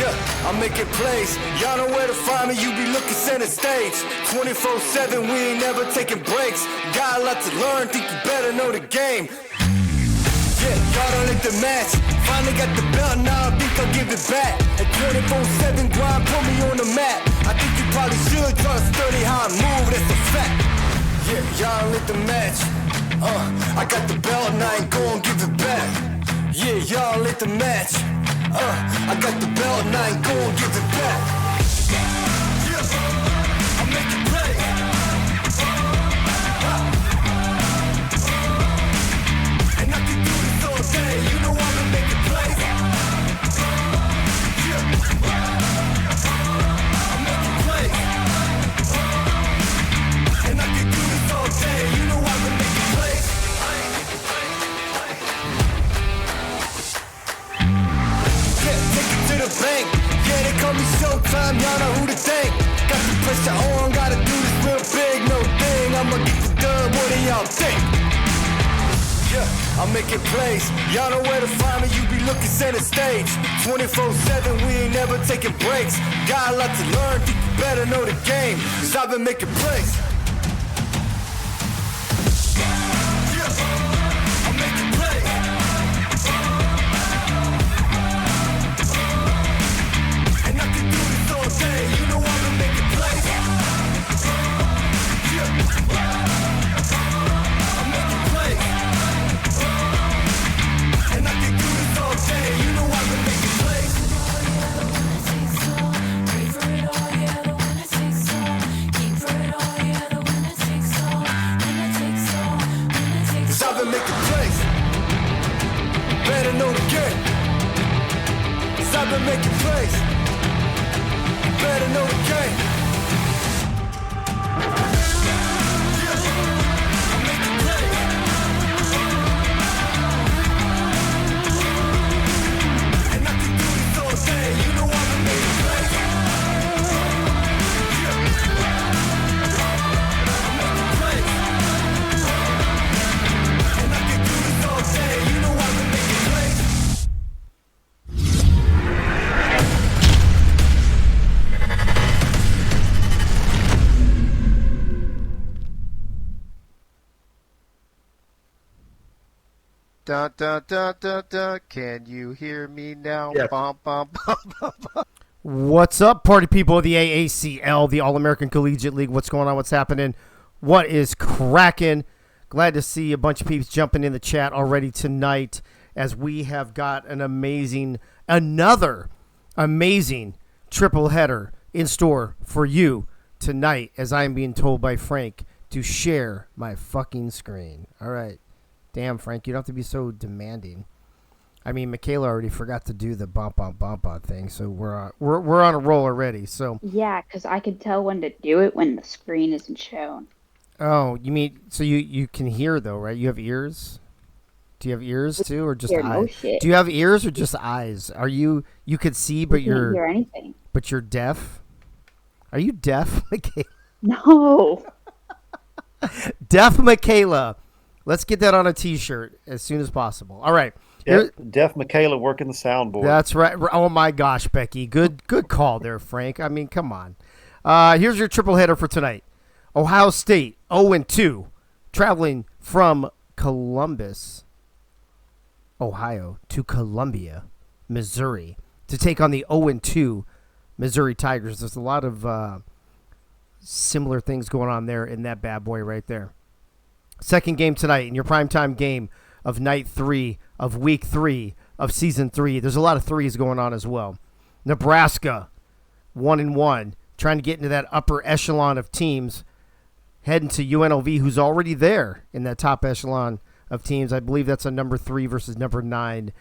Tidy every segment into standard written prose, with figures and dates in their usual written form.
Yeah, I'm making plays. Y'all know where to find me. You be looking center stage. 24/7, we ain't never taking breaks. Got a lot to learn. Think you better know the game. Yeah, y'all don't like the match. Finally got the belt, now I think I'll give it back. At 24/7 grind, put me on the map. I think you probably should try to study how I move, that's a fact. Yeah, y'all don't like the match. I got the belt, and I ain't gon' give it back. Yeah, y'all don't like the match. I got the belt, and I ain't gon' give it back. Yeah, I'm making plays. And I can do this all day, you know I've been making plays. Yeah, I'm making plays. And I can do this all day, you know I've been making plays. Yeah, take it to the bank. Yeah, they call me Showtime, y'all know who to thank. Got the pressure on, gotta do this real big, no thing. I'ma get the dub, what do y'all think? Yeah, I'm making plays. Y'all know where to find me, you be looking center stage. 24/7, we ain't never taking breaks. Got a lot to learn, think you better know the game. Cause I've been making plays. Yeah, I'm making plays. And I can do this all day, you know I've been making plays. Yeah, I'm making plays. And I can do this all day, you know I've been making plays. Cause I've been making plays. Better know the game. Cause I've been making plays. Better know the game. I'm making plays. And I can do this all day, you know I've been making plays. Yeah. I'm making plays. And I can do this all day, you know I've been making plays. Da, da, da, da, da. Can you hear me now? Yes. Bum, bum, bum, bum, bum. What's up, party people of the AACL, the All-American Collegiate League? What's going on? What's happening? What is cracking? Glad to see a bunch of peeps jumping in the chat already tonight as we have got another amazing triple header in store for you tonight as I am being told by Frank to share my fucking screen. All right. Damn, Frank, you don't have to be so demanding. I mean, Michaela already forgot to do the bump thing, so we're on a roll already. So Yeah, because I can tell when to do it when the screen isn't shown. oh, you mean so you can hear though, right? You have ears. Do you have ears too, or just Hear eyes? no shit. Do you have ears or just eyes? Are you could see, but I can't hear anything. but you're deaf? Are you deaf, Michaela? No. Deaf Michaela. Let's get that on a T-shirt as soon as possible. All right. Deaf Michaela working the soundboard. That's right. Oh my gosh, Becky. Good call there, Frank. I mean, come on. Here's your triple header for tonight. Ohio State 0-2, traveling from Columbus, Ohio, to Columbia, Missouri, to take on the 0-2 Missouri Tigers. There's a lot of similar things going on there in that bad boy right there. Second game tonight in your primetime game of night 3 of week 3 of season 3. There's a lot of threes going on as well. Nebraska 1-1, trying to get into that upper echelon of teams, heading to UNLV, who's already there in that top echelon of teams. I believe that's a number 3 versus number 9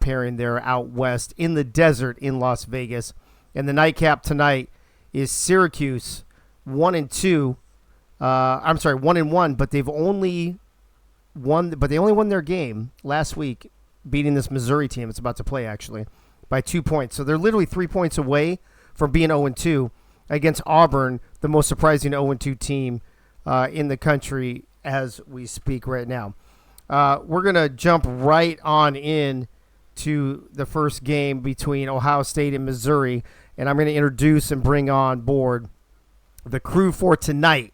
pairing there out west in the desert in Las Vegas. And the nightcap tonight is Syracuse 1-2. 1-1, but they only won their game last week, beating this Missouri team. It's about to play actually by 2 points. So they're literally 3 points away from being 0-2 against Auburn, the most surprising 0-2 team in the country as we speak right now. We're gonna jump right on in to the first game between Ohio State and Missouri, and I'm going to introduce and bring on board the crew for tonight.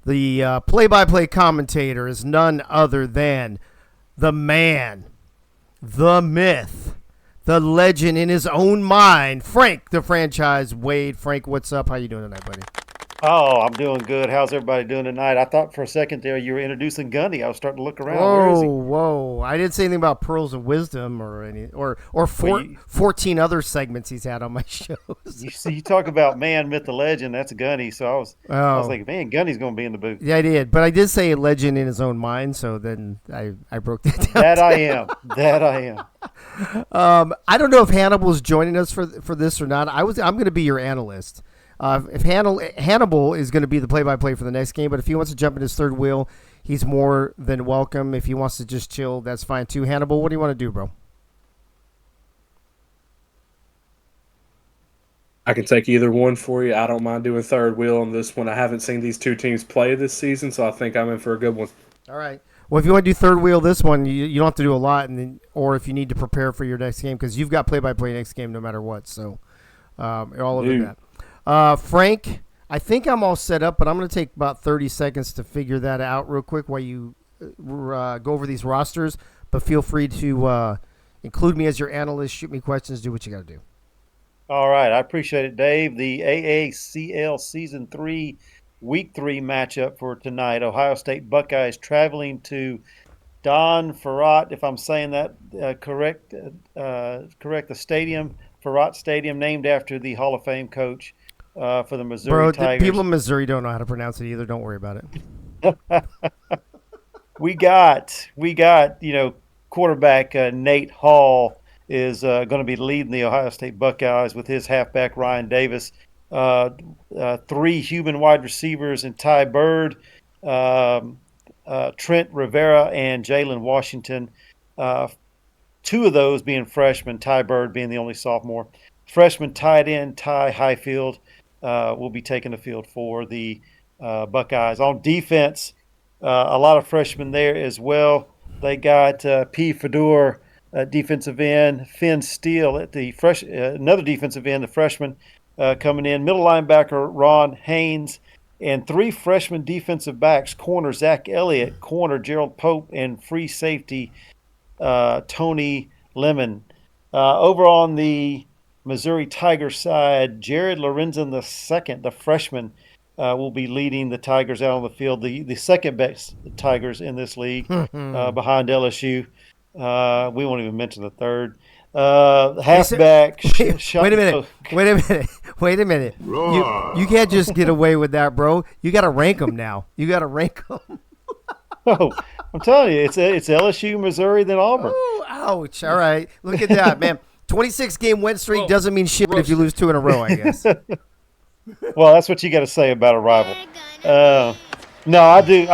The play-by-play commentator is none other than the man, the myth, the legend in his own mind, Frank, the franchise Wade. Frank, what's up? How you doing tonight, buddy? Oh, I'm doing good. How's everybody doing tonight? I thought for a second there you were introducing Gundy. I was starting to look around. Where is he? Whoa! I didn't say anything about pearls of wisdom or Well, 14 other segments he's had on my shows. you see, you talk about man, myth, the legend. That's Gundy. So I was Oh. like, man, Gundy's going to be in the booth. Yeah, I did, but I did say a legend in his own mind, so then I broke that down. That I am. That I am. I don't know if Hannibal's joining us for this or not. I'm going to be your analyst. If Hannibal is going to be the play-by-play for the next game, but if he wants to jump in his third wheel, he's more than welcome. If he wants to just chill, that's fine too. Hannibal, what do you want to do, bro? I can take either one for you. I don't mind doing third wheel on this one. I haven't seen these two teams play this season, so I think I'm in for a good one. All right. Well, if you want to do third wheel this one, you don't have to do a lot, and then, or if you need to prepare for your next game, because you've got play-by-play next game no matter what. So you're all over that. Frank, I think I'm all set up, but I'm going to take about 30 seconds to figure that out real quick while you go over these rosters. But feel free to include me as your analyst, shoot me questions, do what you got to do. All right. I appreciate it, Dave. The AACL Season 3, Week 3 matchup for tonight. Ohio State Buckeyes traveling to Don Farrat, if I'm saying that correct, the stadium, Farrat Stadium, named after the Hall of Fame coach for the Missouri Tigers. People in Missouri don't know how to pronounce it either. Don't worry about it. We got quarterback Nate Hall is going to be leading the Ohio State Buckeyes with his halfback Ryan Davis. 3 human wide receivers in Ty Bird, Trent Rivera, and Jalen Washington. 2 of those being freshmen, Ty Bird being the only sophomore. Freshman tight end Ty Highfield will be taking the field for the Buckeyes. On defense, a lot of freshmen there as well. They got P. Fedor, defensive end, Finn Steele at the another defensive end, the freshman coming in. Middle linebacker Ron Haynes, and 3 freshman defensive backs: corner Zach Elliott, corner Gerald Pope, and free safety Tony Lemon. Over on the Missouri Tigers side, Jared Lorenzen II, the freshman, will be leading the Tigers out on the field. The second best Tigers in this league, behind LSU. We won't even mention the third. Halfback. Wait a minute. You can't just get away with that, bro. You got to rank them now. You got to rank them. Oh, I'm telling you, it's LSU, Missouri, then Auburn. Oh, ouch. All right. Look at that, man. 26-game win streak doesn't mean shit if you lose 2 in a row, I guess. Well, that's what you got to say about a rival. No, I do.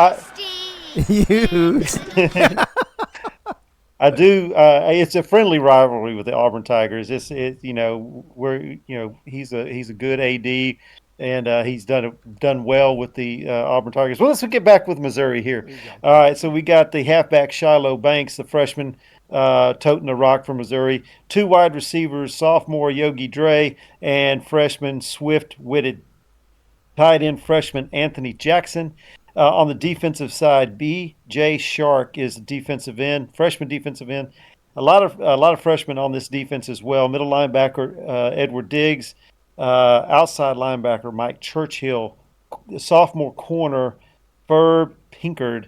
I do. It's a friendly rivalry with the Auburn Tigers. He's a good AD, and he's done well with the Auburn Tigers. Well, let's get back with Missouri here. All right, so we got the halfback Shiloh Banks, the freshman, toting the rock from Missouri. 2 wide receivers, sophomore Yogi Dre and freshman Swift Witted. Tight end freshman Anthony Jackson. On the defensive side, B.J. Shark is the defensive end, freshman defensive end. A lot of freshmen on this defense as well. Middle linebacker Edward Diggs, outside linebacker Mike Churchill, sophomore corner Ferb Pinkard,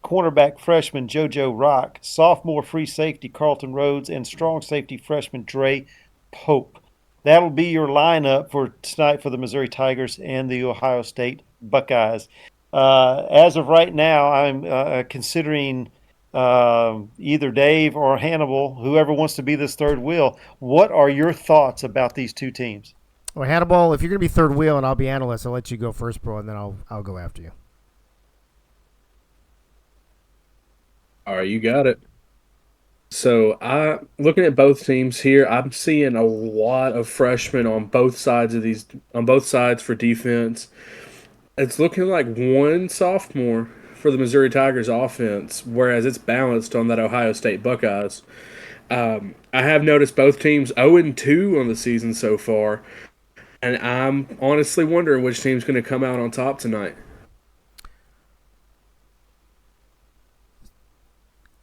cornerback freshman JoJo Rock, sophomore free safety Carlton Rhodes, and strong safety freshman Dre Pope. That'll be your lineup for tonight for the Missouri Tigers and the Ohio State Buckeyes. As of right now, I'm considering either Dave or Hannibal, whoever wants to be this third wheel. What are your thoughts about these 2 teams? Well, Hannibal, if you're going to be third wheel and I'll be analyst, I'll let you go first, bro, and then I'll go after you. All right, you got it. So, looking at both teams here, I'm seeing a lot of freshmen on both sides for defense. It's looking like 1 sophomore for the Missouri Tigers offense, whereas it's balanced on that Ohio State Buckeyes. I have noticed both teams 0-2 on the season so far, and I'm honestly wondering which team's going to come out on top tonight.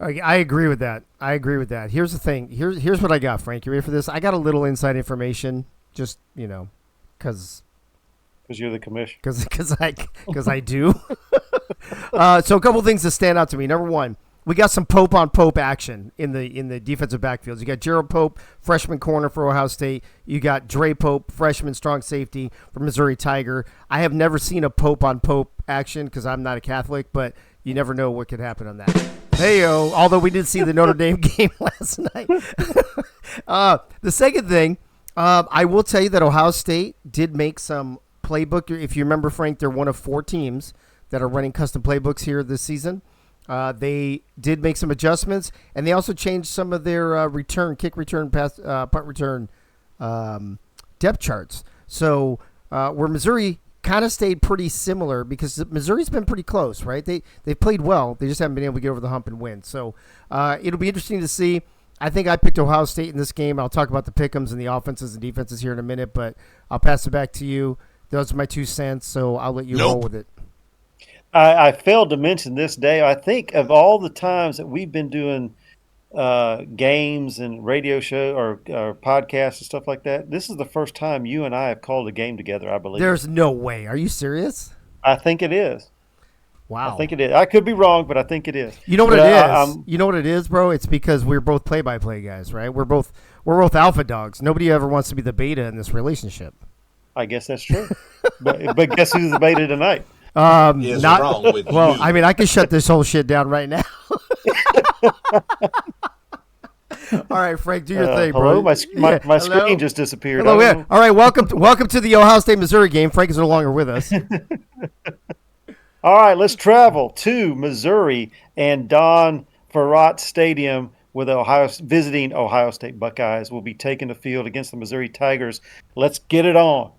I agree with that. Here's the thing. Here's what I got, Frank. You ready for this? I got a little inside information, just because you're the commissioner. Because I do. So a couple things that stand out to me. Number one, we got some Pope on Pope action in the defensive backfields. You got Gerald Pope, freshman corner for Ohio State. You got Dre Pope, freshman strong safety for Missouri Tiger. I have never seen a Pope on Pope action because I'm not a Catholic, but you never know what could happen on that. Heyo, although we did see the Notre Dame game last night. The second thing, I will tell you that Ohio State did make some playbook. If you remember, Frank, they're one of 4 teams that are running custom playbooks here this season. They did make some adjustments, and they also changed some of their kick return, pass, punt return depth charts. So where Missouri kind of stayed pretty similar because Missouri's been pretty close, right? They've played well. They just haven't been able to get over the hump and win. So it'll be interesting to see. I think I picked Ohio State in this game. I'll talk about the pick'ems and the offenses and defenses here in a minute, but I'll pass it back to you. Those are my 2 cents, so I'll let you roll with it. I failed to mention this, Dave. I think of all the times that we've been doing games and radio show or podcasts and stuff like that, this is the first time you and I have called a game together, I believe. There's no way. Are you serious? I think it is. Wow. I think it is. I could be wrong, but I think it is. You know what it is? You know what it is, bro? It's because we're both play-by-play guys, right? We're both alpha dogs. Nobody ever wants to be the beta in this relationship. I guess that's true. but guess who's the beta tonight? Not wrong with well. you. I mean, I can shut this whole shit down right now. All right, Frank, do your thing, hello? bro. My screen just disappeared. Hello, yeah. All right, welcome to the Ohio State Missouri game. Frank is no longer with us. All right, let's travel to Missouri and Don Farrat Stadium with visiting Ohio State Buckeyes will be taking the field against the Missouri Tigers. Let's get it on.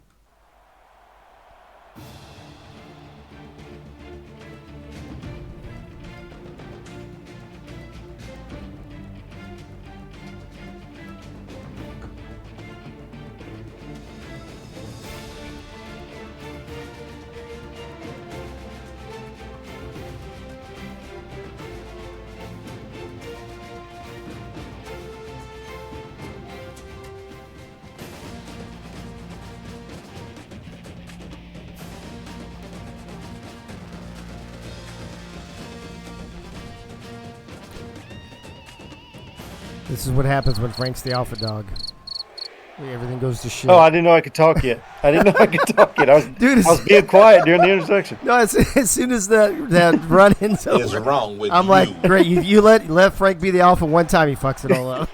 This is what happens when Frank's the alpha dog. Everything goes to shit. Oh, I didn't know I could talk yet. I was being quiet during the intersection. No, as soon as that run-in's over, Is wrong with I'm you. like, great. You let Frank be the alpha one time, he fucks it all up.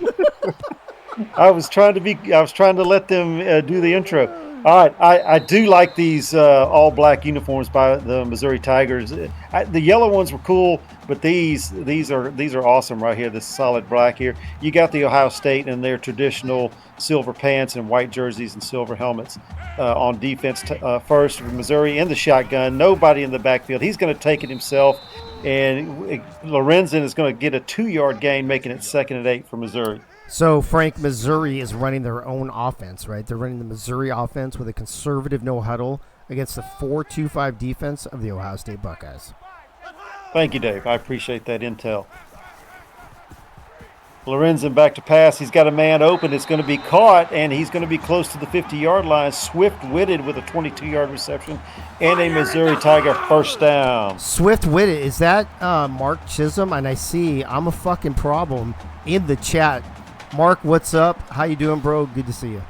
I was trying to let them do the intro. All right, I do like these all black uniforms by the Missouri Tigers. The yellow ones were cool, but these are awesome right here. This solid black here. You got the Ohio State and their traditional silver pants and white jerseys and silver helmets on defense. First for Missouri in the shotgun. Nobody in the backfield. He's going to take it himself, and Lorenzen is going to get a 2-yard gain, making it 2nd and 8 for Missouri. So, Frank, Missouri is running their own offense, right? They're running the Missouri offense with a conservative no-huddle against the 4-2-5 defense of the Ohio State Buckeyes. Thank you, Dave. I appreciate that intel. Lorenzen back to pass. He's got a man open. It's going to be caught, and he's going to be close to the 50-yard line. Swift-witted with a 22-yard reception and a Missouri Tiger first down. Swift-witted. Is that Mark Chisholm? And I see I'm a fucking problem in the chat. Mark, what's up? How you doing, bro? Good to see you.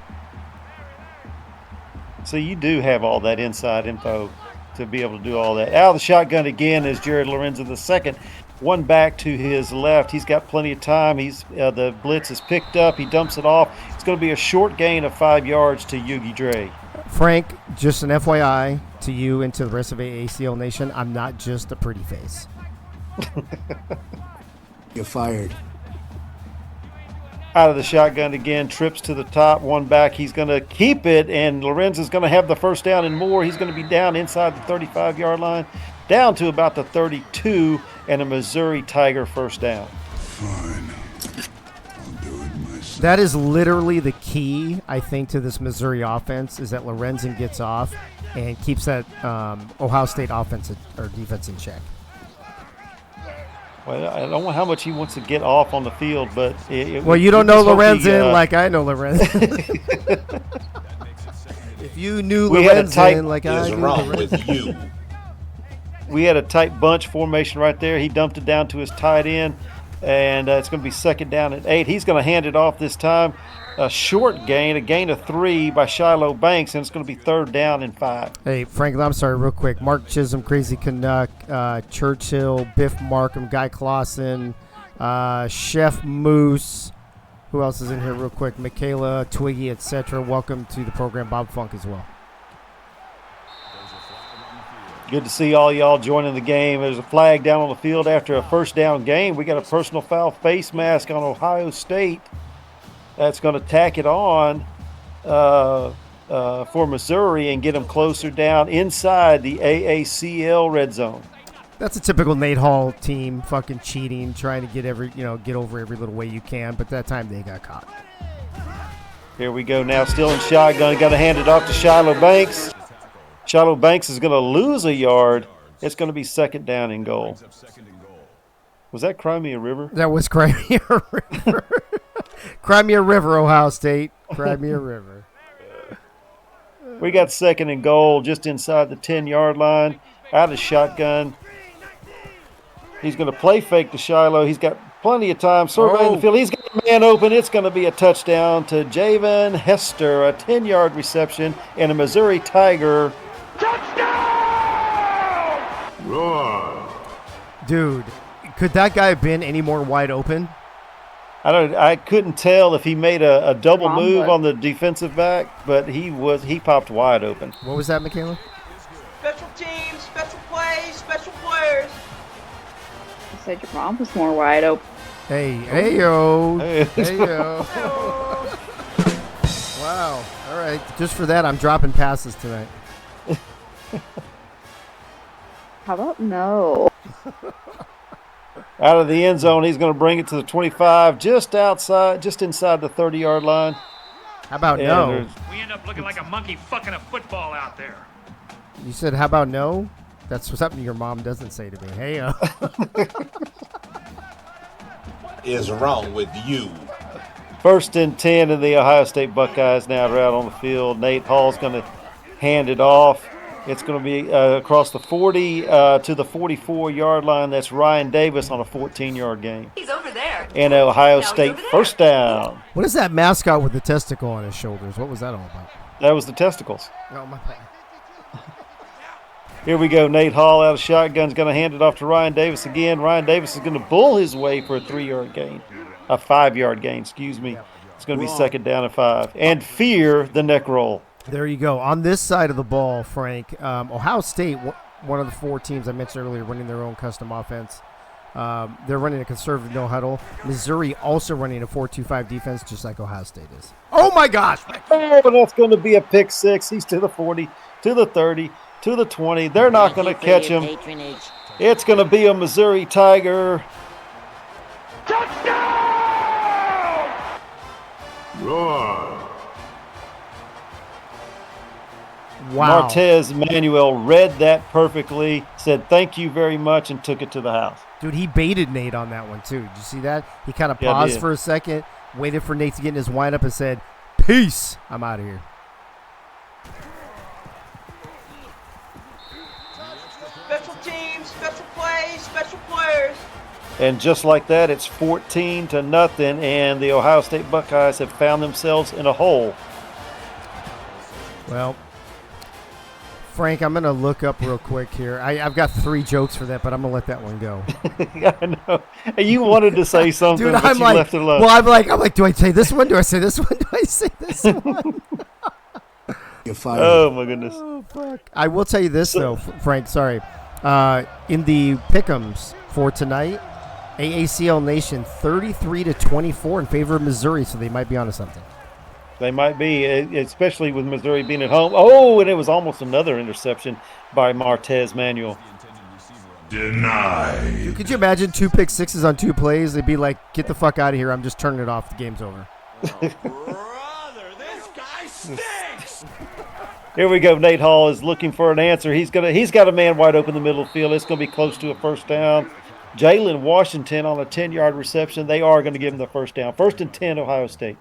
So you do have all that inside info to be able to do all that. Out of the shotgun again is Jared Lorenzen II. One back to his left. He's got plenty of time. The blitz is picked up. He dumps it off. It's going to be a short gain of 5 yards to Yugi Dre. Frank, just an FYI to you and to the rest of AACL Nation, I'm not just a pretty face. You're fired. Out of the shotgun again, trips to the top, one back. He's going to keep it, and Lorenz is going to have the first down and more. He's going to be down inside the 35-yard line, down to about the 32, and a Missouri Tiger first down. Fine. I'll do That is literally the key, I think, to this Missouri offense is that Lorenzen gets off and keeps that Ohio State offense or defense in check. Well, I don't know how much he wants to get off on the field, but you don't know Lorenzen like I know Lorenzen. If you knew Lorenzen like I knew Lorenzen. We had a tight bunch formation right there. He dumped it down to his tight end, and it's going to be second down at 8. He's going to hand it off this time. A short gain, a gain of 3 by Shiloh Banks, and it's going to be third down and 5. Hey, Franklin, I'm sorry, real quick. Mark Chisholm, Crazy Canuck, Churchill, Biff Markham, Guy Clausen, Chef Moose. Who else is in here real quick? Michaela, Twiggy, etc. Welcome to the program. Bob Funk as well. Good to see all y'all joining the game. There's a flag down on the field after a first down game. We got a personal foul face mask on Ohio State. That's going to tack it on for Missouri and get them closer down inside the AACL red zone. That's a typical Nate Hall team, fucking cheating, trying to get over every little way you can. But that time they got caught. Here we go now, still in shotgun. Got to hand it off to Shiloh Banks. Shiloh Banks is going to lose a yard. It's going to be second down and goal. Was that Crimea River? That was Crimea River. Crimea River, Ohio State. Crimea River. We got second and goal just inside the 10-yard line. Out of shotgun. He's going to play fake to Shiloh. He's got plenty of time. Surveying the field. He's got a man open. It's going to be a touchdown to Javen Hester. A 10-yard reception and a Missouri Tiger. Roar. Dude, could that guy have been any more wide open? I couldn't tell if he made a double move on the defensive back, but he popped wide open. What was that, Michaela? Special teams, special plays, special players. You said your mom was more wide open. Hey yo. Hey yo. Wow. All right. Just for that, I'm dropping passes tonight. How about no? Out of the end zone, he's going to bring it to the 25, just inside the 30-yard line. How about no? We end up looking like a monkey fucking a football out there. You said, how about no? That's something your mom doesn't say to me. Hey, Is wrong with you? First and 10 in the Ohio State Buckeyes now are out on the field. Nate Hall's going to hand it off. It's going to be across the 40 to the 44-yard line. That's Ryan Davis on a 14-yard gain. He's over there. And Ohio State first down. what is that mascot with the testicle on his shoulders? What was that all about? That was the testicles. Oh, my bad. Here we go. Nate Hall out of shotgun is going to hand it off to Ryan Davis again. Ryan Davis is going to bull his way for a 3-yard gain. A 5-yard gain, excuse me. It's going to be second down and 5. And fear the neck roll. There you go. On this side of the ball, Frank, Ohio State, one of the 4 teams I mentioned earlier, running their own custom offense. They're running a conservative no huddle. Missouri also running a 4-2-5 defense, just like Ohio State is. Oh, my gosh. Oh, but that's going to be a pick 6. He's to the 40, to the 30, to the 20. They're not going to catch him. It's going to be a Missouri Tiger. Roar. Wow. Martez Manuel read that perfectly, said thank you very much, and took it to the house. Dude, he baited Nate on that one, too. Did you see that? He kind of Yeah, I paused did. for a second, waited for Nate to get in his windup and said, peace, I'm out of here. Special teams, special plays, special players. And just like that, it's 14-0, and the Ohio State Buckeyes have found themselves in a hole. Well, Frank, I'm going to look up real quick here. I've got 3 jokes for that, but I'm going to let that one go. I know. You wanted to say something, Dude, but I'm you like, left it alone. well, I'm like, do I say this one? Do I say this one? Do I say this one? You're fired. Oh, my goodness. Oh, fuck. I will tell you this, though, Frank, sorry. In the pick'ems for tonight, AACL Nation 33-24 in favor of Missouri, so they might be onto something. They might be, especially with Missouri being at home. Oh, and it was almost another interception by Martez Manuel. Denied. Dude, could you imagine 2 pick sixes on 2 plays? They'd be like, get the fuck out of here. I'm just turning it off. The game's over. Brother, this guy stinks! Here we go. Nate Hall is looking for an answer. He's got a man wide open in the middle of the field. It's going to be close to a first down. Jalen Washington on a 10-yard reception. They are going to give him the first down. 1st and 10, Ohio State.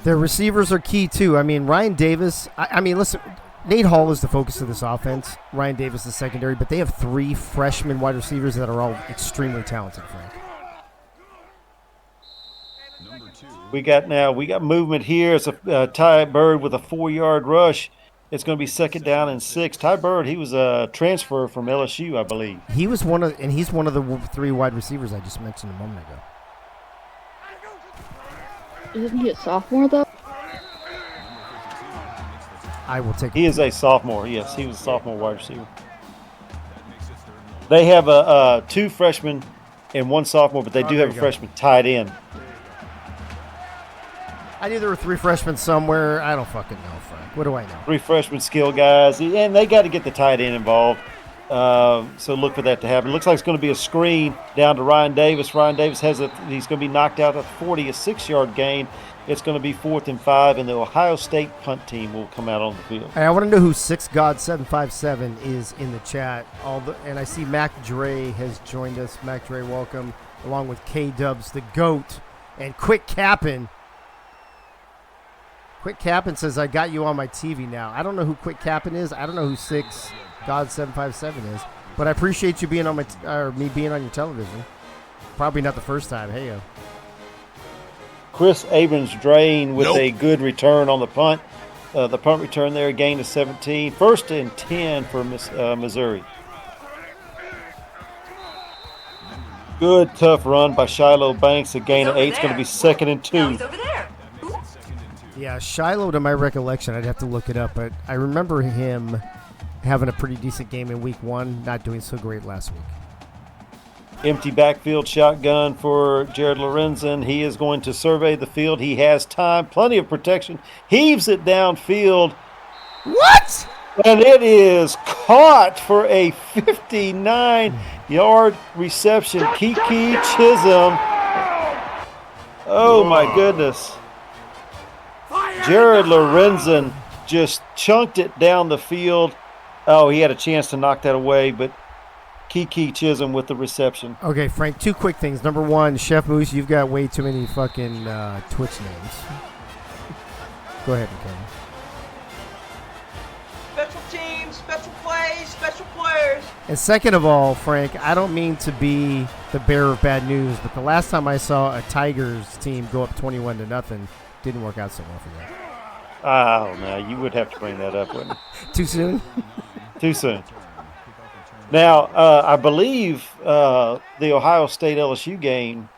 Their receivers are key, too. I mean, Ryan Davis, I mean, listen, Nate Hall is the focus of this offense. Ryan Davis is secondary, but they have 3 freshman wide receivers that are all extremely talented, Frank. We got movement here. It's a Ty Bird with a 4-yard rush. It's going to be 2nd down and 6. Ty Bird, he was a transfer from LSU, I believe. He's one of the 3 wide receivers I just mentioned a moment ago. Isn't he a sophomore, though? I will take. He is a sophomore. Yes, he was a sophomore wide receiver. They have 2 freshmen and 1 sophomore, but they do have a freshman tied in. I knew there were 3 freshmen somewhere. I don't fucking know, Frank. What do I know? 3 freshman skill guys, and they got to get the tight end involved. So look for that to happen. It looks like it's going to be a screen down to Ryan Davis. Ryan Davis he's going to be knocked out at 40, a 6-yard gain. It's going to be 4th and 5, and the Ohio State punt team will come out on the field. Hey, I want to know who 6God757 is in the chat. And I see Mac Dre has joined us. Mac Dre, welcome, along with K-Dubs, the GOAT, and Quick Cappin. Quick Cappin says, I got you on my TV now. I don't know who Quick Cappin is. I don't know who 6God757 is. But I appreciate you being on me being on your television. Probably not the first time. Hey, yo. Chris Abrams-Drain with a good return on the punt. The punt return there, gain of 17. 1st and 10 for Missouri. Good, tough run by Shiloh Banks. A gain of 8 is going to be 2nd and 2. Yeah, Shiloh, to my recollection, I'd have to look it up, but I remember him having a pretty decent game in week 1, not doing so great last week. Empty backfield shotgun for Jared Lorenzen. He is going to survey the field. He has time, plenty of protection. Heaves it downfield. What? And it is caught for a 59-yard reception. Kiki Chisholm. Oh, my goodness. Jared Lorenzen just chunked it down the field. Oh, he had a chance to knock that away, but Kiki Chisholm with the reception. Okay, Frank, 2 quick things. Number 1, Chef Moose, you've got way too many fucking Twitch names. Go ahead, McKenna. Special teams, special plays, special players. And second of all, Frank, I don't mean to be the bearer of bad news, but the last time I saw a Tigers team go up 21-0, didn't work out so well for them. Oh, no, you would have to bring that up, wouldn't you? Too soon? Too soon. Now, I believe the Ohio State LSU game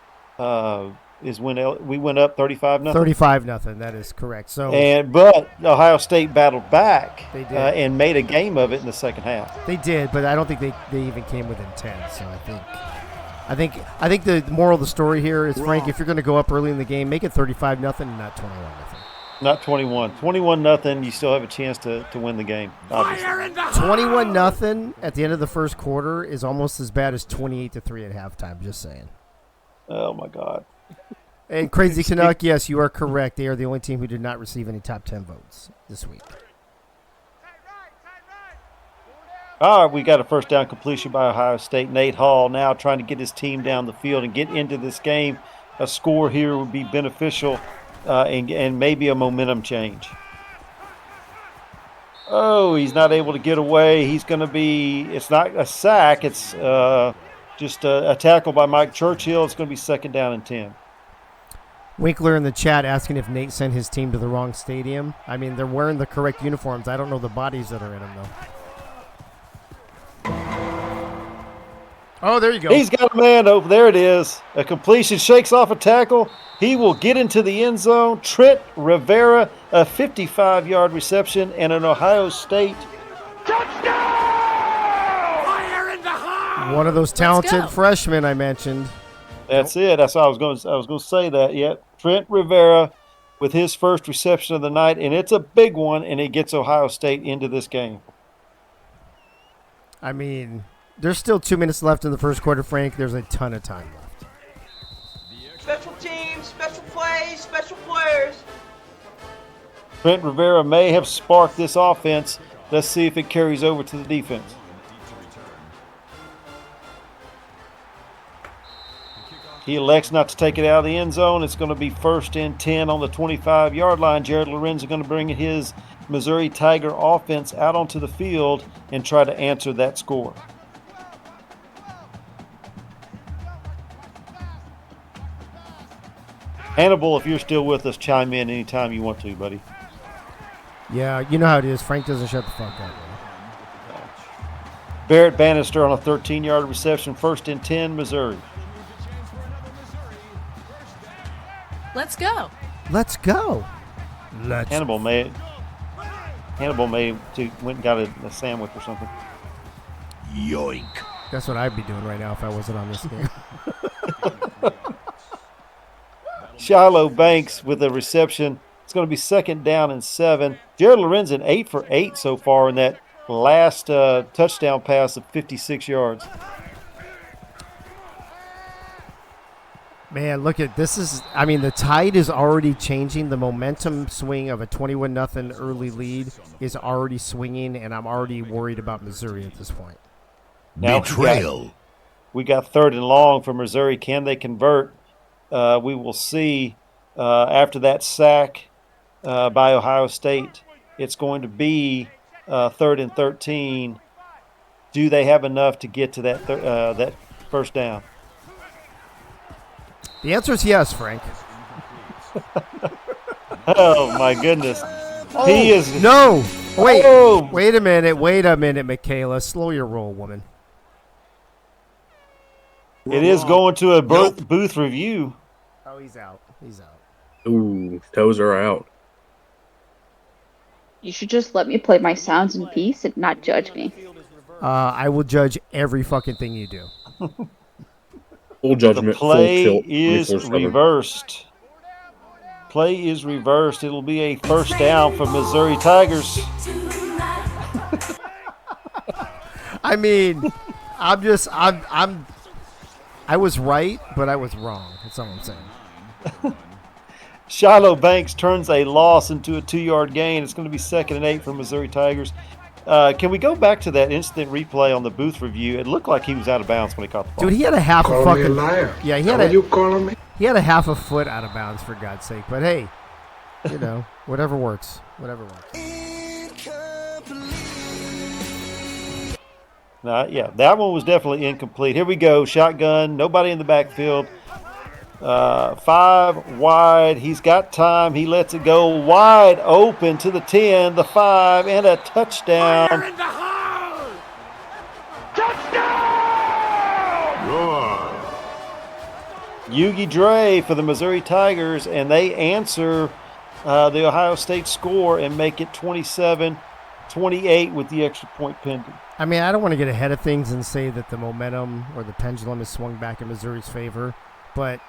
is when we went up 35-0. 35-0. That is correct. So, but Ohio State battled back. They did. And made a game of it in the second half. They did, but I don't think they even came within 10. So I think the moral of the story here is, Frank, if you're going to go up early in the game, make it 35-0 and not 21-0. Not 21. 21-0, you still have a chance to win the game, obviously. 21-0 at the end of the first quarter is almost as bad as 28-3 at halftime, just saying. Oh, my God. And Crazy Canuck, yes, you are correct. They are the only team who did not receive any top 10 votes this week. All right, we got a first down completion by Ohio State. Nate Hall now trying to get his team down the field and get into this game. A score here would be beneficial. And maybe a momentum change. Oh, he's not able to get away. He's going to be – it's not a sack. It's just a tackle by Mike Churchill. It's going to be 2nd down and 10. Winkler in the chat asking if Nate sent his team to the wrong stadium. I mean, they're wearing the correct uniforms. I don't know the bodies that are in them, though. Oh, there you go. He's got a man over there. It is. A completion, shakes off a tackle. He will get into the end zone. Trent Rivera, a 55-yard reception, and an Ohio State Touchdown! Fire in the hole! One of those talented freshmen I mentioned. That's it. That's what I was going to say that. Yep. Trent Rivera with his first reception of the night, and it's a big one, and it gets Ohio State into this game. I mean, there's still 2 minutes left in the first quarter, Frank. There's a ton of time left. Special teams, special plays, players. Trent Rivera may have sparked this offense. Let's see if it carries over to the defense. He elects not to take it out of the end zone. It's going to be 1st and 10 on the 25-yard line. Jared Lorenz is going to bring his Missouri Tiger offense out onto the field and try to answer that score. Hannibal, if you're still with us, chime in anytime you want to, buddy. Yeah, you know how it is. Frank doesn't shut the fuck up. Man. Barrett Bannister on a 13-yard reception, 1st and 10, Missouri. Let's go. Let's go. Hannibal may went and got a sandwich or something. Yoink. That's what I'd be doing right now if I wasn't on this game. Shiloh Banks with a reception. It's going to be 2nd down and 7. Jared Lorenzen 8 for 8 so far in that last touchdown pass of 56 yards. Man, look at this. The tide is already changing. The momentum swing of a 21-0 early lead is already swinging, and I'm already worried about Missouri at this point. Now Betrayal. We got 3rd and long for Missouri. Can they convert? We will see after that sack by Ohio State. It's going to be 3rd and 13. Do they have enough to get to that first down? The answer is yes, Frank. Oh, my goodness. He is. No. Wait. Oh. Wait a minute, Michaela. Slow your roll, woman. It is going to a booth review. Oh, he's out. He's out. Ooh, toes are out. You should just let me play my sounds in peace and not judge me. I will judge every fucking thing you do. Full judgment. The play full tilt, is 24/7. reversed. Play is reversed. It'll be a 1st down for Missouri Tigers. I was right, but I was wrong. That's all I'm saying. Shiloh Banks turns a loss into a 2-yard gain. It's going to be 2nd and 8 for Missouri Tigers. Can we go back to that instant replay on the booth review? It looked like he was out of bounds when he caught the ball. Dude, he had a half a Call fucking me a liar. Yeah, You calling me? he had a half a foot out of bounds for God's sake. But hey, whatever works. Whatever works. That one was definitely incomplete. Here we go. Shotgun. Nobody in the backfield. 5 wide. He's got time. He lets it go wide open to the 10, the 5, and a touchdown. Fire in the hole! Touchdown! Yugi Dre for the Missouri Tigers, and they answer the Ohio State score and make it 27-28 with the extra point pending. I don't want to get ahead of things and say that the momentum or the pendulum is swung back in Missouri's favor, but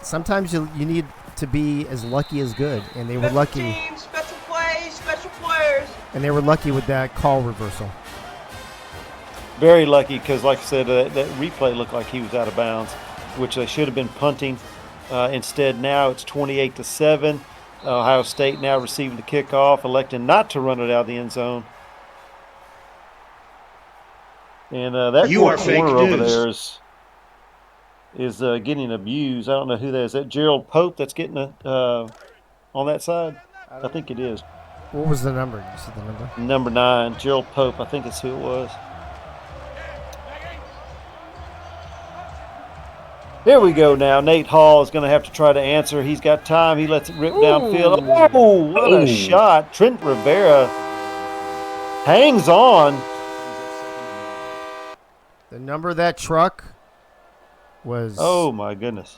sometimes you need to be as lucky as good, and they were lucky. Teams, special plays, special players. And they were lucky with that call reversal. Very lucky because, like I said, that replay looked like he was out of bounds, which they should have been punting. Instead, now it's 28-7. Ohio State now receiving the kickoff, electing not to run it out of the end zone. And that corner over there is getting abused. I don't know who that is. Is that Gerald Pope that's getting on that side? I think it is. What was the number? You said the number? Number 9, Gerald Pope. I think that's who it was. There we go now. Nate Hall is going to have to try to answer. He's got time. He lets it rip downfield. Oh, what a shot. Trent Rivera hangs on. The number of that truck was... Oh, my goodness.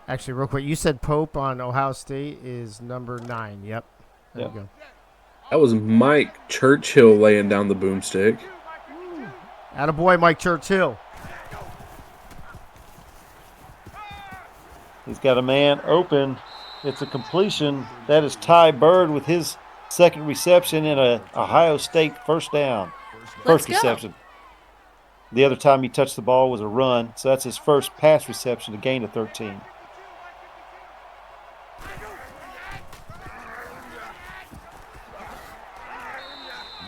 Actually, real quick, you said Pope on Ohio State is number 9. Yep. There you go. That was Mike Churchill laying down the boomstick. Attaboy, Mike Churchill. He's got a man open. It's a completion. That is Ty Bird with his second reception and a Ohio State first down. First reception. The other time he touched the ball was a run, so that's his first pass reception, a gain of 13.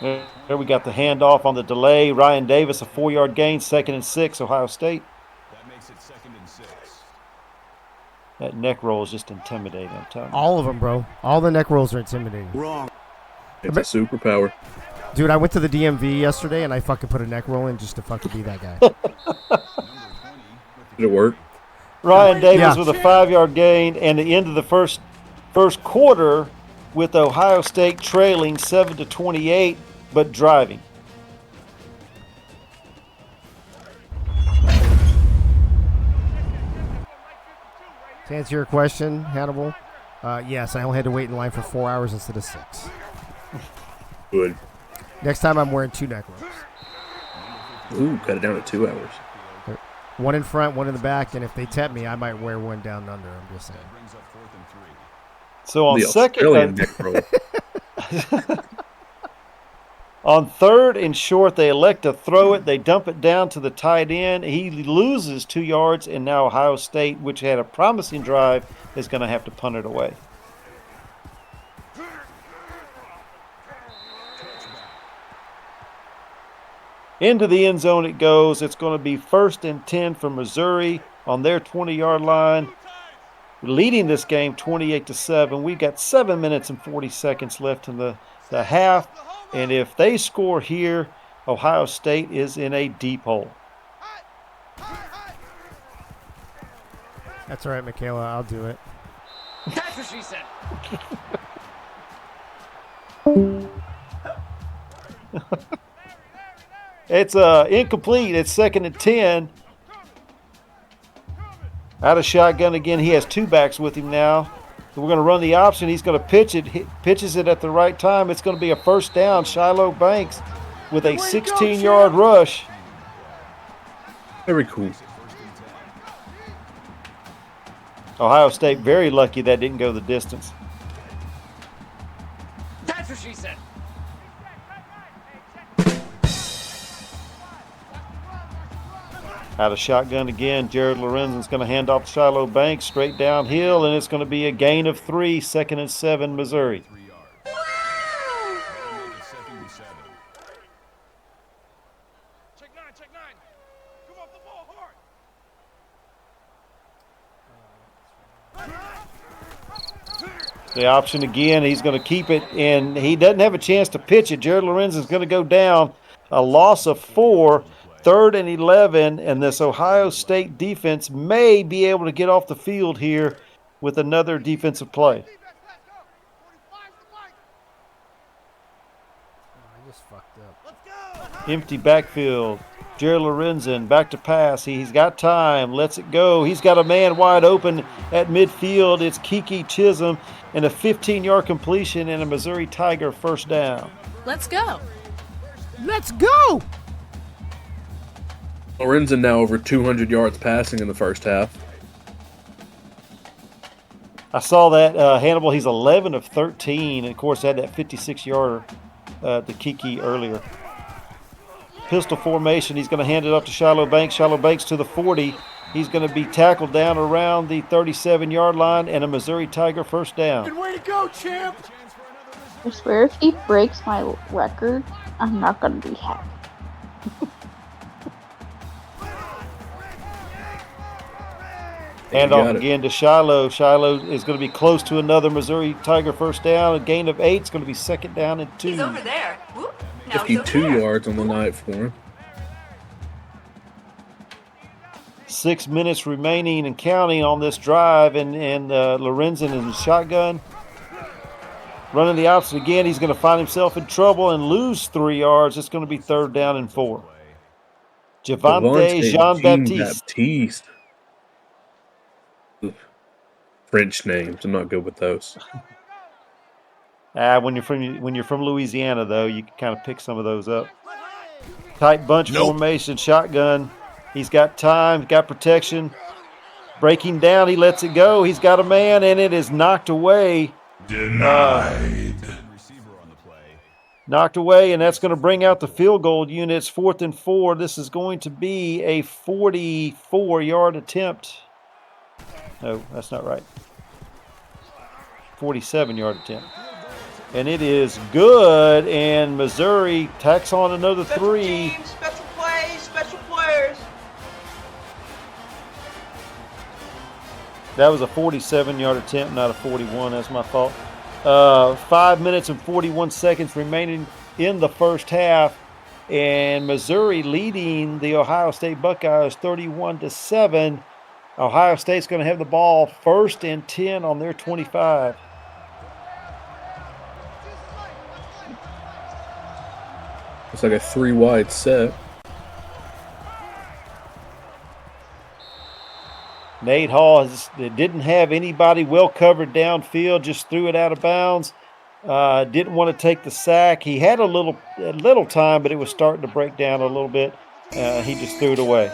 There we got the handoff on the delay. Ryan Davis, a 4-yard gain, 2nd and 6, Ohio State. That makes it 2nd and 6. That neck roll is just intimidating, I'm telling you. All of them, bro. All the neck rolls are intimidating. Wrong. It's a superpower. Dude, I went to the DMV yesterday, and I fucking put a neck roll in just to fucking be that guy. Did it work? Ryan Davis Yeah. with a 5-yard gain, and the end of the first quarter with Ohio State trailing 7-28, but driving. To answer your question, Hannibal, yes, I only had to wait in line for 4 hours instead of 6. Good. Next time, I'm wearing 2 neck rolls. Ooh, cut it down to 2 hours. One in front, one in the back, and if they tap me, I might wear one down under. I'm just saying. Brings up 4th and 3. So on The Australian second, neck roll. on 3rd and short, they elect to throw it. They dump it down to the tight end. He loses 2 yards, and now Ohio State, which had a promising drive, is going to have to punt it away. Into the end zone it goes. It's going to be 1st and 10 for Missouri on their 20-yard line. Leading this game 28-7. We've got 7 minutes and 40 seconds left in the half. And if they score here, Ohio State is in a deep hole. That's all right, Michaela. I'll do it. That's what she said. It's incomplete. It's 2nd and 10. Out of shotgun again. He has 2 backs with him now. So we're going to run the option. He's going to pitch it. He pitches it at the right time. It's going to be a 1st down. Shiloh Banks with a 16-yard rush. Very cool. Ohio State very lucky that didn't go the distance. That's what she said. Out of shotgun again. Jared Lorenzen's going to hand off to Shiloh Banks straight downhill, and it's going to be a gain of 3, 2nd and 7, Missouri. 3 yards. That'll make it 2nd and 7. Check 9, check 9. Come off the ball hard. The option again. He's going to keep it, and he doesn't have a chance to pitch it. Jared Lorenzen's going to go down. A loss of 4. 3rd and 11, and this Ohio State defense may be able to get off the field here with another defensive play. I just fucked up. Empty backfield. Jared Lorenzen back to pass. He's got time. Lets it go. He's got a man wide open at midfield. It's Kiki Chisholm, and a 15-yard completion and a Missouri Tiger 1st down. Let's go. Let's go! Lorenzen now over 200 yards passing in the first half. I saw that Hannibal. He's 11 of 13, and of course had that 56-yarder to Kiki earlier. Pistol formation. He's going to hand it up to Shiloh Banks. Shiloh Banks to the 40. He's going to be tackled down around the 37-yard line, and a Missouri Tiger 1st down. Way to go, champ! I swear if he breaks my record, I'm not going to be happy. Hand got off it. again to Shiloh. Shiloh is going to be close to another Missouri Tiger 1st down. A gain of 8. It's going to be 2nd down and 2. He's over there. Whoop. Now he's over 52 there. yards on the night for him. 6 minutes remaining and counting on this drive, and Lorenzen in the shotgun. Running the option again. He's going to find himself in trouble and lose 3 yards. It's going to be 3rd down and 4. Javante Jean-Baptiste. Oof. French names. I'm not good with those. When you're from Louisiana, though, you can kind of pick some of those up. Tight bunch formation, shotgun. He's got time, got protection. Breaking down, he lets it go. He's got a man, and it is knocked away. Denied. Knocked away, and that's going to bring out the field goal units. 4th and 4. This is going to be a 44-yard attempt. No, that's not right. 47-yard attempt. And it is good, and Missouri tacks on another Special 3. teams, special plays, special players. That was a 47-yard attempt, not a 41. That's my fault. 5 minutes and 41 seconds remaining in the first half, and Missouri leading the Ohio State Buckeyes 31-7. Ohio State's going to have the ball 1st and 10 on their 25. It's like a 3-wide set. Nate Hall didn't have anybody well covered downfield, just threw it out of bounds. Didn't want to take the sack. He had a little time, but it was starting to break down a little bit. He just threw it away.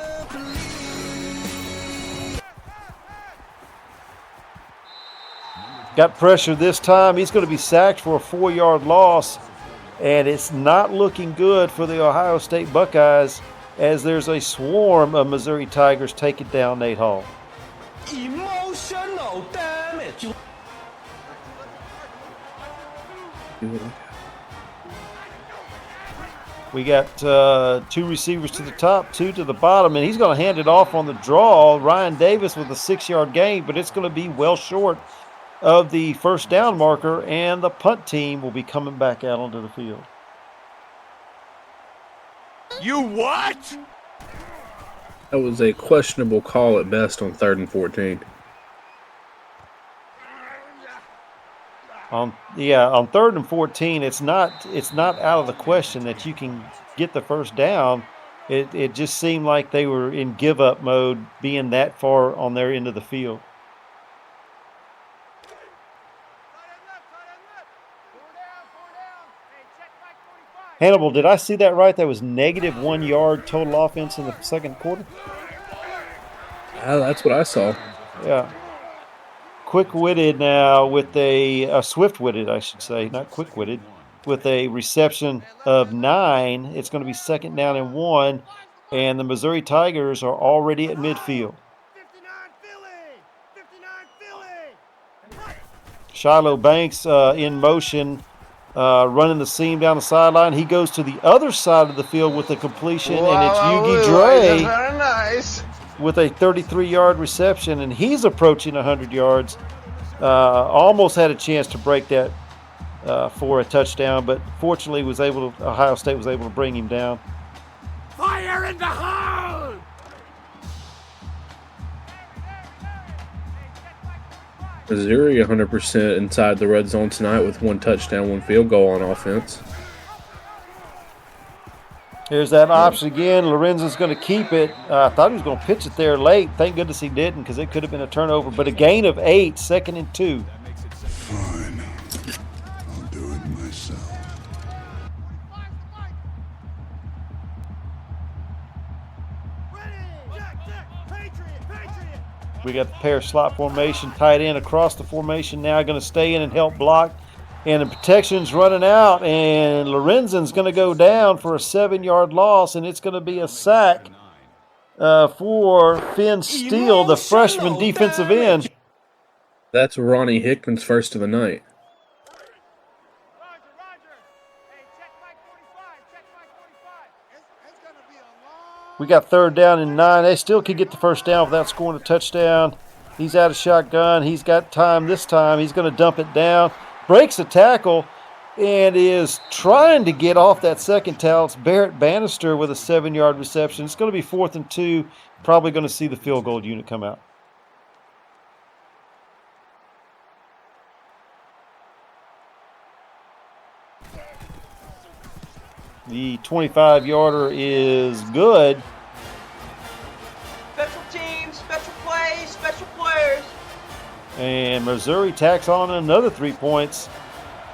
Got pressure this time. He's going to be sacked for a 4-yard loss, and it's not looking good for the Ohio State Buckeyes as there's a swarm of Missouri Tigers taking down Nate Hall. Emotional damage. We got 2 receivers to the top, 2 to the bottom, and he's going to hand it off on the draw. Ryan Davis with a 6-yard gain, but it's going to be well short of the first down marker, and the punt team will be coming back out onto the field. You what? That was a questionable call at best on 3rd and 14. On 3rd and 14, it's not out of the question that you can get the first down. It just seemed like they were in give up mode, being that far on their end of the field. Hannibal, did I see that right? That was negative -1 yard total offense in the second quarter? That's what I saw. Yeah. Quick-witted now with a swift-witted, I should say, not quick-witted, with a reception of 9. It's going to be 2nd down and 1, and the Missouri Tigers are already at midfield. Shiloh Banks in motion, running the seam down the sideline. He goes to the other side of the field with the completion, and it's Yugi Dre Very nice. with a 33-yard reception, and he's approaching 100 yards. Almost had a chance to break that for a touchdown, but fortunately Ohio State was able to bring him down. Fire in the hole! Missouri 100% inside the red zone tonight with 1 touchdown, 1 field goal on offense. Here's that option again. Lorenzen's going to keep it. I thought he was going to pitch it there late. Thank goodness he didn't, because it could have been a turnover. But a gain of 8, 2nd and 2. Fine. I'll do it myself. We got the pair slot formation, tight end across the formation now, going to stay in and help block. And the protection's running out, and Lorenzen's going to go down for a 7-yard loss, and it's going to be a sack for Finn Steele, the freshman defensive end. That's Ronnie Hickman's first of the night. We got 3rd down and 9. They still could get the first down without scoring a touchdown. He's out of shotgun. He's got time this time. He's going to dump it down. Breaks a tackle and is trying to get off that second tackle. It's Barrett Bannister with a 7-yard reception. It's going to be 4th and 2. Probably going to see the field goal unit come out. The 25-yarder is good. Special teams, special plays, special players. And Missouri tacks on another 3 points.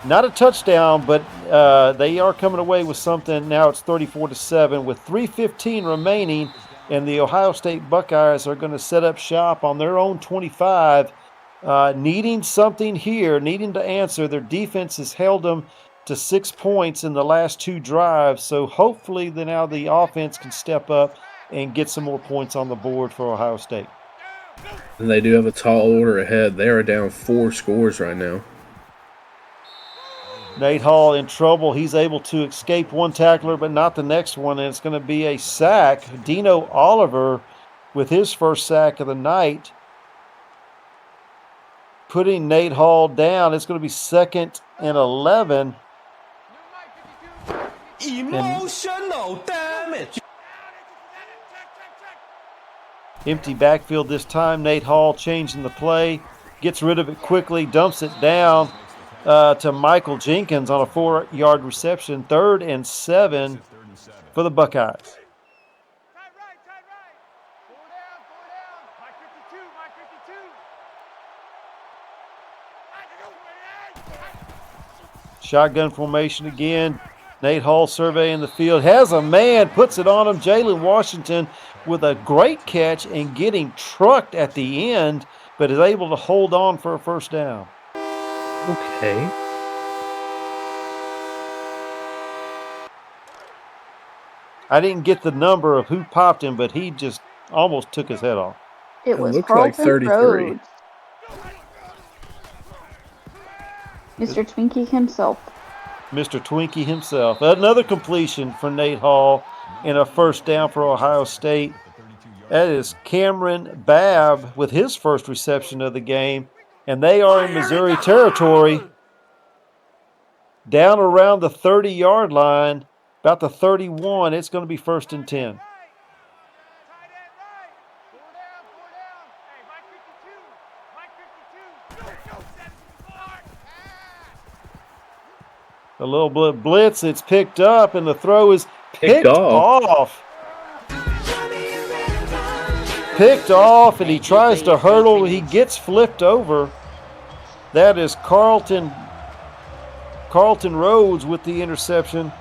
Not a touchdown, but they are coming away with something. Now it's 34-7 with 3:15 remaining, and the Ohio State Buckeyes are going to set up shop on their own 25, needing something here, needing to answer. Their defense has held them to 6 points in the last 2 drives, so hopefully now the offense can step up and get some more points on the board for Ohio State. And they do have a tall order ahead. They are down 4 scores right now. Nate Hall in trouble. He's able to escape one tackler, but not the next one, and it's going to be a sack. Dino Oliver with his first sack of the night, putting Nate Hall down. It's going to be 2nd and 11. Emotional damage. Empty backfield this time. Nate Hall changing the play, gets rid of it quickly, dumps it down to Michael Jenkins on a 4-yard reception. 3rd and 7 for the Buckeyes. Shotgun formation again. Nate Hall surveying the field. Has a man, puts it on him. Jalen Washington with a great catch and getting trucked at the end, but is able to hold on for a first down. Okay. I didn't get the number of who popped him, but he just almost took his head off. It was looks like Carlton 33. Rhodes. Mr. Twinkie himself. Mr. Twinkie himself. Another completion for Nate Hall and a first down for Ohio State. That is Cameron Babb with his first reception of the game. And they are in Missouri territory, down around the 30-yard line, about the 31. It's going to be 1st and 10. A little blitz, it's picked up, and the throw is picked off. Picked off, and he tries to hurdle. He gets flipped over. That is Carlton Rhodes with the interception.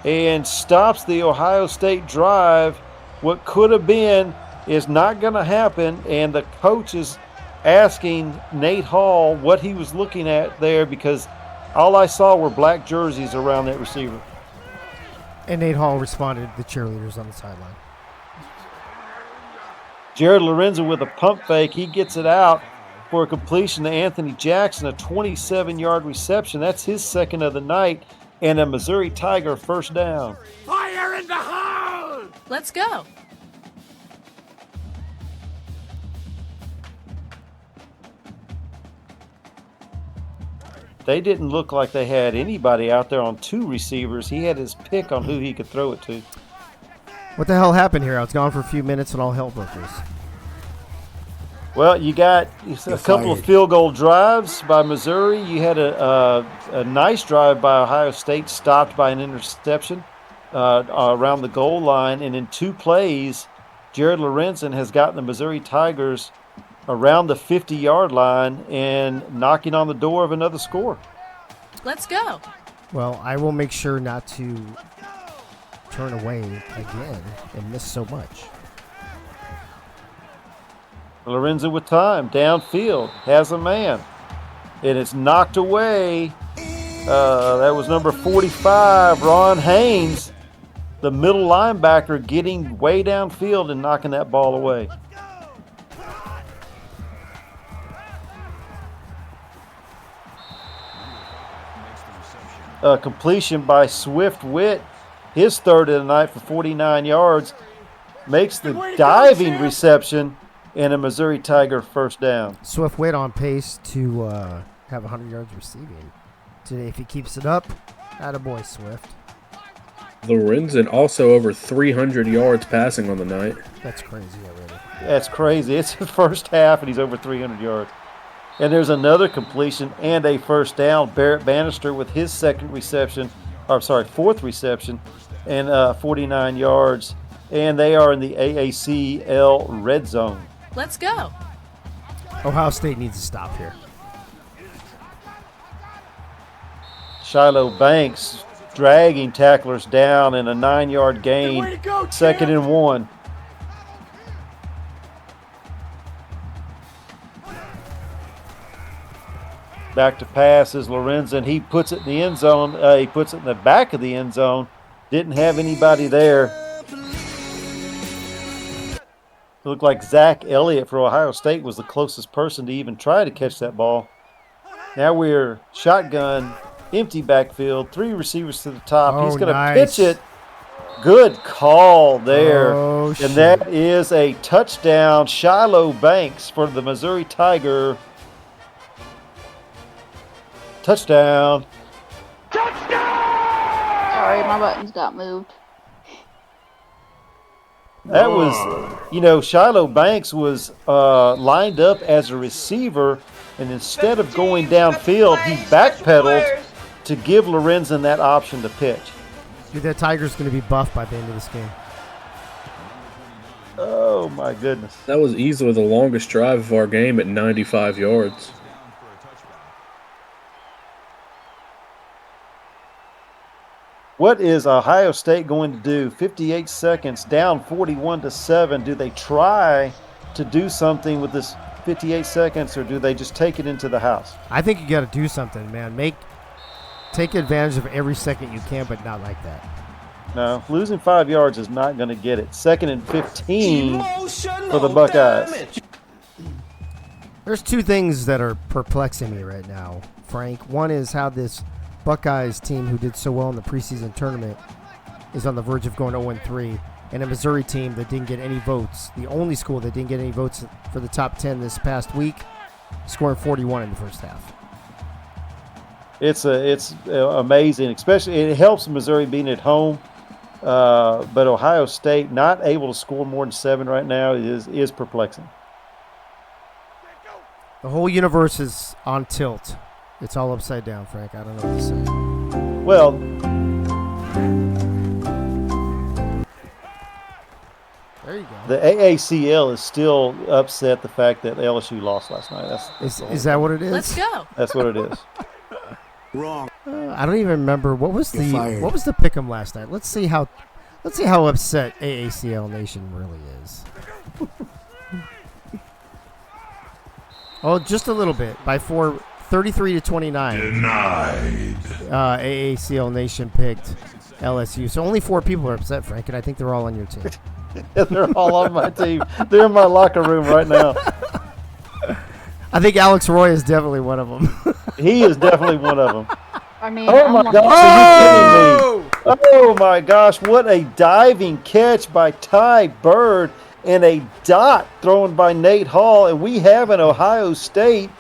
And stops the Ohio State drive. What could have been is not going to happen, and the coach is asking Nate Hall what he was looking at there, because all I saw were black jerseys around that receiver. And Nate Hall responded to the cheerleaders on the sideline. Jared Lorenzo with a pump fake. He gets it out for a completion to Anthony Jackson, a 27-yard reception. That's his 2nd of the night, and a Missouri Tiger first down. Fire in the hole! Let's go. They didn't look like they had anybody out there on 2 receivers. He had his pick on who he could throw it to. What the hell happened here? I was gone for a few minutes and all hell broke loose. Well, you got a couple of field goal drives by Missouri. You had a nice drive by Ohio State, stopped by an interception around the goal line. And in 2 plays, Jared Lorenzen has gotten the Missouri Tigers around the 50-yard line and knocking on the door of another score. Let's go. Well, I will make sure not to turn away again and miss so much. Lorenzo with time, downfield, has a man, and it's knocked away. That was number 45, Ron Haynes, the middle linebacker, getting way downfield and knocking that ball away. Completion by Swift Witt, his 3rd of the night for 49 yards, makes the diving reception and a Missouri Tiger first down. Swift Witt on pace to have 100 yards receiving today. If he keeps it up, attaboy Swift. Lorenzen also over 300 yards passing on the night. That's crazy already. That's crazy. It's the first half, and he's over 300 yards. And there's another completion and a first down. Barrett Bannister with his 4th reception, and 49 yards. And they are in the AACL red zone. Let's go. Ohio State needs to stop here. Shiloh Banks dragging tacklers down in a 9-yard gain. 2nd and 1. Back to pass is Lorenzen. He puts it in the end zone. He puts it in the back of the end zone. Didn't have anybody there. It looked like Zach Elliott for Ohio State was the closest person to even try to catch that ball. Now we're shotgun, empty backfield, 3 receivers to the top. Oh, He's going to nice. pitch it. Good call there. Oh, and shit. that is a touchdown. Shiloh Banks for the Missouri Tiger. Touchdown. Sorry, my buttons got moved. That was, Shiloh Banks was lined up as a receiver, and instead of going downfield, he backpedaled to give Lorenzen that option to pitch. Dude, that Tiger's going to be buffed by the end of this game. Oh, my goodness. That was easily the longest drive of our game at 95 yards. What is Ohio State going to do? 58 seconds, down 41-7. Do they try to do something with this 58 seconds, or do they just take it into the house? I think you got to do something, man. Take advantage of every second you can, but not like that. No, losing 5 yards is not going to get it. 2nd and 15 for the Buckeyes. There's 2 things that are perplexing me right now, Frank. One is how this Buckeyes team, who did so well in the preseason tournament, is on the verge of going 0-3, and a Missouri team that didn't get any votes, the only school that didn't get any votes for the top 10 this past week, scoring 41 in the first half. It's amazing, especially it helps Missouri being at home, but Ohio State not able to score more than 7 right now is perplexing. The whole universe is on tilt. It's all upside down, Frank. I don't know what to say. Well, there you go. The AACL is still upset the fact that LSU lost last night. Is that what it is? Let's go. That's what it is. Wrong. I don't even remember what was You're fired. what was the pick'em last night. Let's see how upset AACL Nation really is. Oh, just a little bit by 33-29. Denied. AACL Nation picked LSU. So only 4 people are upset, Frank, and I think they're all on your team. They're all on my team. They're in my locker room right now. I think Alex Roy is definitely one of them. He is definitely one of them. I mean, Oh my I'm gosh, are you kidding me? Oh my gosh, what a diving catch by Ty Bird and a dot thrown by Nate Hall, and we have an Ohio State.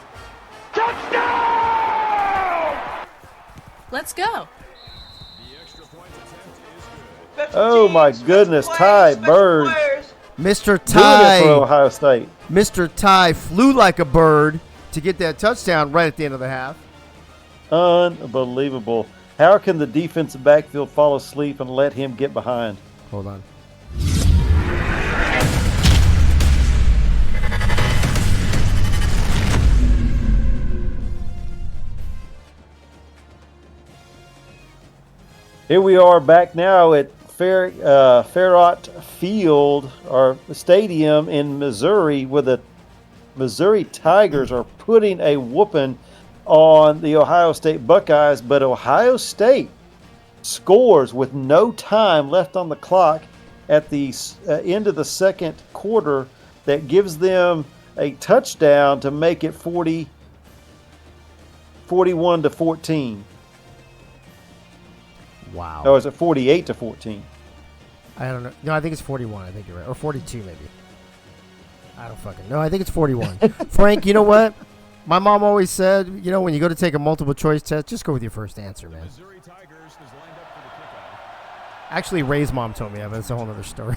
Let's go. Oh my goodness, Ty Bird Mr. doing it for Ty, Ohio State. Mr. Ty flew like a bird to get that touchdown right at the end of the half. Unbelievable. How can the defensive backfield fall asleep and let him get behind? Hold on. Here we are back now at Farrott Field, or stadium in Missouri, where the Missouri Tigers are putting a whooping on the Ohio State Buckeyes, but Ohio State scores with no time left on the clock at the end of the second quarter that gives them a touchdown to make it 41-14. Wow. Or is it 48-14? I don't know. No, I think it's 41. I think you're right. Or 42 maybe. I don't fucking know. I think it's 41. Frank, you know what? My mom always said, when you go to take a multiple choice test, just go with your first answer, man. Actually, Ray's mom told me that, but it's a whole other story.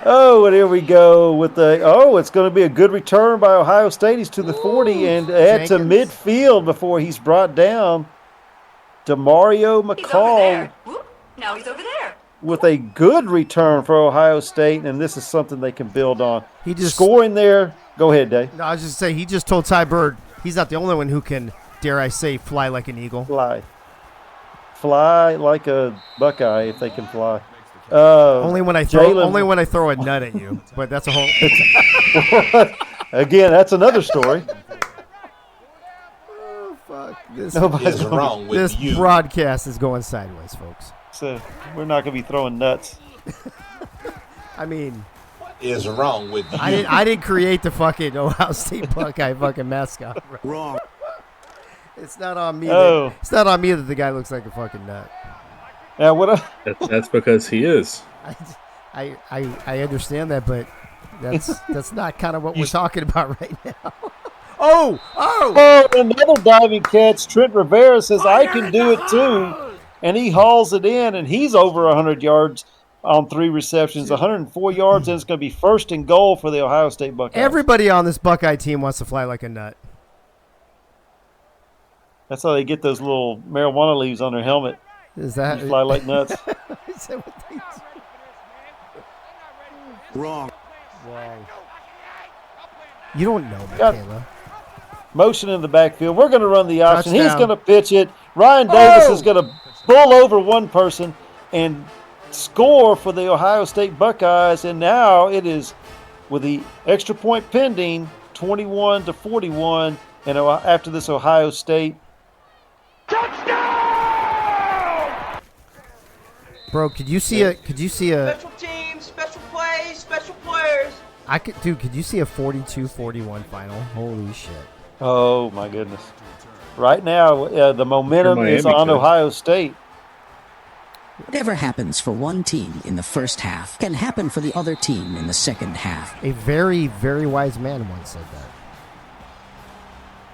Oh, and here we go with it's going to be a good return by Ohio State. He's to the 40 and head to midfield before he's brought down. DeMario McCall Now he's over there. with a good return for Ohio State, and this is something they can build on. He just scoring there. Go ahead, Dave. No, I was just saying, he just told Ty Bird he's not the only one who can, dare I say, fly like an eagle. Fly like a Buckeye if they can fly. Only when I throw a nut at you, but that's a whole. Again, that's another story. Oh fuck! This broadcast is going sideways, folks. So we're not going to be throwing nuts. I mean, is wrong with you? I didn't create the fucking Ohio State Buckeye fucking mascot. Bro. Wrong. It's not on me. Oh. It's not on me that the guy looks like a fucking nut. Now what? That's because he is. I understand that, but that's not kind of what we're talking about right now. Oh! Another diving catch. Trent Rivera says, I can do it too. And he hauls it in, and he's over 100 yards on 3 receptions, 104 yards, and it's going to be first and goal for the Ohio State Buckeyes. Everybody on this Buckeye team wants to fly like a nut. That's how they get those little marijuana leaves on their helmet. Is that You fly like nuts. Is that what they do? Wrong. Wrong. You don't know, Got- Michaela. Motion in the backfield. We're going to run the option. He's Touchdown. going to pitch it. Ryan Davis is going to bull over one person and score for the Ohio State Buckeyes. And now it is, with the extra point pending, 21-41. And after this, Ohio State. Bro, could you see a Special teams, special plays, special players. could you see a 42-41 final? Holy shit. Oh, my goodness. Right now, the momentum Miami is on could. Ohio State. Whatever happens for one team in the first half can happen for the other team in the second half. A very, very wise man once said that.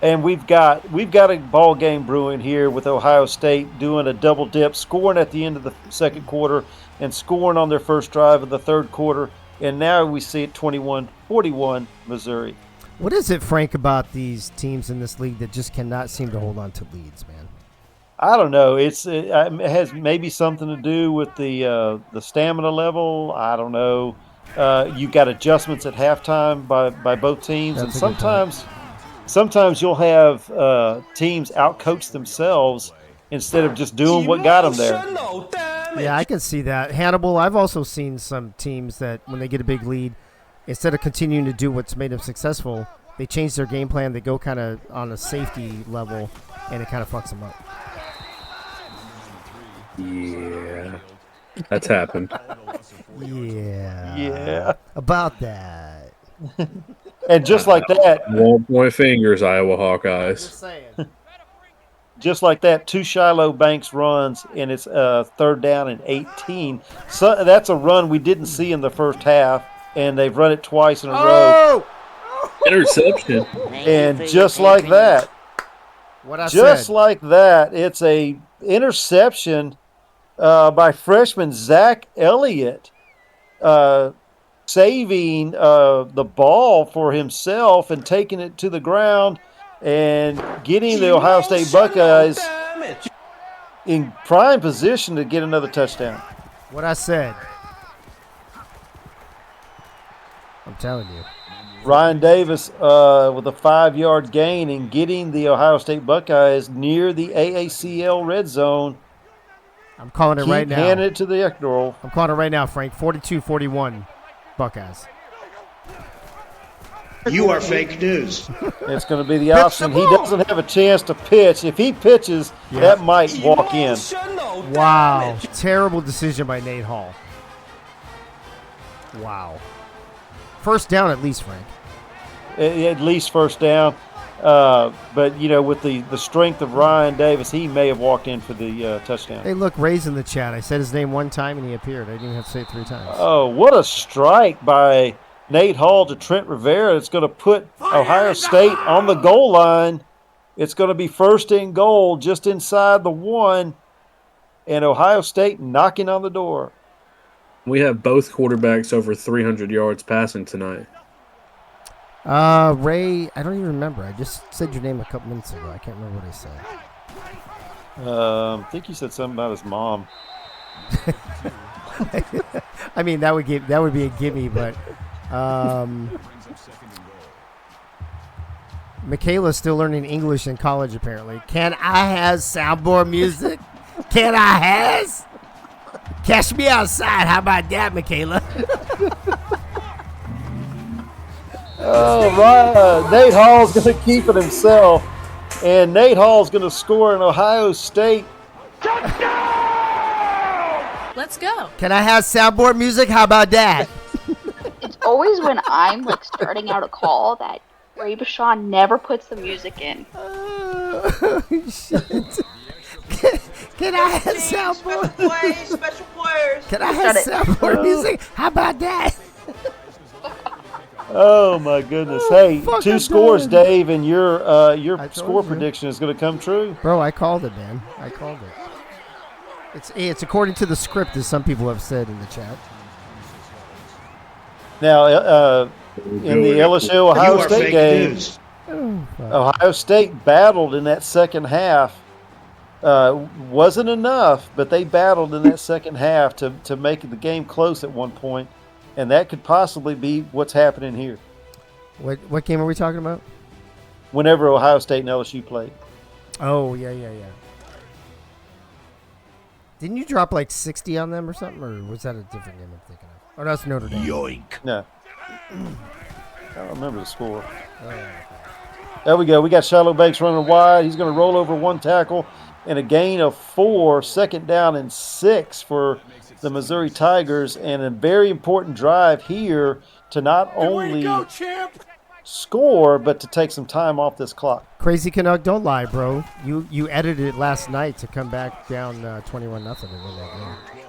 And we've got a ball game brewing here with Ohio State doing a double dip, scoring at the end of the second quarter and scoring on their first drive of the third quarter. And now we see it 21-41 Missouri. What is it, Frank, about these teams in this league that just cannot seem to hold on to leads, man? I don't know. It has maybe something to do with the stamina level. I don't know. You got adjustments at halftime by both teams, That's and a good sometimes you'll have teams outcoach themselves instead of just doing what got them there. Yeah, I can see that. Hannibal, I've also seen some teams that when they get a big lead, instead of continuing to do what's made them successful, they change their game plan. They go kind of on a safety level, and it kind of fucks them up. Yeah, that's happened. Yeah. About that. And just like that, Won't point fingers, Iowa Hawkeyes. saying. just like that, 2 Shiloh Banks runs, and it's third down and 18. So that's a run we didn't see in the first half, and they've run it twice in a row. Interception. And just like that, What I just said. like that, it's a interception by freshman Zach Elliott, saving the ball for himself and taking it to the ground and getting the Ohio State Buckeyes in prime position to get another touchdown. What I said. I'm telling you. Ryan Davis with a 5-yard gain and getting the Ohio State Buckeyes near the AACL red zone. I'm calling it Keep right now. handing it to the Eckdorl. I'm calling it right now, Frank. 42-41 Buckeyes. You are fake news. It's going to be the option. He doesn't have a chance to pitch. If he pitches, that might walk in. Wow. Terrible decision by Nate Hall. Wow. First down at least, Frank. At least first down. But, you know, with the strength of Ryan Davis, he may have walked in for the touchdown. Hey, look, Ray's in the chat. I said his name one time and he appeared. I didn't even have to say it 3 times. Oh, what a strike by Nate Hall to Trent Rivera. It's going to put Ohio State on the goal line. It's going to be first and goal just inside the 1, and Ohio State knocking on the door. We have both quarterbacks over 300 yards passing tonight. Ray, I don't even remember. I just said your name a couple minutes ago. I can't remember what I said. I think you said something about his mom. I mean, that would be a gimme, but Michaela's still learning English in college, apparently. Can I have soundboard music? Can I has? Catch me outside. How about that, Michaela? Right. Nate Hall's going to keep it himself, and Nate Hall's going to score in Ohio State. Let's go. Can I have soundboard music? How about that? always when I'm like starting out a call that Ray Bashaw never puts the music in. Oh, shit. Can I have soundboard? Special plays, special players. Can I have soundboard music? How about that? Oh my goodness! Hey, Fuck, 2 I'm scores, done. Dave, and your told score you. prediction is going to come true. Bro, I called it, man. I called it. It's according to the script, as some people have said in the chat. Now, in the LSU Ohio You are State fake game, news. Ohio State battled in that second half. Wasn't enough, but they battled in that second half to make the game close at one point, and that could possibly be what's happening here. What game are we talking about? Whenever Ohio State and LSU played. Oh, yeah. Didn't you drop like 60 on them or something? Or was that a different game I'm thinking of? Oh, that's Notre Dame. Yoink. No. I don't remember the score. There we go. We got Shiloh Banks running wide. He's going to roll over 1 tackle and a gain of 4, 2nd down and 6 for the Missouri Tigers. And a very important drive here to not only score, but to take some time off this clock. Crazy Canuck, don't lie, bro. You edited it last night to come back down 21-0 and win that game.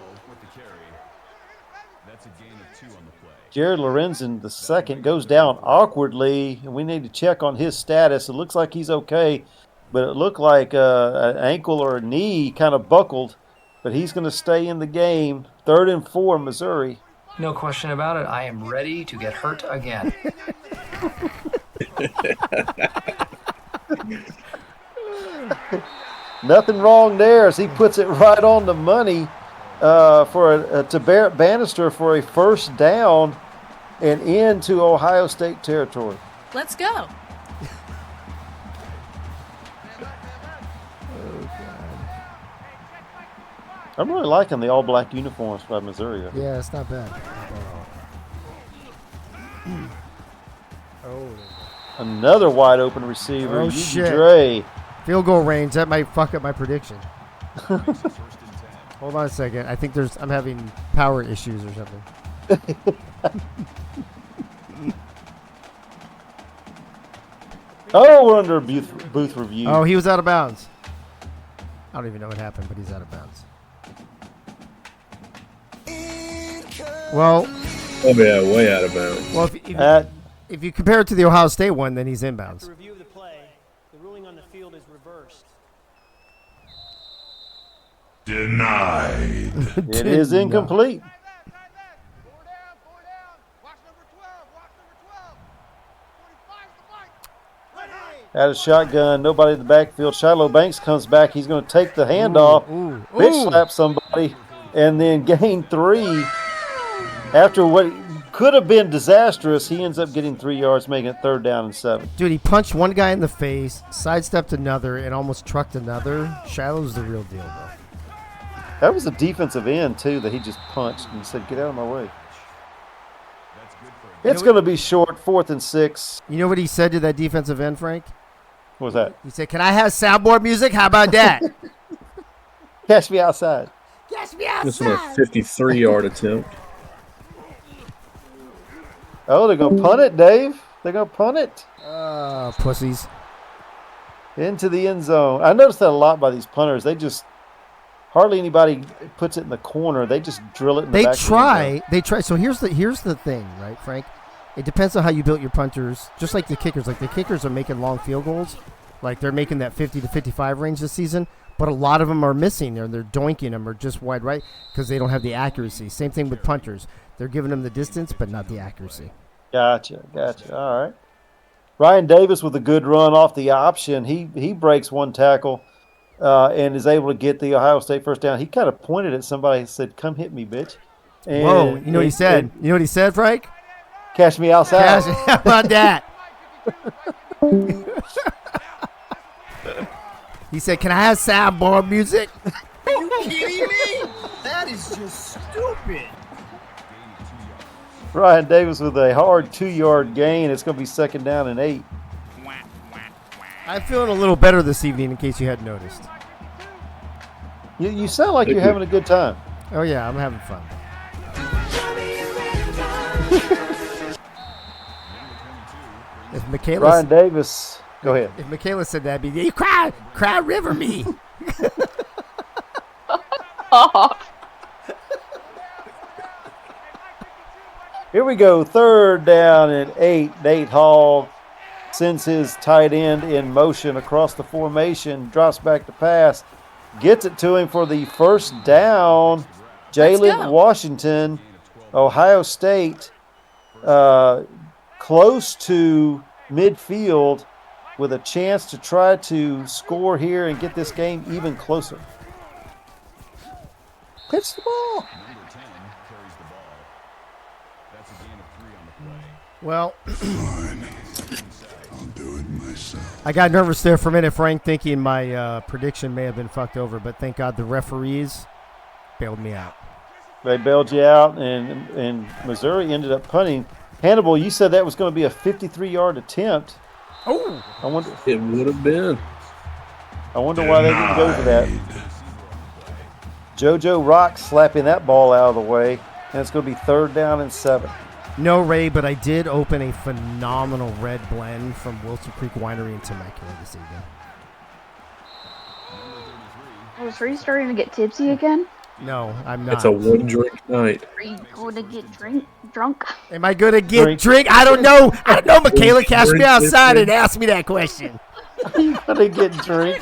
Jared Lorenzen, the second, goes down awkwardly, and we need to check on his status. It looks like he's okay, but it looked like an ankle or a knee kind of buckled, but he's going to stay in the game. 3rd and 4, Missouri. No question about it. I am ready to get hurt again. Nothing wrong there as he puts it right on the money to Barrett Bannister for a 1st down and into Ohio State territory. Let's go. I'm really liking the all-black uniforms by Missouri. Yeah, it's not bad. Oh, Another wide open receiver, Oh, Yuji shit. Dre. field goal range. That might fuck up my prediction. Hold on a second. I think I'm having power issues or something. Oh, we're under booth review. Oh, he was out of bounds. I don't even know what happened, but he's out of bounds. Well, Oh yeah, way out of bounds. Well, if you compare it to the Ohio State one, then he's inbounds. Review of the play. The ruling on the field is reversed. Denied. It is incomplete. Out of shotgun, nobody in the backfield. Shiloh Banks comes back. He's going to take the handoff, bitch slap somebody, and then gain 3. After what could have been disastrous, he ends up getting 3 yards, making it 3rd down and 7. Dude, he punched one guy in the face, sidestepped another, and almost trucked another. Shiloh's the real deal, bro. That was a defensive end, too, that he just punched and said, get out of my way. It's going to be short, 4th and 6. You know what he said to that defensive end, Frank? What was that? He said, "Can I have soundboard music? How about that?" Catch me outside. Catch me This was a 53-yard attempt. Oh, they're going to punt it, Dave. They're going to punt it. Pussies. Into the end zone. I noticed that a lot by these punters. They just hardly anybody puts it in the corner. They just drill it in the back. They try. So here's the thing, right, Frank? It depends on how you built your punters. Just like the kickers. Like the kickers are making long field goals. Like they're making that 50 to 55 range this season. But a lot of them are missing. They're doinking them or just wide right because they don't have the accuracy. Same thing with punters. They're giving them the distance but not the accuracy. Gotcha. All right. Ryan Davis with a good run off the option. He breaks one tackle and is able to get the Ohio State 1st down. He kind of pointed at somebody and said, "Come hit me, bitch." And whoa! You know what he said? You know what he said, Frank? Catch me outside. How about that? He said, "Can I have soundboard music?" Are you kidding me? That is just stupid. Ryan Davis with a hard 2-yard gain. It's going to be 2nd down and 8. I'm feeling a little better this evening, in case you hadn't noticed. You sound like you're having a good time. Oh yeah, I'm having fun. If Michaela, Ryan Davis, go ahead. If Michaela said that, it'd be, you cry river me. Here we go. 3rd down and 8. Nate Hall sends his tight end in motion across the formation, drops back to pass, gets it to him for the first down. Jalen Washington, Ohio State, close to midfield with a chance to try to score here and get this game even closer. Pitch the ball. Well, I got nervous there for a minute, Frank, thinking my prediction may have been fucked over, but thank God the referees bailed me out. They bailed you out, and Missouri ended up punting. Hannibal, you said that was going to be a 53-yard attempt. Oh, I wonder. It would have been. I wonder why they didn't go for that. JoJo Rock slapping that ball out of the way, and it's going to be 3rd down and 7. No, Ray, but I did open a phenomenal red blend from Wilson Creek Winery in Temecula this evening. Was Ray starting to get tipsy again? No, I'm not. It's a one-drink night. Are you going to get drunk? Am I going to get drink? I don't know. Michaela cashed me outside and asked me that question. Are you going to get drink?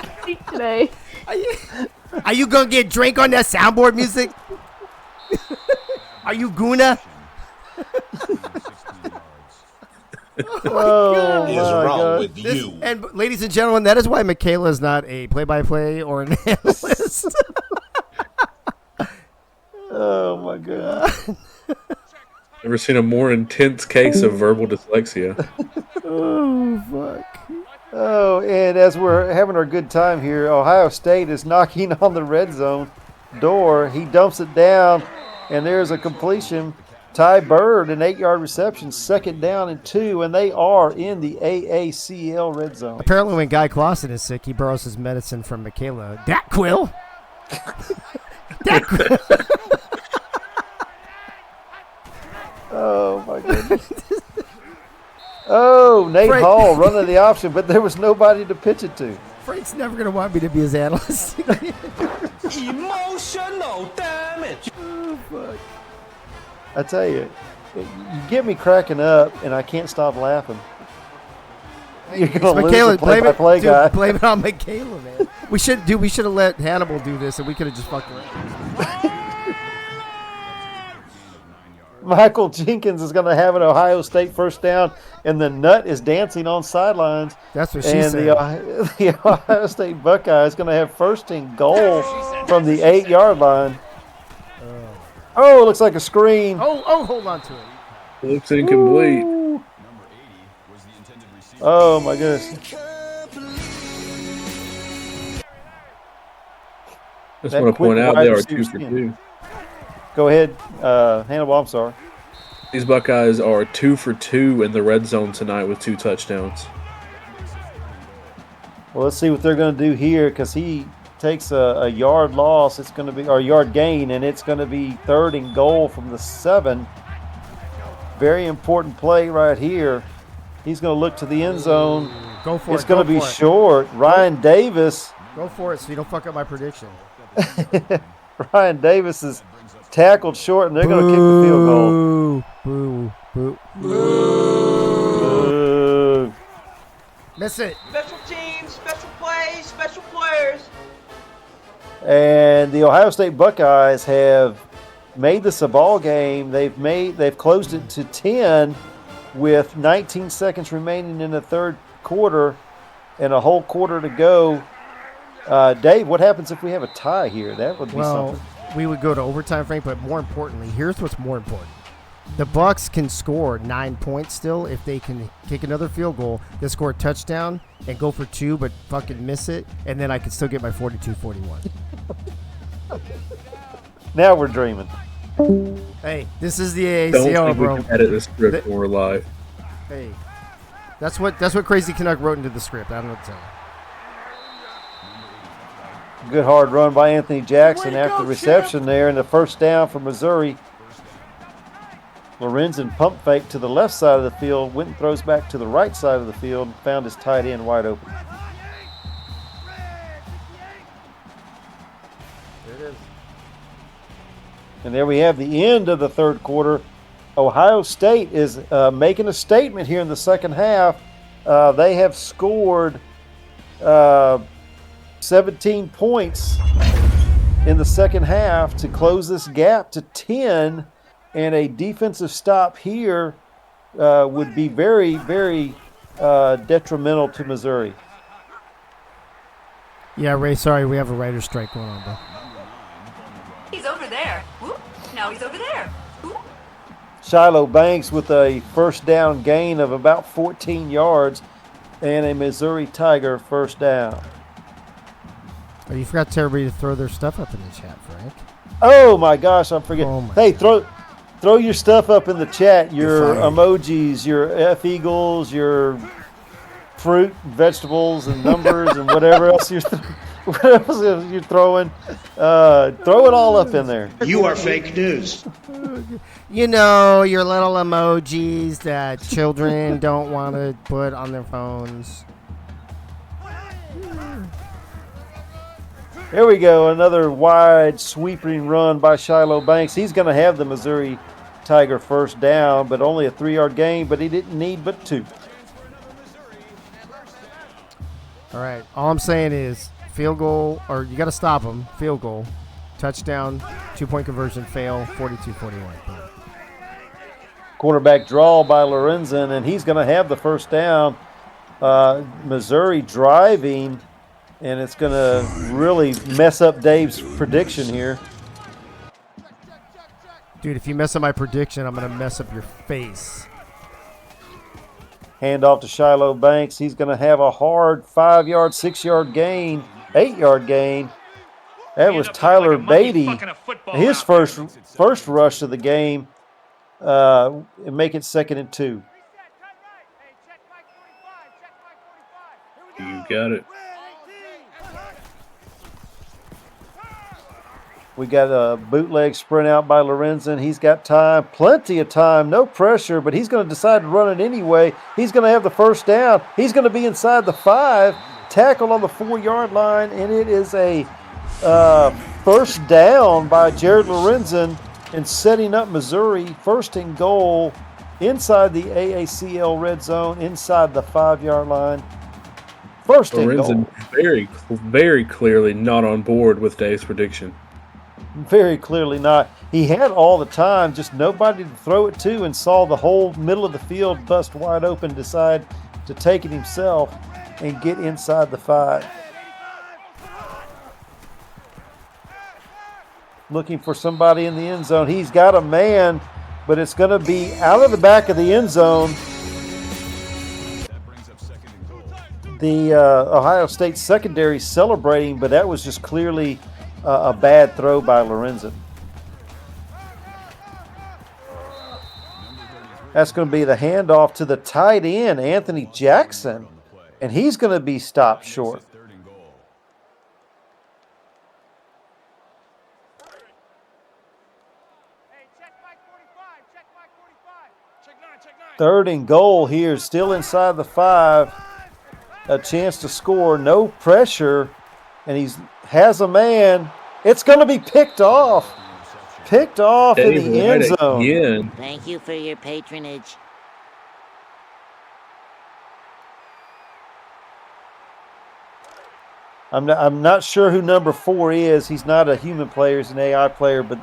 Today. Are you going to get drink on that soundboard music? Are you Guna? What is wrong with you? And ladies and gentlemen, that is why Michaela is not a play-by-play or an analyst. Oh my God! Never seen a more intense case of verbal dyslexia. Oh fuck! Oh, and as we're having our good time here, Ohio State is knocking on the red zone door. He dumps it down, and there's a completion. Ty Bird, an 8-yard reception, 2nd down and 2, and they are in the AACL red zone. Apparently, when Guy Clausen is sick, he borrows his medicine from Michaela. That quill. That quill. Oh my goodness. Oh, Nate Hall running the option, but there was nobody to pitch it to. Frank's never going to want me to be his analyst. Emotional damage. Oh, fuck. I tell you, you get me cracking up, and I can't stop laughing. You're going to lose the play-by-play guy. Blame it on Michaela, man. We should have let Hannibal do this, and we could have just fucked around. Michael Jenkins is going to have an Ohio State first down, and the nut is dancing on sidelines. That's what she said. And the Ohio State Buckeye is going to have 1st and goal from the 8-yard line. Oh, it looks like a screen. Oh, hold on to it. It looks incomplete. Ooh. Oh, my goodness. I just want to point out they are 2 for 2. Go ahead, Hannibal, I'm sorry. These Buckeyes are 2 for 2 in the red zone tonight with 2 touchdowns. Well, let's see what they're going to do here, because he takes a yard loss. It's going to be, or a yard gain, and it's going to be 3rd and goal from the 7. Very important play right here. He's going to look to the end zone. Go for it. It's going to be short. Ryan Davis. Go for it so you don't fuck up my prediction. Ryan Davis is tackled short, and they're going to kick the field goal. Boo. Boo. Boo. Miss it. Special teams, special plays, special players. And the Ohio State Buckeyes have made this a ball game. They've closed it to 10 with 19 seconds remaining in the 3rd quarter and a whole quarter to go. Dave, what happens if we have a tie here? That would be something. We would go to overtime, Frank, but more importantly, here's what's more important. The Bucks can score 9 points still if they can kick another field goal, they score a touchdown and go for 2 but fucking miss it, and then I can still get my 42-41. Now we're dreaming. Hey, this is the AACL, Don't think bro. we can edit the script when we're live. Hey, that's what Crazy Canuck wrote into the script. I don't know what to tell you. Good hard run by Anthony Jackson after the reception there, and the first down for Missouri. Lorenzen pump fake to the left side of the field, went and throws back to the right side of the field, found his tight end wide open. There it is. And there we have the end of the third quarter. Ohio State is making a statement here in the second half. They have scored 17 points in the second half to close this gap to 10, and a defensive stop here would be very, very detrimental to Missouri. Yeah, Ray, sorry, we have a writer's strike going on, bro. He's over there. Whoop. Now he's over there. Whoop. Shiloh Banks with a first down gain of about 14 yards and a Missouri Tiger first down. Oh, you forgot to tell everybody to throw their stuff up in the chat, Frank. Oh my gosh, I'm forgetting. Oh my hey, God. throw your stuff up in the chat. Your emojis, your F Eagles, your fruit, vegetables, and numbers, and whatever else you're throwing. Throw it all up in there. You are fake news. You know, your little emojis that children don't want to put on their phones. Here we go, another wide sweeping run by Shiloh Banks. He's going to have the Missouri Tiger first down, but only a 3-yard gain, but he didn't need but 2. All right, all I'm saying is field goal, or you got to stop him, field goal, touchdown, 2-point conversion, fail, 42-41. Quarterback draw by Lorenzen, and he's going to have the first down. Missouri driving, and it's going to really mess up Dave's prediction here. Dude, if you mess up my prediction, I'm going to mess up your face. Hand off to Shiloh Banks. He's going to have a hard 5-yard, 6-yard gain, 8-yard gain. That was Tyler Beatty. His first rush of the game. And make it 2nd and 2. You got it. We got a bootleg sprint out by Lorenzen. He's got time, plenty of time, no pressure, but he's going to decide to run it anyway. He's going to have the first down. He's going to be inside the 5, tackle on the 4-yard line, and it is a first down by Jared Lorenzen and setting up Missouri 1st and goal inside the AACL red zone, inside the 5-yard line. 1st and goal. Very, very clearly not on board with Dave's prediction. Very clearly not. He had all the time, just nobody to throw it to, and saw the whole middle of the field bust wide open, decide to take it himself and get inside the 5. Looking for somebody in the end zone. He's got a man, but it's going to be out of the back of the end zone. The Ohio State secondary celebrating, but that was just clearly a bad throw by Lorenzen. That's going to be the handoff to the tight end, Anthony Jackson, and he's going to be stopped short. Third and goal here, still inside the 5. A chance to score, no pressure, and he has a man. It's going to be picked off. Picked off in the end zone. Again. Thank you for your patronage. I'm not sure who number 4 is. He's not a human player. He's an AI player, but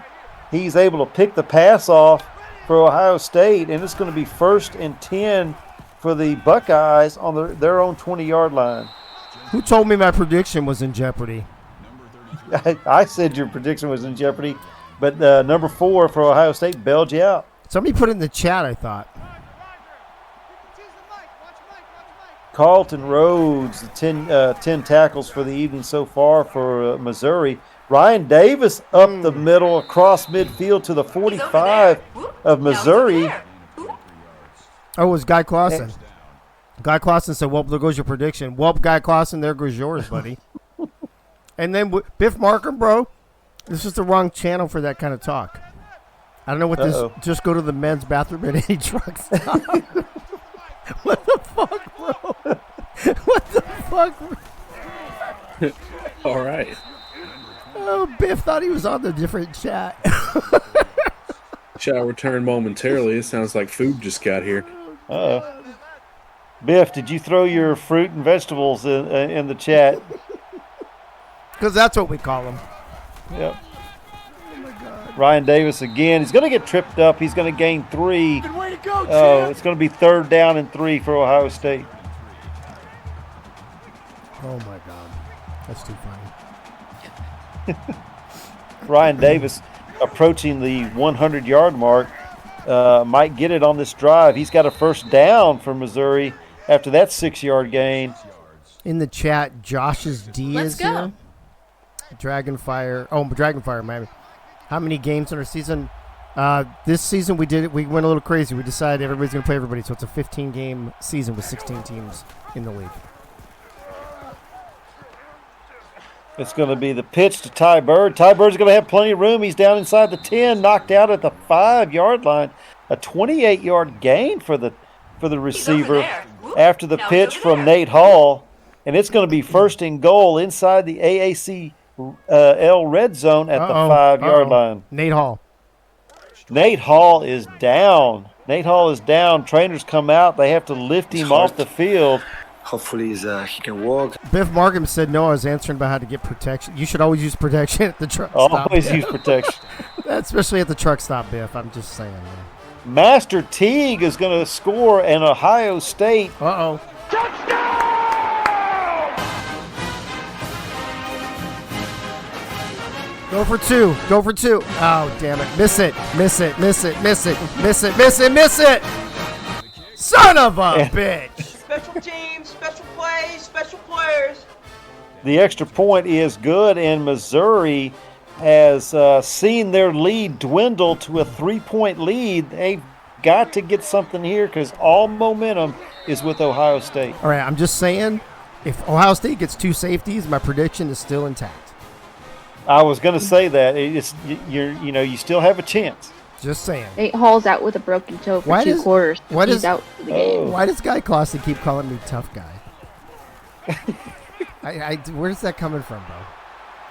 he's able to pick the pass off for Ohio State, and it's going to be 1st and 10 for the Buckeyes on their own 20-yard line. Who told me my prediction was in jeopardy? I said your prediction was in jeopardy, but number 4 for Ohio State bailed you out. Somebody put it in the chat, I thought. Carlton Rhodes, 10 tackles for the evening so far for Missouri. Ryan Davis up the middle across midfield to the 45 of Missouri. Oh, it was Guy Clausen. Guy Clausen said, well, there goes your prediction. Well, Guy Clausen, there goes yours, buddy. And then Biff Markham, bro, this is the wrong channel for that kind of talk. I don't know what Uh-oh. this. Just go to the men's bathroom at any truck stop. What the fuck, bro? What the fuck? All right. Oh, Biff thought he was on the different chat. Shall return momentarily. It sounds like food just got here. Biff, did you throw your fruit and vegetables in the chat? Because that's what we call them. Yep. Ryan Davis again. He's going to get tripped up. He's going to gain 3. Good way to go, Oh, it's going to be 3rd down and 3 for Ohio State. Oh my God, that's too funny. Ryan Davis approaching the 100-yard mark. Might get it on this drive. He's got a 1st down for Missouri after that 6-yard gain. In the chat, Josh's D Let's is go. here. Dragonfire, Miami. How many games in our season? This season we went a little crazy. We decided everybody's going to play everybody, so it's a 15-game season with 16 teams in the league. It's going to be the pitch to Ty Bird. Ty Bird's going to have plenty of room. He's down inside the 10, knocked out at the 5-yard line. A 28-yard gain for the receiver after the pitch from Nate Hall. And it's going to be 1st and goal inside the AACL red zone at the 5-yard line. Nate Hall. Nate Hall is down. Trainers come out. They have to lift him off the field. Hopefully he can walk. Biff Markham said no. I was answering about how to get protection. You should always use protection at the truck stop. Always use protection. Especially at the truck stop, Biff. I'm just saying. Man. Master Teague is going to score an Ohio State. Uh-oh. Go for 2. Oh, damn it. Miss it. Son of a bitch. Special teams, special plays, special players. The extra point is good, and Missouri has seen their lead dwindle to a 3-point lead. They've got to get something here because all momentum is with Ohio State. All right, I'm just saying, if Ohio State gets 2 safeties, my prediction is still intact. I was going to say that. You still have a chance. Just saying. Nate Hall's out with a broken toe for 2 quarters. He's out for the game. Why does Guy Clausen keep calling me tough guy? Where's that coming from, bro?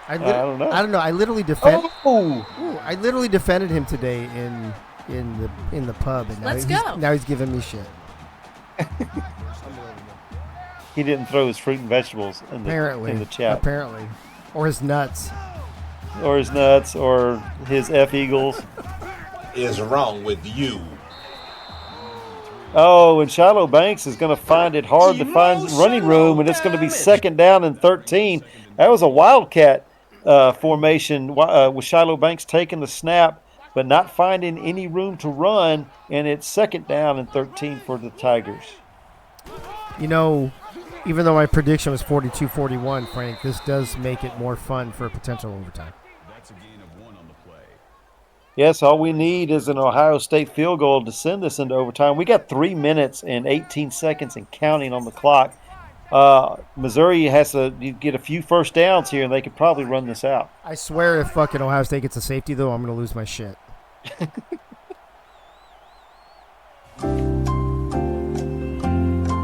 I don't know. I don't know. I literally I literally defended him today in the pub, and now he's giving me shit. He didn't throw his fruit and vegetables in the chat. Apparently. Or his nuts. Or his F-Eagles. Is wrong with you? Oh, and Shiloh Banks is going to find it hard to find running room, and it's going to be 2nd down and 13. That was a Wildcat formation with Shiloh Banks taking the snap, but not finding any room to run, and it's 2nd down and 13 for the Tigers. You know, even though my prediction was 42-41, Frank, this does make it more fun for a potential overtime. That's a gain of 1 on the play. Yes, all we need is an Ohio State field goal to send this into overtime. We got 3 minutes and 18 seconds and counting on the clock. Missouri has to get a few 1st downs here, and they could probably run this out. I swear if fucking Ohio State gets a safety, though, I'm going to lose my shit.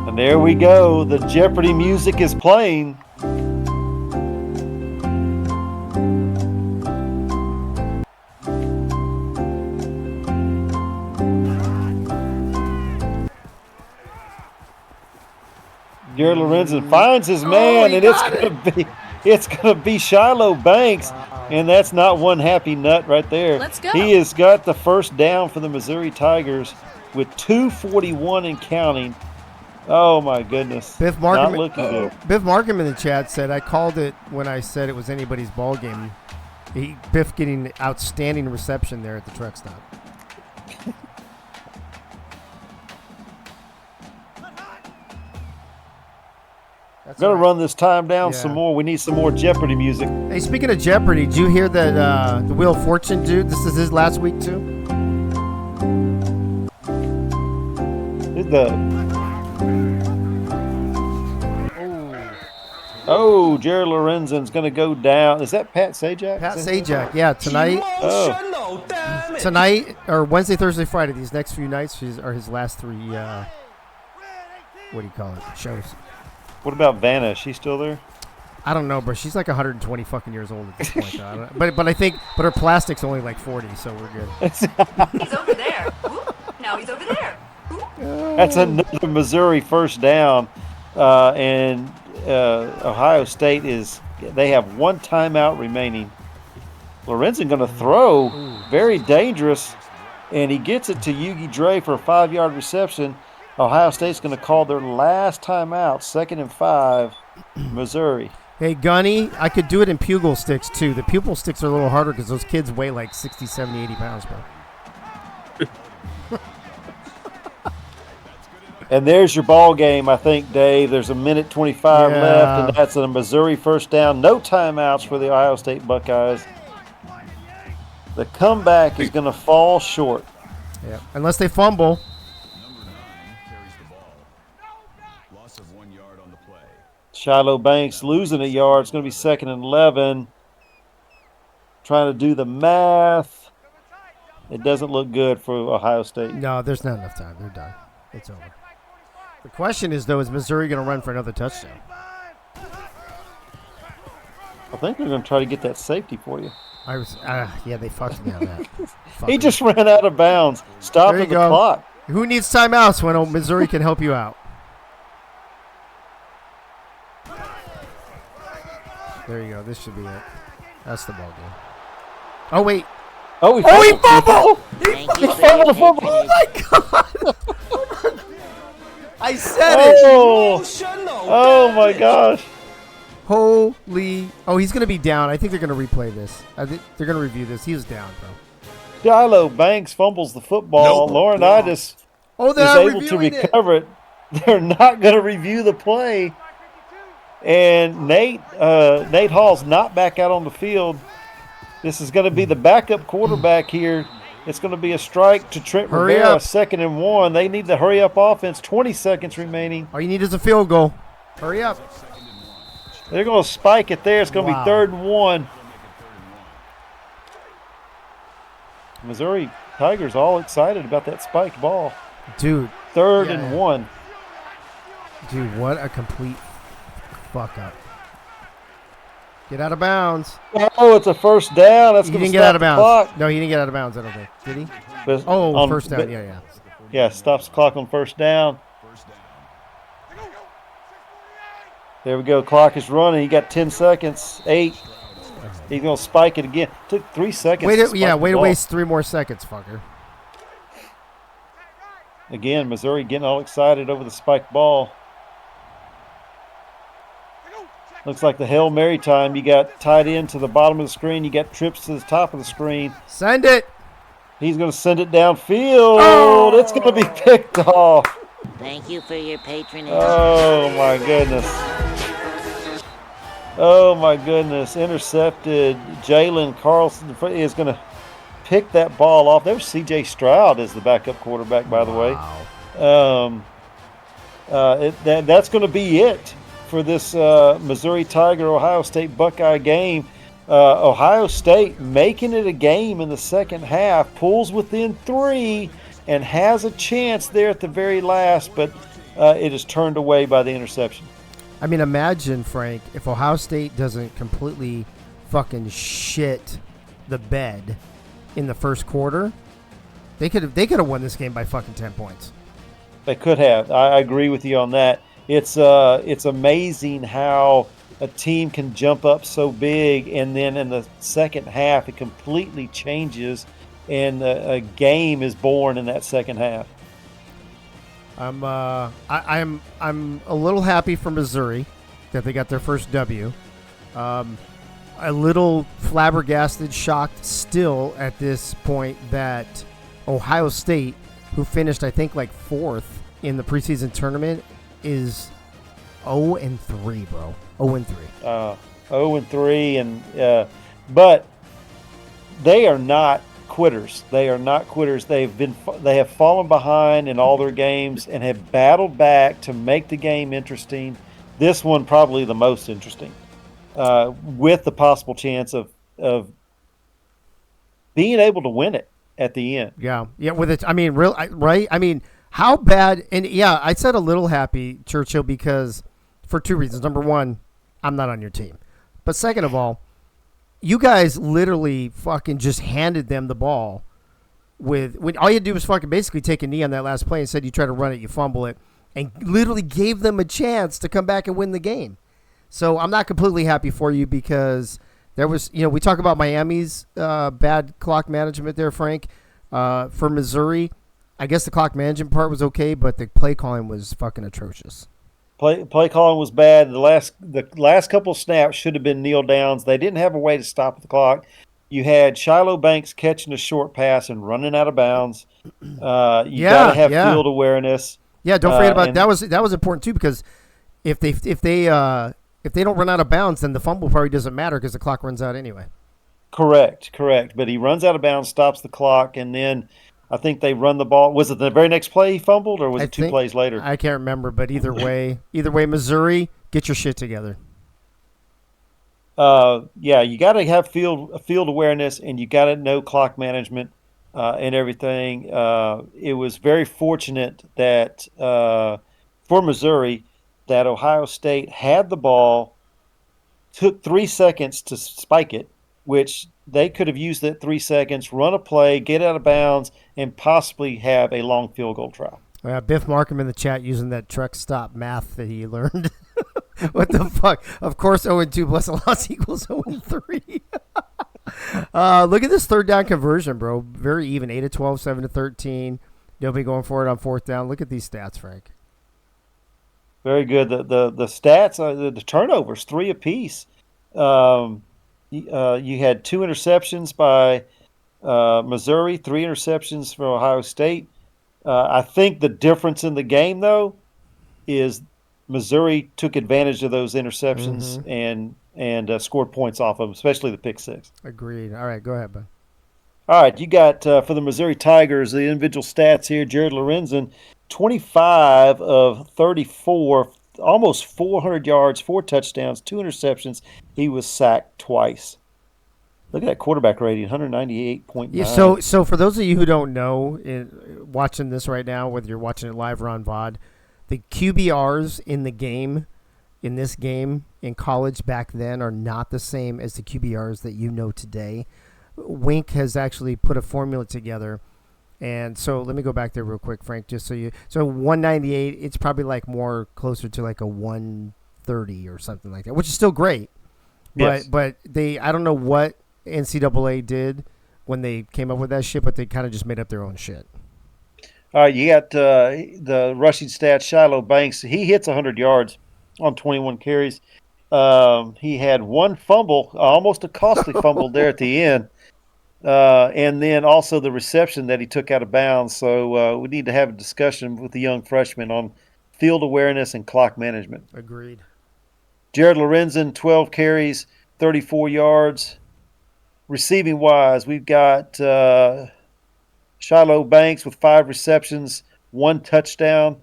And there we go. The Jeopardy music is playing. Jared Lorenzen finds his man, and it's gonna be Shiloh Banks, and that's not one happy nut right there. Let's go. He has got the 1st down for the Missouri Tigers with 2:41 and counting. Oh my goodness! Biff Markham, not looking good. Biff Markham in the chat said I called it when I said it was anybody's ball game. Biff getting outstanding reception there at the truck stop. We're going to run this time down some more. We need some more Jeopardy music. Hey, speaking of Jeopardy, did you hear that the Wheel of Fortune dude, this is his last week too? Jared Lorenzen's going to go down. Is that Pat Sajak? Pat Sajak, yeah, tonight. Oh. tonight or Wednesday, Thursday, Friday. These next few nights are his last 3. What do you call it? Shows. What about Vanna? Is she still there? I don't know, but she's like 120 fucking years old at this point. Though. But I think her plastic's only like 40, so we're good. He's over there. Whoop. Now he's over there. That's another Missouri first down, and Ohio State they have 1 timeout remaining. Lorenzen going to throw, very dangerous, and he gets it to Yugi Dre for a 5-yard reception. Ohio State's going to call their last timeout, 2nd and 5, Missouri. Hey, Gunny, I could do it in pupil sticks, too. The pupil sticks are a little harder because those kids weigh like 60, 70, 80 pounds, bro. And there's your ball game, I think, Dave. There's 1:25 left, and that's a Missouri first down. No timeouts for the Ohio State Buckeyes. The comeback is going to fall short. Yeah, unless they fumble. Number 9 carries the ball. Loss of 1 yard on the play. Shiloh Banks losing a yard. It's going to be 2nd and 11. Trying to do the math. It doesn't look good for Ohio State. No, there's not enough time. They're done. It's over. The question is, though, is Missouri going to run for another touchdown? I think they're going to try to get that safety for you. Yeah, they fucked me on that. He just ran out of bounds. Stopping the clock. Who needs timeouts when Missouri can help you out? There you go. This should be it. That's the ball game. Oh, wait. Oh, he fumbled! He fumbled the football! Oh, my God! I said it! Oh, my gosh. Holy. Oh, he's going to be down. I think they're going to replay this. I think they're going to review this. He was down, bro. Shiloh Banks fumbles the football. Laurinaitis is able to recover it. They're not going to review the play. And Nate Hall's not back out on the field. This is going to be the backup quarterback here. It's going to be a strike to Trent Rivera, 2nd and 1. They need the hurry up offense. 20 seconds remaining. All you need is a field goal. Hurry up. They're going to spike it there. It's going to be 3rd and 1. Missouri Tigers all excited about that spiked ball. Dude. 3rd and 1. Dude, what a complete fuck up. Get out of bounds. Oh, it's a first down. That's he going to didn't get out of bounds. Clock. No, he didn't get out of bounds, I don't think. Did he? But first down. Yeah. Yeah, stops the clock on first down. There we go. Clock is running. He got 10 seconds. 8. He's going to spike it again. Took 3 seconds. Way to waste 3 more seconds, fucker. Again, Missouri getting all excited over the spiked ball. Looks like the Hail Mary time. You got tight end to the bottom of the screen. You got trips to the top of the screen. Send it. He's going to send it downfield. Oh, it's going to be picked off. Thank you for your patronage. Oh, my goodness. Oh, my goodness. Intercepted. Jalen Carlson is going to pick that ball off. There's C.J. Stroud as the backup quarterback, by the way. That's going to be it for this Missouri Tiger Ohio State Buckeye game. Ohio State making it a game in the second half, pulls within 3 and has a chance there at the very last, but it is turned away by the interception. I mean, imagine, Frank, if Ohio State doesn't completely fucking shit the bed in the first quarter, they could have won this game by fucking 10 points. They could have. I agree with you on that. It's amazing how a team can jump up so big, and then in the second half it completely changes, and a game is born in that second half. I'm a little happy for Missouri that they got their first W. A little flabbergasted, shocked still at this point that Ohio State, who finished I think like 4th in the preseason tournament, is 0-3, bro. 0-3. 0-3, but they are not quitters. They are not quitters. They have fallen behind in all their games and have battled back to make the game interesting. This one probably the most interesting, with the possible chance of being able to win it. at the end. Yeah. With it, I mean, right? I mean, how bad? And yeah, I said a little happy, Churchill, because for two reasons. Number one, I'm not on your team, but second of all, you guys literally fucking just handed them the ball. When all you had to do was fucking basically take a knee on that last play and said you try to run it, you fumble it, and literally gave them a chance to come back and win the game. So I'm not completely happy for you because there was, we talk about Miami's bad clock management there, Frank. For Missouri, I guess the clock management part was okay, but the play calling was fucking atrocious. Play calling was bad. The last couple of snaps should have been kneel downs. They didn't have a way to stop the clock. You had Shiloh Banks catching a short pass and running out of bounds. You got to have field awareness. Yeah, don't forget about that was important too, because if they don't run out of bounds, then the fumble probably doesn't matter because the clock runs out anyway. Correct. But he runs out of bounds, stops the clock, and then I think they run the ball. Was it the very next play he fumbled, or was it two plays later? I can't remember, but either way, Missouri, get your shit together. You got to have field awareness, and you got to know clock management and everything. It was very fortunate that for Missouri that Ohio State had the ball, took 3 seconds to spike it, which they could have used that 3 seconds, run a play, get out of bounds, and possibly have a long field goal try. Biff Markham in the chat using that truck stop math that he learned. What the fuck? Of course, 0-2 plus a loss equals 0-3. Look at this third down conversion, bro. Very even. 8-12, 7-13. Nobody going for it on fourth down. Look at these stats, Frank. Very good. The stats, the turnovers, 3 apiece. You had 2 interceptions by Missouri, 3 interceptions for Ohio State. I think the difference in the game, though, is Missouri took advantage of those interceptions and scored points off of them, especially the pick six. Agreed. All right, go ahead, bud. All right, you got for the Missouri Tigers, the individual stats here, Jared Lorenzen, 25 of 34, almost 400 yards, 4 touchdowns, 2 interceptions. He was sacked twice. Look at that quarterback rating, 198.9. Yeah, so for those of you who don't know, watching this right now, whether you're watching it live or on VOD, the QBRs in this game, in college back then are not the same as the QBRs that you know today. Wink has actually put a formula together. And so let me go back there real quick, Frank, so 198, it's probably like more closer to like a 130 or something like that, which is still great. Yes. But I don't know what NCAA did when they came up with that shit, but they kind of just made up their own shit. All right, you got the rushing stats. Shiloh Banks, he hits 100 yards on 21 carries. He had 1 fumble, almost a costly fumble there at the end. And then also the reception that he took out of bounds. So we need to have a discussion with the young freshman on field awareness and clock management. Agreed. Jared Lorenzen, 12 carries, 34 yards. Receiving wise, we've got Shiloh Banks with 5 receptions, 1 touchdown.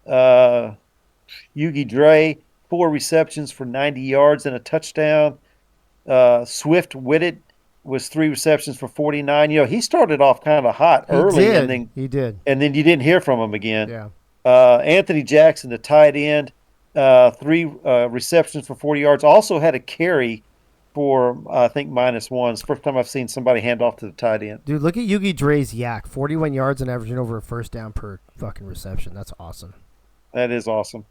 Yugi Dre, 4 receptions for 90 yards and a touchdown. Swift Whitted was 3 receptions for 49. He started off kind of hot early. He did. And then you didn't hear from him again. Yeah. Anthony Jackson, the tight end, 3 receptions for 40 yards. Also had a carry for, I think, -1. It's the first time I've seen somebody hand off to the tight end. Dude, look at Yugi Dre's yak. 41 yards and averaging over a first down per fucking reception. That's awesome. That is awesome.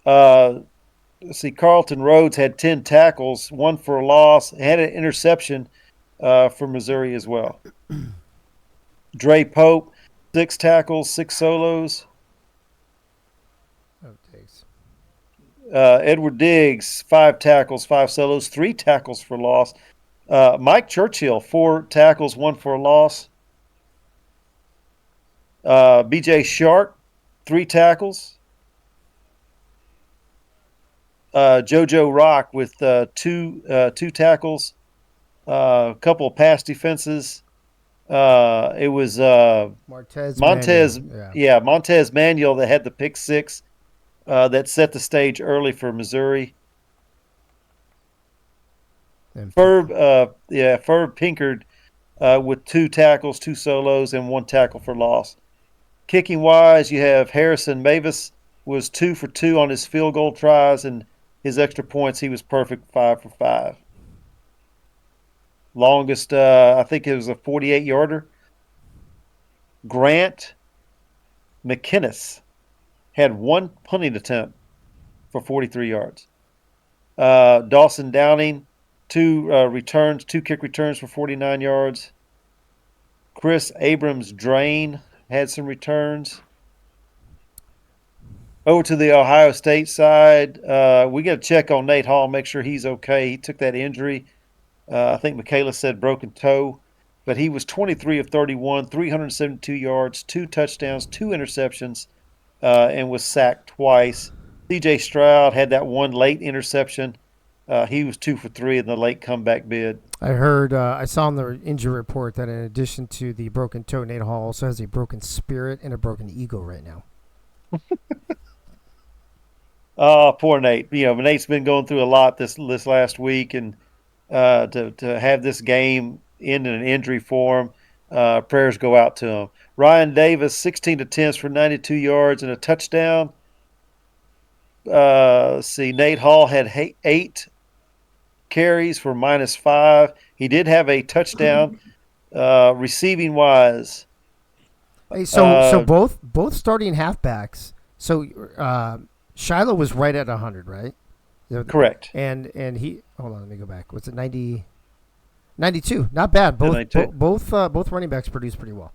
Let's see, Carlton Rhodes had 10 tackles, 1 for a loss, had an interception for Missouri as well. Dre Pope, 6 tackles, 6 solos. Edward Diggs, 5 tackles, 5 solos, 3 tackles for loss. Mike Churchill, 4 tackles, 1 for a loss. BJ Shark, 3 tackles. JoJo Rock with 2 tackles, a couple of pass defenses. It was Montez Manuel that had the pick 6 that set the stage early for Missouri. Ferb Pinkard with 2 tackles, 2 solos, and 1 tackle for loss. Kicking wise, you have Harrison Mavis was 2 for 2 on his field goal tries, and his extra points, he was perfect, 5 for 5. Longest, I think it was a 48-yarder. Grant McInnes had 1 punting attempt for 43 yards. Dawson Downing, 2 returns, 2 kick returns for 49 yards. Chris Abrams Drain had some returns. Over to the Ohio State side, we got to check on Nate Hall, make sure he's okay. He took that injury. I think Michaela said broken toe, but he was 23 of 31, 372 yards, 2 touchdowns, 2 interceptions, and was sacked twice. C.J. Stroud had that 1 late interception. He was 2 for 3 in the late comeback bid. I heard, I saw in the injury report that in addition to the broken toe, Nate Hall also has a broken spirit and a broken ego right now. Oh, poor Nate. Nate's been going through a lot this last week, and to have this game end in an injury for him, prayers go out to him. Ryan Davis, 16 attempts for 92 yards and a touchdown. Nate Hall had 8 carries for -5. He did have a touchdown. Receiving wise, Hey, so both starting halfbacks. So Shiloh was right at 100, right? Correct. And he, hold on, let me go back. What's it, 92? Not bad. Both running backs produced pretty well.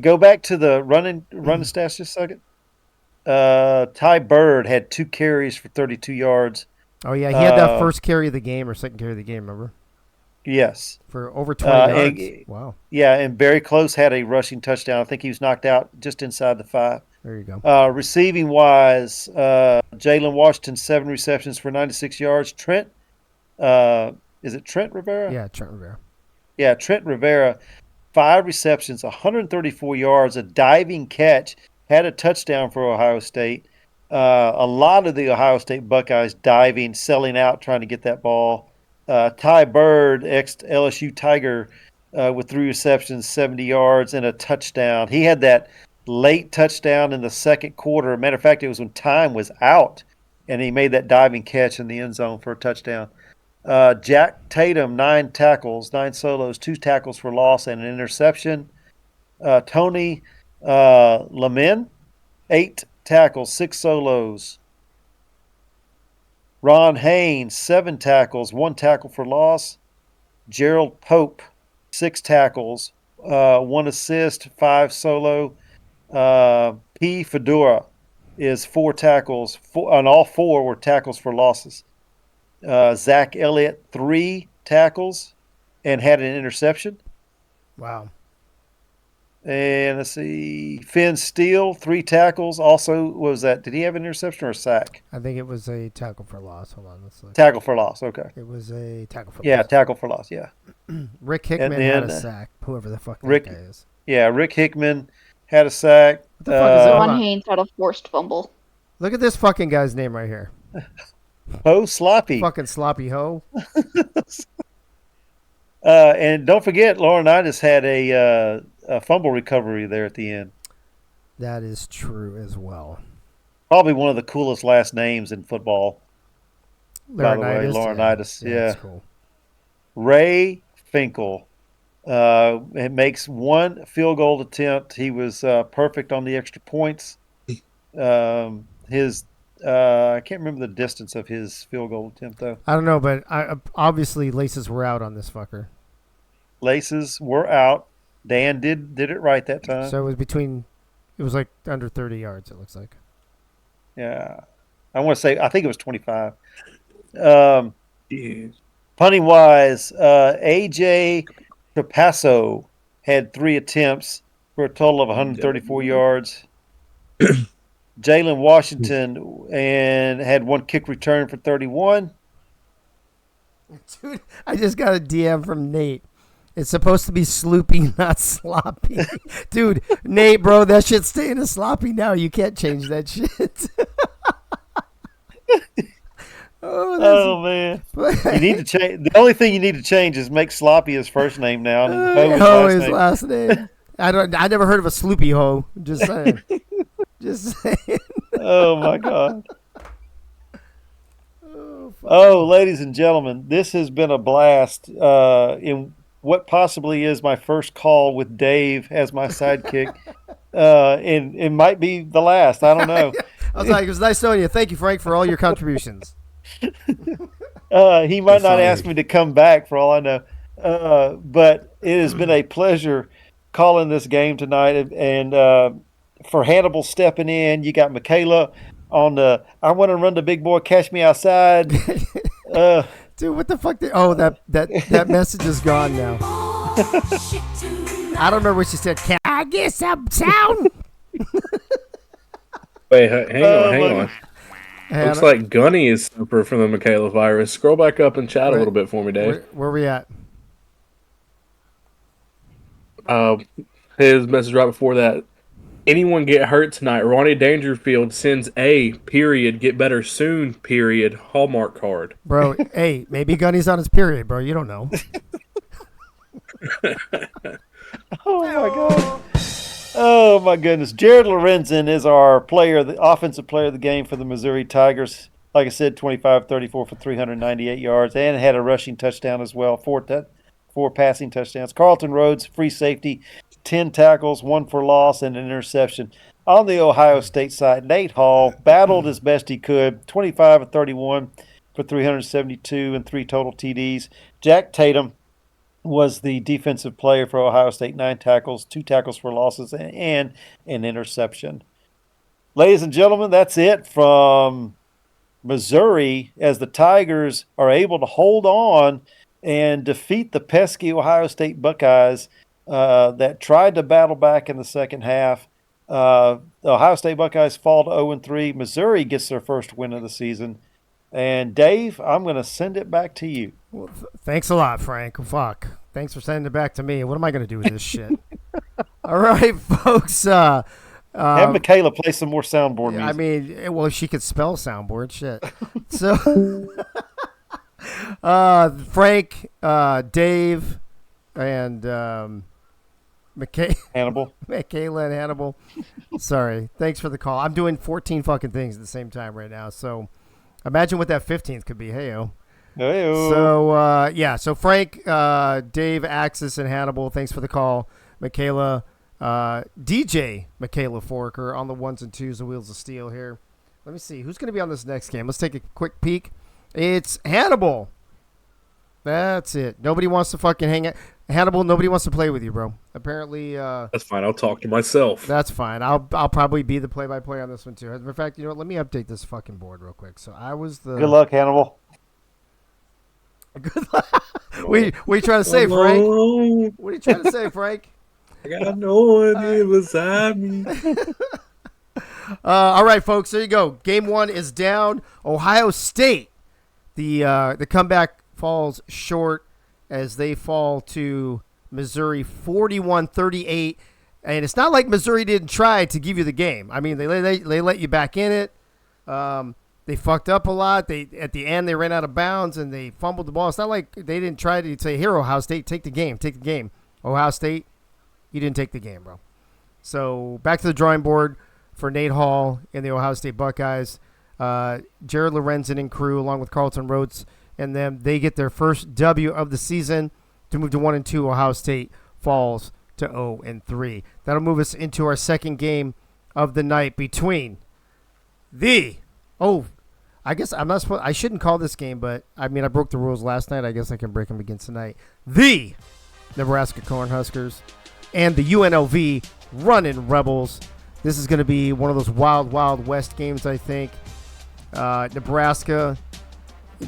Go back to the running stats just a second. Ty Bird had 2 carries for 32 yards. Oh yeah, he had that first carry of the game or second carry of the game. Remember? Yes. For over 20 yards. Wow. Yeah, and Barry Close had a rushing touchdown. I think he was knocked out just inside the 5. There you go. Receiving wise, Jalen Washington, 7 receptions for 96 yards. Trent, is it Trent Rivera? Yeah, Trent Rivera. Yeah, Trent Rivera, 5 receptions, 134 yards, a diving catch, had a touchdown for Ohio State. A lot of the Ohio State Buckeyes diving, selling out, trying to get that ball. Ty Bird, ex-LSU Tiger, with 3 receptions, 70 yards, and a touchdown. He had that late touchdown in the second quarter. Matter of fact, it was when time was out, and he made that diving catch in the end zone for a touchdown. Jack Tatum, 9 tackles, 9 solos, 2 tackles for loss, and an interception. Tony Lamin, 8 tackles, 6 solos. Ron Haynes, 7 tackles, 1 tackle for loss. Gerald Pope, 6 tackles, 1 assist, 5 solo. P. Fedora is 4 tackles, and all 4 were tackles for losses. Zach Elliott, 3 tackles and had an interception. Wow. And let's see, Finn Steele, 3 tackles. Also, what was that? Did he have an interception or a sack? I think it was a tackle for loss. Hold on, let's look. Tackle for loss. Okay. It was a tackle for loss. Yeah, tackle for loss. Yeah. Rick Hickman had a sack. Whoever the fuck that guy is. Yeah, Rick Hickman had a sack. What the fuck is that? Ron Haynes had a forced fumble. Look at this fucking guy's name right here. Ho Sloppy. Fucking sloppy ho. And don't forget, Laurinaitis had a fumble recovery there at the end. That is true as well. Probably one of the coolest last names in football. By the way, Laurinaitis. Yeah. That's cool. Ray Finkel. It makes 1 field goal attempt. He was perfect on the extra points. I can't remember the distance of his field goal attempt, though. I don't know, but obviously laces were out on this fucker. Laces were out. Dan did it right that time. So it was like under 30 yards, it looks like. Yeah. I think it was 25. Punting wise, AJ Trapasso had 3 attempts for a total of 134 yards. Jalen Washington and had 1 kick return for 31. Dude, I just got a DM from Nate. It's supposed to be sloopy, not sloppy. Dude, Nate, bro, that shit's staying a sloppy now. You can't change that shit. Oh, Oh man, you need to change. The only thing you need to change is make Sloppy his first name now. And Ho his last name. I never heard of a Sloopy Ho. Just saying. Just saying. Oh my God. Oh, ladies and gentlemen, this has been a blast. In what possibly is my first call with Dave as my sidekick, and it might be the last. I don't know. I was like, it was nice knowing you. Thank you, Frank, for all your contributions. He might not ask me to come back for all I know. But it has been a pleasure calling this game tonight. And for Hannibal stepping in, you got Michaela on the I want to run the big boy, catch me outside. Dude, what the fuck? That message is gone now. I don't remember what she said. Can I get some sound? Wait, hang on. Looks like Gunny is super from the Michaela virus. Scroll back up and chat a little bit for me, Dave. Where we at? His message right before that. Anyone get hurt tonight? Ronnie Dangerfield sends a period. Get better soon. Period. Hallmark card. Bro, hey, maybe Gunny's on his period, bro. You don't know. Oh my God. Oh my goodness. Jared Lorenzen is our player, the offensive player of the game for the Missouri Tigers. Like I said, 25-34 for 398 yards and had a rushing touchdown as well. Four passing touchdowns. Carlton Rhodes, free safety, 10 tackles, 1 for loss, and an interception. On the Ohio State side, Nate Hall battled as best he could, 25-31 for 372 and 3 total TDs. Jack Tatum was the defensive player for Ohio State, 9 tackles, 2 tackles for losses, and an interception. Ladies and gentlemen, that's it from Missouri as the Tigers are able to hold on and defeat the pesky Ohio State Buckeyes that tried to battle back in the second half. The Ohio State Buckeyes fall to 0-3. Missouri gets their first win of the season. And Dave, I'm going to send it back to you. Well, thanks a lot, Frank. Fuck. Thanks for sending it back to me. What am I going to do with this shit? All right, folks. Have Michaela play some more soundboard music. I mean, well, she could spell soundboard. Shit. So, Frank, Dave, and Hannibal. Michaela and Hannibal. Sorry. Thanks for the call. I'm doing 14 fucking things at the same time right now. So, imagine what that 15th could be. Hey-o. Hey-o. So, so Frank, Dave, Axis, and Hannibal, thanks for the call. Michaela, DJ Michaela Forker on the 1s and 2s, the Wheels of Steel here. Let me see. Who's going to be on this next game? Let's take a quick peek. It's Hannibal. That's it. Nobody wants to fucking hang out. Hannibal, nobody wants to play with you, bro. Apparently. That's fine. I'll talk to myself. That's fine. I'll probably be the play-by-play on this one, too. As a matter of fact, you know what? Let me update this fucking board real quick. So I was the... Good luck, Hannibal. Good luck. What are you trying to say, Frank? What are you trying to say, Frank? I got no one beside me. All right, folks. There you go. Game 1 is down. Ohio State. The comeback falls short as they fall to Missouri 41-38. And it's not like Missouri didn't try to give you the game. I mean, they let you back in it. They fucked up a lot. At the end, they ran out of bounds and they fumbled the ball. It's not like they didn't try to say, here, Ohio State, take the game. Take the game. Ohio State, you didn't take the game, bro. So back to the drawing board for Nate Hall and the Ohio State Buckeyes. Jared Lorenzen and crew, along with Carlton Rhodes and them, they get their first W of the season to move to 1-2. Ohio State falls to 0-3. That'll move us into our second game of the night between I guess I'm not supposed. I shouldn't call this game, but I mean I broke the rules last night. I guess I can break them again tonight. The Nebraska Cornhuskers and the UNLV Running Rebels. This is going to be one of those wild, wild west games, I think. Nebraska,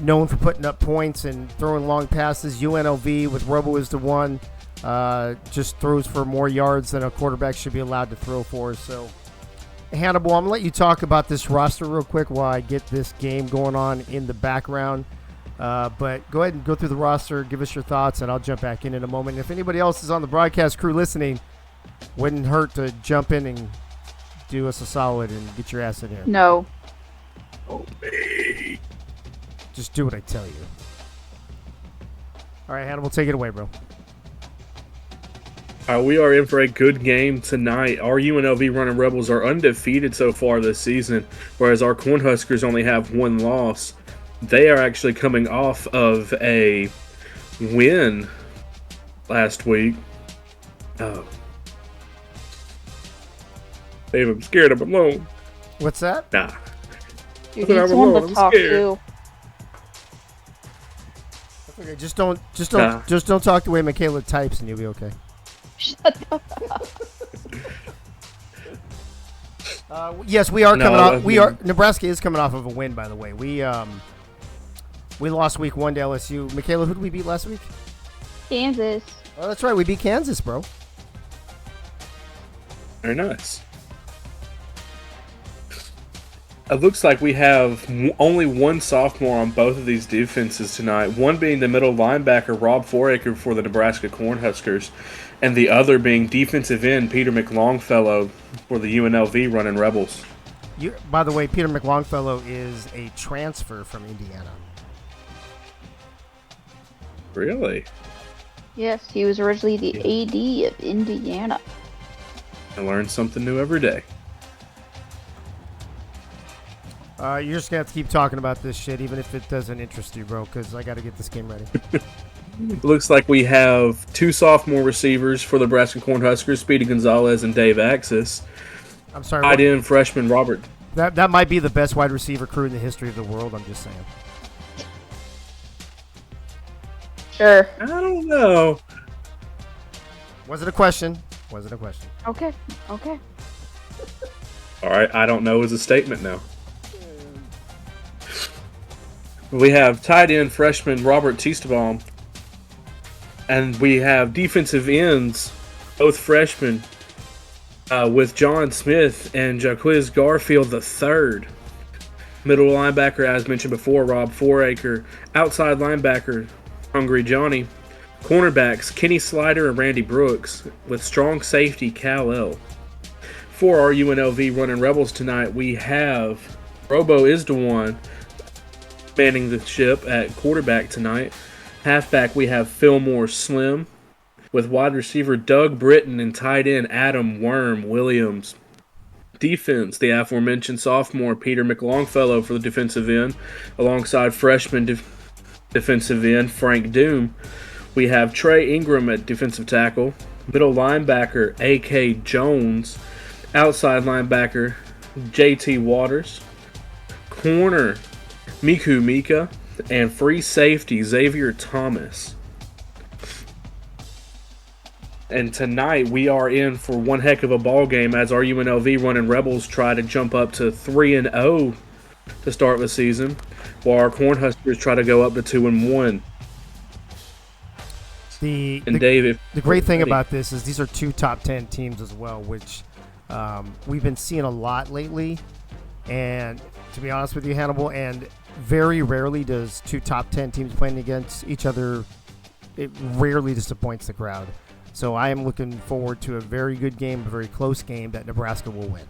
known for putting up points and throwing long passes. UNLV with Rebel is the one, just throws for more yards than a quarterback should be allowed to throw for. So, Hannibal, I'm going to let you talk about this roster real quick while I get this game going on in the background. But go ahead and go through the roster, give us your thoughts, and I'll jump back in a moment. If anybody else is on the broadcast crew listening, wouldn't hurt to jump in and do us a solid and get your ass in here. No. Oh, hey. Just do what I tell you. All right, Hannibal, take it away, bro. We are in for a good game tonight. Our UNLV Running Rebels are undefeated so far this season, whereas our Cornhuskers only have one loss. They are actually coming off of a win last week. Oh. Dave, I'm scared I'm alone. What's that? Nah. You need someone to talk to. Okay, just don't talk the way Michaela types, and you'll be okay. Shut the fuck. Yes, we are coming off. Nebraska is coming off of a win, by the way. We lost week 1 to LSU. Michaela, who did we beat last week? Kansas. Oh, that's right. We beat Kansas, bro. Very nice. It looks like we have only one sophomore on both of these defenses tonight. One being the middle linebacker, Rob Foraker, for the Nebraska Cornhuskers, and the other being defensive end, Peter McLongfellow, for the UNLV Running Rebels. By the way, Peter McLongfellow is a transfer from Indiana. Really? Yes, he was originally the AD of Indiana. I learn something new every day. You're just going to have to keep talking about this shit, even if it doesn't interest you, bro, because I got to get this game ready. Looks like we have 2 sophomore receivers for the Nebraska Cornhuskers, Speedy Gonzalez and Dave Axis. I'm sorry. Tight end freshman Robert. That might be the best wide receiver crew in the history of the world, I'm just saying. Sure. I don't know. Was it a question? Okay. All right, I don't know is a statement now. We have tight end freshman Robert Teastabaum, and we have defensive ends, both freshmen, with John Smith and Jaquiz Garfield III. Middle linebacker, as mentioned before, Rob Foraker. Outside linebacker, Hungry Johnny. Cornerbacks, Kenny Slider and Randy Brooks, with strong safety, Cal L. For our UNLV Running Rebels tonight, we have Robo is the one manning the ship at quarterback tonight. Halfback, we have Fillmore Slim, with wide receiver Doug Britton and tight end Adam Worm Williams. Defense, the aforementioned sophomore Peter McLongfellow for the defensive end, alongside freshman defensive end Frank Doom. We have Trey Ingram at defensive tackle, middle linebacker A.K. Jones, outside linebacker J.T. Waters, corner Miku Mika, and free safety Xavier Thomas. And tonight we are in for one heck of a ball game as our UNLV Running Rebels try to jump up to 3-0 to start the season, while our Cornhuskers try to go up to 2-1. The great thing about this is these are 2 top 10 teams as well, which we've been seeing a lot lately. And to be honest with you, Hannibal, and very rarely does 2 top 10 teams playing against each other. It rarely disappoints the crowd. So I am looking forward to a very good game, a very close game that Nebraska will win.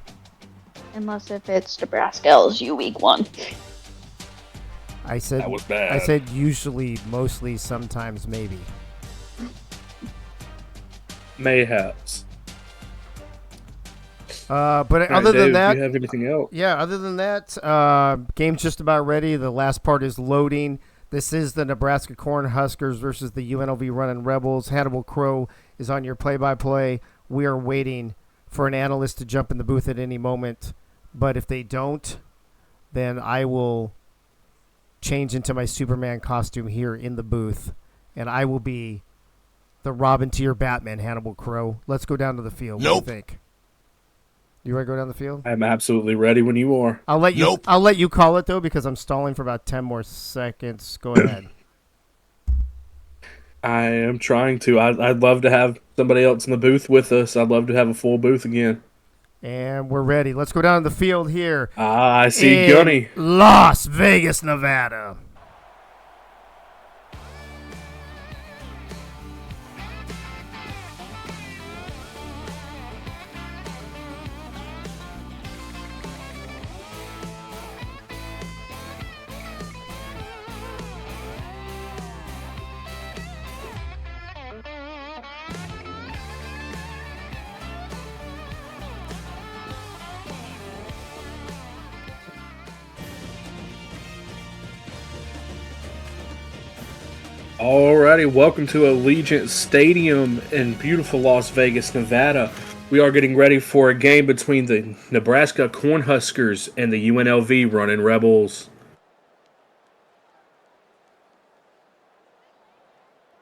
Unless if it's Nebraska LSU week 1. I said that was bad. I said usually, mostly, sometimes, maybe. Mayhaps. But right, other Dave, than that, do you have anything else? Yeah, other than that, game's just about ready. The last part is loading. This is the Nebraska Cornhuskers versus the UNLV Running Rebels. Hannibal Crow is on your play-by-play. We are waiting for an analyst to jump in the booth at any moment. But if they don't, then I will change into my Superman costume here in the booth, and I will be the Robin to your Batman, Hannibal Crow. Let's go down to the field. Nope. What do you think? You ready to go down the field? I'm absolutely ready when you are. I'll let you call it though, because I'm stalling for about 10 more seconds. Go ahead. I am trying to. I'd love to have somebody else in the booth with us. I'd love to have a full booth again. And we're ready. Let's go down to the field here. I see in Gunny. Las Vegas, Nevada. Alrighty, welcome to Allegiant Stadium in beautiful Las Vegas, Nevada. We are getting ready for a game between the Nebraska Cornhuskers and the UNLV Running Rebels.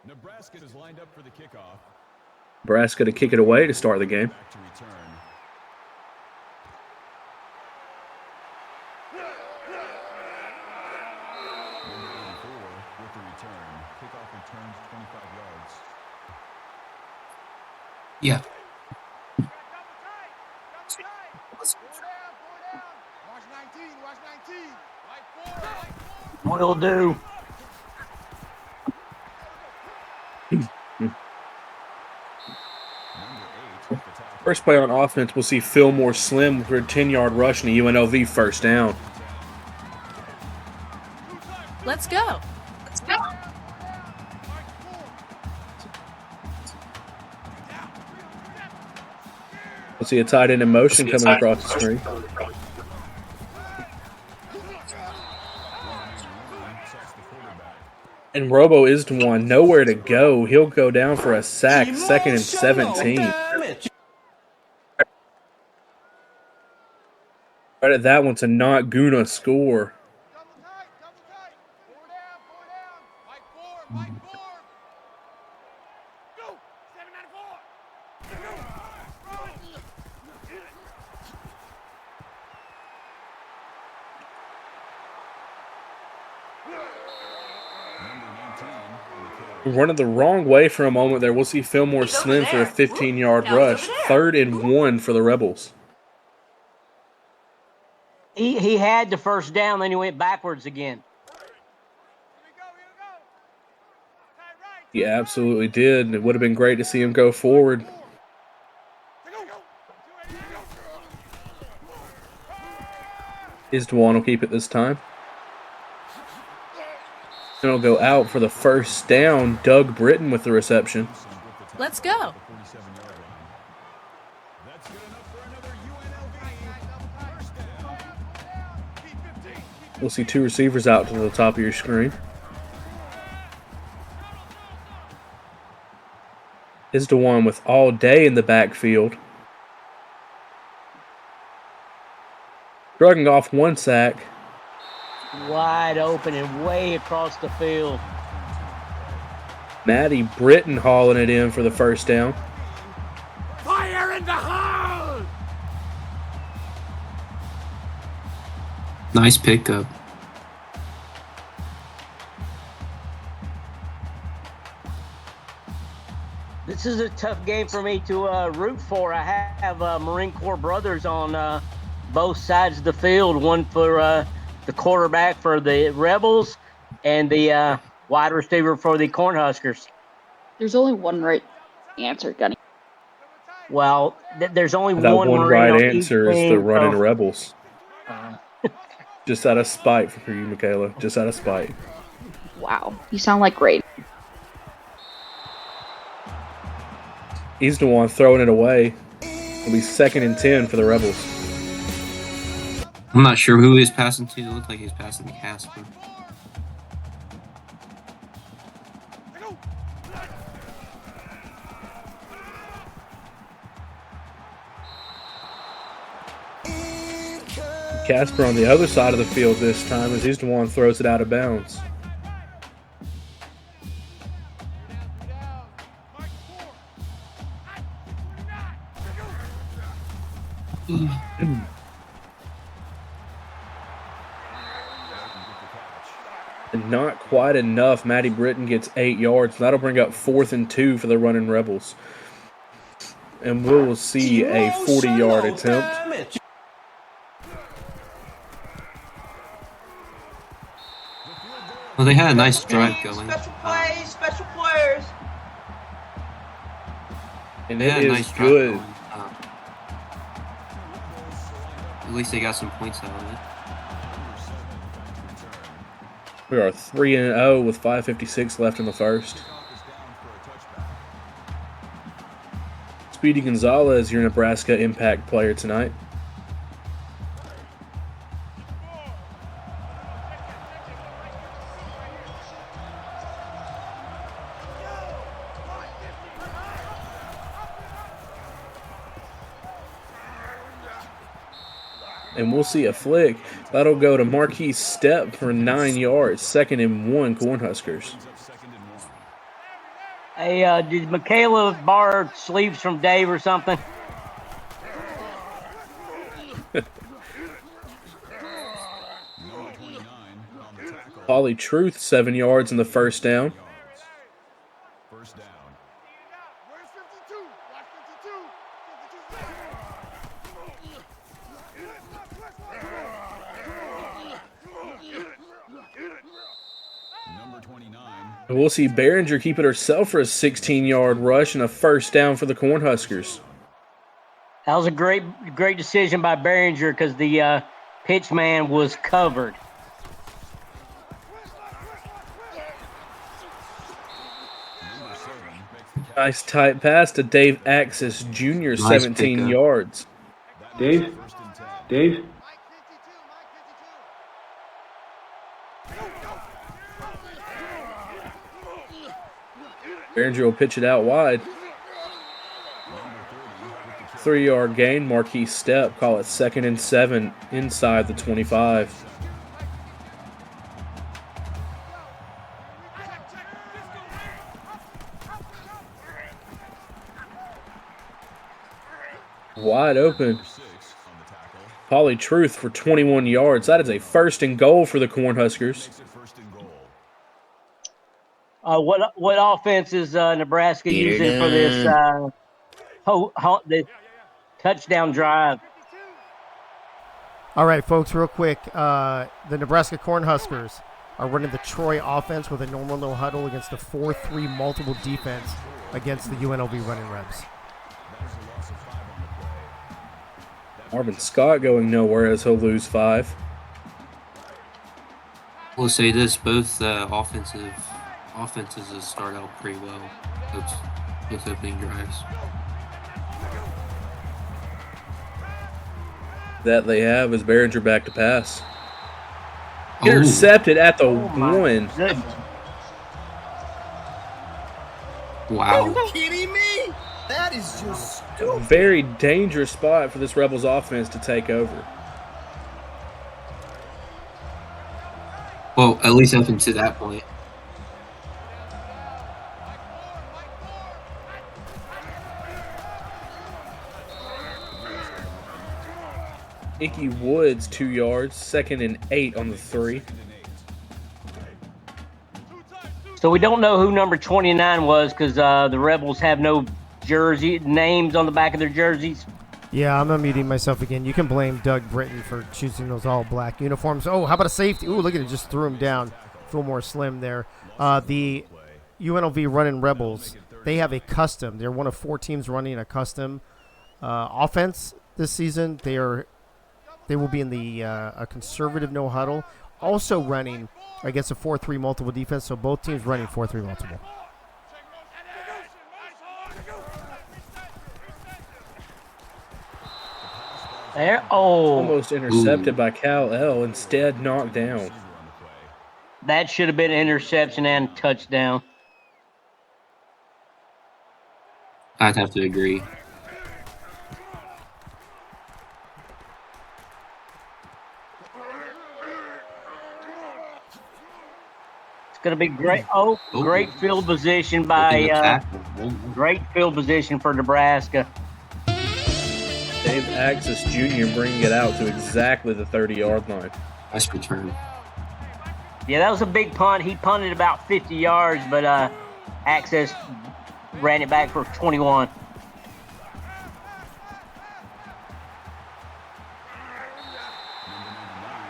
Nebraska is lined up for the kickoff. Nebraska to kick it away to start the game. Back to return. Number 84 with the return. Kickoff returns 25 yards. Yeah. What'll do? First play on offense, we'll see Fillmore Slim for a 10-yard rush and a UNLV first down. Let's go. Let's go. We'll see a tight end in motion coming across the screen. And Robo is the one, nowhere to go. He'll go down for a sack, 2nd and 17. Right at that one to not Guna score. Running the wrong way for a moment there. We'll see Fillmore Slim for a 15-yard rush. 3rd and 1 for the Rebels. He had the first down, then he went backwards again. He absolutely did, and it would have been great to see him go forward. Isdwan will keep it this time. And it'll go out for the first down. Doug Britton with the reception. Let's go. We'll see 2 receivers out to the top of your screen. Is the one with all day in the backfield. Drugging off 1 sack. Wide open and way across the field. Matty Britton hauling it in for the first down. Fire in the hole! Nice pickup. This is a tough game for me to root for. I have Marine Corps brothers on both sides of the field. One for the quarterback for the Rebels and the wide receiver for the Cornhuskers. There's only one right answer, Gunny. Well, there's only That one one Marine right on each answer is the team, running so- Rebels. Just out of spite for you, Michaela. Just out of spite. Wow, you sound like great. He's the one throwing it away. It'll be 2nd and 10 for the Rebels. I'm not sure who he's passing to. It looked like he's passing to Casper. Casper on the other side of the field this time as he's the one throws it out of bounds. And not quite enough. Matty Britton gets 8 yards. That'll bring up 4th and 2 for the running Rebels. And we will see a 40-yard attempt. Well, they had a nice drive going. Special plays, special players. And They it had a is nice drive good. going. At least they got some points out of it. We are 3-0 with 5:56 left in the first. Speedy Gonzalez, your Nebraska Impact player tonight. And we'll see a flick. That'll go to Marquis Step for 9 yards. 2nd and 1, Cornhuskers. Hey, did Michaela borrow sleeves from Dave or something? Polly Truth, 7 yards in the first down. First down. Number 29. And we'll see Behringer keep it herself for a 16-yard rush and a first down for the Cornhuskers. That was a great decision by Behringer because the pitch man was covered. Nice tight pass to Dave Axis Jr., Nice 17 pickup. yards. Dave? Dave? Behringer will pitch it out wide. 3-yard gain, Marquis Step. Call it 2nd and 7 inside the 25. Wide open. Polly Truth for 21 yards. That is a 1st and goal for the Cornhuskers. What offense is Nebraska using for this the touchdown drive? All right, folks, real quick. The Nebraska Cornhuskers are running the Troy offense with a normal no huddle against the 4-3 multiple defense against the UNLV running Rebs. Marvin Scott going nowhere as he'll lose 5. We'll say this: both offenses have started out pretty well. Those opening drives. That they have is Behringer back to pass. Intercepted at the 1. Wow. Are you kidding me? That is just stupid. Very dangerous spot for this Rebels offense to take over. Well, at least up until that point. Icky Woods, 2 yards. 2nd and 8 on the 3. So we don't know who number 29 was because the Rebels have no jersey names on the back of their jerseys. Yeah, I'm unmuting myself again. You can blame Doug Britton for choosing those all-black uniforms. Oh, how about a safety? Ooh, look at it. Just threw him down. Feel more slim there. The UNLV running Rebels, they have a custom. They're one of 4 teams running a custom offense this season. They will be in the a conservative no huddle, also running against a 4-3 multiple defense. So both teams running 4-3 multiple. There, almost intercepted by Cal L. Instead, knocked down. That should have been an interception and touchdown. I'd have to agree. It's going to be great. Great field position by great field position for Nebraska. Dave Axis Jr. bringing it out to exactly the 30-yard line. Nice return. Yeah, that was a big punt. He punted about 50 yards, but Axis ran it back for 21.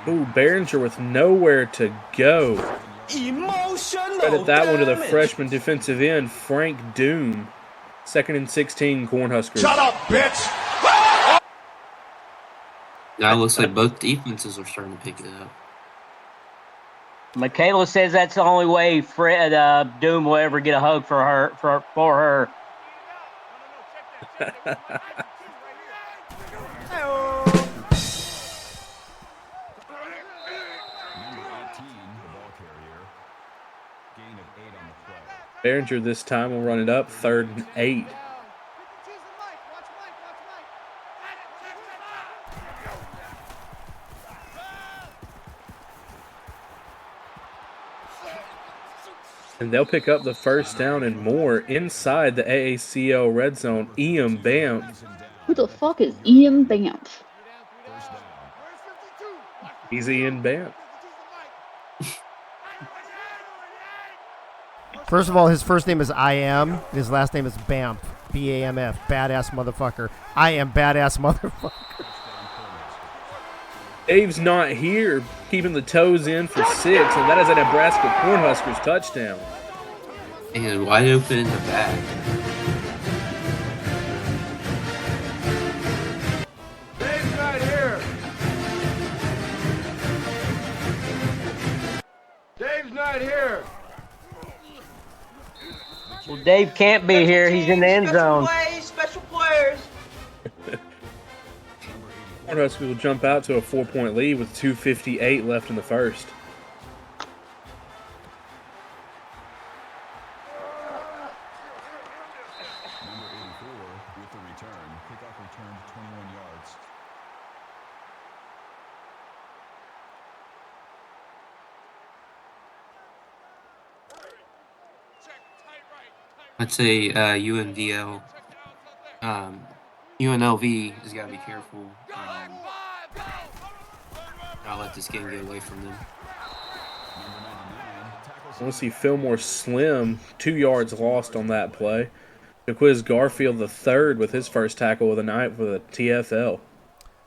Ooh, Behringer with nowhere to go. Emotional Credit that one to the damage. freshman defensive end, Frank Doom. 2nd and 16, Cornhuskers. Shut up, bitch! Now it looks like both defenses are starting to pick it up. Michaela says that's the only way Fred Doom will ever get a hug for her. Behringer this time will run it up, 3rd and 8. And they'll pick up the first down and more inside the AACL red zone. Ian Bamp. Who the fuck is Ian Bamp? He's Ian Bamp. First of all, his first name is I Am. His last name is Bamf. B-A-M-F. Badass motherfucker. I am badass motherfucker. Dave's not here, keeping the toes in for 6, and that is a Nebraska Cornhuskers touchdown. And wide open in the back. Dave's not here. Dave's not here. Well, Dave can't be here. He's in the end zone. Special players. Cornhuskers will jump out to a 4-point lead with 2:58 left in the first. Number 84 with the return. Kickoff return 21 yards. I'd say UNVL. UNLV has got to be careful. Not let this game get away from them. I want to see Fillmore Slim, 2 yards lost on that play. Quiz Garfield the third with his first tackle of the night for the TFL.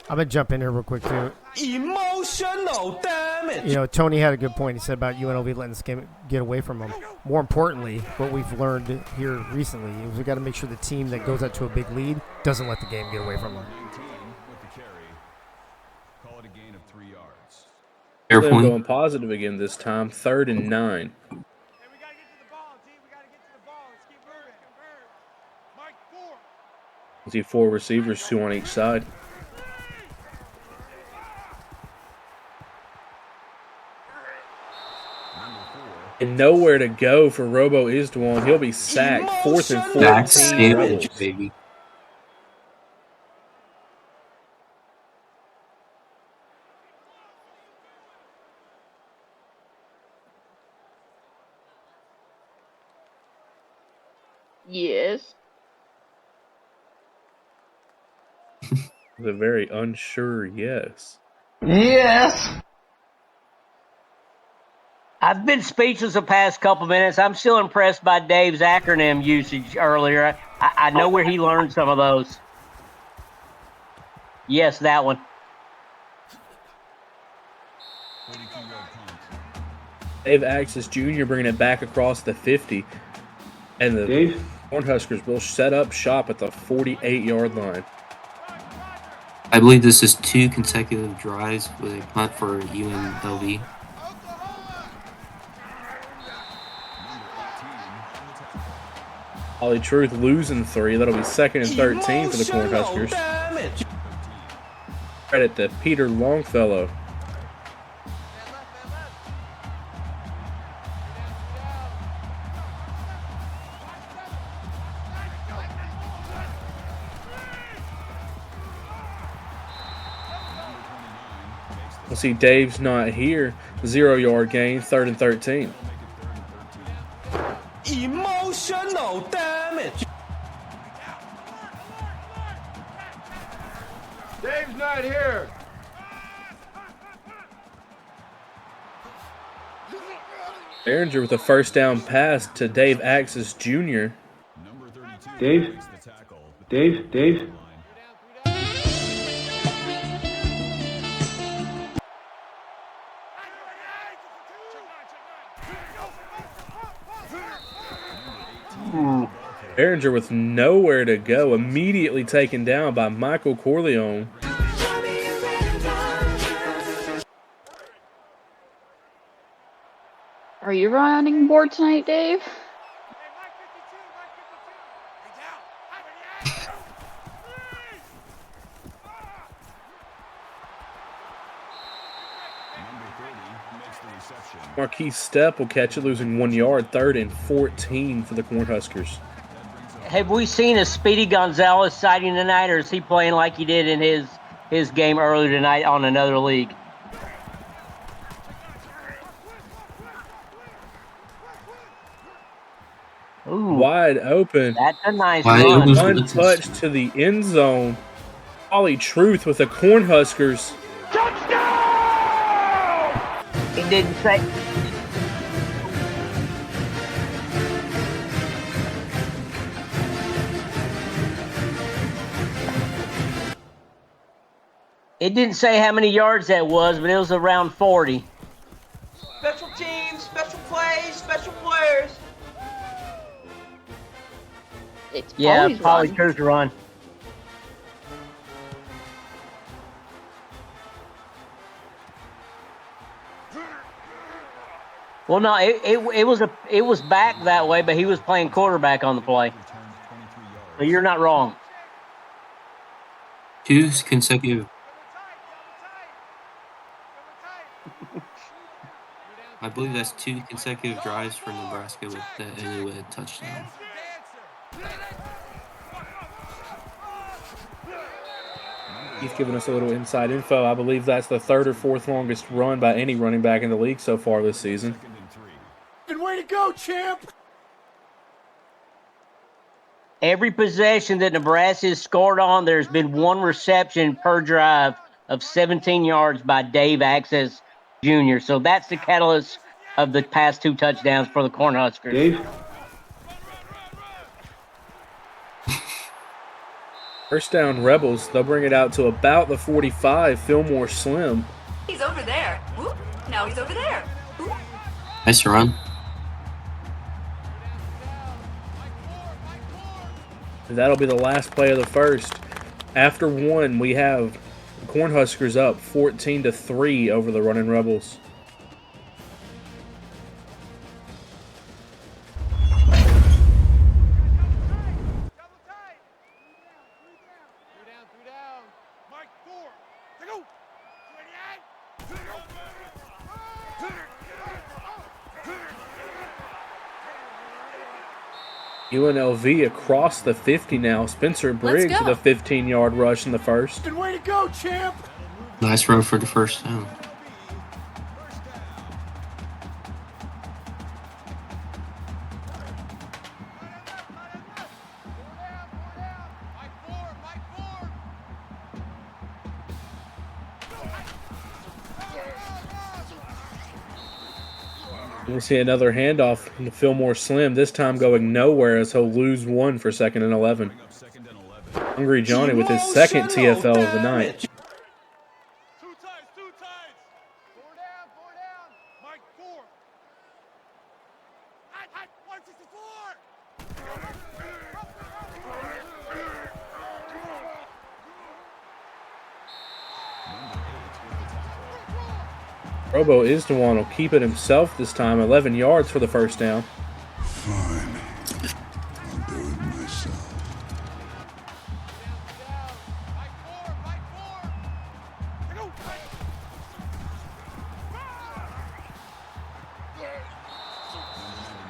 I'm going to jump in here real quick, too. Emotional damage. You know, Tony had a good point. He said about UNLV letting this game get away from them. More importantly, what we've learned here recently is we've got to make sure the team that goes out to a big lead doesn't let the game get away from them. Call it a gain of 3 yards. They're going positive again this time, 3rd and 9. See 4 receivers, 2 on each side. And nowhere to go for Robo Isdwan. He'll be sacked. 4th and 14. That's savage, baby. Yes. A very unsure yes. Yes. I've been speechless the past couple minutes. I'm still impressed by Dave's acronym usage earlier. I know where he learned some of those. Yes, that one. Dave Axis Jr. bringing it back across the 50. And the Cornhuskers will set up shop at the 48-yard line. I believe this is 2 consecutive drives with a punt for UNLV. Ollie Truth losing 3. That'll be 2nd and 13 for the Cornhuskers. Credit to Peter Longfellow. We'll see Dave's not here. 0-yard gain, 3rd and 13. Emotional damage. Dave's not here. Behringer with a first down pass to Dave Axis Jr. Dave? Behringer with nowhere to go, immediately taken down by Michael Corleone. Are you running board tonight, Dave? Marquise Stepp will catch it, losing 1 yard, 3rd and 14 for the Cornhuskers. Have we seen a Speedy Gonzalez sighting tonight, or is he playing like he did in his game earlier tonight on another league? Ooh, wide open. that's a nice Wide run. open. Untouched to the end zone. Ollie Truth with the Cornhuskers. It didn't say. It didn't say how many yards that was, but it was around 40. Special teams, special plays, special players. It's Yeah, Polly's Polly run. Truth's run. Well, no, it was back that way, but he was playing quarterback on the play. So you're not wrong. 2 consecutive. I believe that's 2 consecutive drives for Nebraska that ended with a touchdown. He's giving us a little inside info. I believe that's the 3rd or 4th longest run by any running back in the league so far this season. Way to go, champ! Every possession that Nebraska has scored on, there's been one reception per drive of 17 yards by Dave Access Jr. So that's the catalyst of the past 2 touchdowns for the Cornhuskers. Dave? First down, Rebels. They'll bring it out to about the 45. Fillmore Slim. He's over there. Whoop. Now he's over there. Whoop. Nice run. That'll be the last play of the first. After 1, we have the Cornhuskers up 14-3 over the running Rebels. UNLV across the 50 now. Spencer Briggs with a 15-yard rush in the first. Way to go, champ! Nice run for the first down. We'll see another handoff to Fillmore Slim, this time going nowhere as he'll lose 1 for 2nd and 11. Hungry Johnny with his 2nd TFL of the night. Robo Isdawan will keep it himself this time, 11 yards for the first down. Fine. I'll do it myself.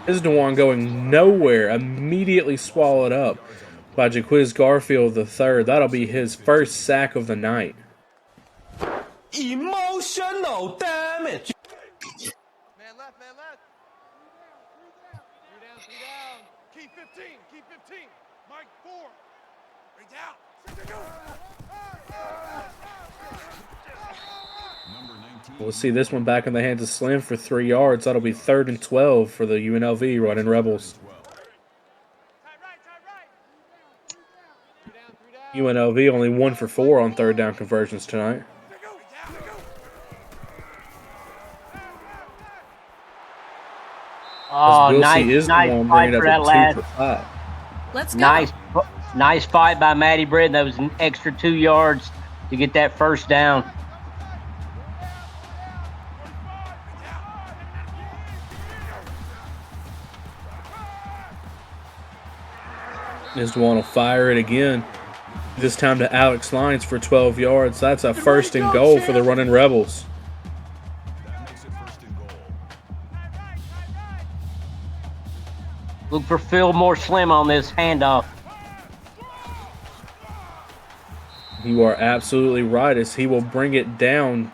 Isdawan going nowhere, immediately swallowed up by Jaquiz Garfield III. That'll be his first sack of the night. Emotional damage. Man left, man left. 3 down. Keep 15, keep 15. Mike 4. 3 down. We'll see this one back in the hands of Slim for 3 yards. That'll be 3rd and 12 for the UNLV running Rebels. UNLV only 1 for 4 on 3rd down conversions tonight. Oh, nice fight for that last. Let's go. Nice fight by Matty Britton. That was an extra 2 yards to get that first down. Isdawan will fire it again. This time to Alex Lyons for 12 yards. That's a 1st and goal for the running Rebels. Look for Fillmore Slim on this handoff. You are absolutely right, as he will bring it down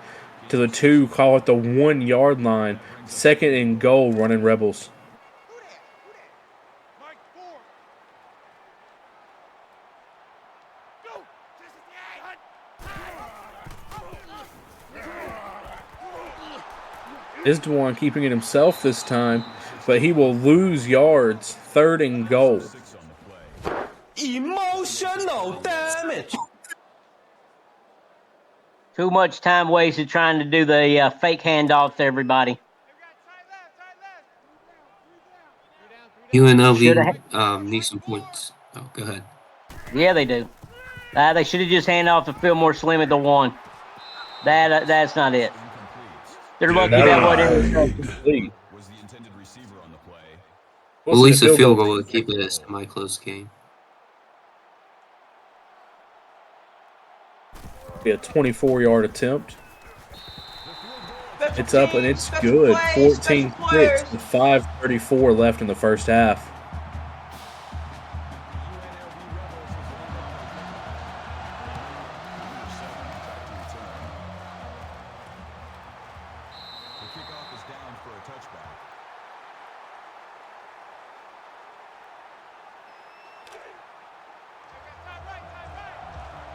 to the 2, call it the 1 yard line. 2nd and goal, running Rebels. Isdwan keeping it himself this time, but he will lose yards. 3rd and goal. Emotional damage. Too much time wasted trying to do the fake handoff to everybody. UNLV needs some points. Oh, go ahead. Yeah, they do. They should have just handed off to Fillmore Slim at the 1. That's not it. They're lucky that wasn't complete. Well, at least a field goal would keep it a semi-close game. Be a 24-yard attempt. It's up and it's good. 14-6 with 5:34 left in the first half.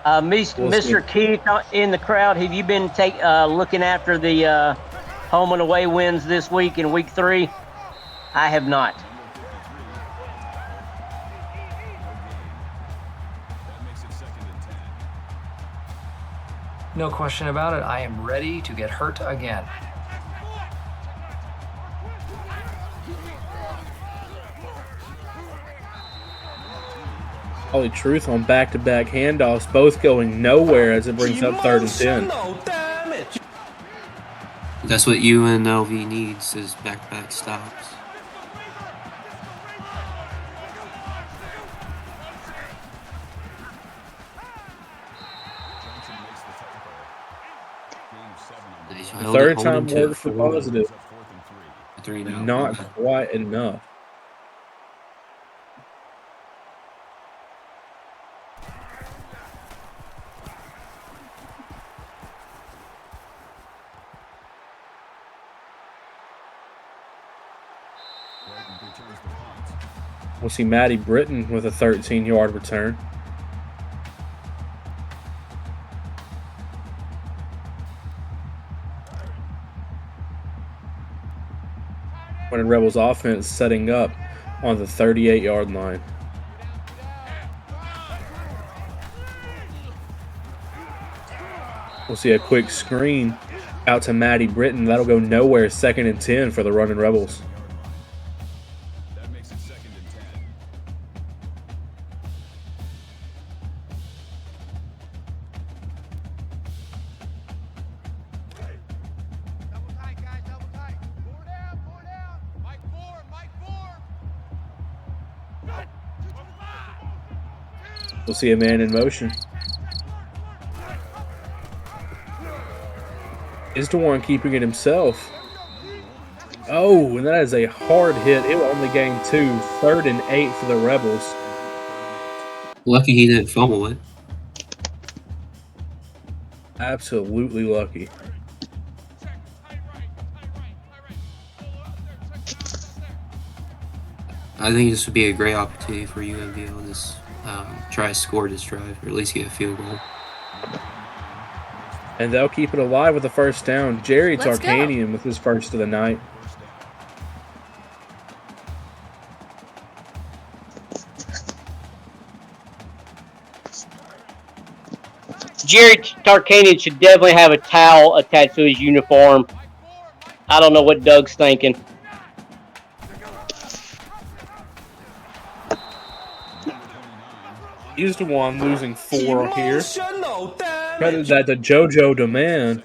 Mr. Keith in the crowd, have you been looking after the home and away wins this week in week 3? I have not. No question about it. I am ready to get hurt again. Holy truth on back-to-back handoffs, both going nowhere as it brings up 3rd and 10. That's what UNLV needs is back-to-back stops. Third time work for positive. 3 now. Not quite enough. We'll see Maddie Britton with a 13-yard return. When Rebels offense setting up on the 38-yard line. We'll see a quick screen out to Maddie Britton. That'll go nowhere. 2nd and 10 for the running Rebels. We'll see a man in motion. Is the one keeping it himself. Oh, and that is a hard hit. It will only gain 2. 3rd and 8 for the Rebels. Lucky he didn't fumble it. Absolutely lucky. I think this would be a great opportunity for UNLV on this. Try to score this drive, or at least get a field goal. And they'll keep it alive with a first down. Jerry Tarkanian with his first of the night. Jerry Tarkanian should definitely have a towel attached to his uniform. I don't know what Doug's thinking. He's the one losing 4 here. Credit that to JoJo Demand.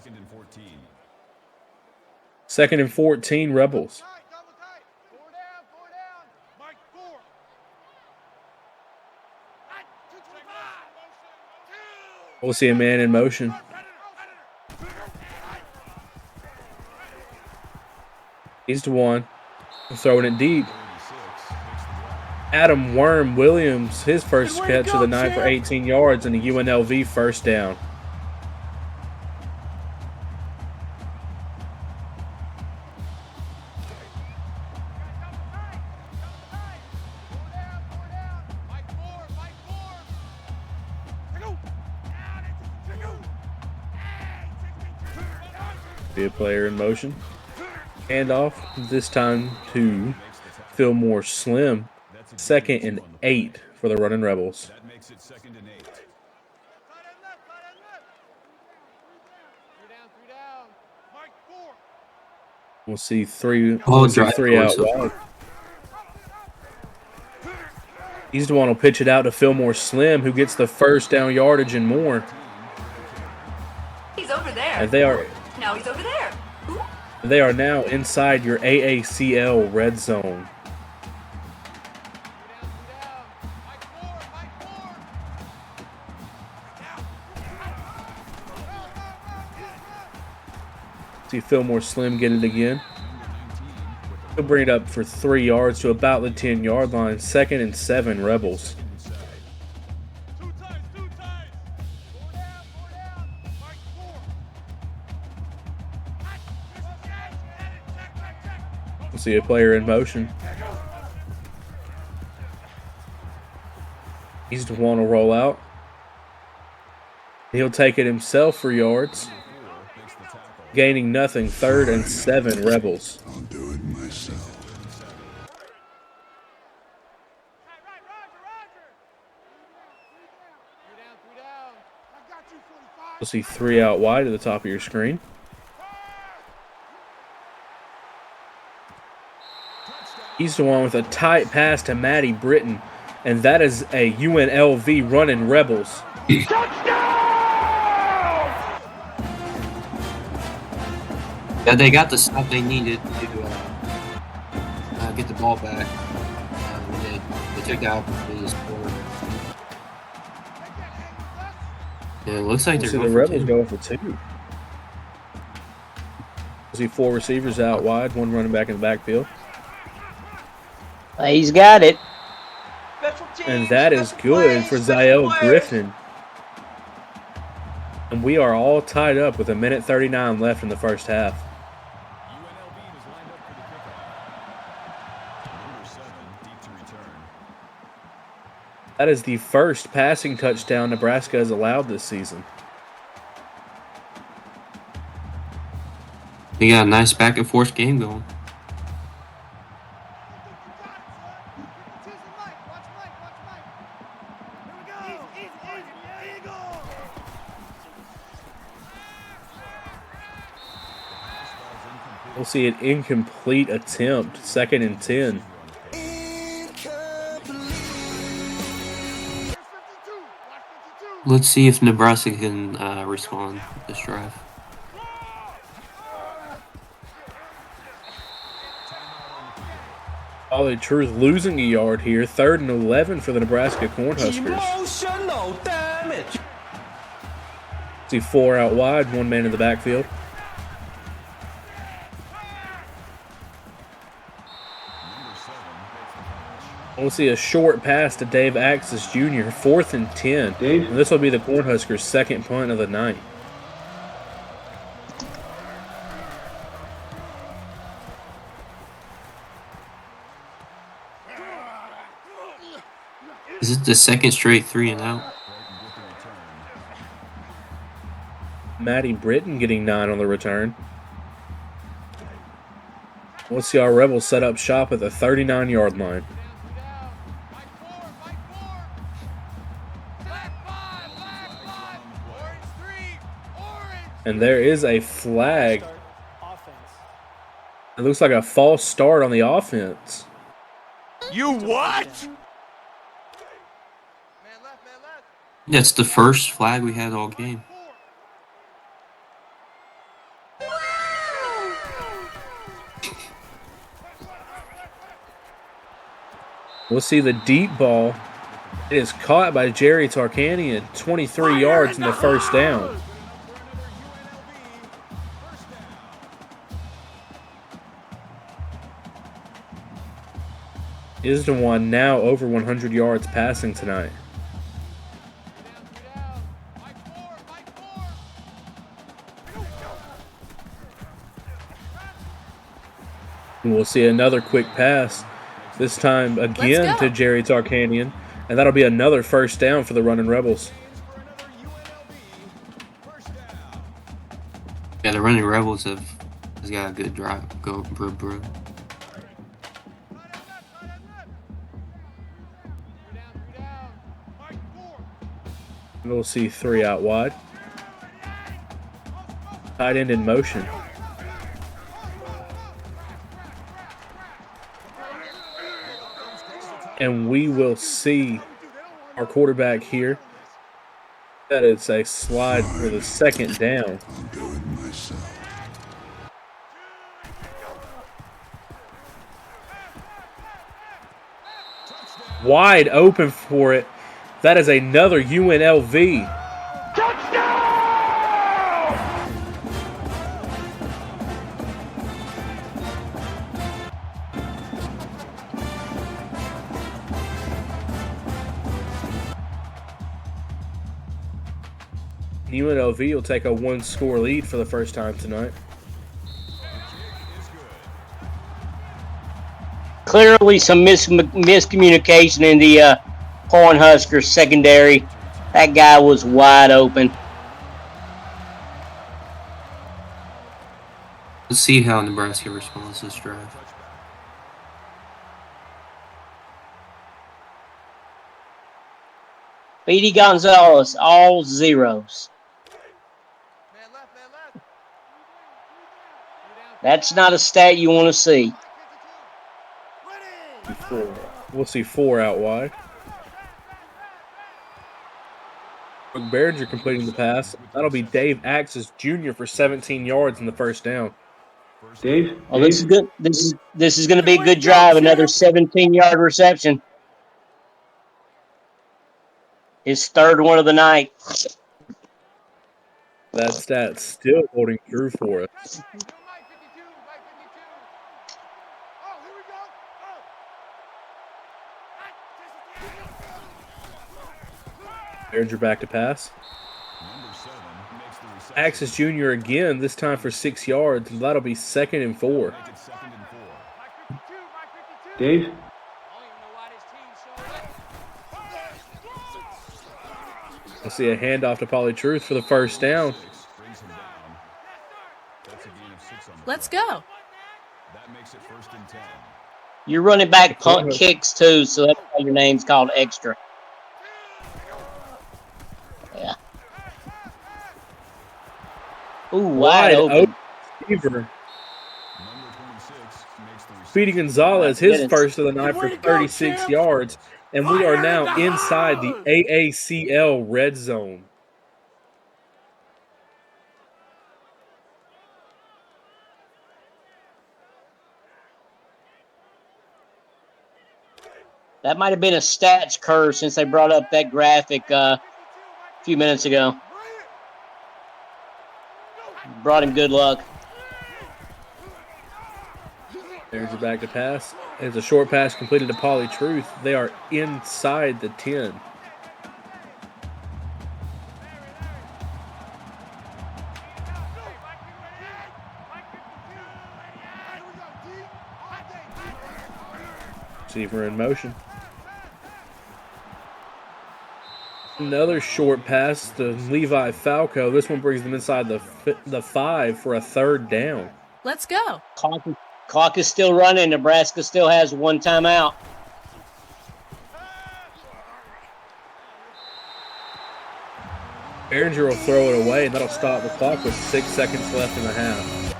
2nd and 14, Rebels. We'll see a man in motion. He's the one throwing it deep. Adam Worm Williams, his first catch of the night for 18 yards and a UNLV first down. Be a player in motion. Handoff, this time to Fillmore Slim. 2nd and 8 for the running Rebels. That makes it 2nd and 8. We'll see three. All We'll see drive 3 forward out so wide. far. He's the one who'll pitch it out to Fillmore Slim, who gets the first down yardage and more. He's over there. And they are Now he's over there. Ooh. They are now inside your AACL red zone. See Fillmore Slim get it again. He'll bring it up for 3 yards to about the 10-yard line. 2nd and 7 Rebels. We'll see a player in motion. He's the one to roll out. He'll take it himself for yards. Gaining nothing. 3rd and 7 Rebels. I'll do it myself. You'll see 3 out wide at the top of your screen. He's the one with a tight pass to Matty Britton, and that is a UNLV running Rebels. Yeah, they got the stuff they needed to get the ball back. They took out the score. Yeah, it looks like We'll they're see the going for Rebels 2. going for 2. We'll see 4 receivers out wide, 1 running back in the backfield. He's got it. And that is good for Zael Griffin. And we are all tied up with 1:39 left in the first half. UNLV is lined up for the kickoff. Number 7, deep to return. That is the first passing touchdown Nebraska has allowed this season. They got a nice back and forth game going. We'll see an incomplete attempt, 2nd and 10. Let's see if Nebraska can respond this drive. Ollie Truth losing a yard here. 3rd and 11 for the Nebraska Cornhuskers. Emotional damage. See 4 out wide, 1 man in the backfield. We'll see a short pass to Dave Axis Jr., 4th and 10. And this will be the Cornhuskers' 2nd punt of the night. Is it the 2nd straight 3 and out? Matty Britton getting 9 on the return. We'll see our Rebels set up shop at the 39-yard line. And there is a flag. It looks like a false start on the offense. You what? That's the first flag we had all game. We'll see the deep ball. It is caught by Jerry Tarkanian, 23 yards in the first down. Is the one now over 100 yards passing tonight. And we'll see another quick pass, this time again to Jerry Tarkanian, and that'll be another first down for the running Rebels. Yeah, the running Rebels have He's got a good drive. Go, bro. We'll see 3 out wide. Tight end in motion. And we will see our quarterback here. That is a slide for the second down. Wide open for it. That is another UNLV. UNLV will take a 1-score lead for the first time tonight. Clearly some miscommunication in the Cornhuskers secondary. That guy was wide open. Let's see how Nebraska responds this drive. Speedy Gonzalez, all zeros. That's not a stat you want to see. We'll see 4 out wide. Behringer completing the pass. That'll be Dave Axis Jr. for 17 yards in the first down. Dave? Oh, this is good. This is going to be a good drive. Another 17-yard reception. His third one of the night. That stat's still holding true for us. Behringer back to pass. Axis Jr. again, this time for 6 yards. That'll be 2nd and 4. Dave? We'll see a handoff to Polly Truth for the first down. Let's go. You're running back punt kicks too, so that's why your name's called extra. Yeah. Ooh, wide open. Receiver. Speedy Gonzalez, his first of the night for 36 yards. And we are now inside the AACL red zone. That might have been a stats curse since they brought up that graphic a few minutes ago. Brought him good luck. There's a back to pass. It's a short pass completed to Polly Truth. They are inside the 10. Receiver in motion. Another short pass to Levi Falco. This one brings them inside the 5 for a 3rd down. Let's go. Clock is still running. Nebraska still has 1 timeout. Behringer will throw it away, and that'll stop the clock with 6 seconds left in the half.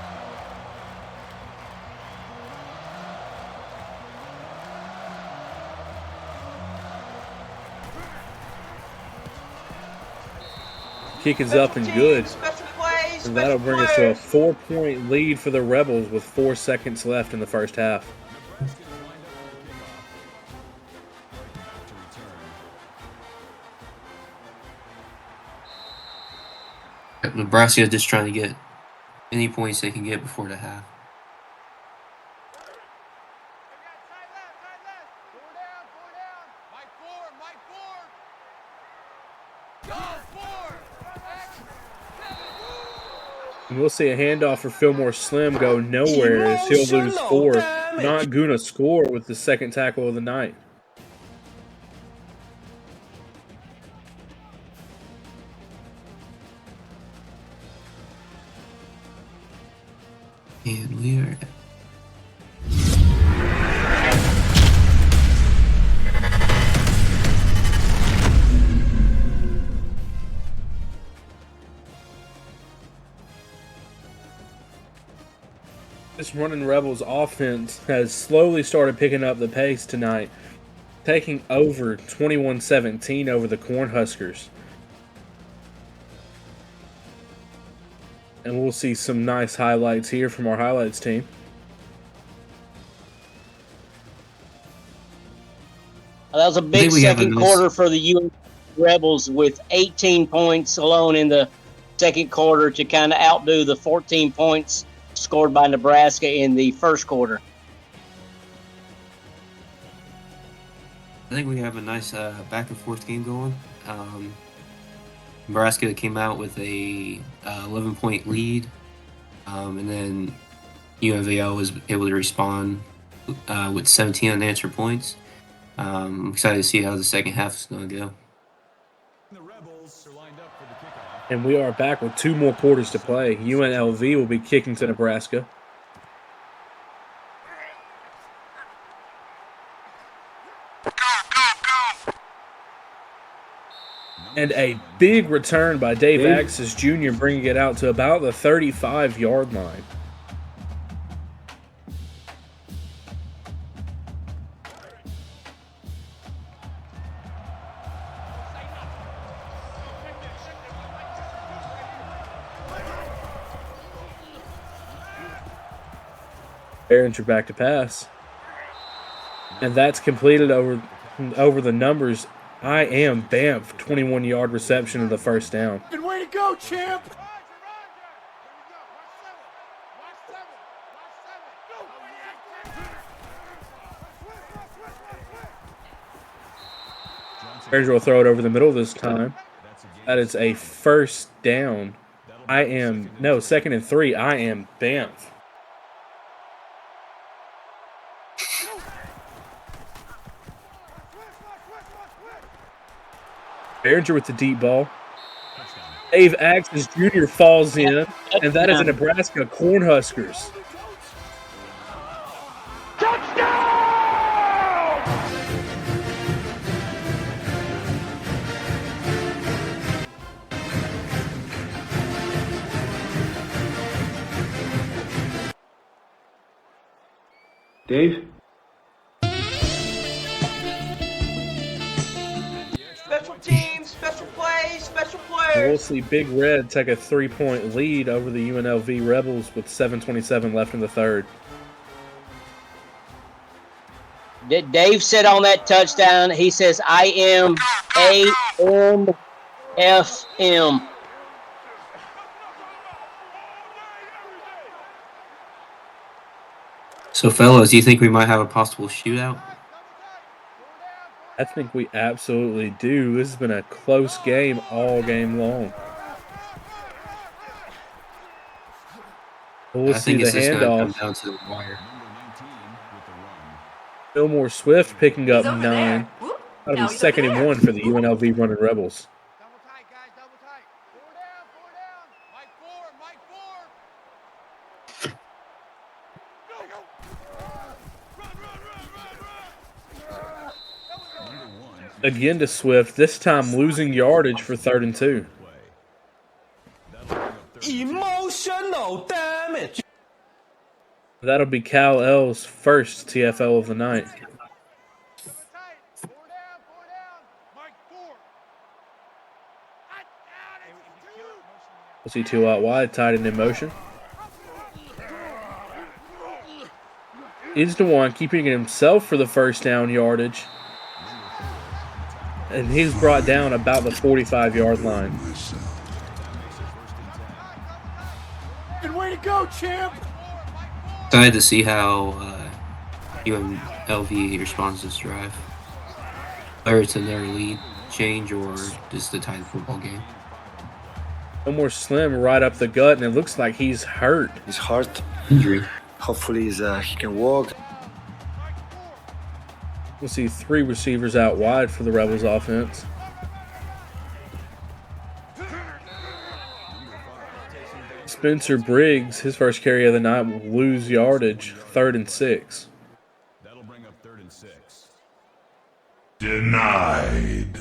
Kick is up and good. And that'll bring us to a 4-point lead for the Rebels with 4 seconds left in the first half. Nebraska is just trying to get any points they can get before the half. And we'll see a handoff for Fillmore Slim go nowhere as he'll lose 4. Not gonna score with the 2nd tackle of the night. Yeah. this Running Rebels offense has slowly started picking up the pace tonight, taking over 21-17 over the Cornhuskers. And we'll see some nice highlights here from our highlights team. That was a big second quarter for the UNLV Rebels with 18 points alone in the second quarter to kind of outdo the 14 points scored by Nebraska in the first quarter. I think we have a nice back and forth game going. Nebraska came out with a 11-point lead, and then UNLV was able to respond with 17 unanswered points. I'm excited to see how the second half is going to go. And we are back with 2 more quarters to play. UNLV will be kicking to Nebraska. And a big return by Dave Axis Jr., bringing it out to about the 35-yard line. Behringer back to pass. And that's completed over the numbers. I am Banff, 21-yard reception of the first down. Good way to go, champ! Behringer will throw it over the middle this time. That is a first down. Second and 3. I am Banff. Behringer with the deep ball. Dave Axis Jr. falls in, and that is a Nebraska Cornhuskers. Dave? Special teams, special plays, special players. And we'll see Big Red take a 3-point lead over the UNLV Rebels with 7:27 left in the third. Dave said on that touchdown, he says, I am AMFM. So, fellas, do you think we might have a possible shootout? I think we absolutely do. This has been a close game all game long. We'll see the handoff. Come down to the wire. Fillmore Swift picking up 9. That'll be 2nd and 1 for the UNLV Running Rebels. Again to Swift, this time losing yardage for 3rd and 2. Emotional damage. That'll be Cal L's first TFL of the night. We'll see 2 out wide, tight end in motion. Is DeWan keeping it himself for the first down yardage. And he's brought down about the 45-yard line. Good way to go, champ! Excited to see how UNLV responds to this drive. Whether it's another lead change or just a tight football game. No more Slim right up the gut, and it looks like he's hurt. His heart injury. Hopefully he can walk. We'll see 3 receivers out wide for the Rebels offense. Spencer Briggs, his first carry of the night, will lose yardage, 3rd and 6. That'll bring up 3rd and 6. Denied.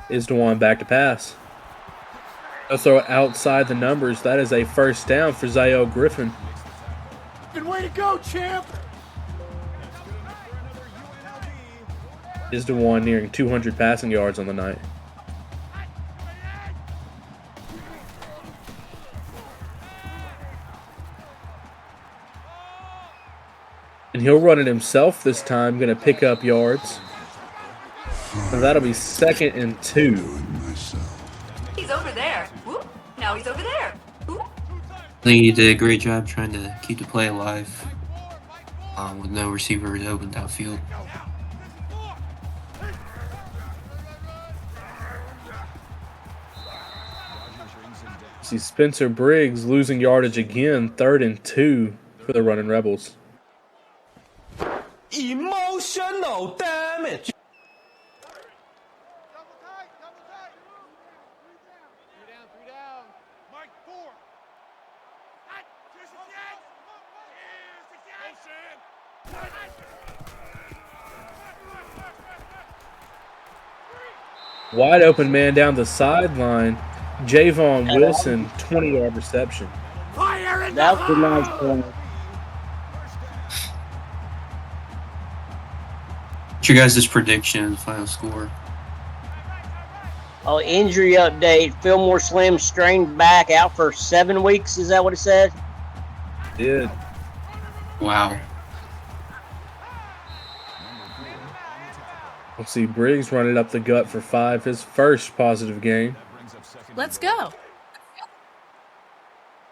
Is Dewan back to pass. They'll throw it outside the numbers. That is a first down for Zayo Griffin. Good way to go, champ. Is Dewan nearing 200 passing yards on the night. And he'll run it himself this time, going to pick up yards. So that'll be 2nd and 2. He's over there. Whoop. Now he's over there. Whoop. I think he did a great job trying to keep the play alive with no receivers open downfield. See Spencer Briggs losing yardage again, 3rd and 2 for the running Rebels. Emotional damage. Wide open man down the sideline. Javon Wilson, 20-yard reception. That was a nice play. What's your guys' prediction, final score? Oh, injury update. Fillmore Slim strained back out for 7 weeks. Is that what it said? Did. Wow. We'll see Briggs running up the gut for 5, his first positive game. Let's go.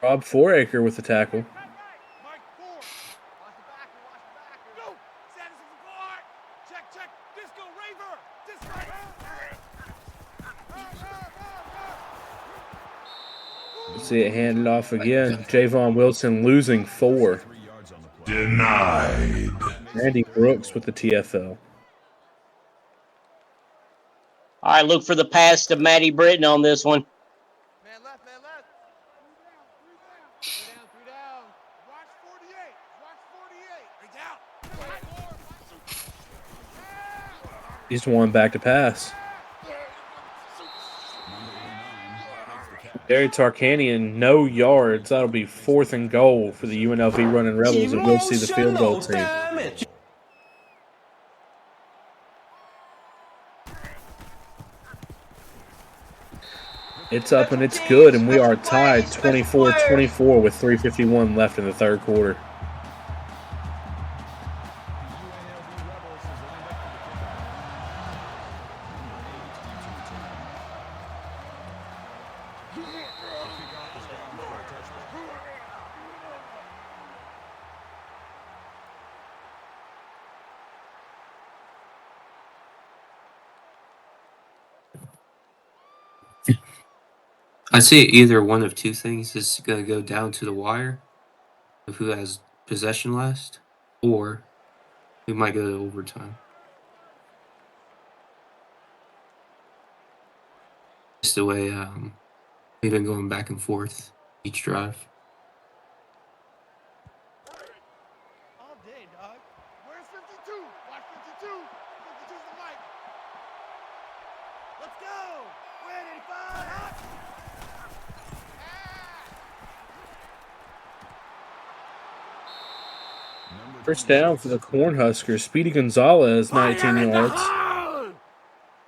Rob Foraker with the tackle. See it handed off again. Javon Wilson losing 4. Denied. Randy Brooks with the TFL. All right, look for the pass to Matty Britton on this one. Man left, man left. Three down. Watch 48. Watch 48. He's one back to pass. Barry Tarkanian, no yards. That'll be 4th and goal for the UNLV running Rebels, and we'll see the field goal team. It's up and it's good, and we are tied 24-24 with 3:51 left in the third quarter. I see either one of two things is going to go down to the wire of who has possession last, or we might go to overtime. Just the way we've been going back and forth each drive. All day, dog. Where's 52? Watch 52. 52's the mic. Let's go. Win 85. First down for the Cornhuskers. Speedy Gonzalez, 19 yards.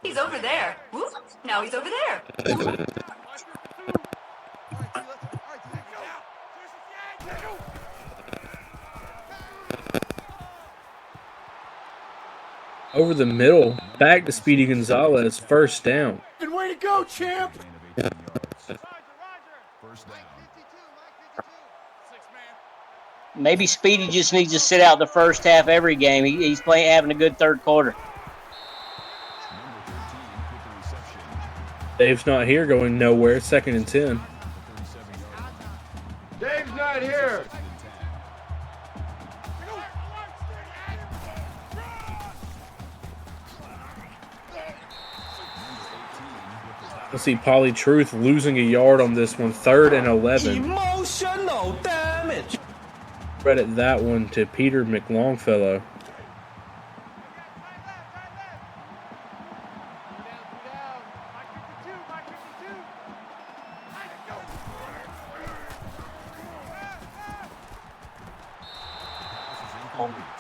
He's over there. Whoop. Now he's over there. Over the middle, back to Speedy Gonzalez, first down. Good way to go, champ. Maybe Speedy just needs to sit out the first half every game. He's having a good third quarter. Dave's not here, going nowhere. 2nd and 10. Dave's not here. Let's see Polly Truth losing a yard on this one. 3rd and 11. Emotional damage. Credit that one to Peter McLongfellow.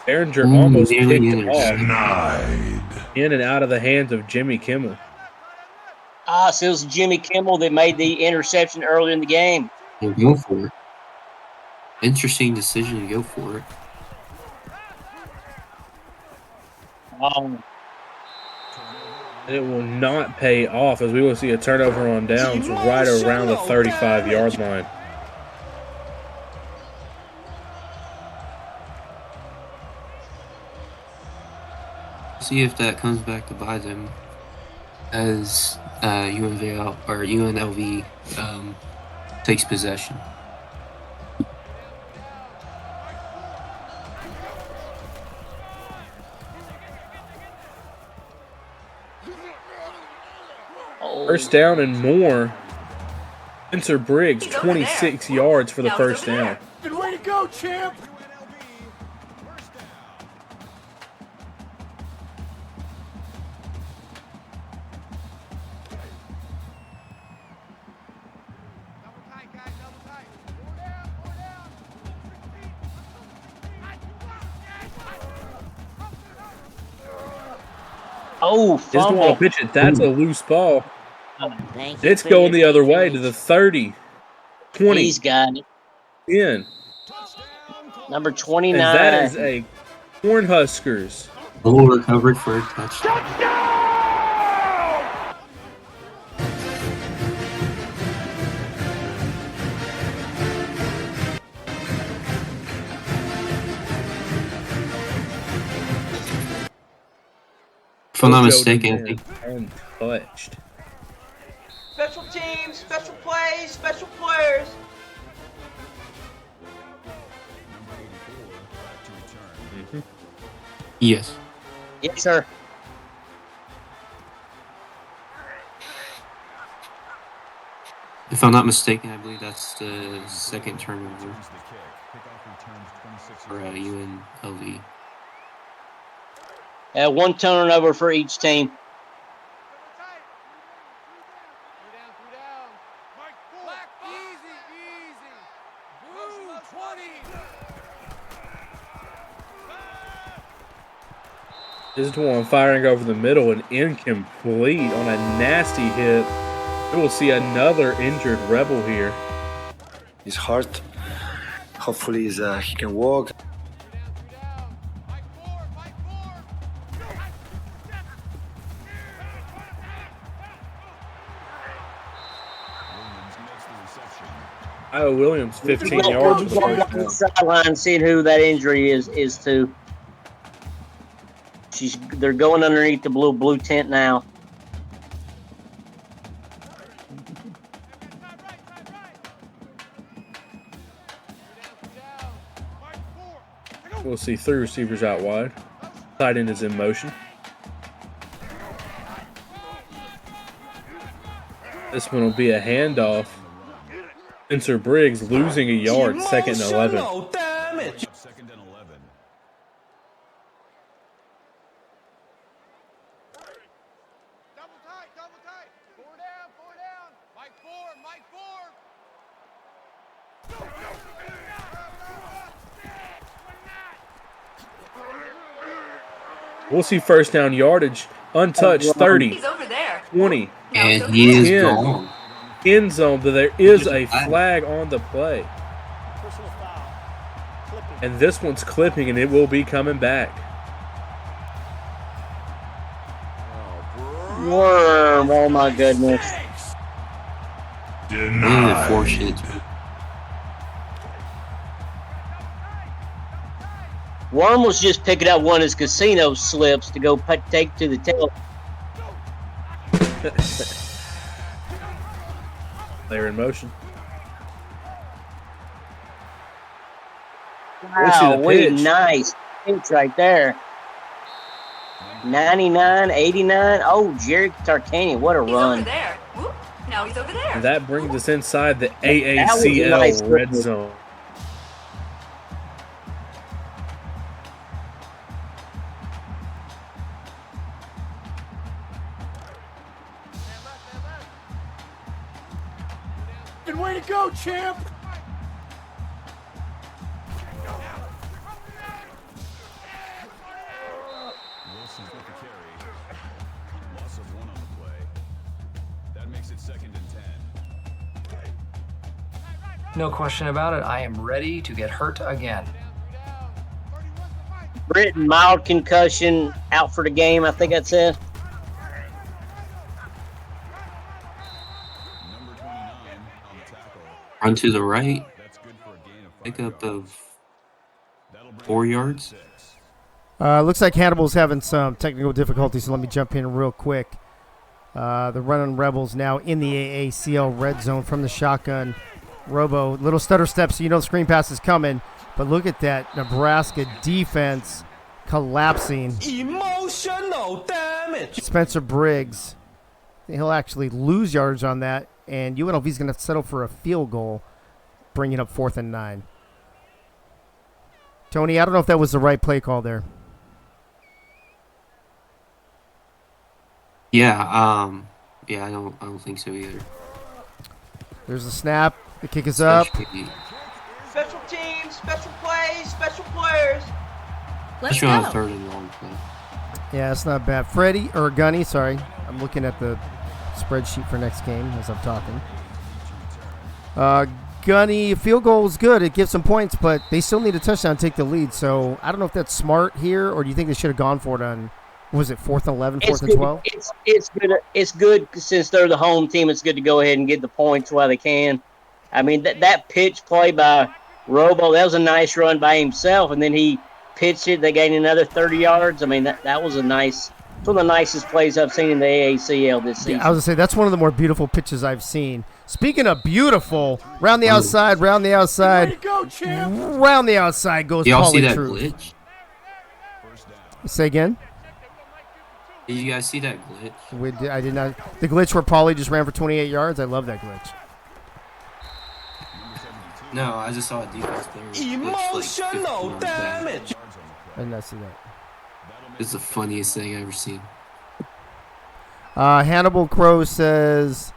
Behringer Ooh, almost nearly kicked it off. Denied. In and out of the hands of Jimmy Kimmel. So it was Jimmy Kimmel that made the interception earlier in the game. Well, go for it. Interesting decision to go for it. It will not pay off as we will see a turnover on downs right around the 35-yard line. See if that comes back to bite them as UNLV takes possession. First down and more. Spencer Briggs, 26 yards for the first down. Good way to go, champ. Oh, Just want fumble. to pitch it. That's a loose ball. Thank you It's for going your the other way to patronage. the 30, 20, He's got it. 10. Number And 29. that is a Cornhuskers. Bull recovered for a touchdown. If I'm not mistaken, I think untouched. Special teams, special plays, special players. yes. Yes, sir. If I'm not mistaken, I believe that's the second turnover for UNLV. One turnover for each team. This is one firing over the middle and incomplete on a nasty hit. We will see another injured Rebel here. His heart. Hopefully he can walk. Iowa Williams, 15 yards for the first down. Sideline, seeing who that injury is to. They're going underneath the blue tent now. We'll see three receivers out wide. Tight end is in motion. This one will be a handoff. Spencer Briggs losing a yard, second and 11. Second and 11. Double tight. Four down. Mike four. We'll see first down yardage. Untouched, 30. He's over there. 20. And he is 10. gone. End zone, but there is a flag on the play. And this one's clipping, and it will be coming back. Worm, oh my goodness. Unfortunate. Worm was just picking up one of his casino slips to go take to the tail. They're in motion. Wow, wait, nice pitch right there. 99, 89. Oh, Jerry Tarkanian, what a run. Over there. Whoop. Now he's over there. And that brings us inside the was a AACL nice red hit. zone. Good way to go, champ. Second and 10. No question about it. I am ready to get hurt again. Britton, mild concussion, out for the game. I think that's it. Number 29 on the tackle. Run to the right. That's good for a gain of 5 Pickup yards. of 4 yards. Looks like Hannibal's having some technical difficulties, so let me jump in real quick. The running Rebels now in the AACL red zone from the shotgun. Robo, little stutter step, so you know the screen pass is coming. But look at that Nebraska defense collapsing. Emotional damage. Spencer Briggs, he'll actually lose yards on that, and UNLV's going to settle for a field goal, bringing up 4th and 9. Tony, I don't know if that was the right play call there. Yeah, I don't think so either. There's the snap. The kick is up. Special teams, special plays, special players. Let's go. On 3rd and long play. Yeah, it's not bad. Freddie, or Gunny, sorry. I'm looking at the spreadsheet for next game as I'm talking. Gunny, field goal is good. It gives some points, but they still need a touchdown to take the lead. So I don't know if that's smart here, or do you think they should have gone for it on, was it 4th and 11, 4th and 12? It's good. It's good since they're the home team. It's good to go ahead and get the points while they can. I mean, that pitch play by Robo, that was a nice run by himself, and then he pitched it. They gained another 30 yards. I mean, that was one of the nicest plays I've seen in the AACL this season. Yeah, I was going to say, that's one of the more beautiful pitches I've seen. Speaking of beautiful, round the outside, round the outside, round the outside goes Y'all see Pauly that Truth. glitch? Say again? Did you guys see that glitch? I did not. The glitch where Pauly just ran for 28 yards, I love that glitch. No, I just saw a defense player. Emotional damage. I did not see that. It's the funniest thing I've ever seen. Hannibal Crow says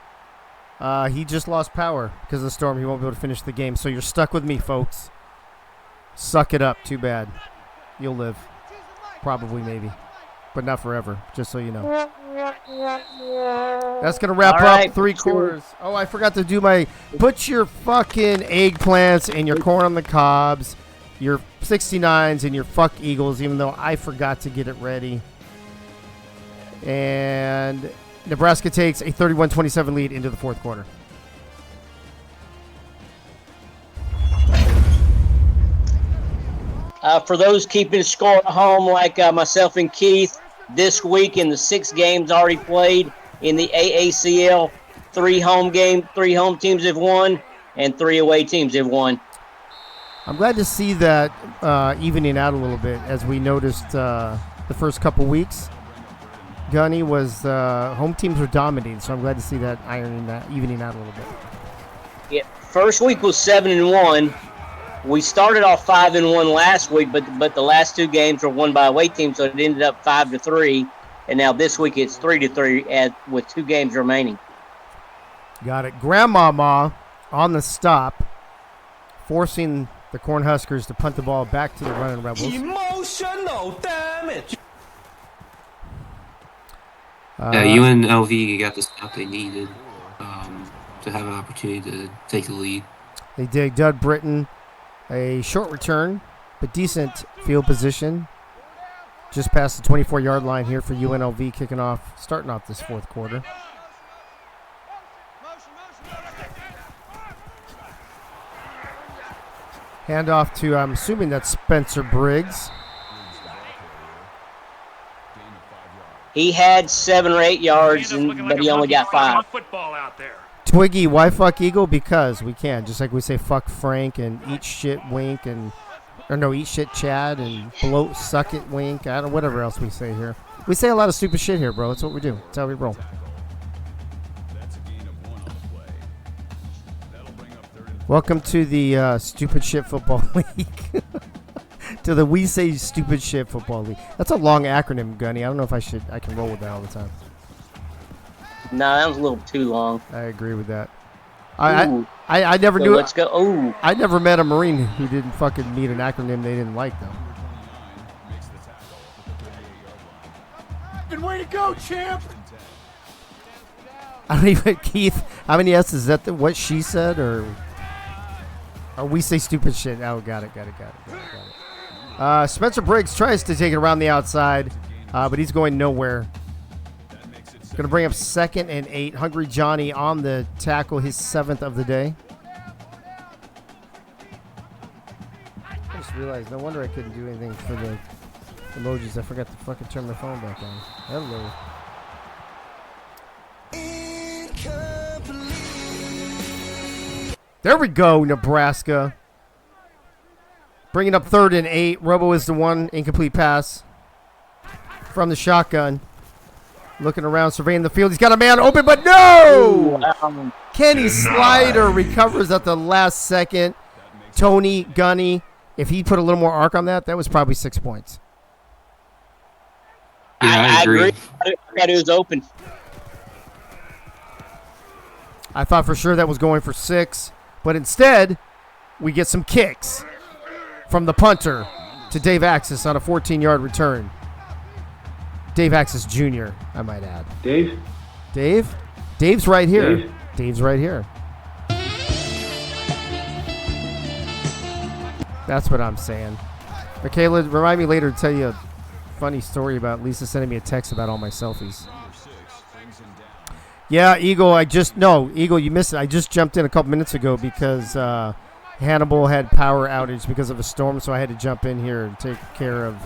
he just lost power because of the storm. He won't be able to finish the game. So you're stuck with me, folks. Suck it up. Too bad. You'll live. Probably, maybe. But not forever, just so you know. That's going to wrap up 3 quarters. Oh, I forgot to do my... Put your fucking eggplants and your corn on the cobs, your 69s and your fuck Eagles, even though I forgot to get it ready. And Nebraska takes a 31-27 lead into the 4th quarter. For those keeping score at home, like myself and Keith, this week in the 6 games already played in the AACL, 3 home teams have won, and 3 away teams have won. I'm glad to see that evening out a little bit, as we noticed the first couple weeks. Gunny was home teams were dominating, so I'm glad to see that evening out a little bit. Yeah, first week was 7-1. We started off 5-1 last week, but the last 2 games were won by away teams, so it ended up 5-3. And now this week it's 3-3 with 2 games remaining. Got it. Grandmama on the stop, forcing the Cornhuskers to punt the ball back to the running Rebels. Emotional damage. UNLV got the stop they needed to have an opportunity to take the lead. They did. Dud Britton, a short return, but decent field position. Just past the 24-yard line here for UNLV, starting off this 4th quarter. Handoff to, I'm assuming that's Spencer Briggs. He had 7 or 8 yards, but he only got 5. Twiggy, why fuck Eagle? Because we can. Just like we say fuck Frank and eat shit Wink eat shit Chad and bloat suck it Wink. I don't know, whatever else we say here. We say a lot of stupid shit here, bro. That's what we do. That's how we roll. Welcome to the Stupid Shit Football League. To the We Say Stupid Shit Football League. That's a long acronym, Gunny. I don't know if I can roll with that all the time. No, that was a little too long. I agree with that. I never knew. Let's go. Ooh. I never met a Marine who didn't fucking need an acronym they didn't like, though. Good way to go, champ. I don't even, Keith, how many S's? Is that what she said, or we say stupid shit? Oh, got it. Spencer Briggs tries to take it around the outside, but he's going nowhere. Going to bring up 2nd and 8. Hungry Johnny on the tackle, his 7th of the day. I just realized, no wonder I couldn't do anything for the emojis. I forgot to fucking turn my phone back on. Hello. There we go, Nebraska. Bringing up 3rd and 8. Robo is the one incomplete pass from the shotgun. Looking around, surveying the field. He's got a man open, but no! Kenny Slider recovers at the last second. Tony Gunny, if he put a little more arc on that, that was probably 6 points. I agree. I thought it was open. I thought for sure that was going for 6, but instead, we get some kicks from the punter to Dave Axis on a 14-yard return. Dave Axis Jr., I might add. Dave? Dave's right here. Dave's right here. That's what I'm saying. Michaela, remind me later to tell you a funny story about Lisa sending me a text about all my selfies. Yeah, Eagle, Eagle, you missed it. I just jumped in a couple minutes ago because Hannibal had power outage because of a storm, so I had to jump in here and take care of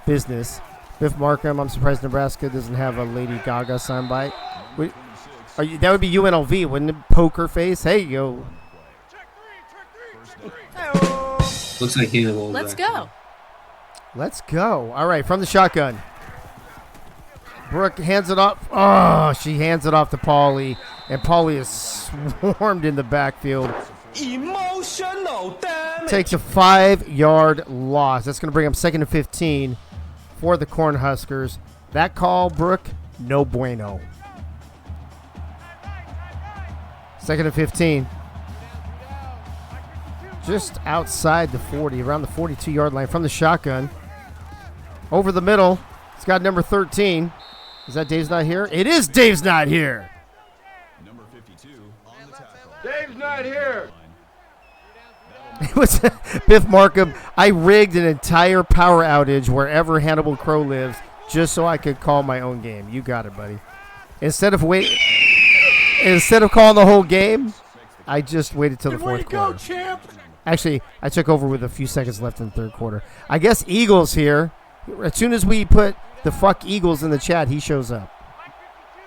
business. Biff Markham, I'm surprised Nebraska doesn't have a Lady Gaga soundbite. That would be UNLV, wouldn't it? Poker face. Hey, yo. Looks like Hannibal. Let's go. Let's go. All right, from the shotgun. Brooke hands it off. Oh, she hands it off to Paulie, and Paulie is swarmed in the backfield. Emotional damage. Takes a 5-yard loss. That's going to bring him 2nd and 15 for the Cornhuskers. That call, Brooke, no bueno. 2nd and 15. Just outside the 40, around the 42-yard line from the shotgun. Over the middle. It's got number 13. Is that Dave's not here? It is Dave's not here. Number 52 on the tackle. Dave's not here. It was Biff Markham. I rigged an entire power outage wherever Hannibal Crow lives just so I could call my own game. You got it, buddy. Instead of calling the whole game, I just waited till the fourth quarter. Champ. Actually, I took over with a few seconds left in the third quarter. I guess Eagles here. As soon as we put the fuck Eagles in the chat, he shows up.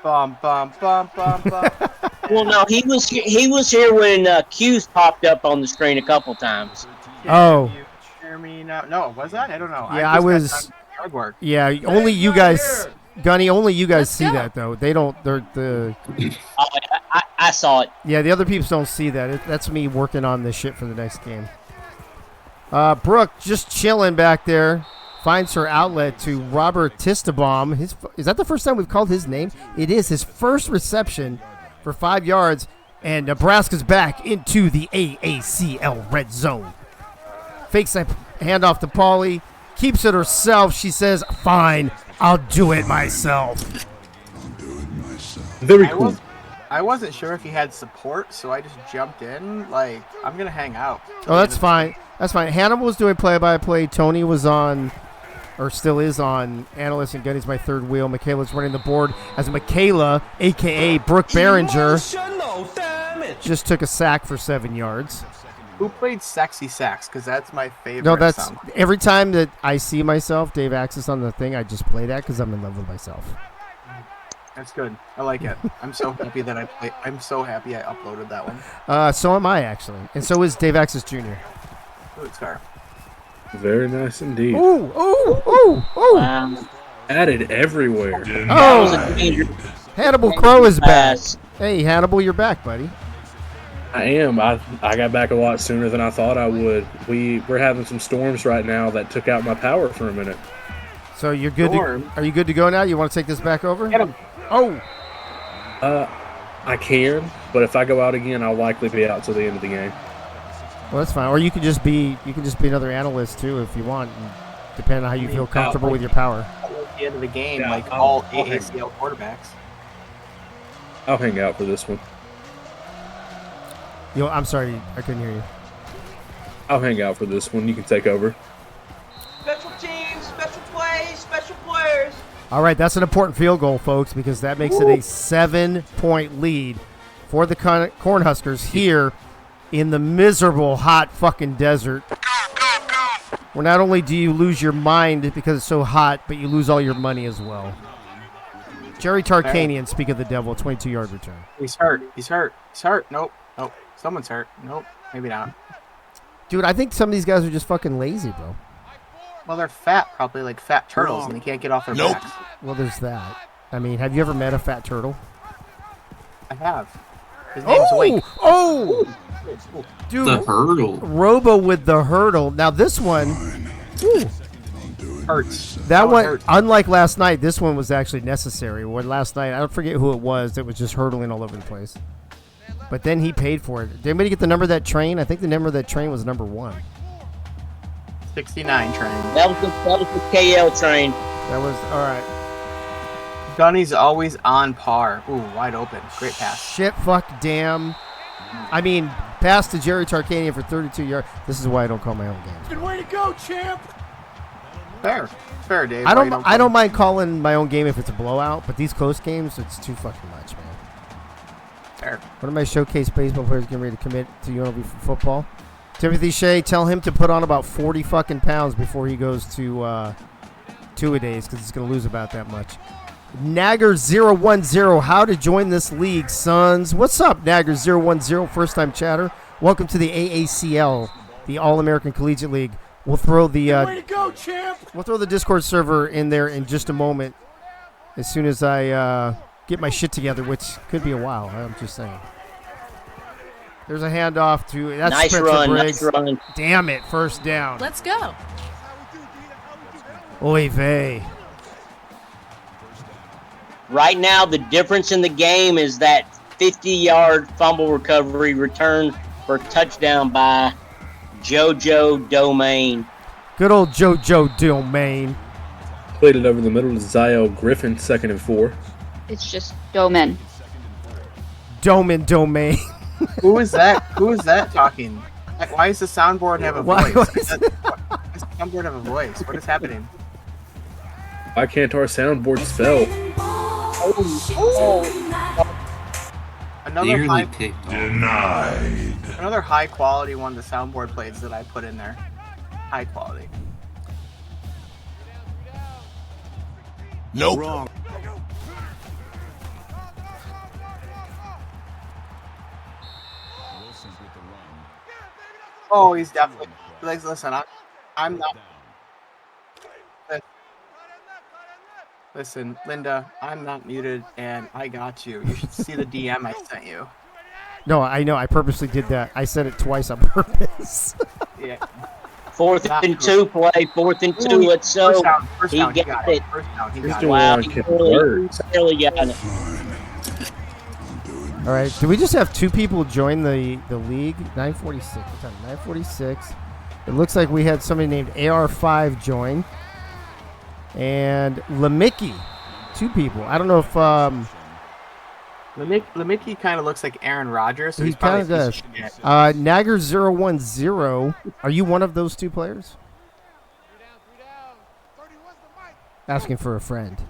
Bum bum bum bum bum. Well, no, he was here when CUSE popped up on the screen a couple times. Oh. You hear me now? No, was that? I don't know. Yeah, I was. Hard work. Yeah, only you guys, Gunny. Only you guys see that though. They don't. They're the. I saw it. Yeah, the other peeps don't see that. That's me working on this shit for the next game. Brooke just chilling back there. Finds her outlet to Robert Tistabaum. Is that the first time we've called his name? It is his first reception for 5 yards, and Nebraska's back into the AACL red zone. Fakes a handoff to Paulie, keeps it herself. She says, "Fine, I'll do it myself." Very cool. I wasn't sure if he had support, so I just jumped in. Like, I'm gonna hang out. Oh, that's fine. That's fine. Hannibal was doing play-by-play. Tony was on, or still is on, analyst, and Gunny's my third wheel. Michaela's running the board as Michaela, a.k.a. Brooke Behringer, just took a sack for 7 yards. Who played Sexy Sax? Because that's my favorite. No, that's sound. every time that I see myself, Dave Axis on the thing, I just play that because I'm in love with myself. That's good. I like it. I'm so happy that I'm so happy I uploaded that one. So am I, actually. And so is Dave Axis Jr. Ooh, it's fair. Very nice indeed. Ooh, ooh, ooh, ooh. Added everywhere. Oh, Hannibal Crow is back. Hey, Hannibal, you're back, buddy. I am. I got back a lot sooner than I thought I would. We're having some storms right now that took out my power for a minute. So you're good. Are you good to go now? You want to take this back over? Oh. I can, but if I go out again, I'll likely be out till the end of the game. Well, that's fine. Or you could just be another analyst too if you want, depending on how you feel comfortable with your power. At the end of the game, like all AACL quarterbacks. I'll hang out for this one. Yo, I'm sorry, I couldn't hear you. I'll hang out for this one. You can take over. Special teams, special plays, special players. All right, that's an important field goal, folks, because that makes it a 7-point lead for the Cornhuskers here in the miserable, hot fucking desert. Where not only do you lose your mind because it's so hot, but you lose all your money as well. Jerry Tarkanian, speak of the devil, 22-yard return. He's hurt. He's hurt. He's hurt. Nope. Nope. Someone's hurt. Nope. Maybe not. Dude, I think some of these guys are just fucking lazy, bro. Well, they're fat, probably like fat turtles, and they can't get off their backs. Well, there's that. I mean, have you ever met a fat turtle? I have. His name's Wink. Oh! Dude, The hurdle. Robo with the hurdle. Now, this one... Hurts. That one, hurts. unlike last night, this one was actually necessary. Where last night, I don't forget who it was that was just hurdling all over the place. But then he paid for it. Did anybody get the number of that train? I think the number of that train was number 1. 69 train. That was the KL train. That was, all right. Gunny's always on par. Ooh, wide open. Great pass. Shit, fuck, damn. I mean, pass to Jerry Tarkanian for 32 yards. This is why I don't call my own games. Good way to go, champ. Fair. Fair, Dave. I don't mind calling my own game if it's a blowout, but these close games, it's too fucking much, man. Fair. One of my showcase baseball players getting ready to commit to UNLV for football. Timothy Shea, tell him to put on about 40 fucking pounds before he goes to two-a-days because he's going to lose about that much. Nagger010, how to join this league, sons. What's up, Nagger010, first-time chatter? Welcome to the AACL, the All-American Collegiate League. We'll throw the Way to go, champ. we'll throw the Discord server in there in just a moment as soon as I get my shit together, which could be a while. I'm just saying. There's a handoff to that's Nice Spencer run, Briggs. nice run. Damn it, first down. Let's go. Oy vey. Right now, the difference in the game is that 50-yard fumble recovery return for a touchdown by JoJo Domain. Good old JoJo Domain. Played it over the middle to Ziel Griffin, 2nd and 4. It's just Doman. Domain. Who is that? Who is that talking? Why does the soundboard have a Why- voice? Why does the soundboard have a voice? What is happening? Why can't our soundboard spell? Another Nearly high, picked. another high quality one of the soundboard plates that I put in there. High quality. Nope. Wrong. Oh, he's definitely. Like, listen, I'm not. Listen, Linda, I'm not muted, and I got you. You should see the DM I sent you. No, I know. I purposely did that. I said it twice on purpose. Yeah. 4th and 2 play, 4th and 2. Let's go. First He down, got it. First down, he He's got doing it. Wow, on he kick really words. got it. All right. Do we just have 2 people join the league? 946. What time? 946. It looks like we had somebody named AR5 join. And Lemicki. 2 people. I don't know if Lemicki kind of looks like Aaron Rodgers. So he he's probably kind of does. Nagger010. Are you one of those 2 players? Asking for a friend.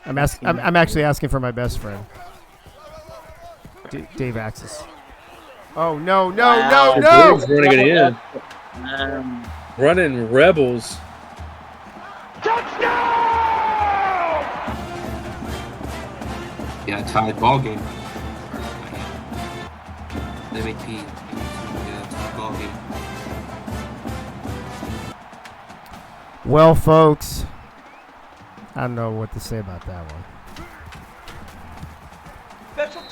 I'm actually asking for my best friend. Dave Axis. Oh no! Wow. Briggs running it in. Running Rebels. Yeah, tied ball game. MVP. Tied ball game. Well, folks, I don't know what to say about that one.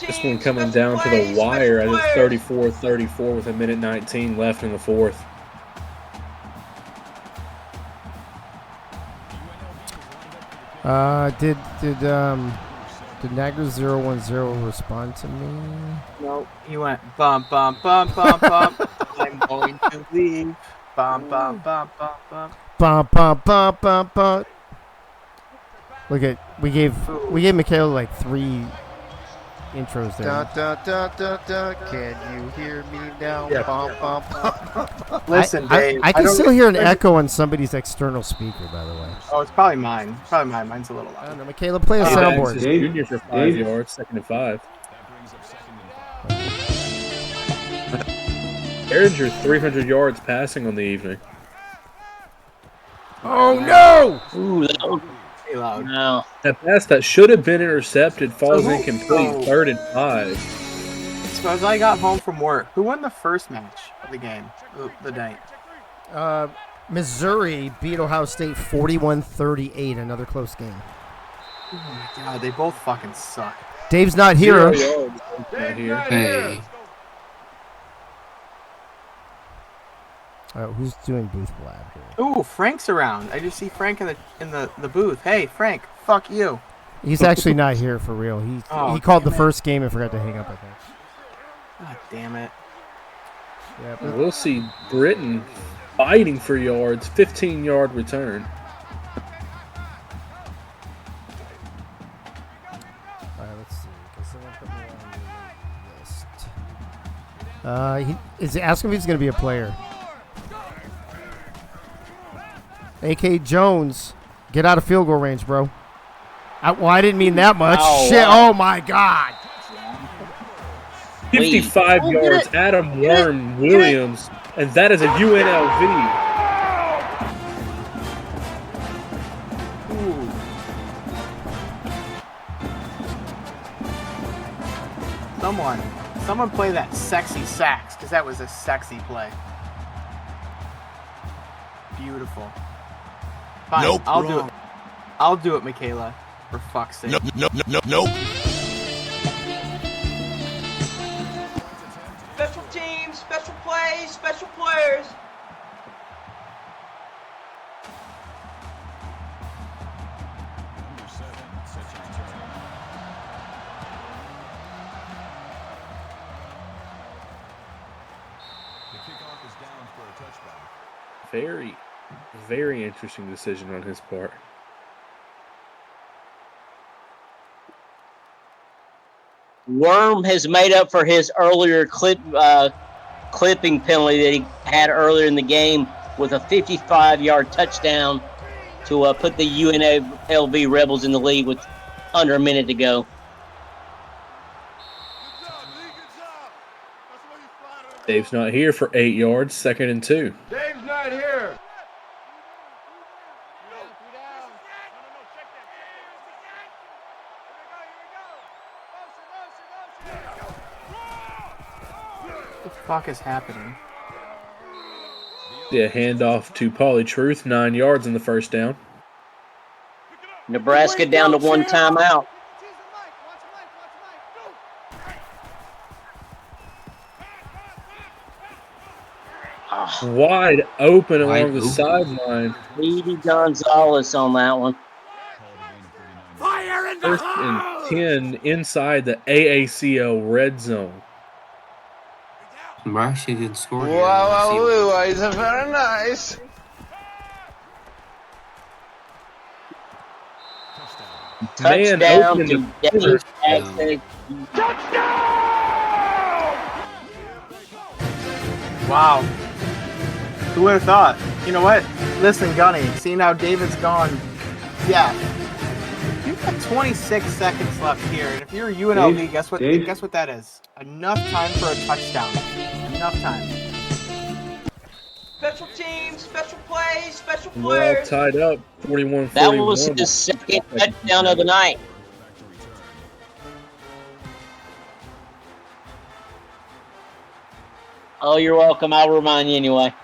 This one coming down to the wire at 34-34 with 1:19 left in the 4th. Did Nagger010 respond to me? No, he went bump, bump, bump, bump, bump. I'm going to leave. Bump, bump, bump, bump, bump. Bump, bump, bump, bump, bump. Look at we gave Michaela like 3 intros there. Da, da, da, da, da. Can you hear me now? Yeah. Bum, bum, bum. Listen, Dave. I can don't still hear an there's- echo on somebody's external speaker, by the way. Oh, it's probably mine. Probably mine. Mine's a little loud. I don't know. Michaela, play a Dave soundboard. Banks is junior for 5 yards, 2nd and 5. Behringer 300 yards passing on the evening. Oh no! Ooh, that was loud. No. That pass that should have been intercepted falls So who- incomplete. oh. 3rd and 5. So as I got home from work, who won the first match of the game, the night? Missouri beat Ohio State 41-38. Another close game. Oh my god, they both fucking suck. Dave's not here. 0 yards. Not here. Hey. Who's doing booth blab here? Ooh, Frank's around. I just see Frank in the booth. Hey, Frank, fuck you. He's actually not here for real. He called the first game and forgot to hang up, I think. God damn it. Yeah, And we'll see Britain fighting for yards. 15-yard return. All right, let's see. Can someone put me on the list? Is asking if he's going to be a player. A.K. Jones, get out of field goal range, bro. Well, I didn't mean that much. Oh, Shit. wow. Oh, my God. 55 yards. Adam Worm Williams. And that is a UNLV. Someone play that sexy sax, because that was a sexy play. Beautiful. Fine, Nope, I'll wrong. do it. I'll do it, Michaela. For fuck's sake. Nope. Special teams, special plays, special players. Number 7 sets his turn. The kickoff is down for a touchback. Very, very interesting decision on his part. Worm has made up for his earlier clipping penalty that he had earlier in the game with a 55-yard touchdown to put the UNLV Rebels in the lead with under a minute to go. Dave's not here for 8 yards, 2nd and 2. Dave's not here. What the fuck is happening? Yeah, handoff to Pauly Truth, 9 yards in the first down. Nebraska down to one timeout. Wide open along the sideline. Edie Gonzalez on that one. Fire in the 1st and 10 inside the AACL red zone. Nebraska did score here. Wow, is very nice. Man Touchdown open to the Dave first Agnew. Wow. Who would have thought? You know what? Listen, Gunny, seeing how David's gone, yeah. You've got 26 seconds left here, and if you're UNLV, Dave? guess what? Dave? Guess what that is? Enough time for a touchdown. Enough time. Special teams, special plays, special We're all players. tied up, 41-41. That was his second touchdown of the night. Oh, you're welcome. I'll remind you anyway.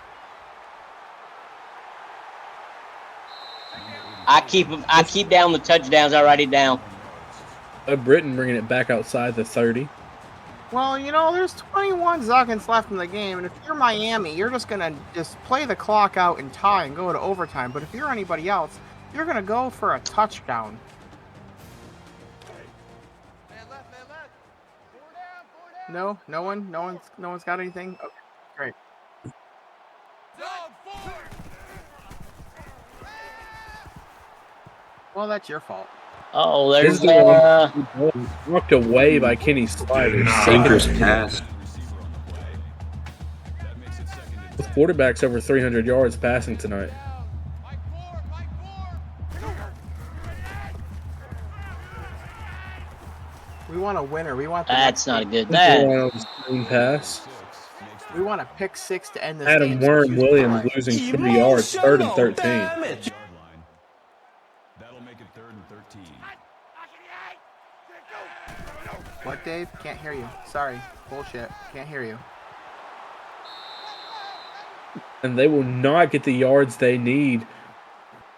I keep down the touchdowns. I write it down. Britain bringing it back outside the 30. Well, you know, there's 21 seconds left in the game, and if you're Miami, you're just gonna play the clock out and tie and go to overtime. But if you're anybody else, you're gonna go for a touchdown. No one's got anything. Okay, great. Well, that's your fault. Oh, This is there's the one knocked away by Kenny Sliders. Dangerous pass. With quarterbacks over 300 yards passing tonight. We want a winner. We want the That's next not a game. good that. Screen pass. We want a pick 6 to end this Adam game. Worm So Williams losing 30 yards, 3rd and 13. That'll make it 3rd and 13. What, Dave? Can't hear you. Sorry. Bullshit. Can't hear you. And they will not get the yards they need.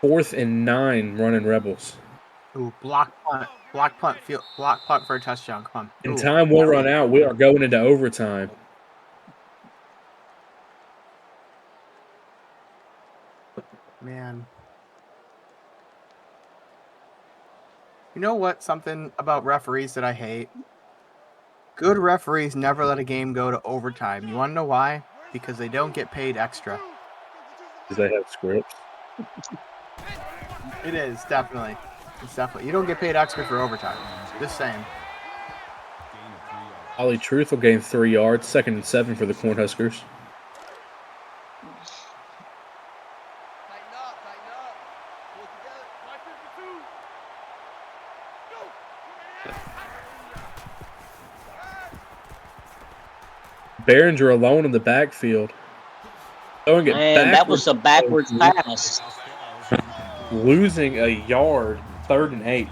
4th and 9 running Rebels. Ooh, block punt. Block punt. Block punt for a touchdown. Come on. And time will run out. We are going into overtime. Man. You know what? Something about referees that I hate? Good referees never let a game go to overtime. You want to know why? Because they don't get paid extra. Because they have scripts. It is, definitely. It's definitely. You don't get paid extra for overtime. Just saying. Ollie Truth will gain 3 yards. 2nd and 7 for the Cornhuskers. Behringer alone in the backfield. Throwing it Man, that was a backwards pass. Losing a yard. 3rd and 8.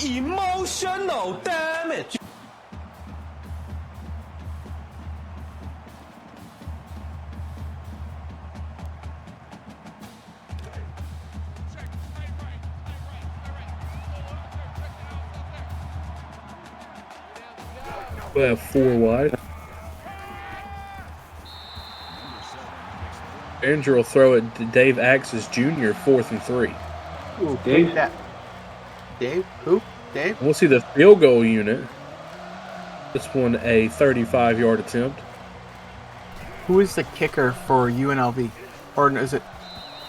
Emotional damage. We'll have 4 wide. Behringer will throw it to Dave Axis Jr. 4th and 3. Ooh, Dave? Dave? Who? Dave? We'll see the field goal unit. This one a 35-yard attempt. Who is the kicker for UNLV? Or is it?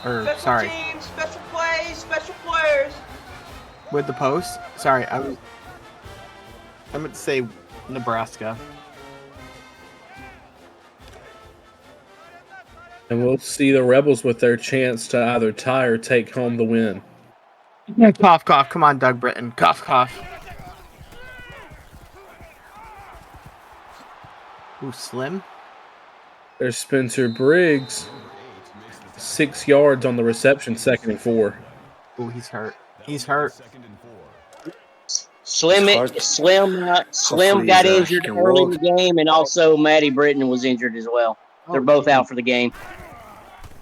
Or Special sorry, teams, special plays, special players. with the post? Sorry, I meant to say Nebraska. And we'll see the Rebels with their chance to either tie or take home the win. Cough, cough. Come on, Doug Britton. Cough, cough. Ooh, Slim. There's Spencer Briggs. 6 yards on the reception, 2nd and 4. Ooh, he's hurt. He's hurt. Slim got injured early in the game, and also Matty Britton was injured as well. They're both out for the game.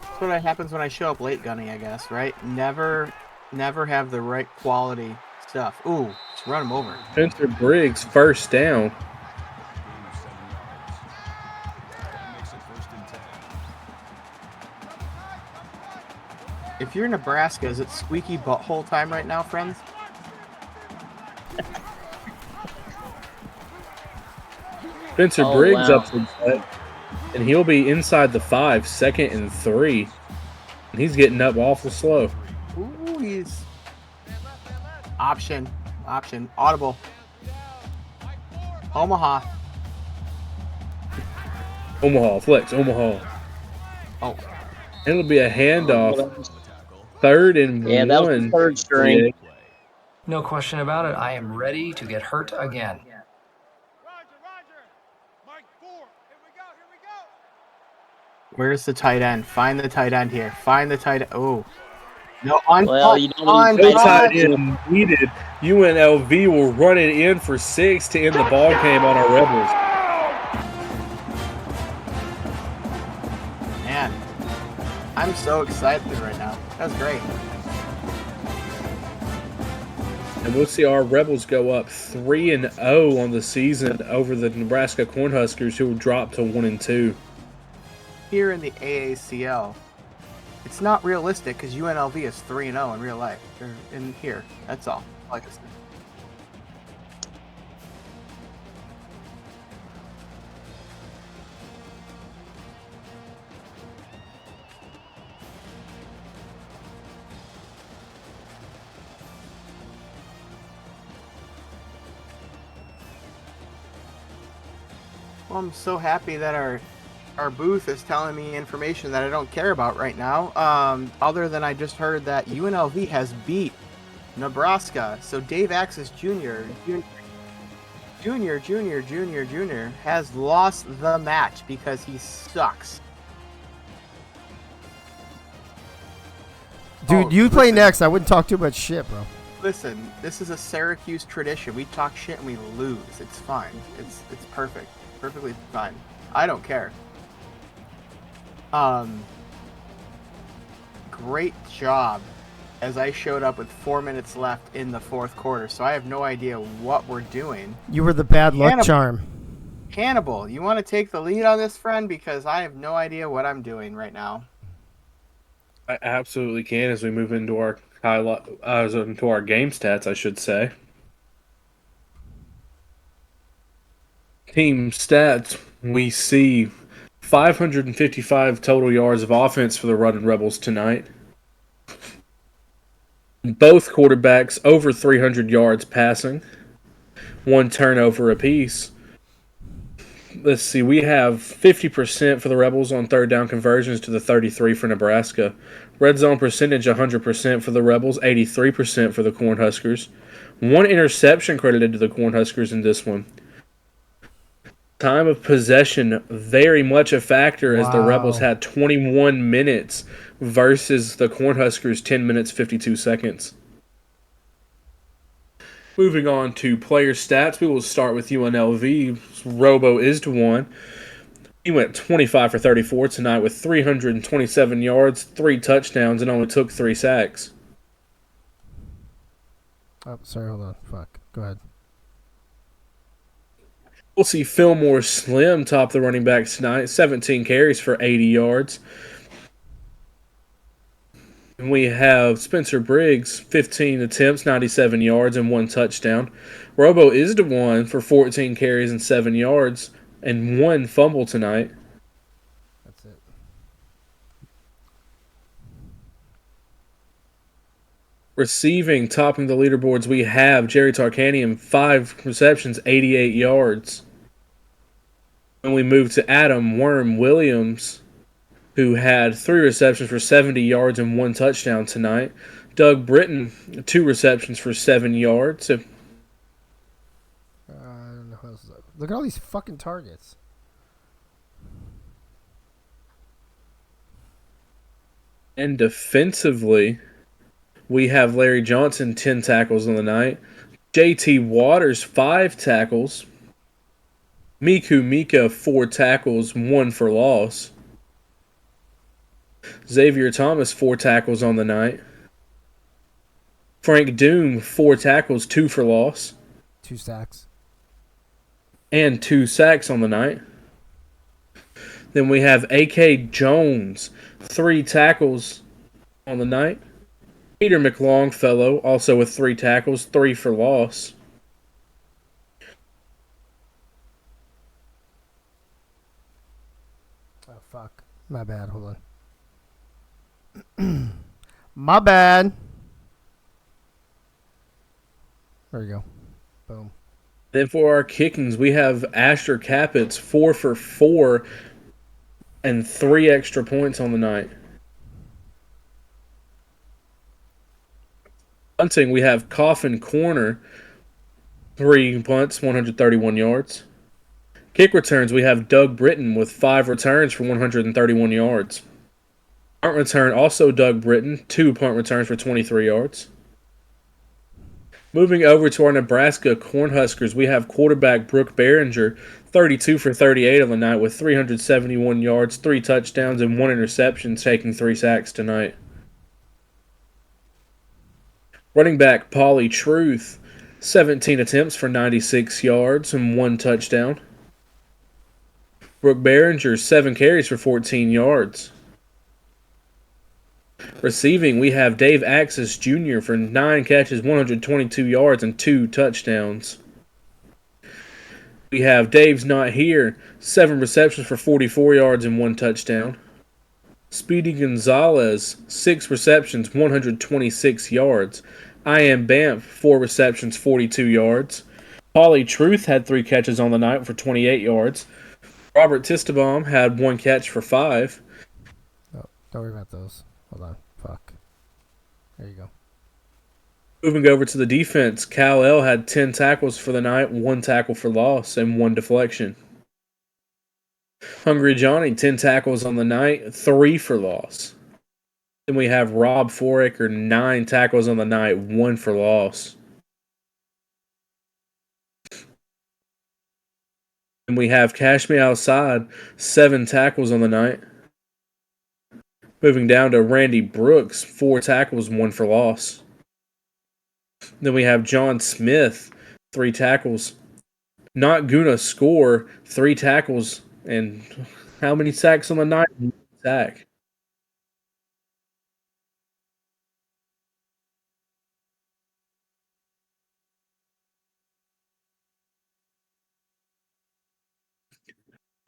That's what happens when I show up late, Gunny, I guess, right? Never have the right quality stuff. Ooh, just run him over. Spencer Briggs, 1st down. If you're Nebraska, is it squeaky butthole time right now, friends? Spencer Briggs up to that, and he'll be inside the 5, 2nd and 3. And he's getting up awful slow. Ooh, he's option, audible. Omaha, flex, Omaha. Oh. It'll be a handoff. 3rd and 1. Yeah, that was the 3rd string. No question about it. I am ready to get hurt again. Where's the tight end? Find the tight end here. Find the tight end. Oh. No, on no tight end needed. UNLV will run it in for 6 to end the ball game on our Rebels. Man, I'm so excited right now. That was great. And we'll see our Rebels go up 3-0 on the season over the Nebraska Cornhuskers, who will drop to 1-2. Here in the AACL, it's not realistic because UNLV is 3-0 in real life. They're in here. That's all. Like I said. Well, I'm so happy that our booth is telling me information that I don't care about right now. Other than I just heard that UNLV has beat Nebraska. So Dave Axis Jr. has lost the match because he sucks. Dude, you play next. I wouldn't talk too much shit, bro. Listen, this is a Syracuse tradition. We talk shit and we lose. It's fine. It's perfect. Perfectly fine. I don't care. Great job as I showed up with 4 minutes left in the fourth quarter. So I have no idea what we're doing. You were the bad luck charm. Hannibal, you want to take the lead on this, friend? Because I have no idea what I'm doing right now. I absolutely can as we move into our into our game stats, I should say. Team stats, we see 555 total yards of offense for the Running Rebels tonight. Both quarterbacks over 300 yards passing. 1 turnover apiece. Let's see, we have 50% for the Rebels on third down conversions to the 33 for Nebraska. Red zone percentage 100% for the Rebels, 83% for the Cornhuskers. 1 interception credited to the Cornhuskers in this one. Time of possession very much a factor as the Rebels had 21 minutes versus the Cornhuskers 10 minutes 52 seconds. Moving on to player stats, we will start with UNLV. Robo is to 1. He went 25 for 34 tonight with 327 yards, 3 touchdowns, and only took 3 sacks. Oh, sorry, hold on. Fuck. Go ahead. We'll see Fillmore Slim top the running backs tonight, 17 carries for 80 yards. And we have Spencer Briggs, 15 attempts, 97 yards, and 1 touchdown. Robo is to 1 for 14 carries and 7 yards, and 1 fumble tonight. That's it. Receiving, topping the leaderboards, we have Jerry Tarkanian, 5 receptions, 88 yards. And we move to Adam Worm Williams, who had 3 receptions for 70 yards and 1 touchdown tonight. Doug Britton, 2 receptions for 7 yards. I don't know who else is up. Look at all these fucking targets. And defensively, we have Larry Johnson, 10 tackles on the night. JT Waters, 5 tackles. Miku Mika, 4 tackles, 1 for loss. Xavier Thomas, 4 tackles on the night. Frank Doom, 4 tackles, 2 for loss. 2 sacks. And 2 sacks on the night. Then we have A.K. Jones, 3 tackles on the night. Peter McLongfellow, also with 3 tackles, 3 for loss. Oh, fuck. My bad. Hold on. My bad. There you go. Boom. Then for our kickings, we have Asher Capitz, 4 for 4 and 3 extra points on the night. Punting, we have Coffin Corner, 3 punts, 131 yards. Kick returns, we have Doug Britton with 5 returns for 131 yards. Punt return, also Doug Britton, 2 punt returns for 23 yards. Moving over to our Nebraska Cornhuskers, we have quarterback Brooke Behringer, 32 for 38 on the night with 371 yards, 3 touchdowns, and 1 interception, taking 3 sacks tonight. Running back Pauly Truth, 17 attempts for 96 yards and 1 touchdown. Brooke Behringer, 7 carries for 14 yards. Receiving, we have Dave Axis Jr. for 9 catches, 122 yards, and 2 touchdowns. We have Dave's Not Here, 7 receptions for 44 yards and 1 touchdown. Speedy Gonzalez, 6 receptions, 126 yards. I Am Banff, 4 receptions, 42 yards. Pauly Truth had 3 catches on the night for 28 yards. Robert Tistabaum had 1 catch for 5. Oh, don't worry about those. Hold on. Fuck. There you go. Moving over to the defense, Cal-El had 10 tackles for the night, 1 tackle for loss, and 1 deflection. Hungry Johnny, 10 tackles on the night, 3 for loss. Then we have Rob Foraker, 9 tackles on the night, 1 for loss. And we have Cash Me Outside, 7 tackles on the night. Moving down to Randy Brooks, 4 tackles, 1 for loss. Then we have John Smith, 3 tackles. Not gonna score, 3 tackles, and how many sacks on the night? 1 sack.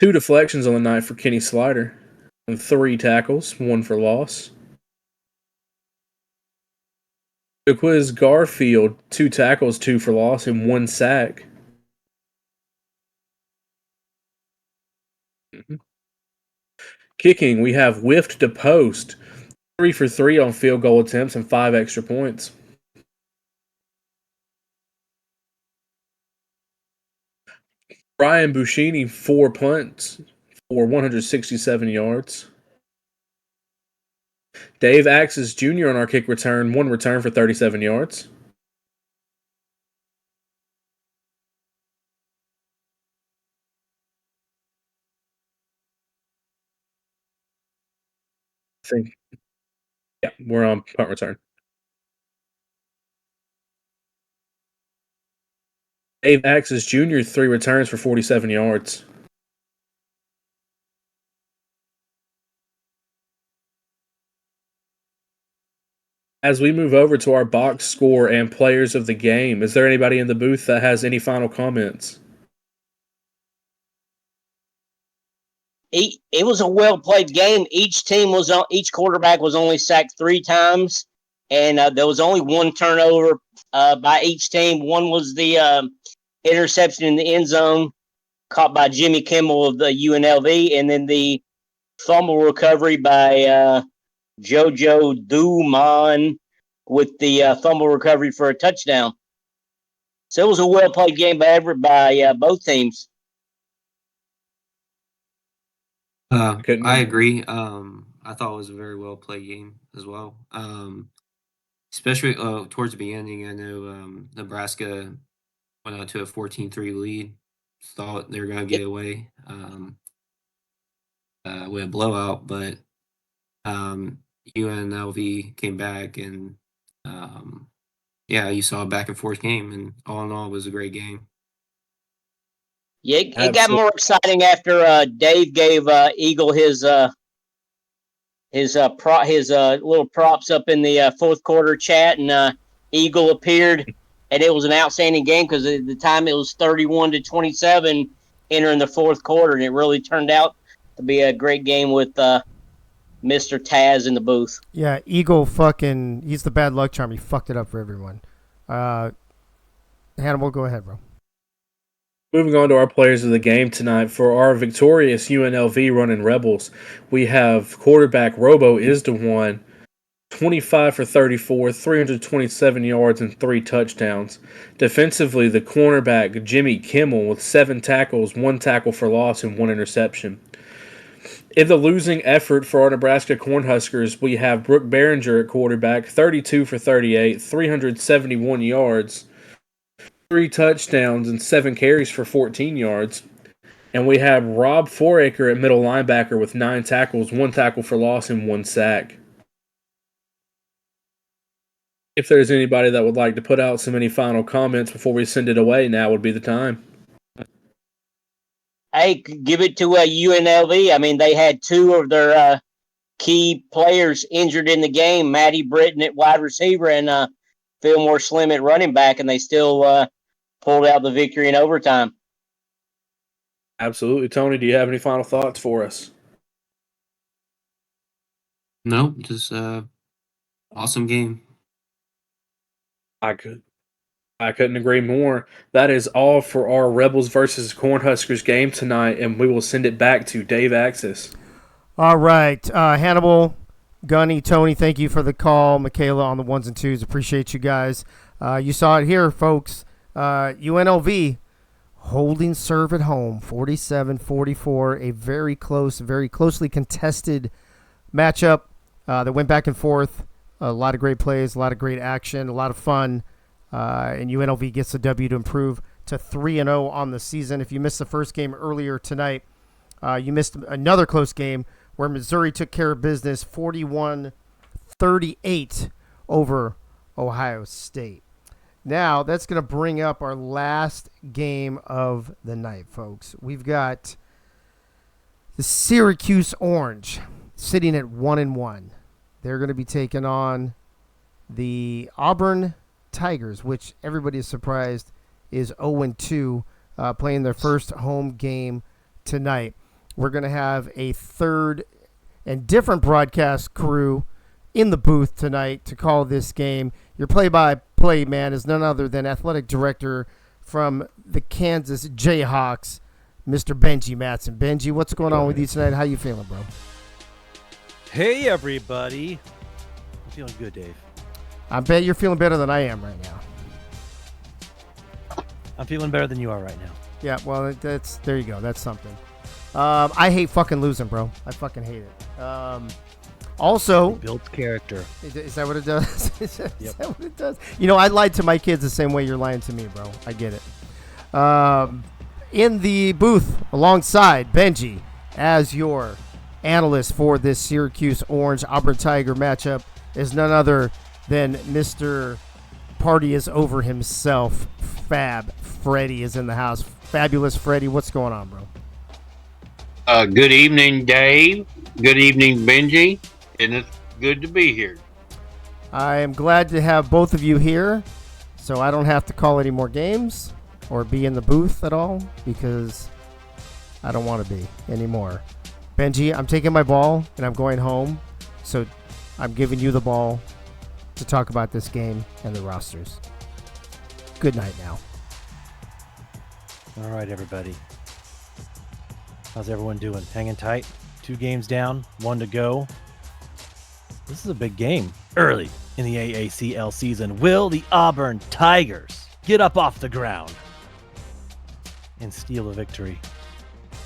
Two deflections on the night for Kenny Slider, and 3 tackles, 1 for loss. Quiz Garfield, 2 tackles, 2 for loss, and 1 sack. Kicking, we have whiffed to post, 3 for 3 on field goal attempts and 5 extra points. Brian Buschini, 4 punts for 167 yards. Dave Axis Jr. on our kick return, 1 return for 37 yards. I think, yeah, we're on punt return. Dave Axis Jr., 3 returns for 47 yards. As we move over to our box score and players of the game, is there anybody in the booth that has any final comments? It was a well played game. Each quarterback was only sacked 3 times, and there was only 1 turnover by each team. One was the interception in the end zone caught by Jimmy Kimmel of the UNLV, and then the fumble recovery by JoJo Duman with the fumble recovery for a touchdown. So it was a well played game by both teams. I agree. I thought it was a very well played game as well. Especially towards the beginning, I know Nebraska went out to a 14-3 lead. Thought they were going to get away with a blowout, but UNLV came back and yeah, you saw a back and forth game, and all in all, it was a great game. Yeah, it got more exciting after Dave gave Eagle his little props up in the fourth quarter chat, and Eagle appeared, and it was an outstanding game because at the time it was 31-27 entering the fourth quarter, and it really turned out to be a great game with Mr. Taz in the booth. Yeah, Eagle he's the bad luck charm. He fucked it up for everyone. Hannibal, go ahead, bro. Moving on to our players of the game tonight. For our victorious UNLV running Rebels, we have quarterback Robo Isdawan, 25 for 34, 327 yards, and 3 touchdowns. Defensively, the cornerback Jimmy Kimmel with 7 tackles, 1 tackle for loss, and 1 interception. In the losing effort for our Nebraska Cornhuskers, we have Brooke Behringer at quarterback, 32 for 38, 371 yards, 3 touchdowns, and 7 carries for 14 yards. And we have Rob Foraker at middle linebacker with 9 tackles, 1 tackle for loss, and 1 sack. If there's anybody that would like to put out any final comments before we send it away, now would be the time. Hey, give it to UNLV. I mean, they had 2 of their key players injured in the game, Matty Britton at wide receiver and Fillmore Slim at running back, and they still pulled out the victory in overtime. Absolutely. Tony, do you have any final thoughts for us? No, just awesome game. I could. I couldn't agree more. That is all for our Rebels versus Cornhuskers game tonight, and we will send it back to Dave Axis. All right, Hannibal, Gunny, Tony, thank you for the call. Michaela on the ones and twos. Appreciate you guys. You saw it here, folks. UNLV holding serve at home, 47-44, a very closely contested matchup that went back and forth. A lot of great plays, a lot of great action, a lot of fun. And UNLV gets the W to improve to 3-0 on the season. If you missed the first game earlier tonight, you missed another close game where Missouri took care of business 41-38 over Ohio State. Now, that's going to bring up our last game of the night, folks. We've got the Syracuse Orange sitting at 1-1. They're going to be taking on the Auburn Tigers, which everybody is surprised is 0-2, playing their first home game tonight. We're going to have a third and different broadcast crew in the booth tonight to call this game. Your play-by-play man is none other than athletic director from the Kansas Jayhawks, Mr. Benji Matson. Benji, what's going on with you tonight? How you feeling, bro? Hey, everybody. I'm feeling good, Dave. I bet you're feeling better than I am right now. I'm feeling better than you are right now. Yeah, well, there you go. That's something. I hate fucking losing, bro. I fucking hate it. Also, it builds character. Is that what it does? Is that Yep. what it does? You know, I lied to my kids the same way you're lying to me, bro. I get it. In the booth alongside Benji as your analyst for this Syracuse Orange Auburn Tiger matchup is none other than Mr. Party is Over himself. Fab Freddy is in the house. Fabulous Freddy, what's going on, bro? Good evening, Dave. Good evening, Benji. And it's good to be here. I am glad to have both of you here, so I don't have to call any more games or be in the booth at all because I don't want to be anymore. Benji, I'm taking my ball and I'm going home, so I'm giving you the ball to talk about this game and the rosters. Good night now. All right, everybody. How's everyone doing? Hanging tight? 2 games down, 1 to go. This is a big game early in the AACL season. Will the Auburn Tigers get up off the ground and steal a victory?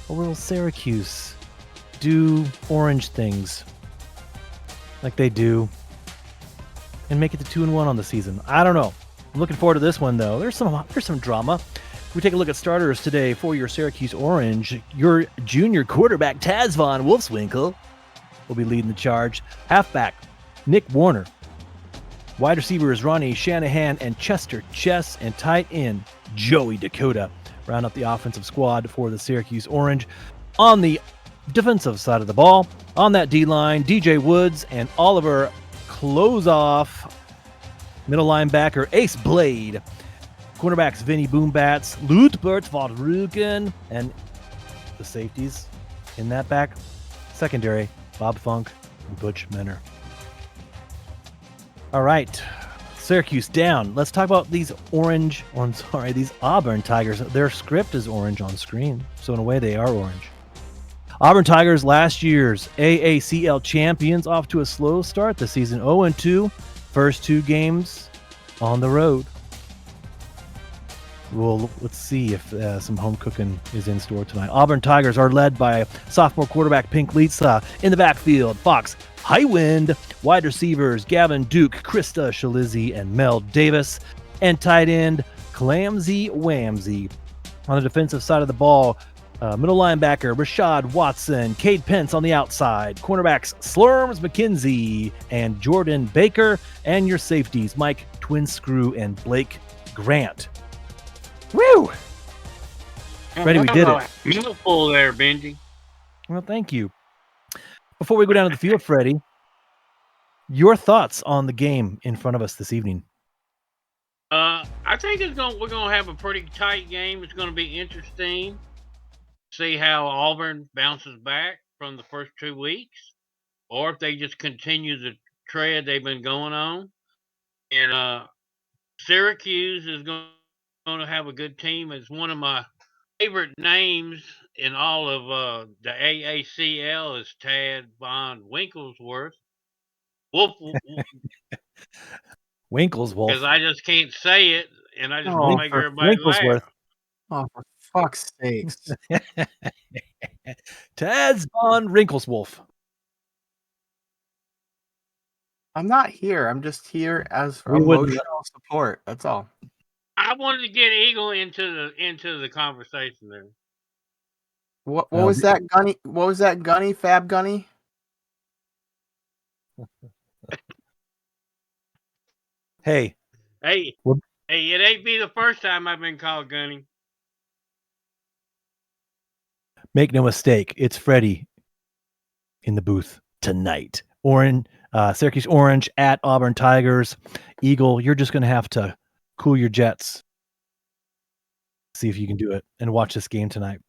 Or will Syracuse do orange things like they do and make it to 2-1 on the season? I don't know. I'm looking forward to this one, though. There's some drama. We take a look at starters today for your Syracuse Orange. Your junior quarterback, Taz Von Wolfswinkel, will be leading the charge. Halfback, Nick Warner. Wide receivers, Ronnie Shanahan and Chester Chess. And tight end, Joey Dakota. Round up the offensive squad for the Syracuse Orange. On the defensive side of the ball, on that D-line, DJ Woods and Oliver Closeoff. Middle linebacker, Ace Blade. Cornerbacks, Vinny Boombats, Lutbert Vodruken, and the safeties in that back. Secondary, Bob Funk and Butch Menner. All right, Syracuse down. Let's talk about these these Auburn Tigers. Their script is orange on screen, so in a way they are orange. Auburn Tigers, last year's AACL champions, off to a slow start this season, 0-2. First 2 games on the road. Well, let's see if some home cooking is in store tonight. Auburn Tigers are led by sophomore quarterback Pink Litsa. In the backfield, Fox Highwind. Wide receivers, Gavin Duke, Krista Shalizzi, and Mel Davis. And tight end, Clamsy Wamsy. On the defensive side of the ball, middle linebacker, Rashad Watson. Cade Pence on the outside. Cornerbacks, Slurms McKenzie and Jordan Baker. And your safeties, Mike Twinscrew and Blake Grant. Woo! Ready, we did it. Beautiful there, Benji. Well, thank you. Before we go down to the field, Freddie, your thoughts on the game in front of us this evening? I think we're gonna have a pretty tight game. It's gonna be interesting. See how Auburn bounces back from the first 2 weeks, or if they just continue the tread they've been going on. And Syracuse is going to have a good team. It's one of my favorite names in all of the AACL is Tad Von Winkleworth. Wolf, because Winkles-Wolf. I just can't say it, and I just want to make for everybody laugh. Oh, for fuck's sakes. Taz von Wrinkleswolf. I'm not here. I'm just here as We wouldn't- emotional support. That's all. I wanted to get Eagle into the conversation there. What was that, Gunny? What was that, Gunny? Fab Gunny? Hey. Hey, it ain't be the first time I've been called Gunny. Make no mistake, it's Freddie in the booth tonight. Syracuse Orange at Auburn Tigers. Eagle, you're just going to have to cool your jets. See if you can do it and watch this game tonight.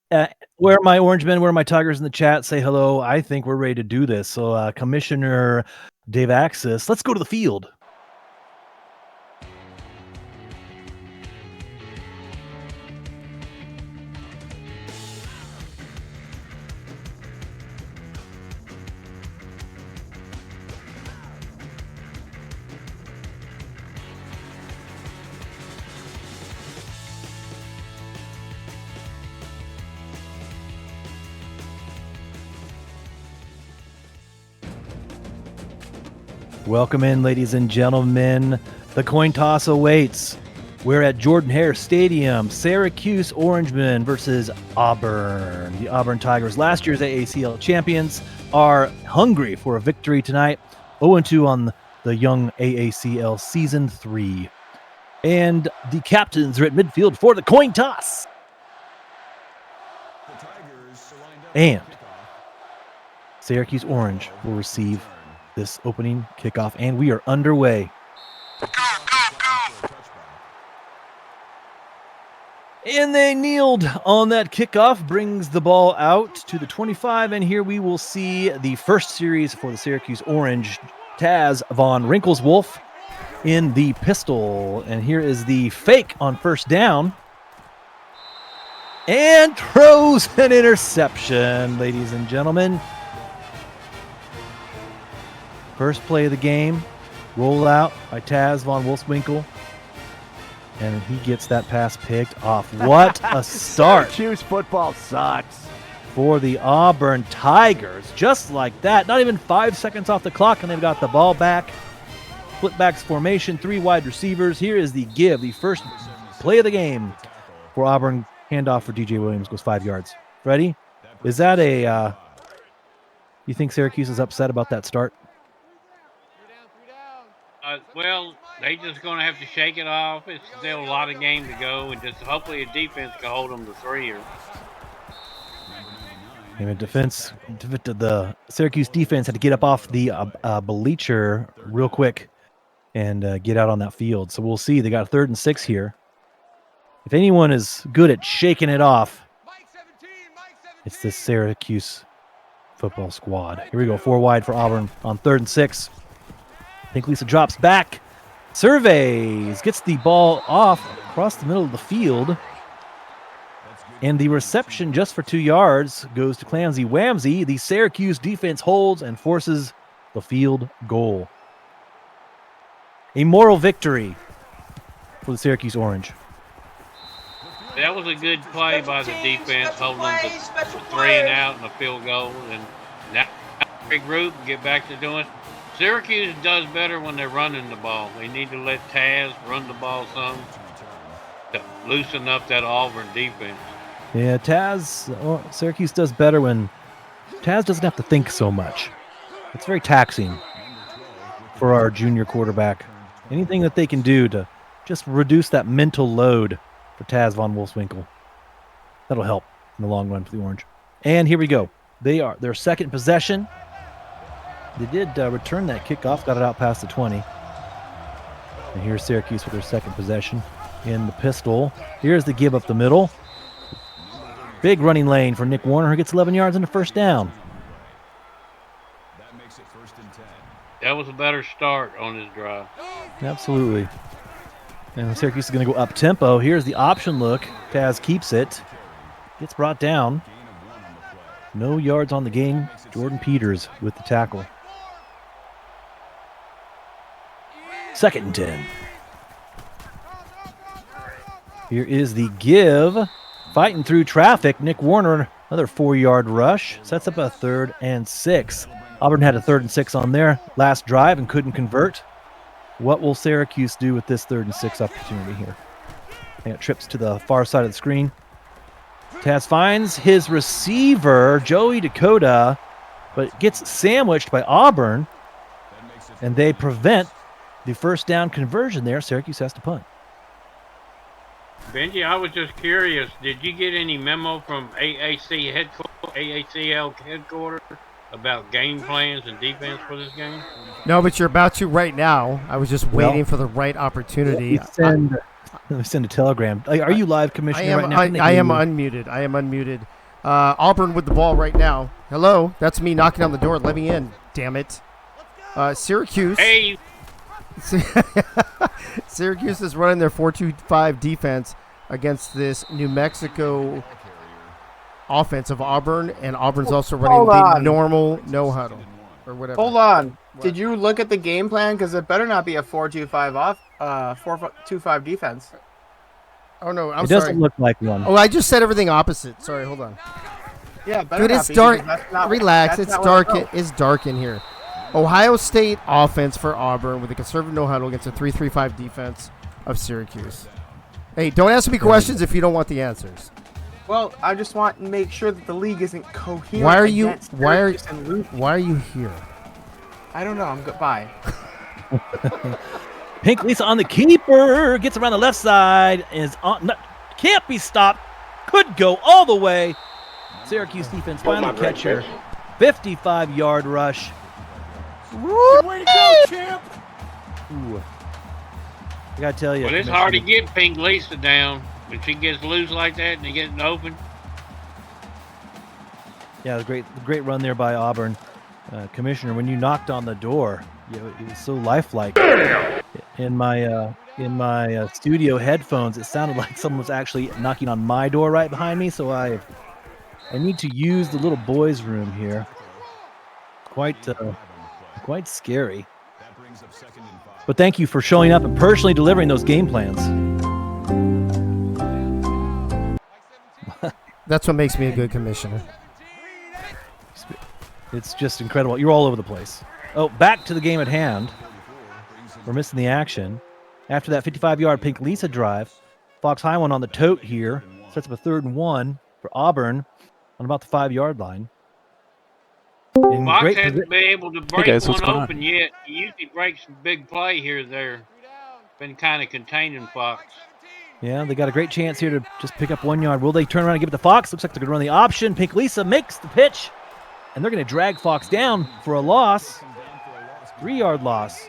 Where are my Orange men? Where are my Tigers in the chat? Say hello. I think we're ready to do this. So, Commissioner Dave Axis, let's go to the field. Welcome in, ladies and gentlemen. The coin toss awaits. We're at Jordan-Hare Stadium. Syracuse Orangemen versus Auburn. The Auburn Tigers, last year's AACL champions, are hungry for a victory tonight. 0-2 on the young AACL Season 3. And the captains are at midfield for the coin toss. And Syracuse Orange will receive this opening kickoff, and we are underway. And they kneeled on that kickoff, brings the ball out to the 25, and here we will see the first series for the Syracuse Orange, Taz von Wrinkleswolf in the pistol. And here is the fake on first down. And throws an interception, ladies and gentlemen. First play of the game, roll out by Taz von Wolfswinkel. And he gets that pass picked off. What a start. Syracuse football sucks. For the Auburn Tigers. Just like that. Not even 5 seconds off the clock, and they've got the ball back. Split backs formation, 3 wide receivers. Here is the give, the first play of the game for Auburn. Handoff for DJ Williams, goes 5 yards. Freddie, is that you think Syracuse is upset about that start? Well, they just going to have to shake it off. It's still a lot of game to go, and just hopefully the defense can hold them to 3 here. And the Syracuse defense had to get up off the bleacher real quick and get out on that field. So we'll see. They got a 3rd and 6 here. If anyone is good at shaking it off, it's this Syracuse football squad. Here we go, 4 wide for Auburn on 3rd and 6. I think Lisa drops back, surveys, gets the ball off across the middle of the field. And the reception just for 2 yards goes to Clamsy Wamsey. The Syracuse defense holds and forces the field goal. A moral victory for the Syracuse Orange. That was a good play by the defense, holding them to 3 and out and a field goal. And now regroup and get back to doing it. Syracuse does better when they're running the ball. They need to let Taz run the ball some to loosen up that Auburn defense. Yeah, Syracuse does better when Taz doesn't have to think so much. It's very taxing for our junior quarterback. Anything that they can do to just reduce that mental load for Taz von Wolfswinkel, that'll help in the long run for the Orange. And here we go. Their second possession. They did return that kickoff, got it out past the 20. And here's Syracuse with their second possession in the pistol. Here's the give up the middle. Big running lane for Nick Warner, who gets 11 yards and a first down. That was a better start on this drive. Absolutely. And Syracuse is going to go up tempo. Here's the option look. Taz keeps it. Gets brought down. No yards on the game. Jordan Peters with the tackle. 2nd and 10. Here is the give. Fighting through traffic. Nick Warner, another 4-yard rush. Sets up a 3rd and 6. Auburn had a 3rd and 6 on their last drive and couldn't convert. What will Syracuse do with this 3rd and 6 opportunity here? And it trips to the far side of the screen. Taz finds his receiver, Joey Dakota, but gets sandwiched by Auburn, and they prevent the 1st down conversion there. Syracuse has to punt. Benji, I was just curious. Did you get any memo from AACL headquarters about game plans and defense for this game? No, but you're about to right now. I was just waiting for the right opportunity. Let me send a telegram. Are you live, Commissioner, right now? I am unmuted. Auburn with the ball right now. Hello, that's me knocking on the door. Let me in, damn it. Syracuse. Hey. Syracuse is running their 4-2-5 defense against this New Mexico offense of Auburn, and Auburn's also running the normal no huddle or whatever. Hold on. What? Did you look at the game plan? Because it better not be a 4-2-5 4-2-5 defense. Oh no, I'm sorry. It sorry. doesn't look like one. Oh, I just said everything opposite. Sorry, hold on. Yeah, better dude, not it's be, dark. Not, Relax, it's dark. It's dark in here. Ohio State offense for Auburn with a conservative no huddle against a 3-3-5 defense of Syracuse. Hey, don't ask me questions if you don't want the answers. Well, I just want to make sure that the league isn't coherent. Why are you here? I don't know. I'm goodbye. Pink Lisa on the keeper, gets around the left side, can't be stopped, could go all the way. Syracuse defense finally catch her. 55-yard rush. Way to go, champ! Ooh. I gotta tell you. Well, it's hard to get Pink Lisa down when she gets loose like that and they get open. Yeah, great run there by Auburn. Commissioner, when you knocked on the door, it was so lifelike. In my studio headphones, it sounded like someone was actually knocking on my door right behind me. So I need to use the little boys' room here. Quite scary. But thank you for showing up and personally delivering those game plans. That's what makes me a good commissioner. It's just incredible. You're all over the place. Oh, back to the game at hand. We're missing the action. After that 55-yard Pink Lisa drive, Fox High one on the tote here. Sets up a 3rd and 1 for Auburn on about the 5-yard line. Fox hasn't been able to break one open yet. He usually breaks some big play here or there. Been kind of containing Fox. Yeah, they got a great chance here to just pick up 1 yard. Will they turn around and give it to Fox? Looks like they're going to run the option. Pink Lisa makes the pitch, and they're going to drag Fox down for a loss. 3-yard loss.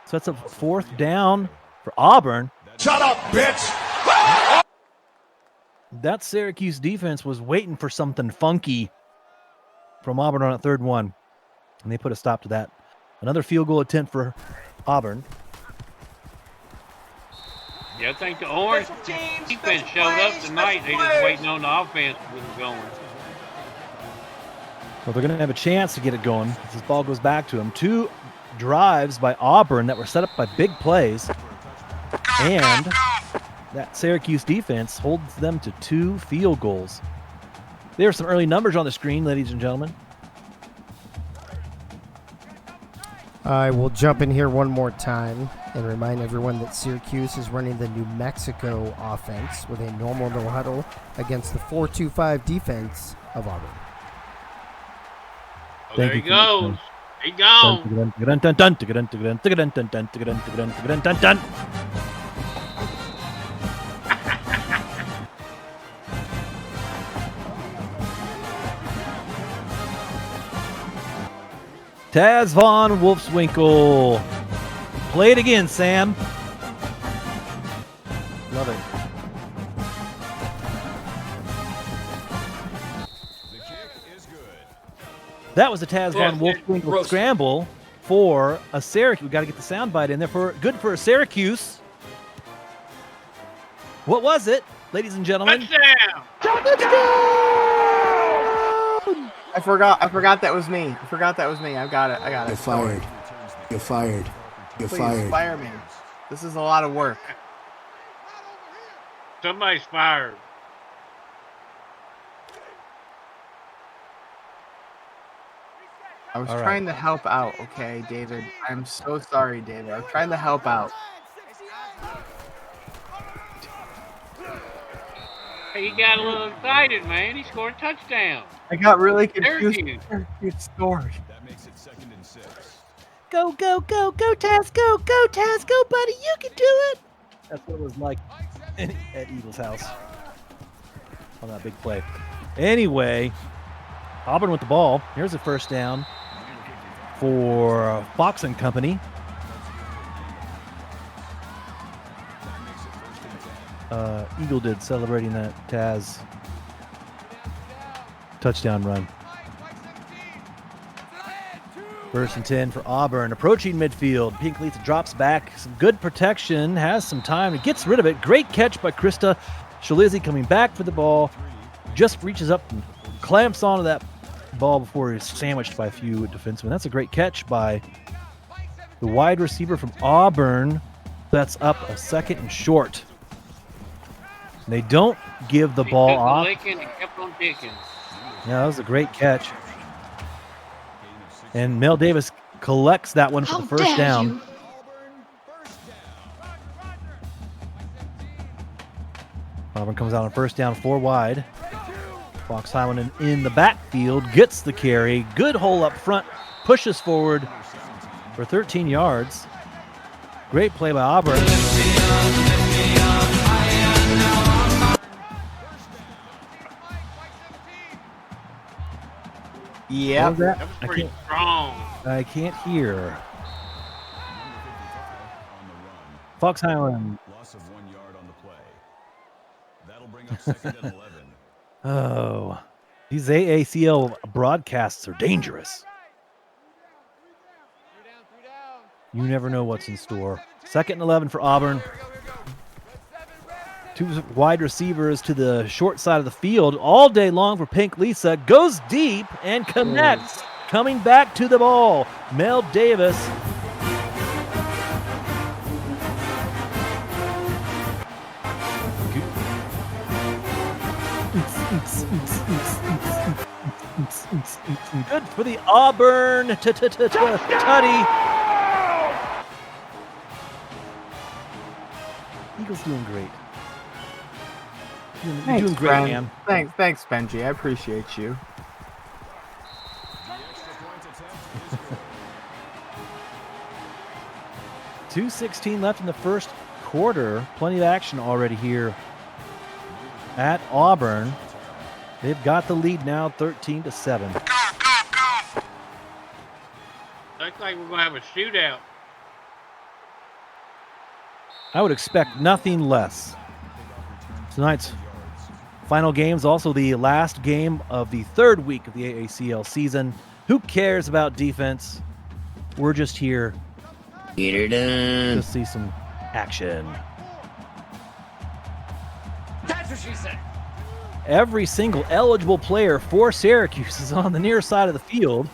So that's a 4th down for Auburn. Shut up, bitch! That Syracuse defense was waiting for something funky from Auburn on a 3rd and 1, and they put a stop to that. Another field goal attempt for Auburn. Yeah, I think the Orange defense showed up tonight. They just waiting on the offense to get it going. Well, they're going to have a chance to get it going. This ball goes back to them. 2 drives by Auburn that were set up by big plays, and that Syracuse defense holds them to 2 field goals. There are some early numbers on the screen, ladies and gentlemen. I will jump in here one more time and remind everyone that Syracuse is running the New Mexico offense with a normal no huddle against the 4-2-5 defense of Auburn. Oh, there he goes. He gone. Taz Von Wolfswinkel. Play it again, Sam. Love it. That was the Taz Von Wolfswinkel scramble for a Syracuse. We got to get the soundbite in there. Good for Syracuse. What was it, ladies and gentlemen? Touchdown! I forgot that was me. I forgot that was me. I got it. You're fired. You're fired. You're Please fired. fire me. This is a lot of work. Somebody's fired. I was All right. trying to help out, okay, David. I'm so sorry, David. I was trying to help out. Hey, he got a little excited, man. He scored a touchdown. I got really confused. Syracuse. You scored. That makes it 2nd and 6. Go, go, go, go, Taz, go, go, Taz, go, buddy, you can do it. That's what it was like at Eagles' house on that big play. Anyway, Auburn with the ball. Here's a first down for Fox and Company. Eagle did celebrating that Taz touchdown run. 1st and 10 for Auburn. Approaching midfield. Pink Letha drops back. Some good protection. Has some time. He gets rid of it. Great catch by Krista Shalizzi coming back for the ball. Just reaches up and clamps onto that ball before he's sandwiched by a few defensemen. That's a great catch by the wide receiver from Auburn. That's up a 2nd and short. They don't give the ball off. Licking and kept on picking. Yeah, that was a great catch. And Mel Davis collects that one for the first down. Auburn comes out on first down, 4 wide. Fox Highland in the backfield, gets the carry. Good hole up front, pushes forward for 13 yards. Great play by Auburn. Yeah, That was pretty strong. I can't hear. Fox Highland. Loss of 1 yard on the play. That'll bring up 2nd and 11. Oh, these AACL broadcasts are dangerous. You never know what's in store. 2nd and 11 for Auburn. 2 wide receivers to the short side of the field all day long for Pink Lisa. Goes deep and connects. Coming back to the ball, Mel Davis. Good for the Auburn tutty. Eagles doing great. You're doing great, man. Thanks, Benji. I appreciate you. $2:16 left in the first quarter. Plenty of action already here at Auburn. They've got the lead now, 13-7. Looks like we're going to have a shootout. I would expect nothing less. Tonight's final game is also the last game of the 3rd week of the AACL season. Who cares about defense? We're just here Get her done. to see some action. That's what she said. Every single eligible player for Syracuse is on the near side of the field.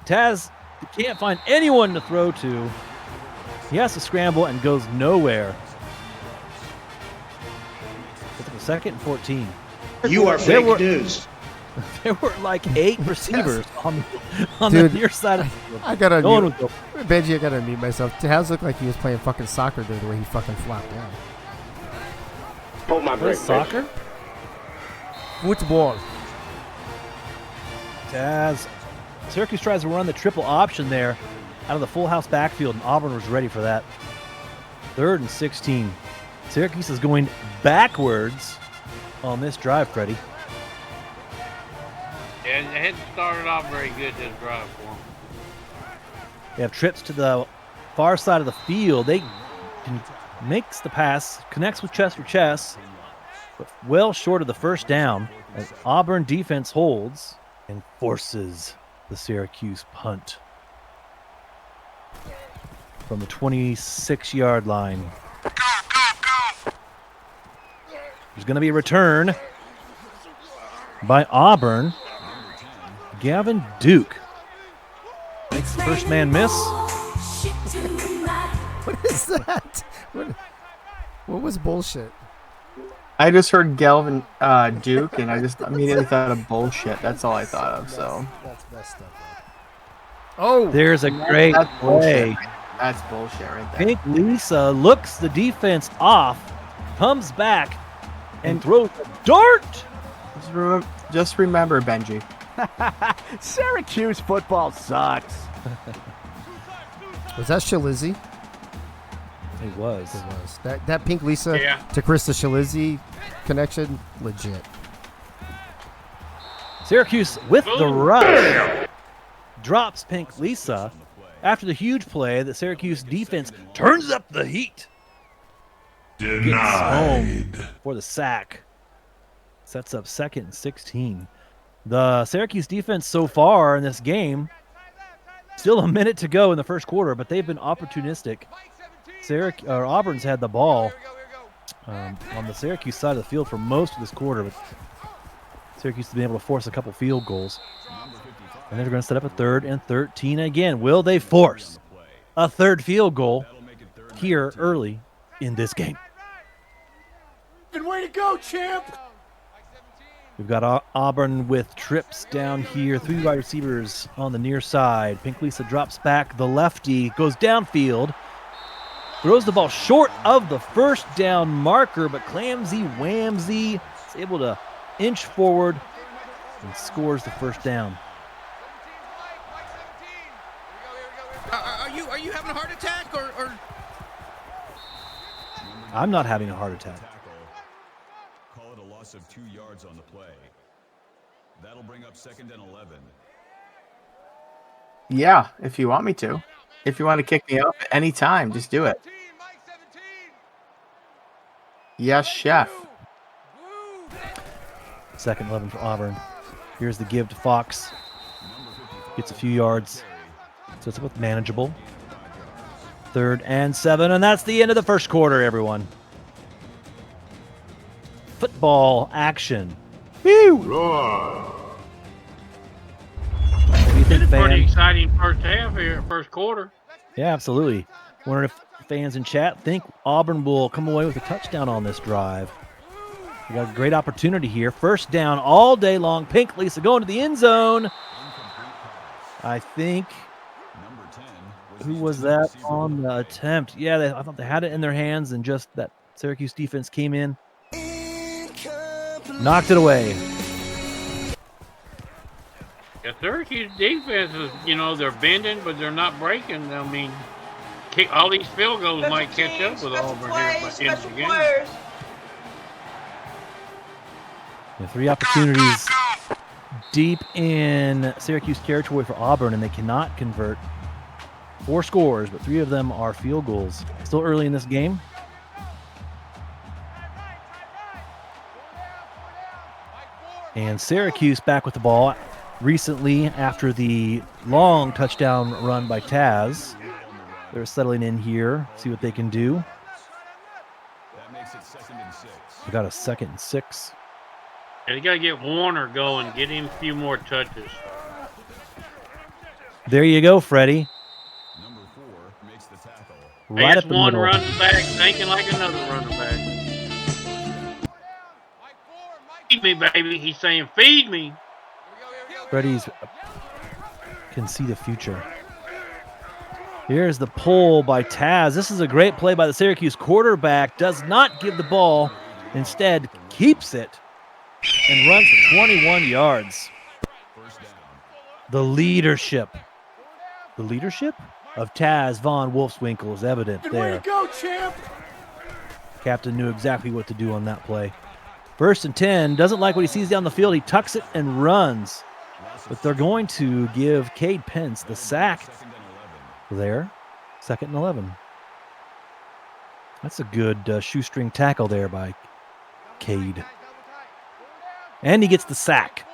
Taz can't find anyone to throw to. He has to scramble and goes nowhere. It's a 2nd and 14. You are fake news. There were like 8 receivers on Dude, the near side of the field. I gotta No one mute. was Benji, I gotta mute myself. Taz looked like he was playing fucking soccer there, the way he fucking flopped down. Hold my What break. is soccer? Football. Taz. Syracuse tries to run the triple option there out of the full house backfield, and Auburn was ready for that. 3rd and 16. Syracuse is going backwards on this drive, Freddie. Yeah, they hadn't started off very good this drive for them. They have trips to the far side of the field. They makes the pass, connects with chest for chest, but well short of the first down as Auburn defense holds and forces the Syracuse punt from the 26-yard line. There's going to be a return by Auburn. Gavin Duke makes the first man miss. What is that? What was bullshit? I just heard Galvin Duke, and I just immediately thought of bullshit. That's all I thought of. So That's messed up. Oh, there's a great play. That's bullshit right there. Pink Lisa looks the defense off, comes back, and throws a dart. Just remember, Benji. Syracuse football sucks. Was that Shalizzi? It was. It was. That Pink Lisa to Krista Shalizzi connection, legit. Syracuse with the rush. Drops Pink Lisa after the huge play. The Syracuse defense turns up the heat. Gets home for the sack. Sets up 2nd and 16. The Syracuse defense so far in this game, still a minute to go in the first quarter, but they've been opportunistic. Auburn's had the ball on the Syracuse side of the field for most of this quarter, but Syracuse has been able to force a couple field goals. And they're going to set up a 3rd and 13 again. Will they force a 3rd field goal here early in this game? Good way to go, champ! We've got Auburn with trips down here. 3 wide receivers on the near side. Pink Lisa drops back. The lefty goes downfield. Throws the ball short of the first down marker, but Clamsy Wamsy is able to inch forward and scores the first down. Are you having a heart attack or? I'm not having a heart attack. Call it a loss of 2 yards on the play. That'll bring up 2nd and 11. Yeah, if you want me to. If you want to kick me up at any time, just do it. Yes, chef. 2nd 11 for Auburn. Here's the give to Fox. Gets a few yards. So it's with manageable. 3rd and 7, and that's the end of the first quarter, everyone. Football action. Woo! It's a pretty exciting first half here, first quarter. Yeah, absolutely. Wondering if fans in chat think Auburn will come away with a touchdown on this drive. We got a great opportunity here. First down all day long. Pink Lisa going to the end zone. I think. Who was that on the attempt? Yeah, I thought they had it in their hands, and just that Syracuse defense came in, knocked it away. The Syracuse defense is, they're bending, but they're not breaking. I mean, all these field goals might catch up with Auburn here by the end of the game. The 3 opportunities deep in Syracuse territory for Auburn, and they cannot convert. 4 scores, but 3 of them are field goals. Still early in this game. And Syracuse back with the ball recently after the long touchdown run by Taz. They're settling in here, see what they can do. That makes it 2nd and 6. We got a 2nd and 6. And you got to get Warner going, get him a few more touches. There you go, Freddie. Number 4 makes the tackle. Right That's up the one middle. running back thinking like another running back. Feed me, baby. He's saying, feed me. Freddie's can see the future. Here's the pull by Taz. This is a great play by the Syracuse quarterback. Does not give the ball. Instead, keeps it and runs for 21 yards. The leadership of Taz Von Wolfswinkel is evident Good way there. to go, champ! Captain knew exactly what to do on that play. 1st and 10. Doesn't like what he sees down the field. He tucks it and runs. But they're going to give Cade Pence the sack there. 2nd and 11. That's a good shoestring tackle there by Cade. And he gets the sack.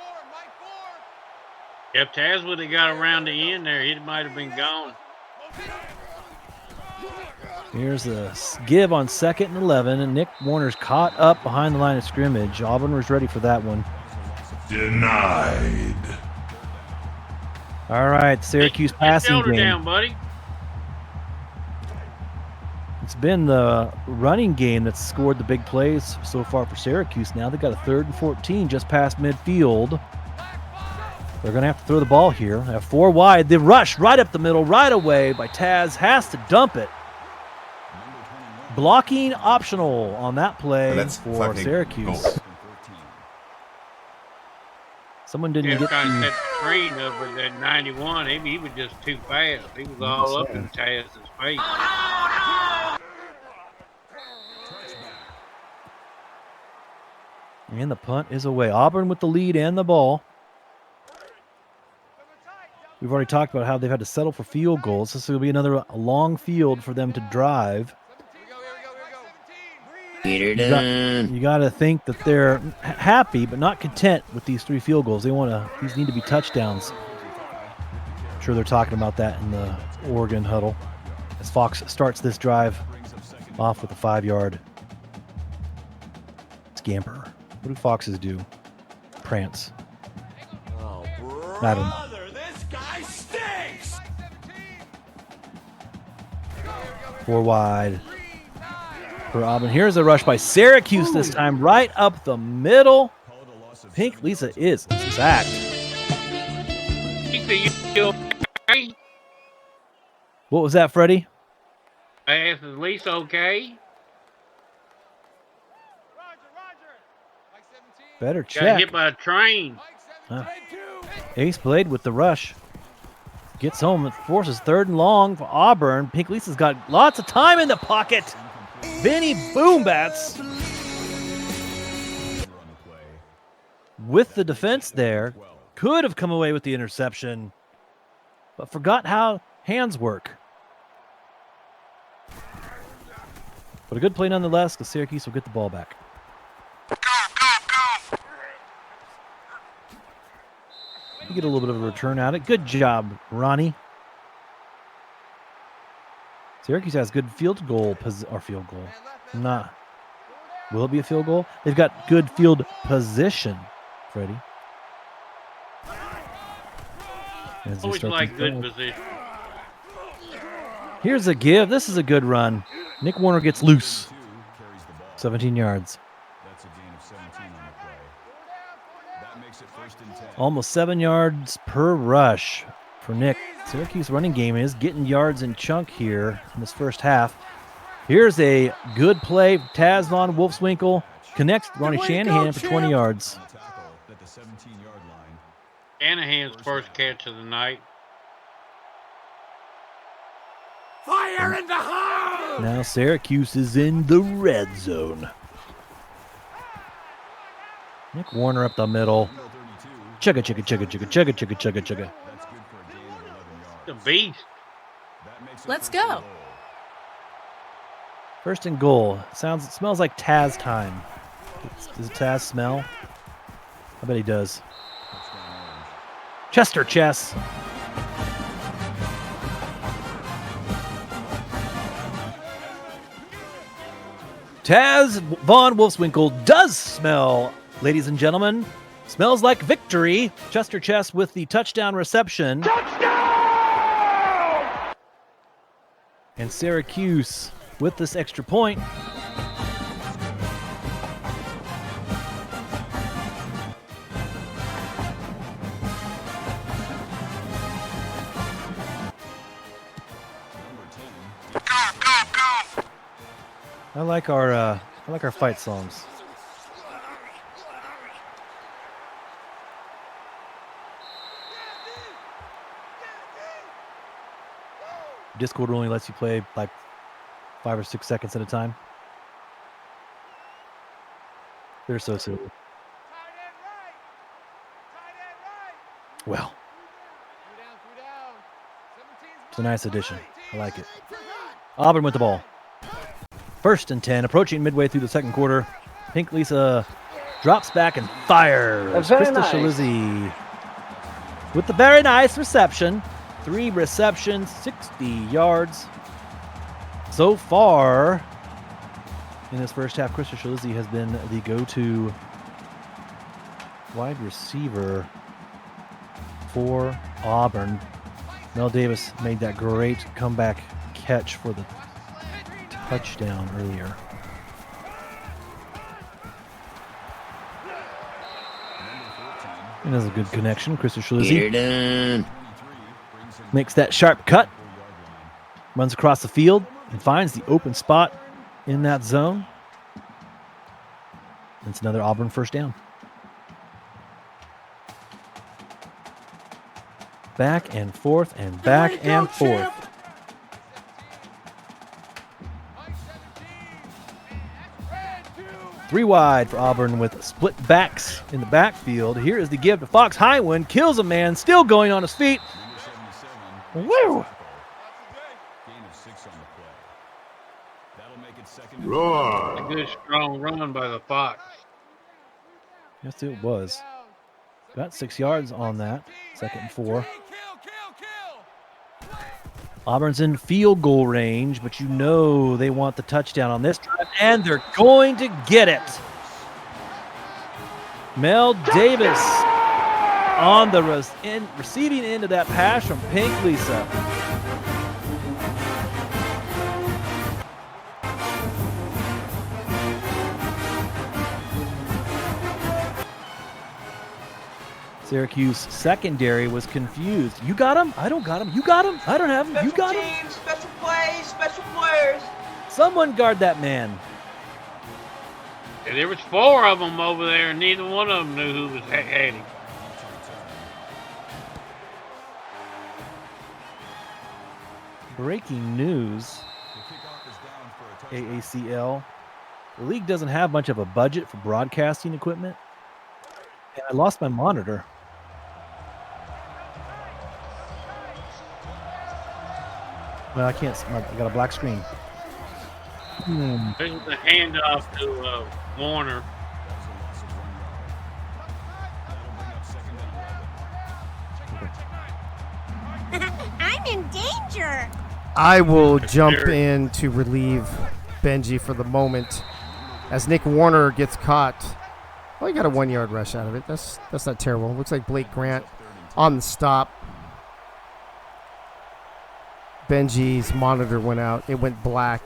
If Taz would have got around the end there, he might have been gone. Here's a give on 2nd and 11, and Nick Warner's caught up behind the line of scrimmage. Auburn was ready for that one. Denied. All right, Syracuse passing Shoulder game. down, buddy. It's been the running game that's scored the big plays so far for Syracuse. Now they've got a 3rd and 14 just past midfield. They're going to have to throw the ball here. They have 4 wide. The rush right up the middle, right away by Taz. Has to dump it. Blocking optional on that play for Syracuse. Goal. Someone didn't get trying to the... set the screen up with that 91. He was just too fast. He was all up in Taz's face. And the punt is away. Auburn with the lead and the ball. We've already talked about how they've had to settle for field goals. This will be another long field for them to drive. Get her done. You got to think that they're happy but not content with these 3 field goals. These need to be touchdowns. I'm sure they're talking about that in the Oregon huddle as Fox starts this drive off with a 5-yard scamper. What do foxes do? Prance. I don't know. This guy stinks. 4 wide for Auburn. Here's a rush by Syracuse this time, right up the middle. Pink Lisa is sacked. What was that, Freddie? I asked, is Lisa okay? Better Got check. hit by a train. Ace Blade with the rush. Gets home. It forces 3rd and long for Auburn. Pink Lisa's got lots of time in the pocket. Vinny Boombats with the defense there. Could have come away with the interception, but forgot how hands work. But a good play nonetheless, because Syracuse will get the ball back. You get a little bit of a return out of it. Good job, Ronnie. Syracuse has good field goal. Nah. Will it be a field goal? They've got good field position, Freddie. Always like good position. Here's a give. This is a good run. Nick Warner gets loose. 17 yards. Almost 7 yards per rush for Nick. Syracuse running game is getting yards in chunk here in this first half. Here's a good play. Taz Von Wolfswinkel connects Ronnie Shanahan for 20 yards. Shanahan's first catch of the night. Fire in the hole! Now Syracuse is in the red zone. Nick Warner up the middle. Chugga, chugga, chugga, chugga, chugga, chugga, chugga, chugga. The beast. Let's go. First and goal. Smells like Taz time. Does Taz smell? I bet he does. Chester Chess. Taz Von Wolfswinkel does smell, ladies and gentlemen. Smells like victory. Chester Chess with the touchdown reception. Touchdown! And Syracuse with this extra point. I like our fight songs. Discord only lets you play like 5 or 6 seconds at a time. They're so silly. Well, it's a nice addition. I like it. Auburn with the ball. 1st and 10, approaching midway through the second quarter. Pink Lisa drops back and fires. Crystal Shalizzi with the very nice reception. 3 receptions, 60 yards. So far in this first half, Chris Shalizzi has been the go-to wide receiver for Auburn. Mel Davis made that great comeback catch for the touchdown earlier. And that's a good connection. Chris Shalizzi makes that sharp cut, runs across the field, and finds the open spot in that zone. It's another Auburn first down. Back and forth and back and forth. Three wide for Auburn with split backs in the backfield. Here is the give to Fox. Highwind kills a man, still going on his feet. Woo! A good strong run by the Fox. Yes, it was. Got 6 yards on that. 2nd and 4. Auburn's in field goal range, but you know they want the touchdown on this drive, and they're going to get it. Mel Davis on the receiving end of that pass from Pink Lisa. Syracuse secondary was confused. You got him? I don't got him. You got him? I don't have him. You got him? Special plays, special players. Someone guard that man. And there was 4 of them over there, and neither one of them knew who was had him. Breaking news. AACL. The league doesn't have much of a budget for broadcasting equipment. And I lost my monitor. Well, I can't. I got a black screen. This is the handoff to Warner. I'm in danger. I will jump in to relieve Benji for the moment as Nick Warner gets caught. Well, he got a 1-yard rush out of it. That's not terrible. Looks like Blake Grant on the stop. Benji's monitor went out. It went black.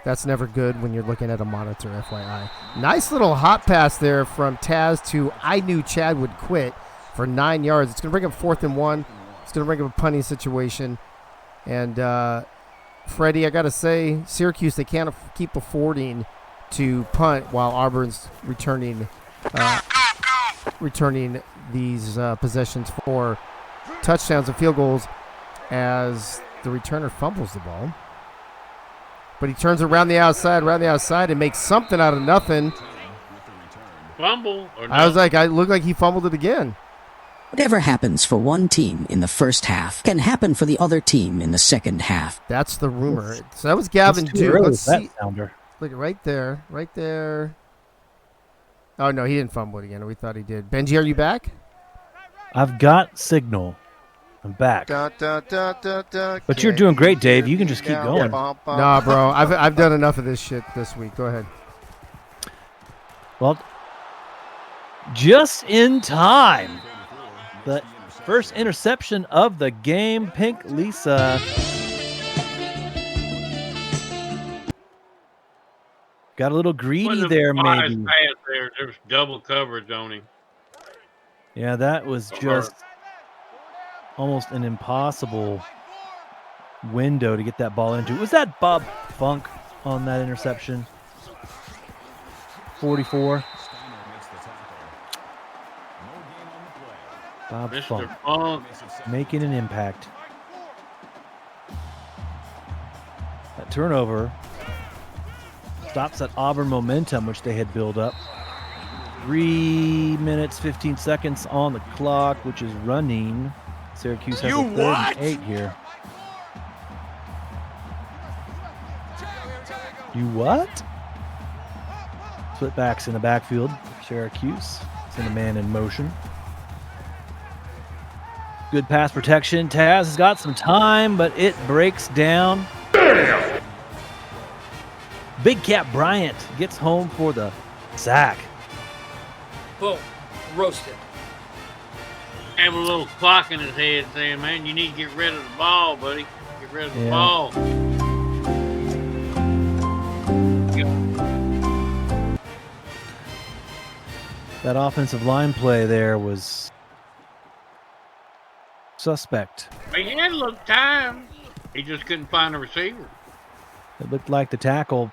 That's never good when you're looking at a monitor, FYI. Nice little hot pass there from Taz to I knew Chad would quit for 9 yards. It's going to bring up 4th and 1. It's going to bring up a punting situation. And Freddie, I got to say, Syracuse, they can't keep affording to punt while Auburn's returning these possessions for touchdowns and field goals as the returner fumbles the ball. But he turns around the outside, and makes something out of nothing. Fumble or no? I was like, I looked like he fumbled it again. Whatever happens for one team in the first half can happen for the other team in the second half. That's the rumor. So that was Gavin Duke. Let's see. Sounder. Look right there. Oh, no, he didn't fumble it again. We thought he did. Benji, are you back? I've got signal. I'm back. But you're doing great, Dave. You can just keep going. Nah, bro. I've done enough of this shit this week. Go ahead. Well, just in time. The first interception of the game, Pink Lisa. Got a little greedy there, maybe. There's double coverage on him. Yeah, that was just almost an impossible window to get that ball into. Was that Bob Funk on that interception? 44. Bob Funk making an impact. That turnover stops that Auburn momentum, which they had built up. 3 minutes, 15 seconds on the clock, which is running. Syracuse has a 3rd and 8 here. You what? Split backs in the backfield. Syracuse send a man in motion. Good pass protection. Taz has got some time, but it breaks down. Big Cat Bryant gets home for the sack. Boom. Roasted. Have a little clock in his head saying, man, you need to get rid of the ball, buddy. Get rid of the ball. That offensive line play there was suspect. He had a little time. He just couldn't find a receiver. It looked like the tackle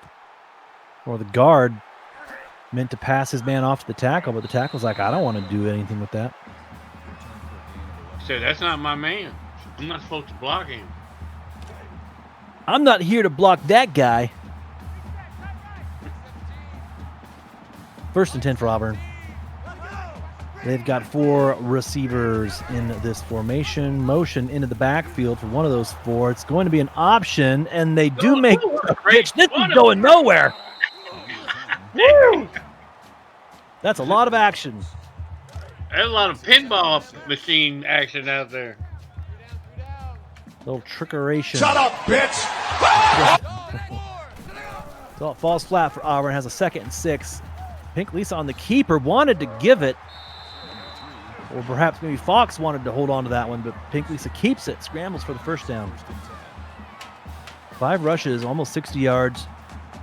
or the guard meant to pass his man off to the tackle, but the tackle's like, I don't want to do anything with that. He said, that's not my man. I'm not supposed to block him. I'm not here to block that guy. 1st and 10 for Auburn. They've got 4 receivers in this formation. Motion into the backfield for one of those 4. It's going to be an option, and they do make a pitch. This is going nowhere. Woo! That's a lot of action. There's a lot of pinball machine action out there. Little trickeration. Shut up, bitch! So it falls flat for Auburn. Has a 2nd and 6. Pink Lisa on the keeper wanted to give it. Or perhaps maybe Fox wanted to hold on to that one, but Pink Lisa keeps it. Scrambles for the first down. 5 rushes, almost 60 yards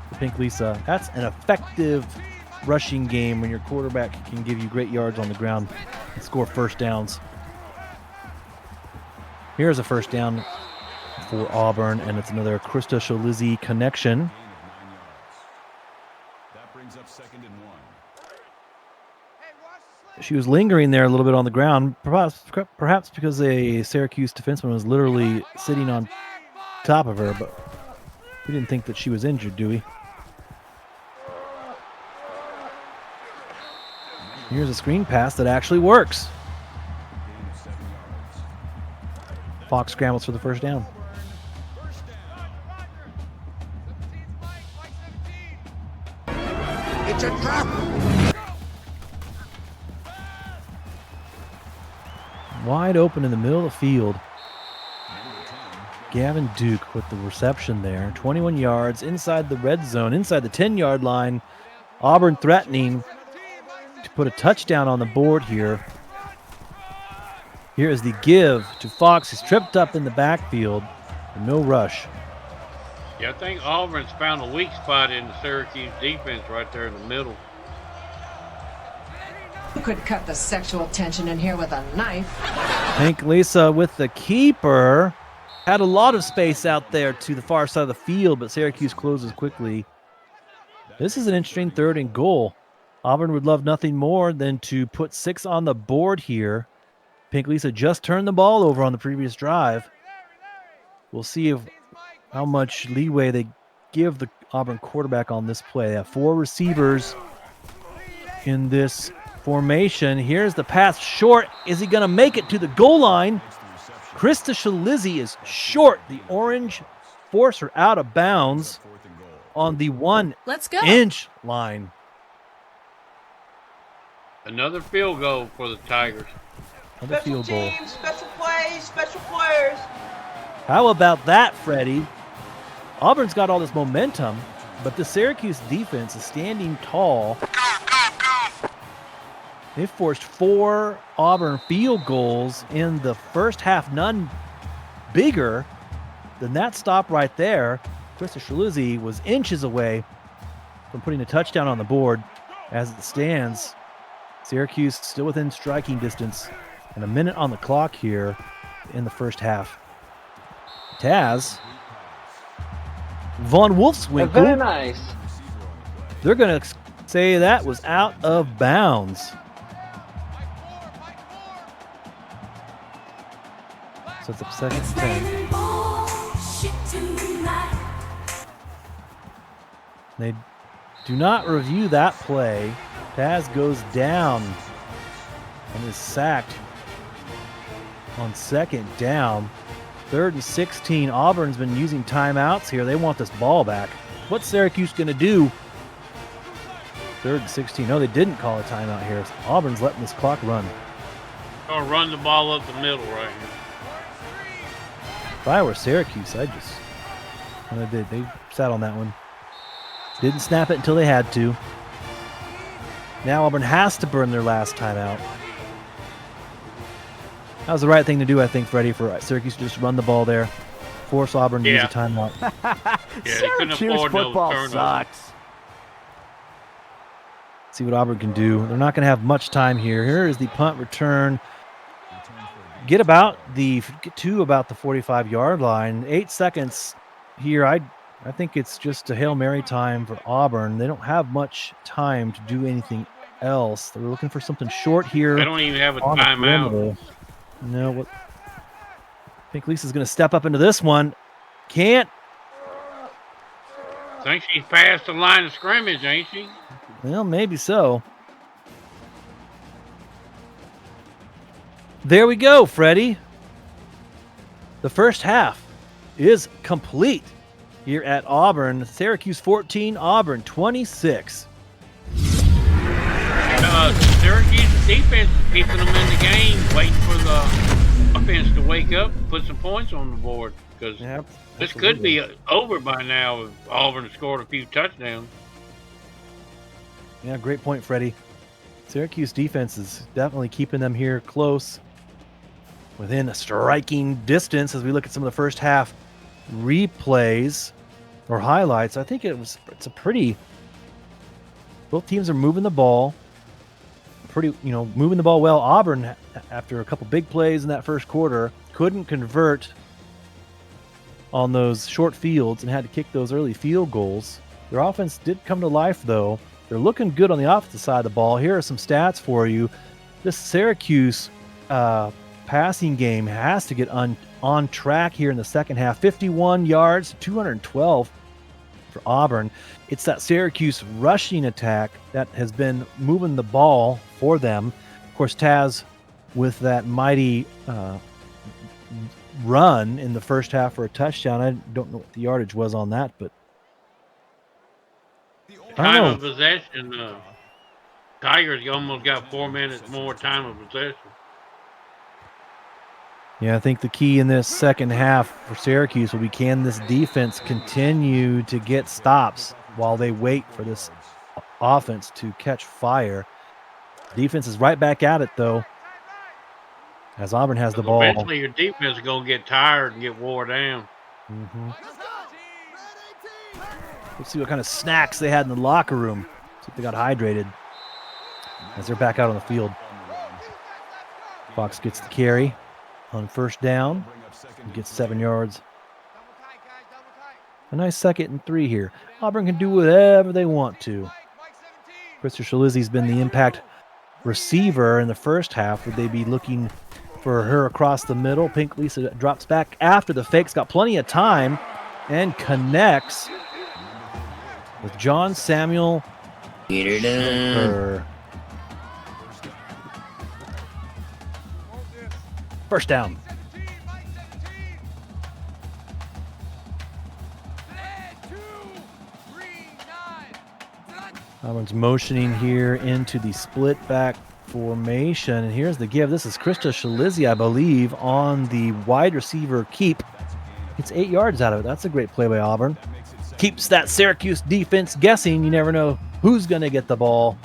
for Pink Lisa. That's an effective rushing game when your quarterback can give you great yards on the ground and score first downs. Here's a first down for Auburn, and it's another Krista Shalizzi connection. That brings up 2nd and 1. She was lingering there a little bit on the ground, perhaps because a Syracuse defenseman was literally sitting on top of her, but we didn't think that she was injured, do we? Here's a screen pass that actually works. Fox scrambles for the first down. It's a trap! Wide open in the middle of the field. Gavin Duke with the reception there. 21 yards inside the red zone, inside the 10-yard line. Auburn threatening to put a touchdown on the board here. Here is the give to Fox. He's tripped up in the backfield. No rush. Yeah, I think Auburn's found a weak spot in the Syracuse defense right there in the middle. You could cut the sexual tension in here with a knife. Pink Lisa with the keeper. Had a lot of space out there to the far side of the field, but Syracuse closes quickly. This is an interesting 3rd and goal. Auburn would love nothing more than to put 6 on the board here. Pink Lisa just turned the ball over on the previous drive. We'll see how much leeway they give the Auburn quarterback on this play. They have 4 receivers in this formation. Here's the pass short. Is he going to make it to the goal line? Krista Shalizzi is short. The orange force her out of bounds on the 1-inch line. Another field goal for the Tigers. Another field goal. Teams, special plays, special players. How about that, Freddie? Auburn's got all this momentum, but the Syracuse defense is standing tall. They forced 4 Auburn field goals in the first half, none bigger than that stop right there. Krista Shalizzi was inches away from putting a touchdown on the board. As it stands, Syracuse still within striking distance, and a minute on the clock here in the first half. Taz, Von Wolfswinkel. Very nice. They're going to say that was out of bounds. So it's up 2nd and 10. They do not review that play. Taz goes down and is sacked on 2nd down. 3rd and 16. Auburn's been using timeouts here. They want this ball back. What's Syracuse going to do? 3rd and 16. No, they didn't call a timeout here. Auburn's letting this clock run. Gonna run the ball up the middle right here. If I were Syracuse, they sat on that one. Didn't snap it until they had to. Now Auburn has to burn their last timeout. That was the right thing to do, I think, Freddie, for Syracuse to just run the ball there. Force Auburn to use a timeout. Syracuse football sucks. See what Auburn can do. They're not going to have much time here. Here is the punt return. Get to about the 45-yard line. 8 seconds here. I think it's just a Hail Mary time for Auburn. They don't have much time to do anything else. They're looking for something short here. They don't even have a timeout. No, what? I think Lisa's going to step up into this one. Can't. I think she's past the line of scrimmage, ain't she? Well, maybe so. There we go, Freddie. The first half is complete here at Auburn. Syracuse 14, Auburn 26. Syracuse defense is keeping them in the game, waiting for the offense to wake up and put some points on the board. Because this could be over by now if Auburn scored a few touchdowns. Yeah, great point, Freddie. Syracuse defense is definitely keeping them here close, within a striking distance as we look at some of the first half replays or highlights. I think it's a pretty. Both teams are moving the ball. Moving the ball well. Auburn, after a couple big plays in that first quarter, couldn't convert on those short fields and had to kick those early field goals. Their offense did come to life, though. They're looking good on the offensive side of the ball. Here are some stats for you. This Syracuse passing game has to get on track here in the second half. 51 yards, 212 for Auburn. It's that Syracuse rushing attack that has been moving the ball for them. Of course, Taz with that mighty run in the first half for a touchdown. I don't know what the yardage was on that, but time of possession, Tigers almost got 4 minutes more time of possession. Yeah, I think the key in this second half for Syracuse will be, can this defense continue to get stops while they wait for this offense to catch fire? Defense is right back at it, though, as Auburn has the ball. Eventually, your defense is going to get tired and get wore down. Mm-hmm. Let's see what kind of snacks they had in the locker room. See if they got hydrated as they're back out on the field. Fox gets the carry on first down. He gets 7 yards. A nice 2nd and 3 here. Auburn can do whatever they want to. Krista Shalizzi's been the impact receiver in the first half. Would they be looking for her across the middle? Pink Lisa drops back after the fake's got plenty of time and connects with John Samuel. Get her done. First down. Auburn's motioning here into the split back formation. And here's the give. This is Krista Shalizzi, I believe, on the wide receiver keep. Gets 8 yards out of it. That's a great play by Auburn. Keeps that Syracuse defense guessing. You never know who's going to get the ball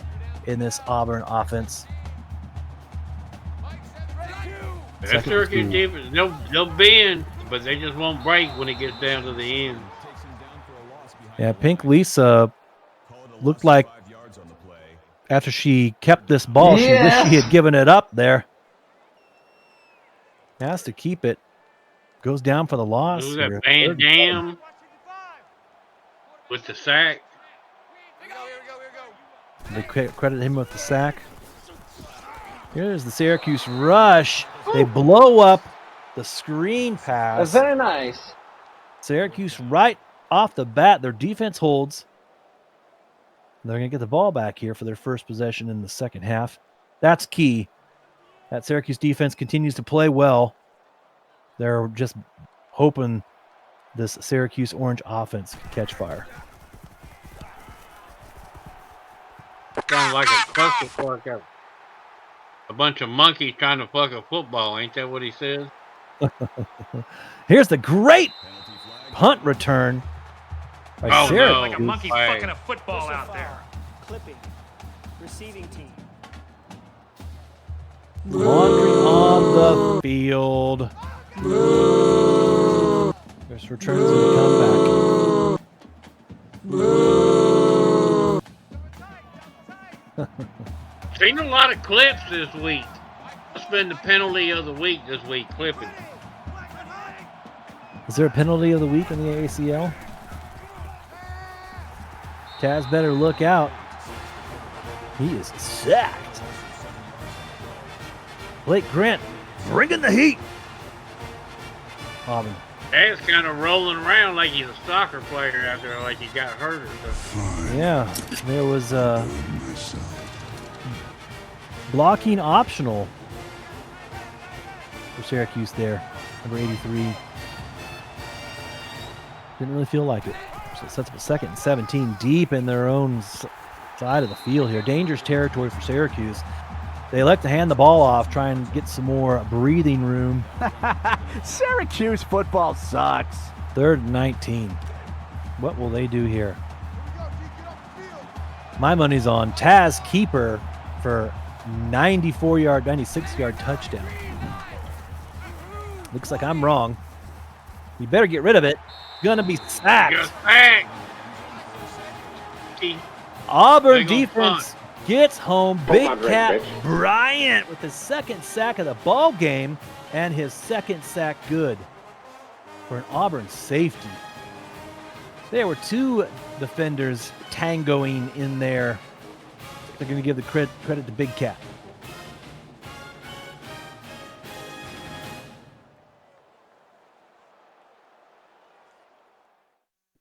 in this Auburn offense. That Syracuse defense, they'll bend, but they just won't break when it gets down to the end. Yeah, Pink Lisa looked like after she kept this ball, she wished she had given it up there. Has to keep it. Goes down for the loss. Who's that? Van Dam with the sack. They credit him with the sack. Here's the Syracuse rush. They blow up the screen pass. That's very nice. Syracuse right off the bat. Their defense holds. They're going to get the ball back here for their first possession in the second half. That's key. That Syracuse defense continues to play well. They're just hoping this Syracuse Orange offense can catch fire. Sounds like a clusterfuck. A bunch of monkeys trying to fuck a football. Ain't that what he says? Here's the great punt return. by Oh, Syracuse. no. Like a monkey Flag. fucking a football out there. Clipping. Receiving team. Laundry on the field. There's returns in the comeback. Seen a lot of clips this week. That's been the penalty of the week this week, clipping. Is there a penalty of the week in the AACL? Taz better look out. He is sacked. Blake Grant bringing the heat. Auburn. Dad's kind of rolling around like he's a soccer player out there, like he got hurt or something. Yeah, there was blocking optional for Syracuse there. Number 83. Didn't really feel like it. So it sets up a 2nd and 17 deep in their own side of the field here. Dangerous territory for Syracuse. They elect to hand the ball off, try and get some more breathing room. Syracuse football sucks. 3rd and 19. What will they do here? My money's on Taz keeper for 96-yard touchdown. Looks like I'm wrong. You better get rid of it. Gonna be sacked. You're sacked. Auburn defense gets home. Big my drink, Cat bitch. Bryant with his 2nd sack of the ball game and his 2nd sack good for an Auburn safety. There were 2 defenders tangoing in there. They're going to give the credit to Big Cat.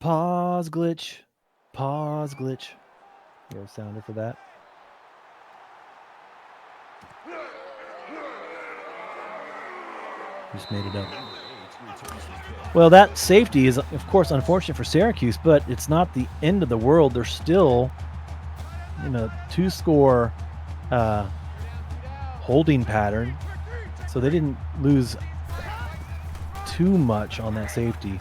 Pause glitch. Pause glitch. You have a sounder for that? Just made it up. Well, that safety is, of course, unfortunate for Syracuse, but it's not the end of the world. They're still in a 2-score holding pattern, so they didn't lose too much on that safety.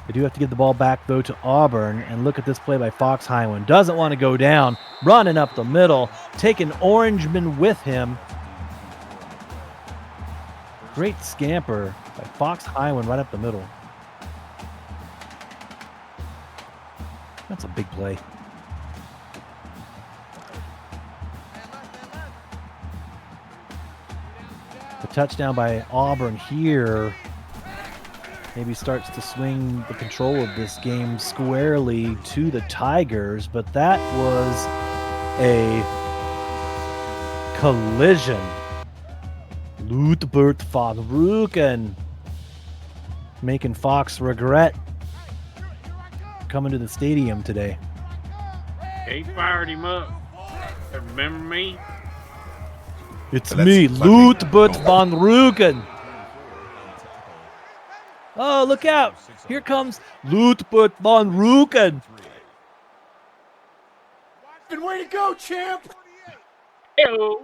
They do have to get the ball back, though, to Auburn. And look at this play by Fox Highland. Doesn't want to go down. Running up the middle. Taking Orangeman with him. Great scamper by Fox Highland right up the middle. That's a big play. The touchdown by Auburn here maybe starts to swing the control of this game squarely to the Tigers, but that was a collision. Ludbert van Rooken making Fox regret coming to the stadium today. He fired him up. Remember me? It's me, Ludbert van Rooken. Oh, look out. Here comes Ludbert van Rooken. And way to go, champ! Hello.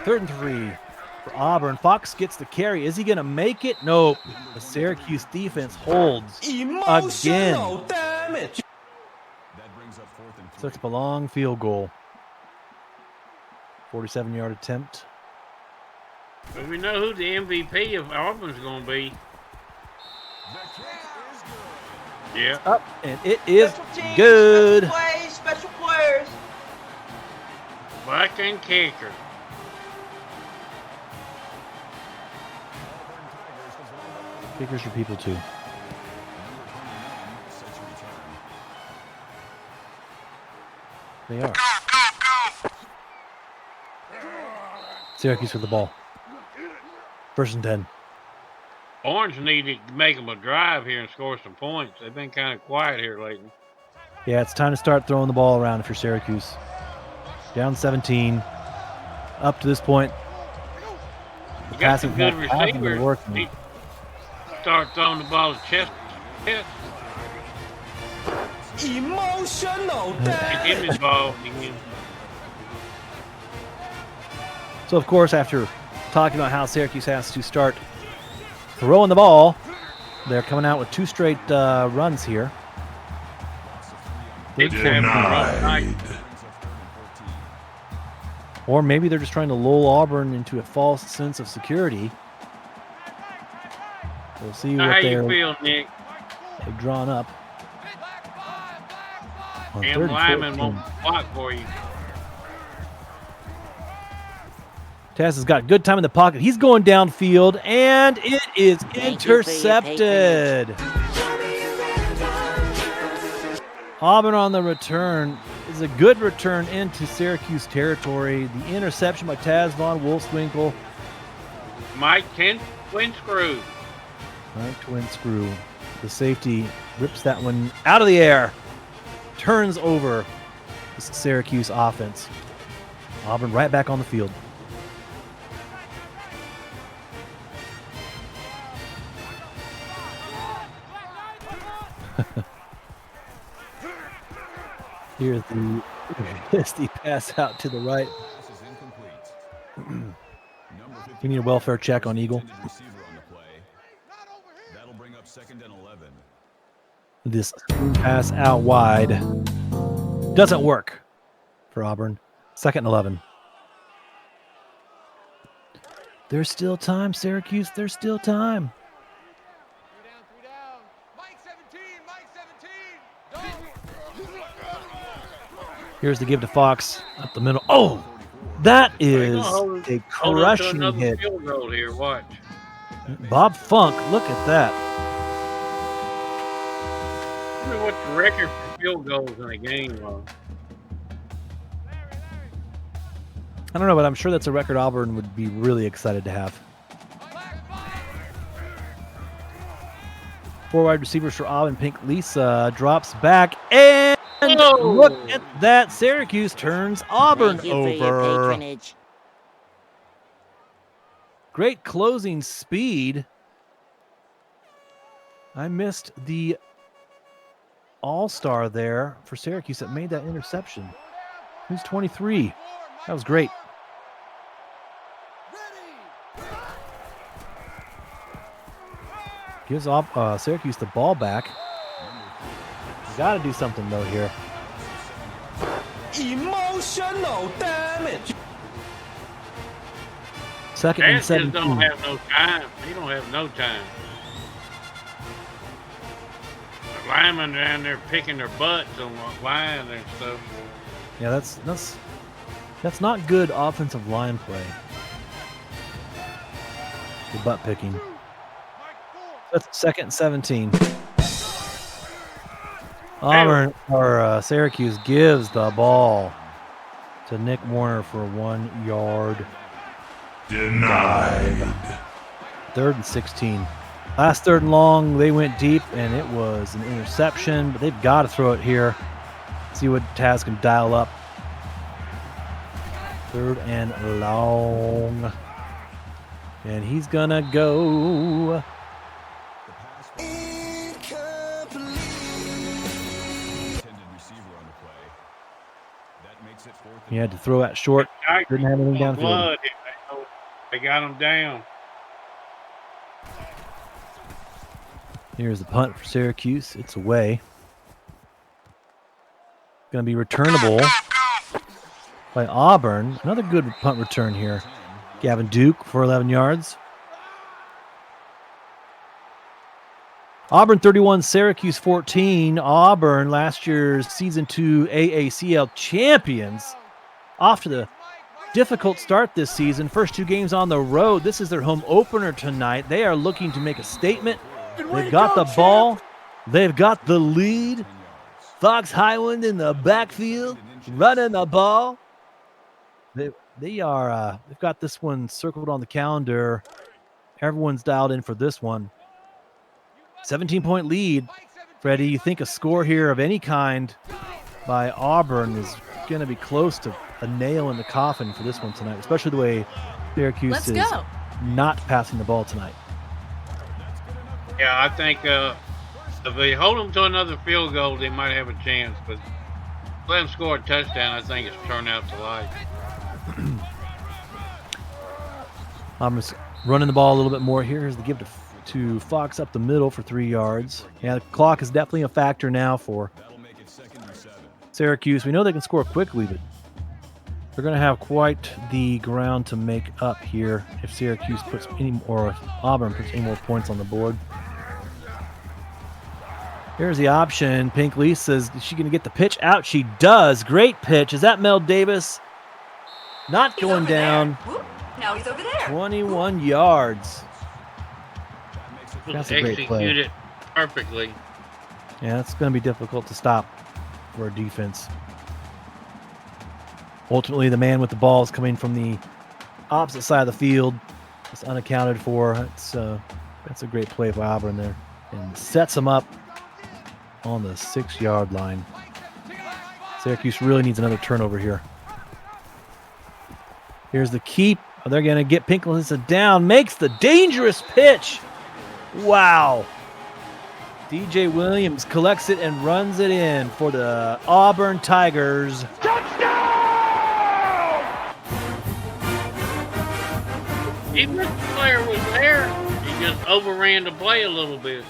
3rd and 3 for Auburn. Fox gets the carry. Is he going to make it? Nope. The Syracuse defense holds again. Damage. So it's a long field goal. 47-yard attempt. But we know who the MVP of Auburn's going to be. Yeah. Up, and it is good. Special plays, special players. Fucking kicker. Kickers are people too. They are. Syracuse with the ball. 1st and 10. Orange need to make them a drive here and score some points. They've been kind of quiet here lately. Yeah, it's time to start throwing the ball around if you're Syracuse. Down 17. Up to this point. You got some good receivers. Start throwing the ball to chest. Emotional Get him involved again. So, of course, after talking about how Syracuse has to start throwing the ball. They're coming out with 2 straight runs here. Or maybe they're just trying to lull Auburn into a false sense of security. We'll see what you feel, Nick? They've drawn up. Cam Lyman won't block for you. Taz has got good time in the pocket. He's going downfield, and it is intercepted. Auburn on the return is a good return into Syracuse territory. The interception by Taz Von Wolfswinkel. Mike Twin Screw. Mike Twin Screw. The safety rips that one out of the air. Turns over the Syracuse offense. Auburn right back on the field. Here's the pass out to the right. We need a welfare check on Eagle. That'll bring up 2nd and 11. This pass out wide doesn't work for Auburn. 2nd and 11. There's still time, Syracuse. There's still time. Here's the give to Fox up the middle. Oh, that is a crushing hit. Field goal here. Watch. Bob Funk, look at that. I wonder what the record for field goals in a game was. I don't know, but I'm sure that's a record Auburn would be really excited to have. 4 wide receivers for Auburn. Pink Lisa drops back, and look at that. Syracuse turns Auburn over. Great closing speed. I missed the all-star there for Syracuse that made that interception. Who's 23? That was great. Gives Syracuse the ball back. Got to do something though here. Emotional damage. 2nd and 17. Just don't have no time. He don't have no time. The linemen down there picking their butts on the line and stuff. Yeah, that's not good offensive line play. The butt picking. That's 2nd and 17. Auburn or Syracuse gives the ball to Nick Warner for a 1-yard Denied. 3rd and 16. Last 3rd and long, they went deep, and it was an interception, but they've got to throw it here. See what Taz can dial up. 3rd and long. And he's going to go. He had to throw that short. Didn't have anything downfield. They got him down. Here's the punt for Syracuse. It's away. Going to be returnable by Auburn. Another good punt return here. Gavin Duke for 11 yards. Auburn 31, Syracuse 14. Auburn, last year's Season 2 AACL champions. Off to the difficult start this season. First 2 games on the road. This is their home opener tonight. They are looking to make a statement. They've got the ball. They've got the lead. Fox Highland in the backfield, running the ball. They've got this one circled on the calendar. Everyone's dialed in for this one. 17-point lead. Freddie, you think a score here of any kind by Auburn is going to be close to a nail in the coffin for this one tonight, especially the way Syracuse is not passing the ball tonight. Yeah, I think if they hold them to another field goal, they might have a chance. But let them score a touchdown, I think it's turned out to light. I'm just running the ball a little bit more here. Here's the give to to Fox up the middle for 3 yards. Yeah, the clock is definitely a factor now for Syracuse. We know they can score quickly, but they're going to have quite the ground to make up here if Syracuse puts any more, or if Auburn puts any more points on the board. Here's the option. Pink Lee says, is she going to get the pitch out? She does. Great pitch. Is that Mel Davis? Not going down. Now he's over there. 21 yards. That's a great play. Executed perfectly. Yeah, it's going to be difficult to stop for a defense. Ultimately, the man with the ball is coming from the opposite side of the field. It's unaccounted for. That's a great play by Auburn there. And sets them up on the 6-yard line. Syracuse really needs another turnover here. Here's the keep. They're going to get Pinklison down. Makes the dangerous pitch. Wow. DJ Williams collects it and runs it in for the Auburn Tigers. Even if the player was there, he just overran the play a little bit.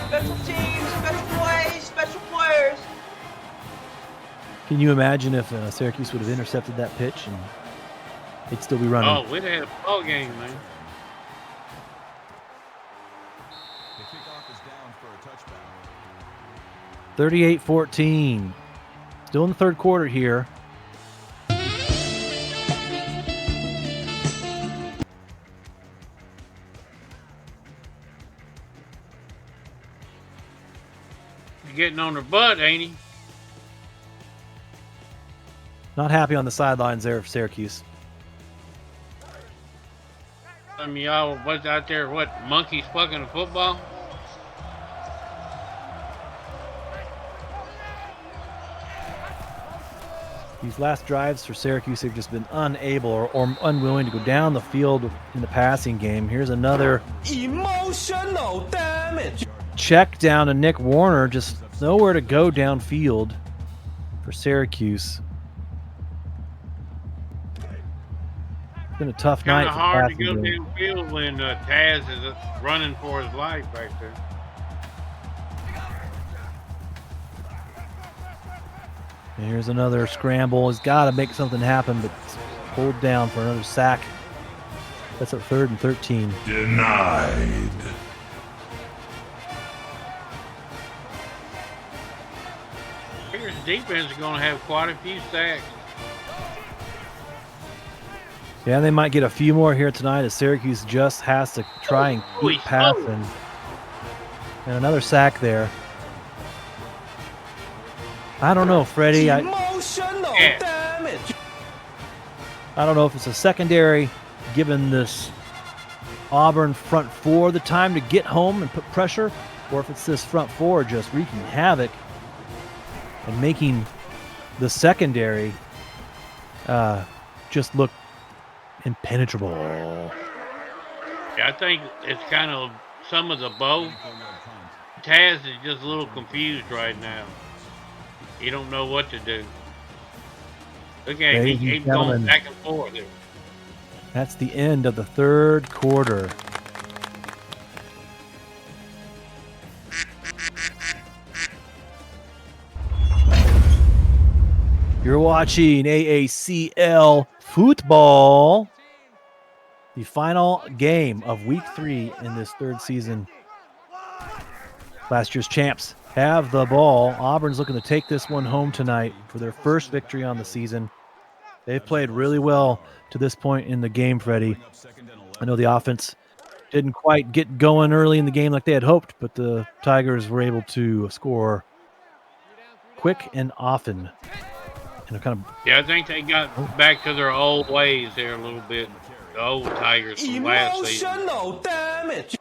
Special teams, special plays, special players. Can you imagine if Syracuse would have intercepted that pitch and they'd still be running? Oh, we'd have had a ball game, man. The kickoff is down for a touchback. 38-14. Still in the third quarter here. He's getting on her butt, ain't he? Not happy on the sidelines there of Syracuse. Some of y'all was out there, monkeys fucking football? These last drives for Syracuse have just been unable or unwilling to go down the field in the passing game. Here's another emotional damage. Check down to Nick Warner, just nowhere to go downfield for Syracuse. It's been a tough night. Kind of hard to go downfield when Taz is running for his life back there. And here's another scramble. He's got to make something happen, but it's pulled down for another sack. That's a 3rd and 13. Denied. Here's defense is going to have quite a few sacks. Yeah, they might get a few more here tonight as Syracuse just has to try and keep passing. And another sack there. I don't know, Freddie. Emotional damage. I don't know if it's a secondary giving this Auburn front four the time to get home and put pressure, or if it's this front four just wreaking havoc and making the secondary just look impenetrable. Yeah, I think it's kind of some of the both. Taz is just a little confused right now. He don't know what to do. Look at him. He's going back and forth. That's the end of the third quarter. You're watching AACL football. The final game of week 3 in this third season. Last year's champs have the ball. Auburn's looking to take this one home tonight for their first victory on the season. They've played really well to this point in the game, Freddie. I know the offense didn't quite get going early in the game like they had hoped, but the Tigers were able to score quick and often. And kind of, yeah, I think they got back to their old ways there a little bit. The old Tigers from last season. Emotional damage.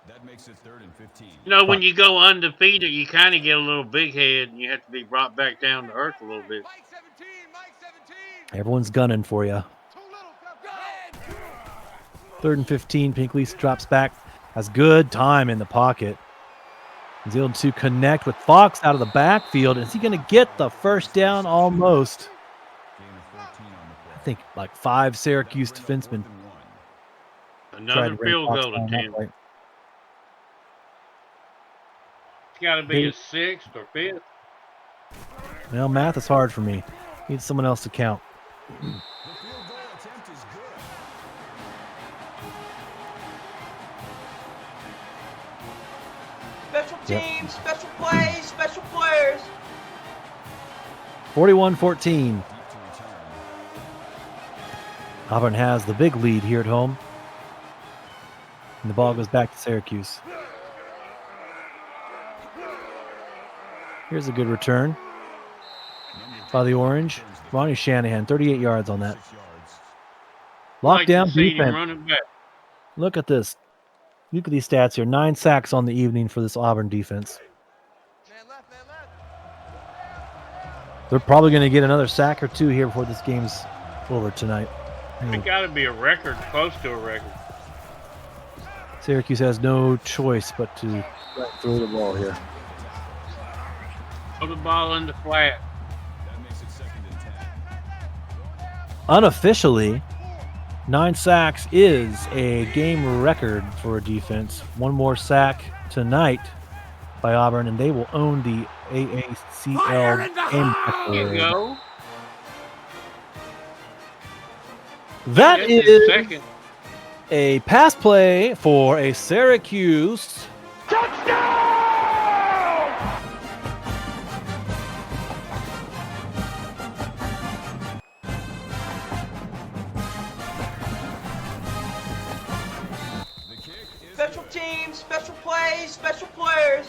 That makes it 3rd and 15. You know, when you go undefeated, you kind of get a little big head, and you have to be brought back down to earth a little bit. everyone's gunning for you. 3rd and 15. Pinkley drops back. Has good time in the pocket. He's able to connect with Fox out of the backfield. Is he going to get the first down? Almost. think like 5 Syracuse defensemen. Another field goal attempt. It's got to be a 6th or 5th. Well, math is hard for me. Need someone else to count. Special teams, special plays, special players. 41-14. Auburn has the big lead here at home. And the ball goes back to Syracuse. Here's a good return by the Orange. Ronnie Shanahan, 38 yards on that. Lockdown defense. Look at this. Look at these stats here. 9 sacks on the evening for this Auburn defense. They're probably going to get another sack or 2 here before this game's over tonight. It got to be a record, close to a record. Syracuse has no choice but to throw the ball here. Throw the ball in the flat. Unofficially, 9 sacks is a game record for a defense. One more sack tonight by Auburn, and they will own the AACL game record. There you go. That is a pass play for a Syracuse touchdown! Special teams, special plays, special players.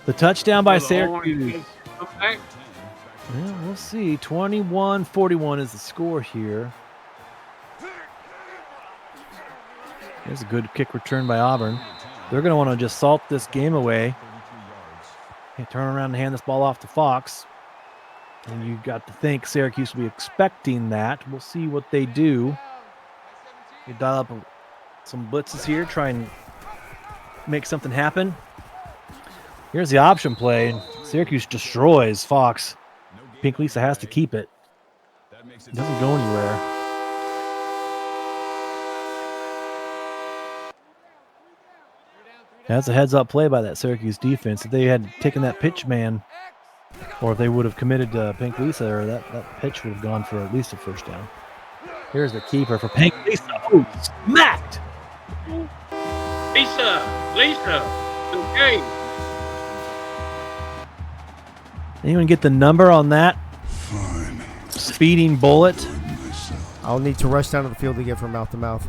The touchdown by Syracuse. Yeah, we'll see. 21-41 is the score here. There's a good kick return by Auburn. They're going to want to just salt this game away. And turn around and hand this ball off to Fox. And you got to think Syracuse will be expecting that. We'll see what they do. They dial up some blitzes here, try and make something happen. Here's the option play. Syracuse destroys Fox. Pink Lisa has to keep it. It doesn't go anywhere. That's a heads-up play by that Syracuse defense. If they had taken that pitch man, or if they would have committed to Pink Lisa, or that pitch would have gone for at least a first down. Here's the keeper for Pink Lisa. Oh, smacked! Lisa, okay. Anyone get the number on that? Speeding bullet. I'll need to rush down to the field to get from mouth to mouth.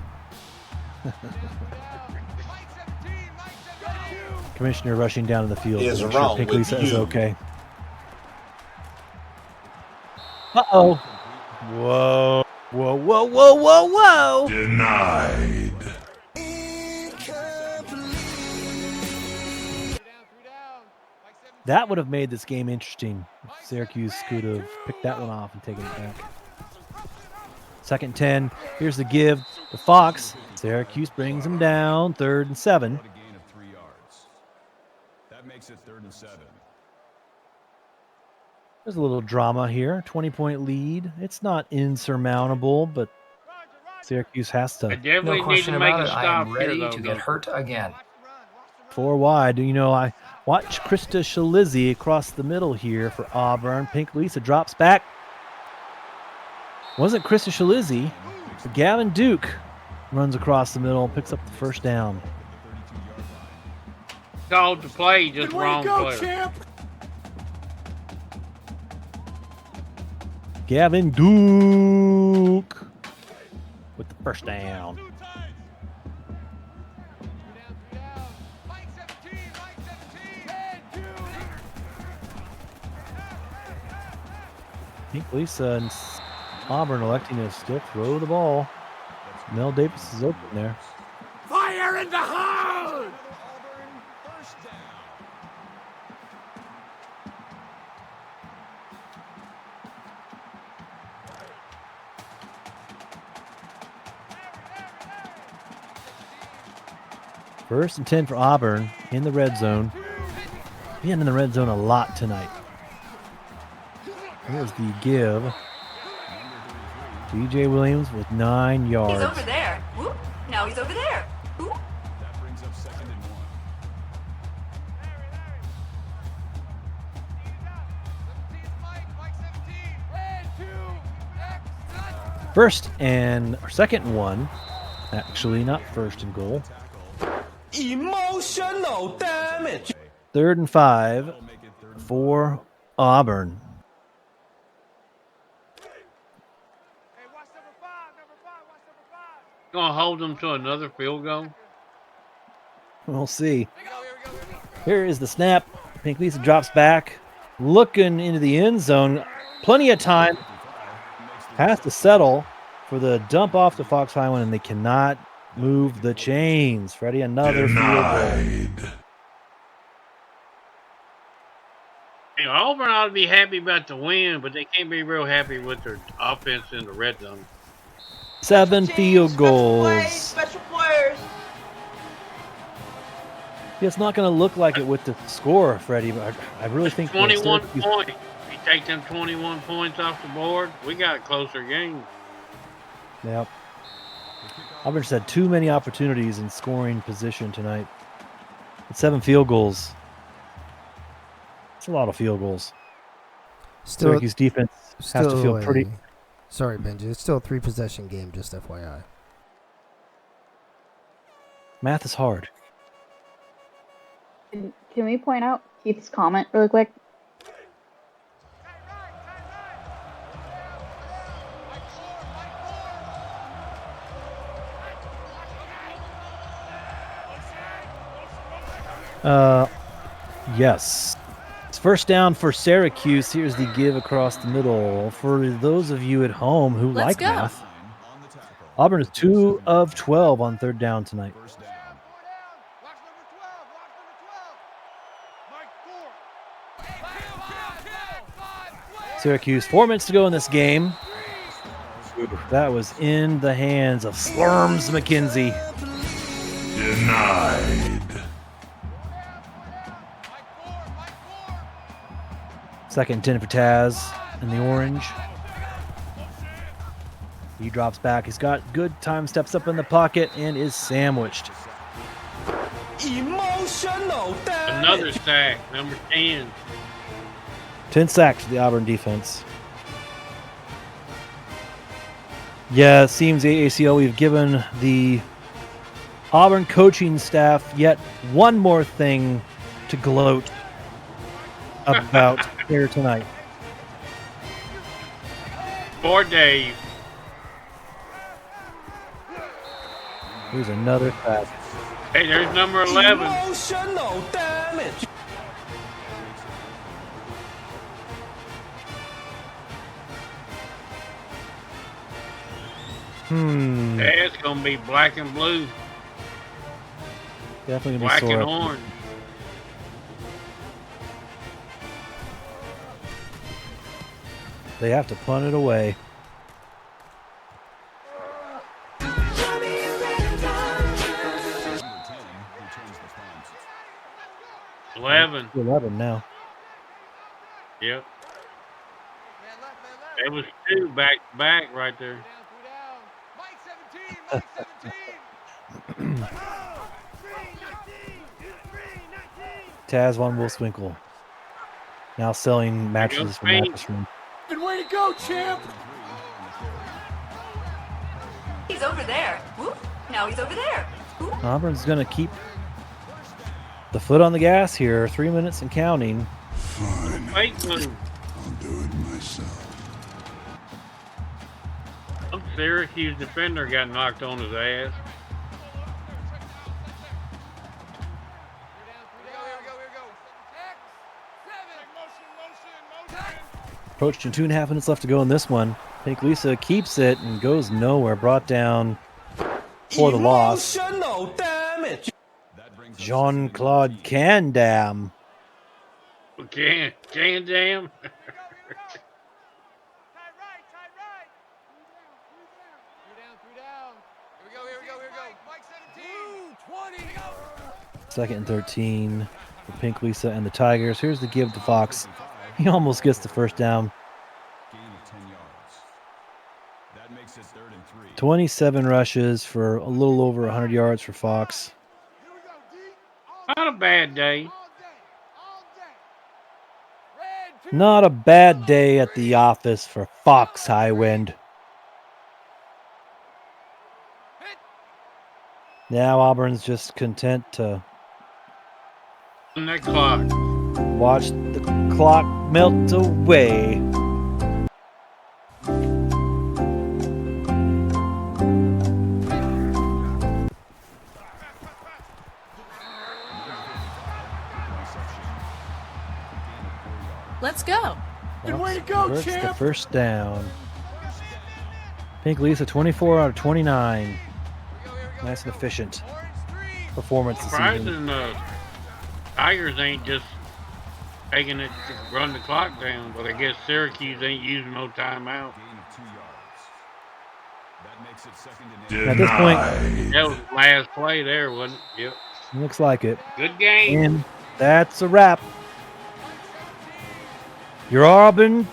Commissioner rushing down to the field. Is wrong Pink with Lisa you. is okay. Uh-oh. Whoa. Whoa, whoa, whoa, whoa, whoa. Denied. That would have made this game interesting. Syracuse could have picked that one off and taken it back. 2nd and 10. Here's the give to Fox. Syracuse brings him down. 3rd and 7. That makes it 3rd and 7. There's a little drama here. 20-point lead. It's not insurmountable, but Syracuse has to. No question about it. I am ready to get hurt again. 4 wide. You know, I watch Krista Shalizzi across the middle here for Auburn. Pink Lisa drops back. Wasn't Krista Shalizzi. Gavin Duke runs across the middle, picks up the first down. Called to play, just wrong player. Champ. Gavin Duke with the first down. Pink Lisa and Auburn electing to still throw the ball. Mel Davis is open there. Fire in the hole! First and 10 for Auburn in the red zone. Being in the red zone a lot tonight. Here's the give. DJ Williams with 9 yards. He's over there. Whoop. Now he's over there. Whoop. That brings up 2nd and 1. Second and 1. Actually, not first and goal. Emotional damage. 3rd and 5 for Auburn. Gonna hold them to another field goal. We'll see. Here is the snap. Pink Lisa drops back, looking into the end zone. Plenty of time. Has to settle for the dump off to Fox Highland, and they cannot move the chains. Freddie, another field goal. Auburn ought to be happy about the win, but they can't be real happy with their offense in the red zone. 7 field goals. Special players. It's not going to look like it with the score, Freddie, but I really think 21 points. If you take them 21 points off the board, we got a closer game. Yep. Auburn just had too many opportunities in scoring position tonight. It's 7 field goals. It's a lot of field goals. Syracuse defense has to feel pretty. Sorry, Benji. It's still a 3-possession game, just FYI. Math is hard. Can we point out Keith's comment really quick? Yes. It's first down for Syracuse. Here's the give across the middle. For those of you at home who like math, Auburn is 2 of 12 on 3rd down tonight. Syracuse, 4 minutes to go in this game. That was in the hands of Slurms McKenzie. Denied. Second and 10 for Taz in the orange. He drops back. He's got good time, steps up in the pocket, and is sandwiched. Emotional damage. Another sack, number 10. 10 sacks for the Auburn defense. Yeah, it seems AACL, we've given the Auburn coaching staff yet one more thing to gloat about here tonight. For Dave. Here's another sack. Hey, there's number 11. Emotional damage. Yeah, it's gonna be black and blue. Definitely gonna black be sore and up. orange. They have to punt it away. – 11. 11 now. Yep. It was 2 back to back right there. Taz Von Wolfswinkel now selling mattresses from Mattress Room. Good way to go, champ. He's over there. Whoop. Now he's over there. Whoop. Auburn's going to keep the foot on the gas here. 3 minutes and counting. Fine. Wait, I'll do it myself. some Syracuse defender got knocked on his ass. Approaching 2.5 minutes left to go in this one. Pink Lisa keeps it and goes nowhere. Brought down for the loss. Damage. Jean-Claude Candam. Candam. Second and 13 for Pink Lisa and the Tigers. Here's the give to Fox. He almost gets the first down. 27 rushes for a little over 100 yards for Fox. Not a bad day. Not a bad day at the office for Fox Highwind. Now Auburn's just content to On that clock. watch the clock melt away. Let's go. Good way to go, Converts the champ. first down. Pink Lisa, 24 out of 29. Nice and efficient performance this evening. Surprising Tigers ain't just taking it to run the clock down, but I guess Syracuse ain't using no timeout. At this point, That was the last play there, wasn't it? Yep. looks like it. Good game. And that's a wrap. Your Auburn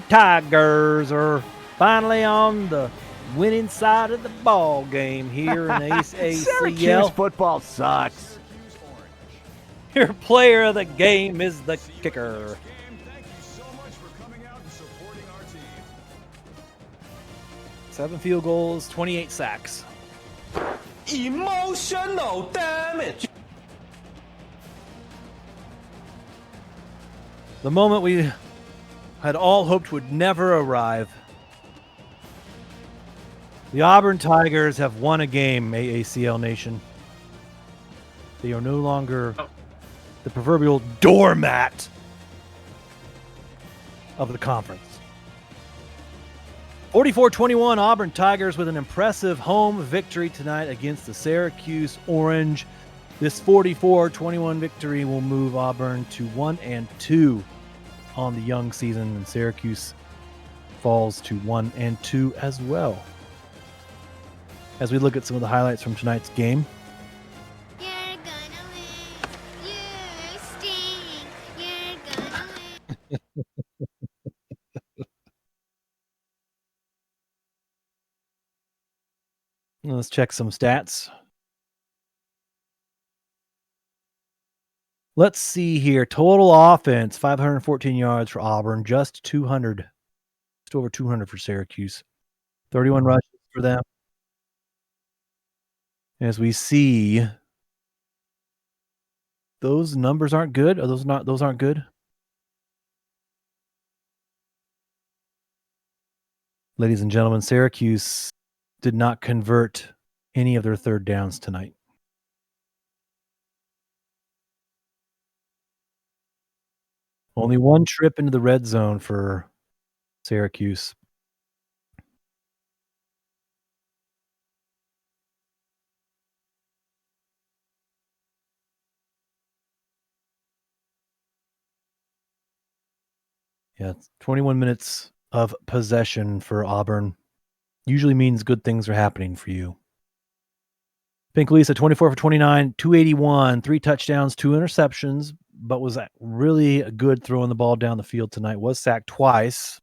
Tigers are finally on the winning side of the ball game here in Syracuse AACL. football sucks. Your player of the game is the kicker. 7 field goals, 28 sacks. Emotional damage. The moment we had all hoped would never arrive. The Auburn Tigers have won a game, AACL Nation. They are no longer the proverbial doormat of the conference. 44-21 Auburn Tigers with an impressive home victory tonight against the Syracuse Orange. This 44-21 victory will move Auburn to 1-2 on the young season, and Syracuse falls to 1-2 as well. As we look at some of the highlights from tonight's game. You're gonna win. You stink. You're gonna win. Let's check some stats. Let's see here. Total offense, 514 yards for Auburn, just over 200 for Syracuse. 31 rushes for them. As we see, those numbers aren't good. Are those aren't good? Ladies and gentlemen, Syracuse did not convert any of their third downs tonight. Only one trip into the red zone for Syracuse. Yeah, it's 21 minutes of possession for Auburn. Usually means good things are happening for you. Pink Lisa, 24 for 29, 281, 3 touchdowns, 2 interceptions, but was really good throwing the ball down the field tonight. Was sacked twice.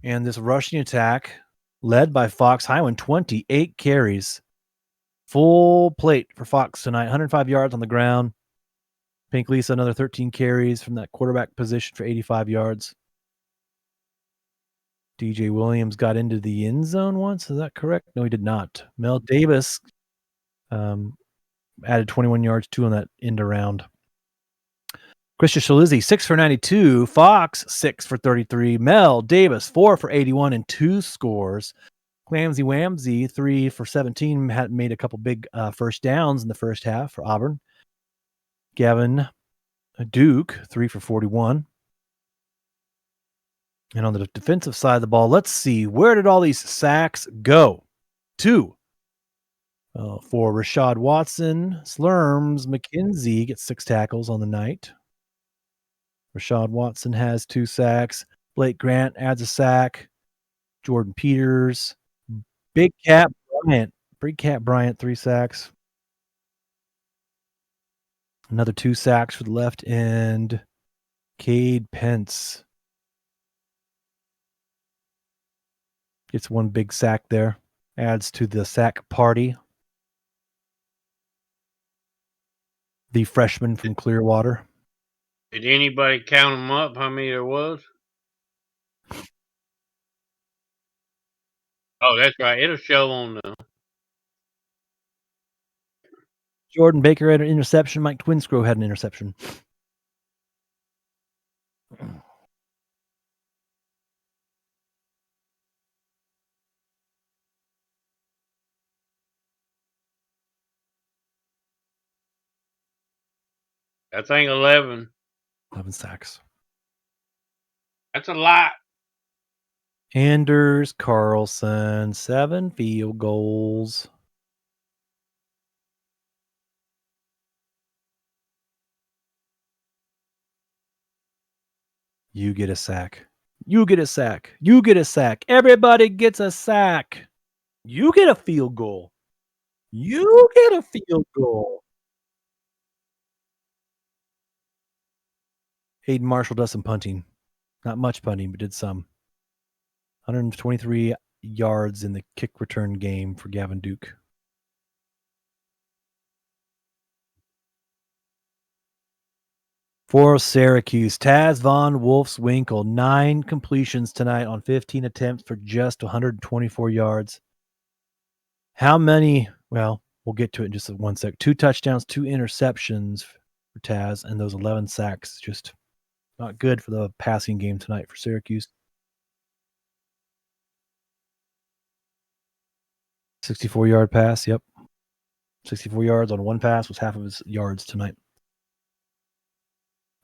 And this rushing attack, led by Fox Highwind, 28 carries. Full plate for Fox tonight, 105 yards on the ground. Pink Lisa, another 13 carries from that quarterback position for 85 yards. DJ Williams got into the end zone once. Is that correct? No, he did not. Mel Davis added 21 yards too on that end around. Christian Shalizzi, 6 for 92. Fox, 6 for 33. Mel Davis, 4 for 81 and 2 scores. Clamsy Wamsey, 3 for 17, had made a couple big first downs in the first half for Auburn. Gavin Duke, 3 for 41. And on the defensive side of the ball, let's see, where did all these sacks go? 2 for Rashad Watson. Slurms McKenzie gets 6 tackles on the night. Rashad Watson has 2 sacks. Blake Grant adds a sack. Jordan Peters. Big Cat Bryant, 3 sacks. Another 2 sacks for the left end. Cade Pence. Gets one big sack there. Adds to the sack party. The freshman from Clearwater. Did anybody count them up? How many there was? Oh, that's right. It'll show on the. Jordan Baker had an interception. Mike Twinsgrove had an interception. I think 11. 11 sacks. That's a lot. Anders Carlson, 7 field goals. You get a sack. You get a sack. You get a sack. Everybody gets a sack. You get a field goal. You get a field goal. Hayden Marshall does some punting. Not much punting, but did some. 123 yards in the kick return game for Gavin Duke. For Syracuse, Taz Von Wolfswinkel, 9 completions tonight on 15 attempts for just 124 yards. How many? Well, we'll get to it in just 1 sec. 2 touchdowns, 2 interceptions for Taz, and those 11 sacks. Just not good for the passing game tonight for Syracuse. 64-yard pass, yep. 64 yards on 1 pass was half of his yards tonight.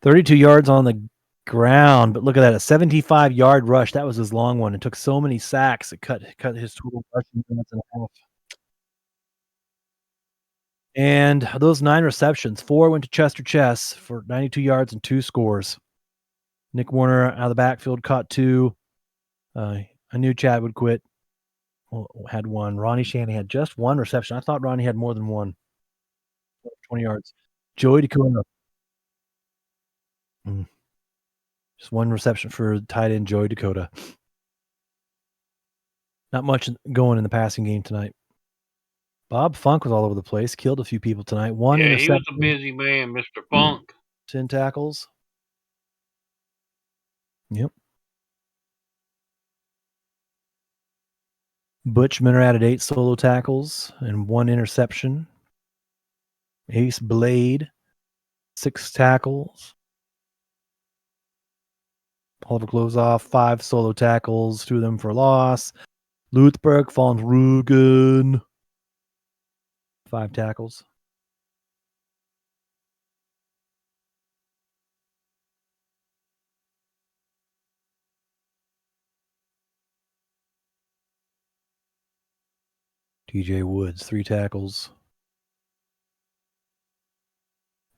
32 yards on the ground, but look at that, a 75-yard rush. That was his long one. It took so many sacks, it cut his total rushing yards in half. And those 9 receptions, 4 went to Chester Chess for 92 yards and 2 scores. Nick Warner out of the backfield caught 2. I knew Chad would quit. Well, had 1. Ronnie Shannon had just 1 reception. I thought Ronnie had more than 1. 20 yards. Joey Dakota. Just 1 reception for tight end Joey Dakota. Not much going in the passing game tonight. Bob Funk was all over the place. Killed a few people tonight. 1 interception. He was a busy man, Mr. Funk. 10 tackles. Yep. Butch Minner added 8 solo tackles and 1 interception. Ace Blade, 6 tackles. Oliver Klozoff, 5 solo tackles, 2 of them for loss. Luthberg, Fons Rugen, 5 tackles. TJ Woods, 3 tackles.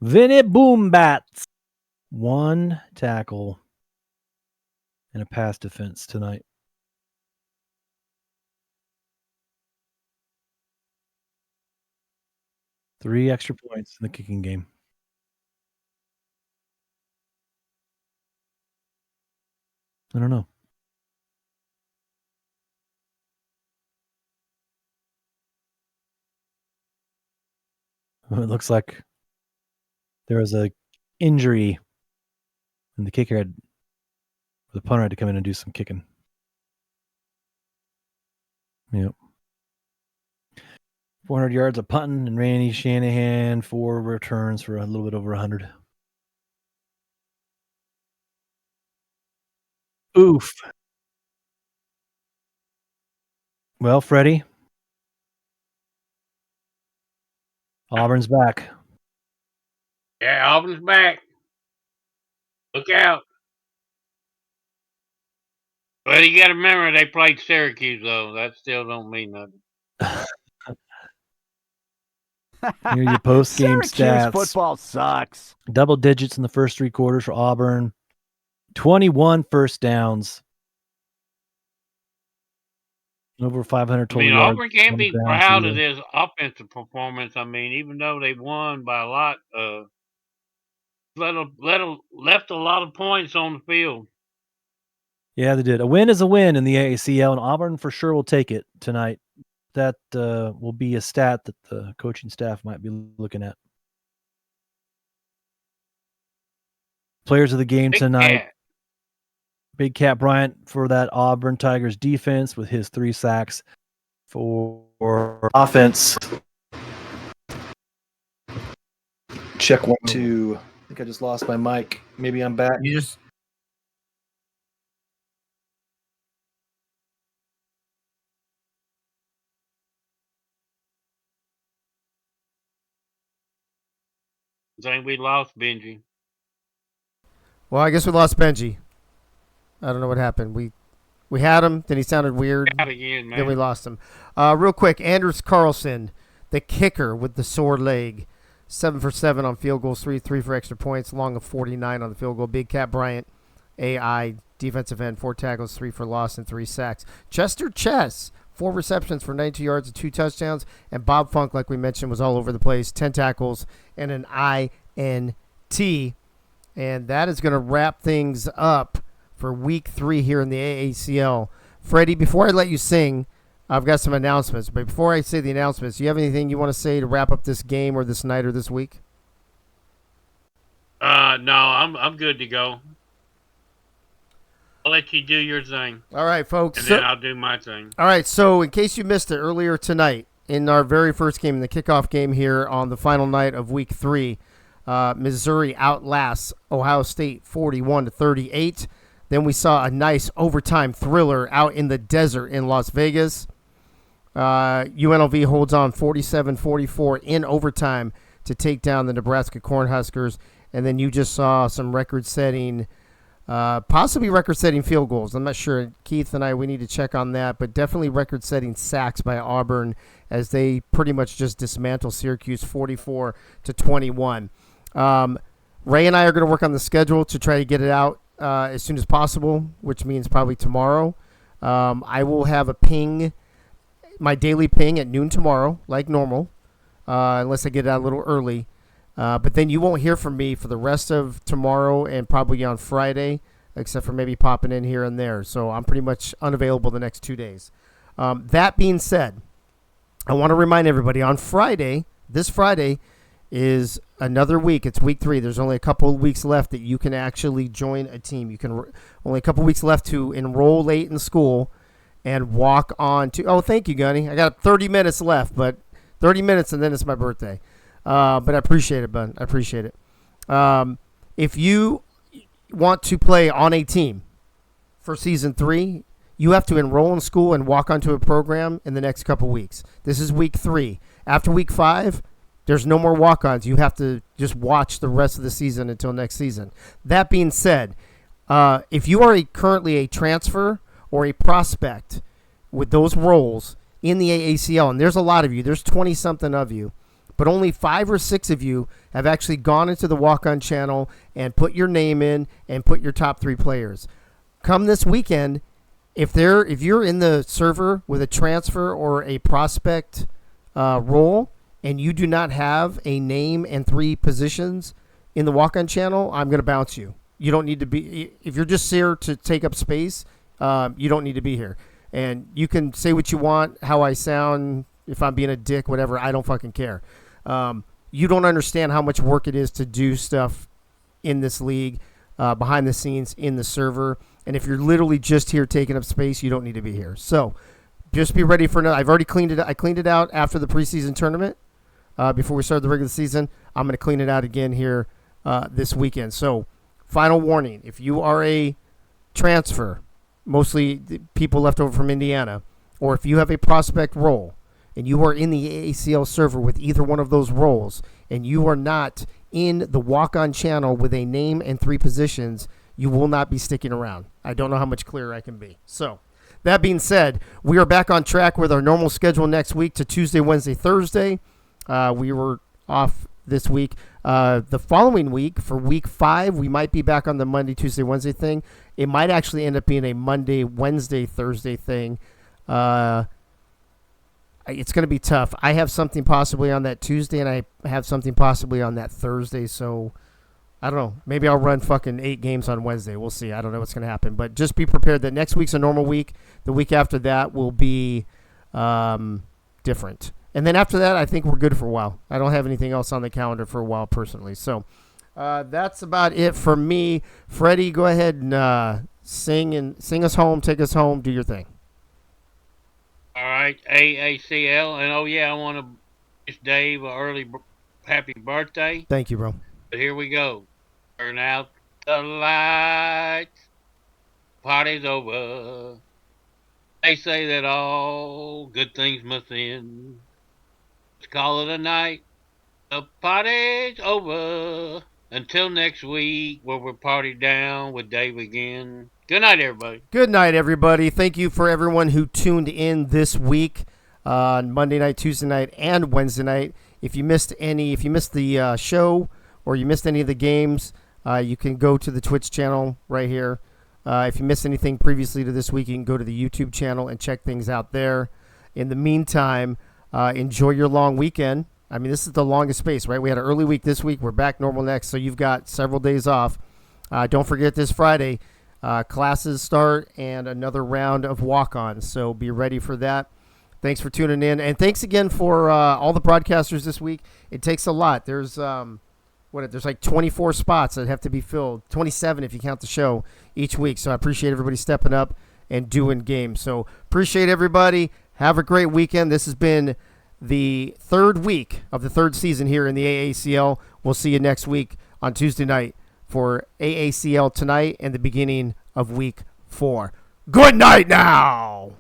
Vinny Boombats, 1 tackle and a pass defense tonight. 3 extra points in the kicking game. I don't know. It looks like there was a injury and the punter had to come in and do some kicking. Yep. 400 yards of punting, and Randy Shanahan 4 returns for a little bit over 100. Oof. Well, Freddie, Auburn's back. Yeah, Auburn's back. Look out. But you got to remember they played Syracuse, though. That still don't mean nothing. Here are your post-game Syracuse stats. football sucks. Double digits in the first 3 quarters for Auburn. 21 first downs. Over 500 total yards. Auburn can't be proud of this offensive performance. Even though they won by a lot, left a lot of points on the field. Yeah, they did. A win is a win in the AACL, and Auburn for sure will take it tonight. That will be a stat that the coaching staff might be looking at. Players of the game tonight. Big Cat Bryant for that Auburn Tigers defense with his 3 sacks. For offense. Check 1, 2. I think I just lost my mic. Maybe I'm back. You just. I think we lost Benji. Well, I guess we lost Benji. I don't know what happened. We had him, then he sounded weird. Out again, man. Then we lost him. Real quick, Anders Carlson, the kicker with the sore leg. 7 for 7 on field goals, 3 for extra points, long of 49 on the field goal. Big Cat Bryant, AI, defensive end, 4 tackles, 3 for loss, and 3 sacks. Chester Chess, 4 receptions for 92 yards and 2 touchdowns. And Bob Funk, like we mentioned, was all over the place, 10 tackles and an INT. And that is going to wrap things up for week 3 here in the AACL. Freddie, before I let you sing, I've got some announcements. But before I say the announcements, do you have anything you want to say to wrap up this game or this night or this week? No, I'm good to go. I'll let you do your thing. All right, folks. And then I'll do my thing. All right, so in case you missed it earlier tonight, in our very first game, the kickoff game here on the final night of week 3, Missouri outlasts Ohio State 41-38. Then we saw a nice overtime thriller out in the desert in Las Vegas. UNLV holds on 47-44 in overtime to take down the Nebraska Cornhuskers. And then you just saw some record-setting, possibly record-setting field goals. I'm not sure. Keith and I, we need to check on that. But definitely record-setting sacks by Auburn as they pretty much just dismantle Syracuse 44-21. Ray and I are going to work on the schedule to try to get it out as soon as possible, which means probably tomorrow. I will have a ping, my daily ping at noon tomorrow, like normal, unless I get it out a little early. But then you won't hear from me for the rest of tomorrow and probably on Friday, except for maybe popping in here and there. So I'm pretty much unavailable the next 2 days. That being said, I want to remind everybody on Friday, this Friday, is another week. It's week 3. There's only a couple of weeks left that you can actually join a team. You can only a couple of weeks left to enroll late in school and walk on to. Oh, thank you, Gunny. I got 30 minutes left, but 30 minutes and then it's my birthday. But I appreciate it, bud. I appreciate it. If you want to play on a team for season 3, you have to enroll in school and walk onto a program in the next couple weeks. This is week 3. After week 5. There's no more walk-ons. You have to just watch the rest of the season until next season. That being said, if you are currently a transfer or a prospect with those roles in the AACL, and there's a lot of you, there's 20-something of you, but only 5 or 6 of you have actually gone into the walk-on channel and put your name in and put your top 3 players. Come this weekend, if you're in the server with a transfer or a prospect role, and you do not have a name and 3 positions in the walk-on channel, I'm going to bounce you. You don't need to be – if you're just here to take up space, you don't need to be here. And you can say what you want, how I sound, if I'm being a dick, whatever. I don't fucking care. You don't understand how much work it is to do stuff in this league, behind the scenes, in the server. And if you're literally just here taking up space, you don't need to be here. So just be ready for another – I've already cleaned it – I cleaned it out after the preseason tournament. Before we start the regular season, I'm going to clean it out again here this weekend. So, final warning, if you are a transfer, mostly people left over from Indiana, or if you have a prospect role, and you are in the AACL server with either one of those roles, and you are not in the walk-on channel with a name and 3 positions, you will not be sticking around. I don't know how much clearer I can be. So, that being said, we are back on track with our normal schedule next week to Tuesday, Wednesday, Thursday. We were off this week. The following week, for week 5, we might be back on the Monday, Tuesday, Wednesday thing. It might actually end up being a Monday, Wednesday, Thursday thing. It's going to be tough. I have something possibly on that Tuesday, and I have something possibly on that Thursday. So I don't know. Maybe I'll run fucking 8 games on Wednesday. We'll see. I don't know what's going to happen. But just be prepared that next week's a normal week. The week after that will be different. And then after that, I think we're good for a while. I don't have anything else on the calendar for a while personally. So that's about it for me. Freddie, go ahead and sing us home. Take us home. Do your thing. All right, AACL. And, oh, yeah, I want to wish Dave an early happy birthday. Thank you, bro. But here we go. Turn out the lights. Party's over. They say that all good things must end. Let's call it a night. The party's over. Until next week, where we're party down with Dave again. Good night, everybody. Good night, everybody. Thank you for everyone who tuned in this week on Monday night, Tuesday night, and Wednesday night. If you missed the show or you missed any of the games, you can go to the Twitch channel right here. If you missed anything previously to this week, you can go to the YouTube channel and check things out there. In the meantime, enjoy your long weekend. I mean, this is the longest space, right? We had an early week this week. We're back normal next, so you've got several days off. Don't forget this Friday, classes start and another round of walk-ons, so be ready for that. Thanks for tuning in, and thanks again for all the broadcasters this week. It takes a lot. There's there's like 24 spots that have to be filled, 27 if you count the show each week. So I appreciate everybody stepping up and doing games. So appreciate everybody. Have a great weekend. This has been the 3rd week of the 3rd season here in the AACL. We'll see you next week on Tuesday night for AACL tonight and the beginning of week 4. Good night now.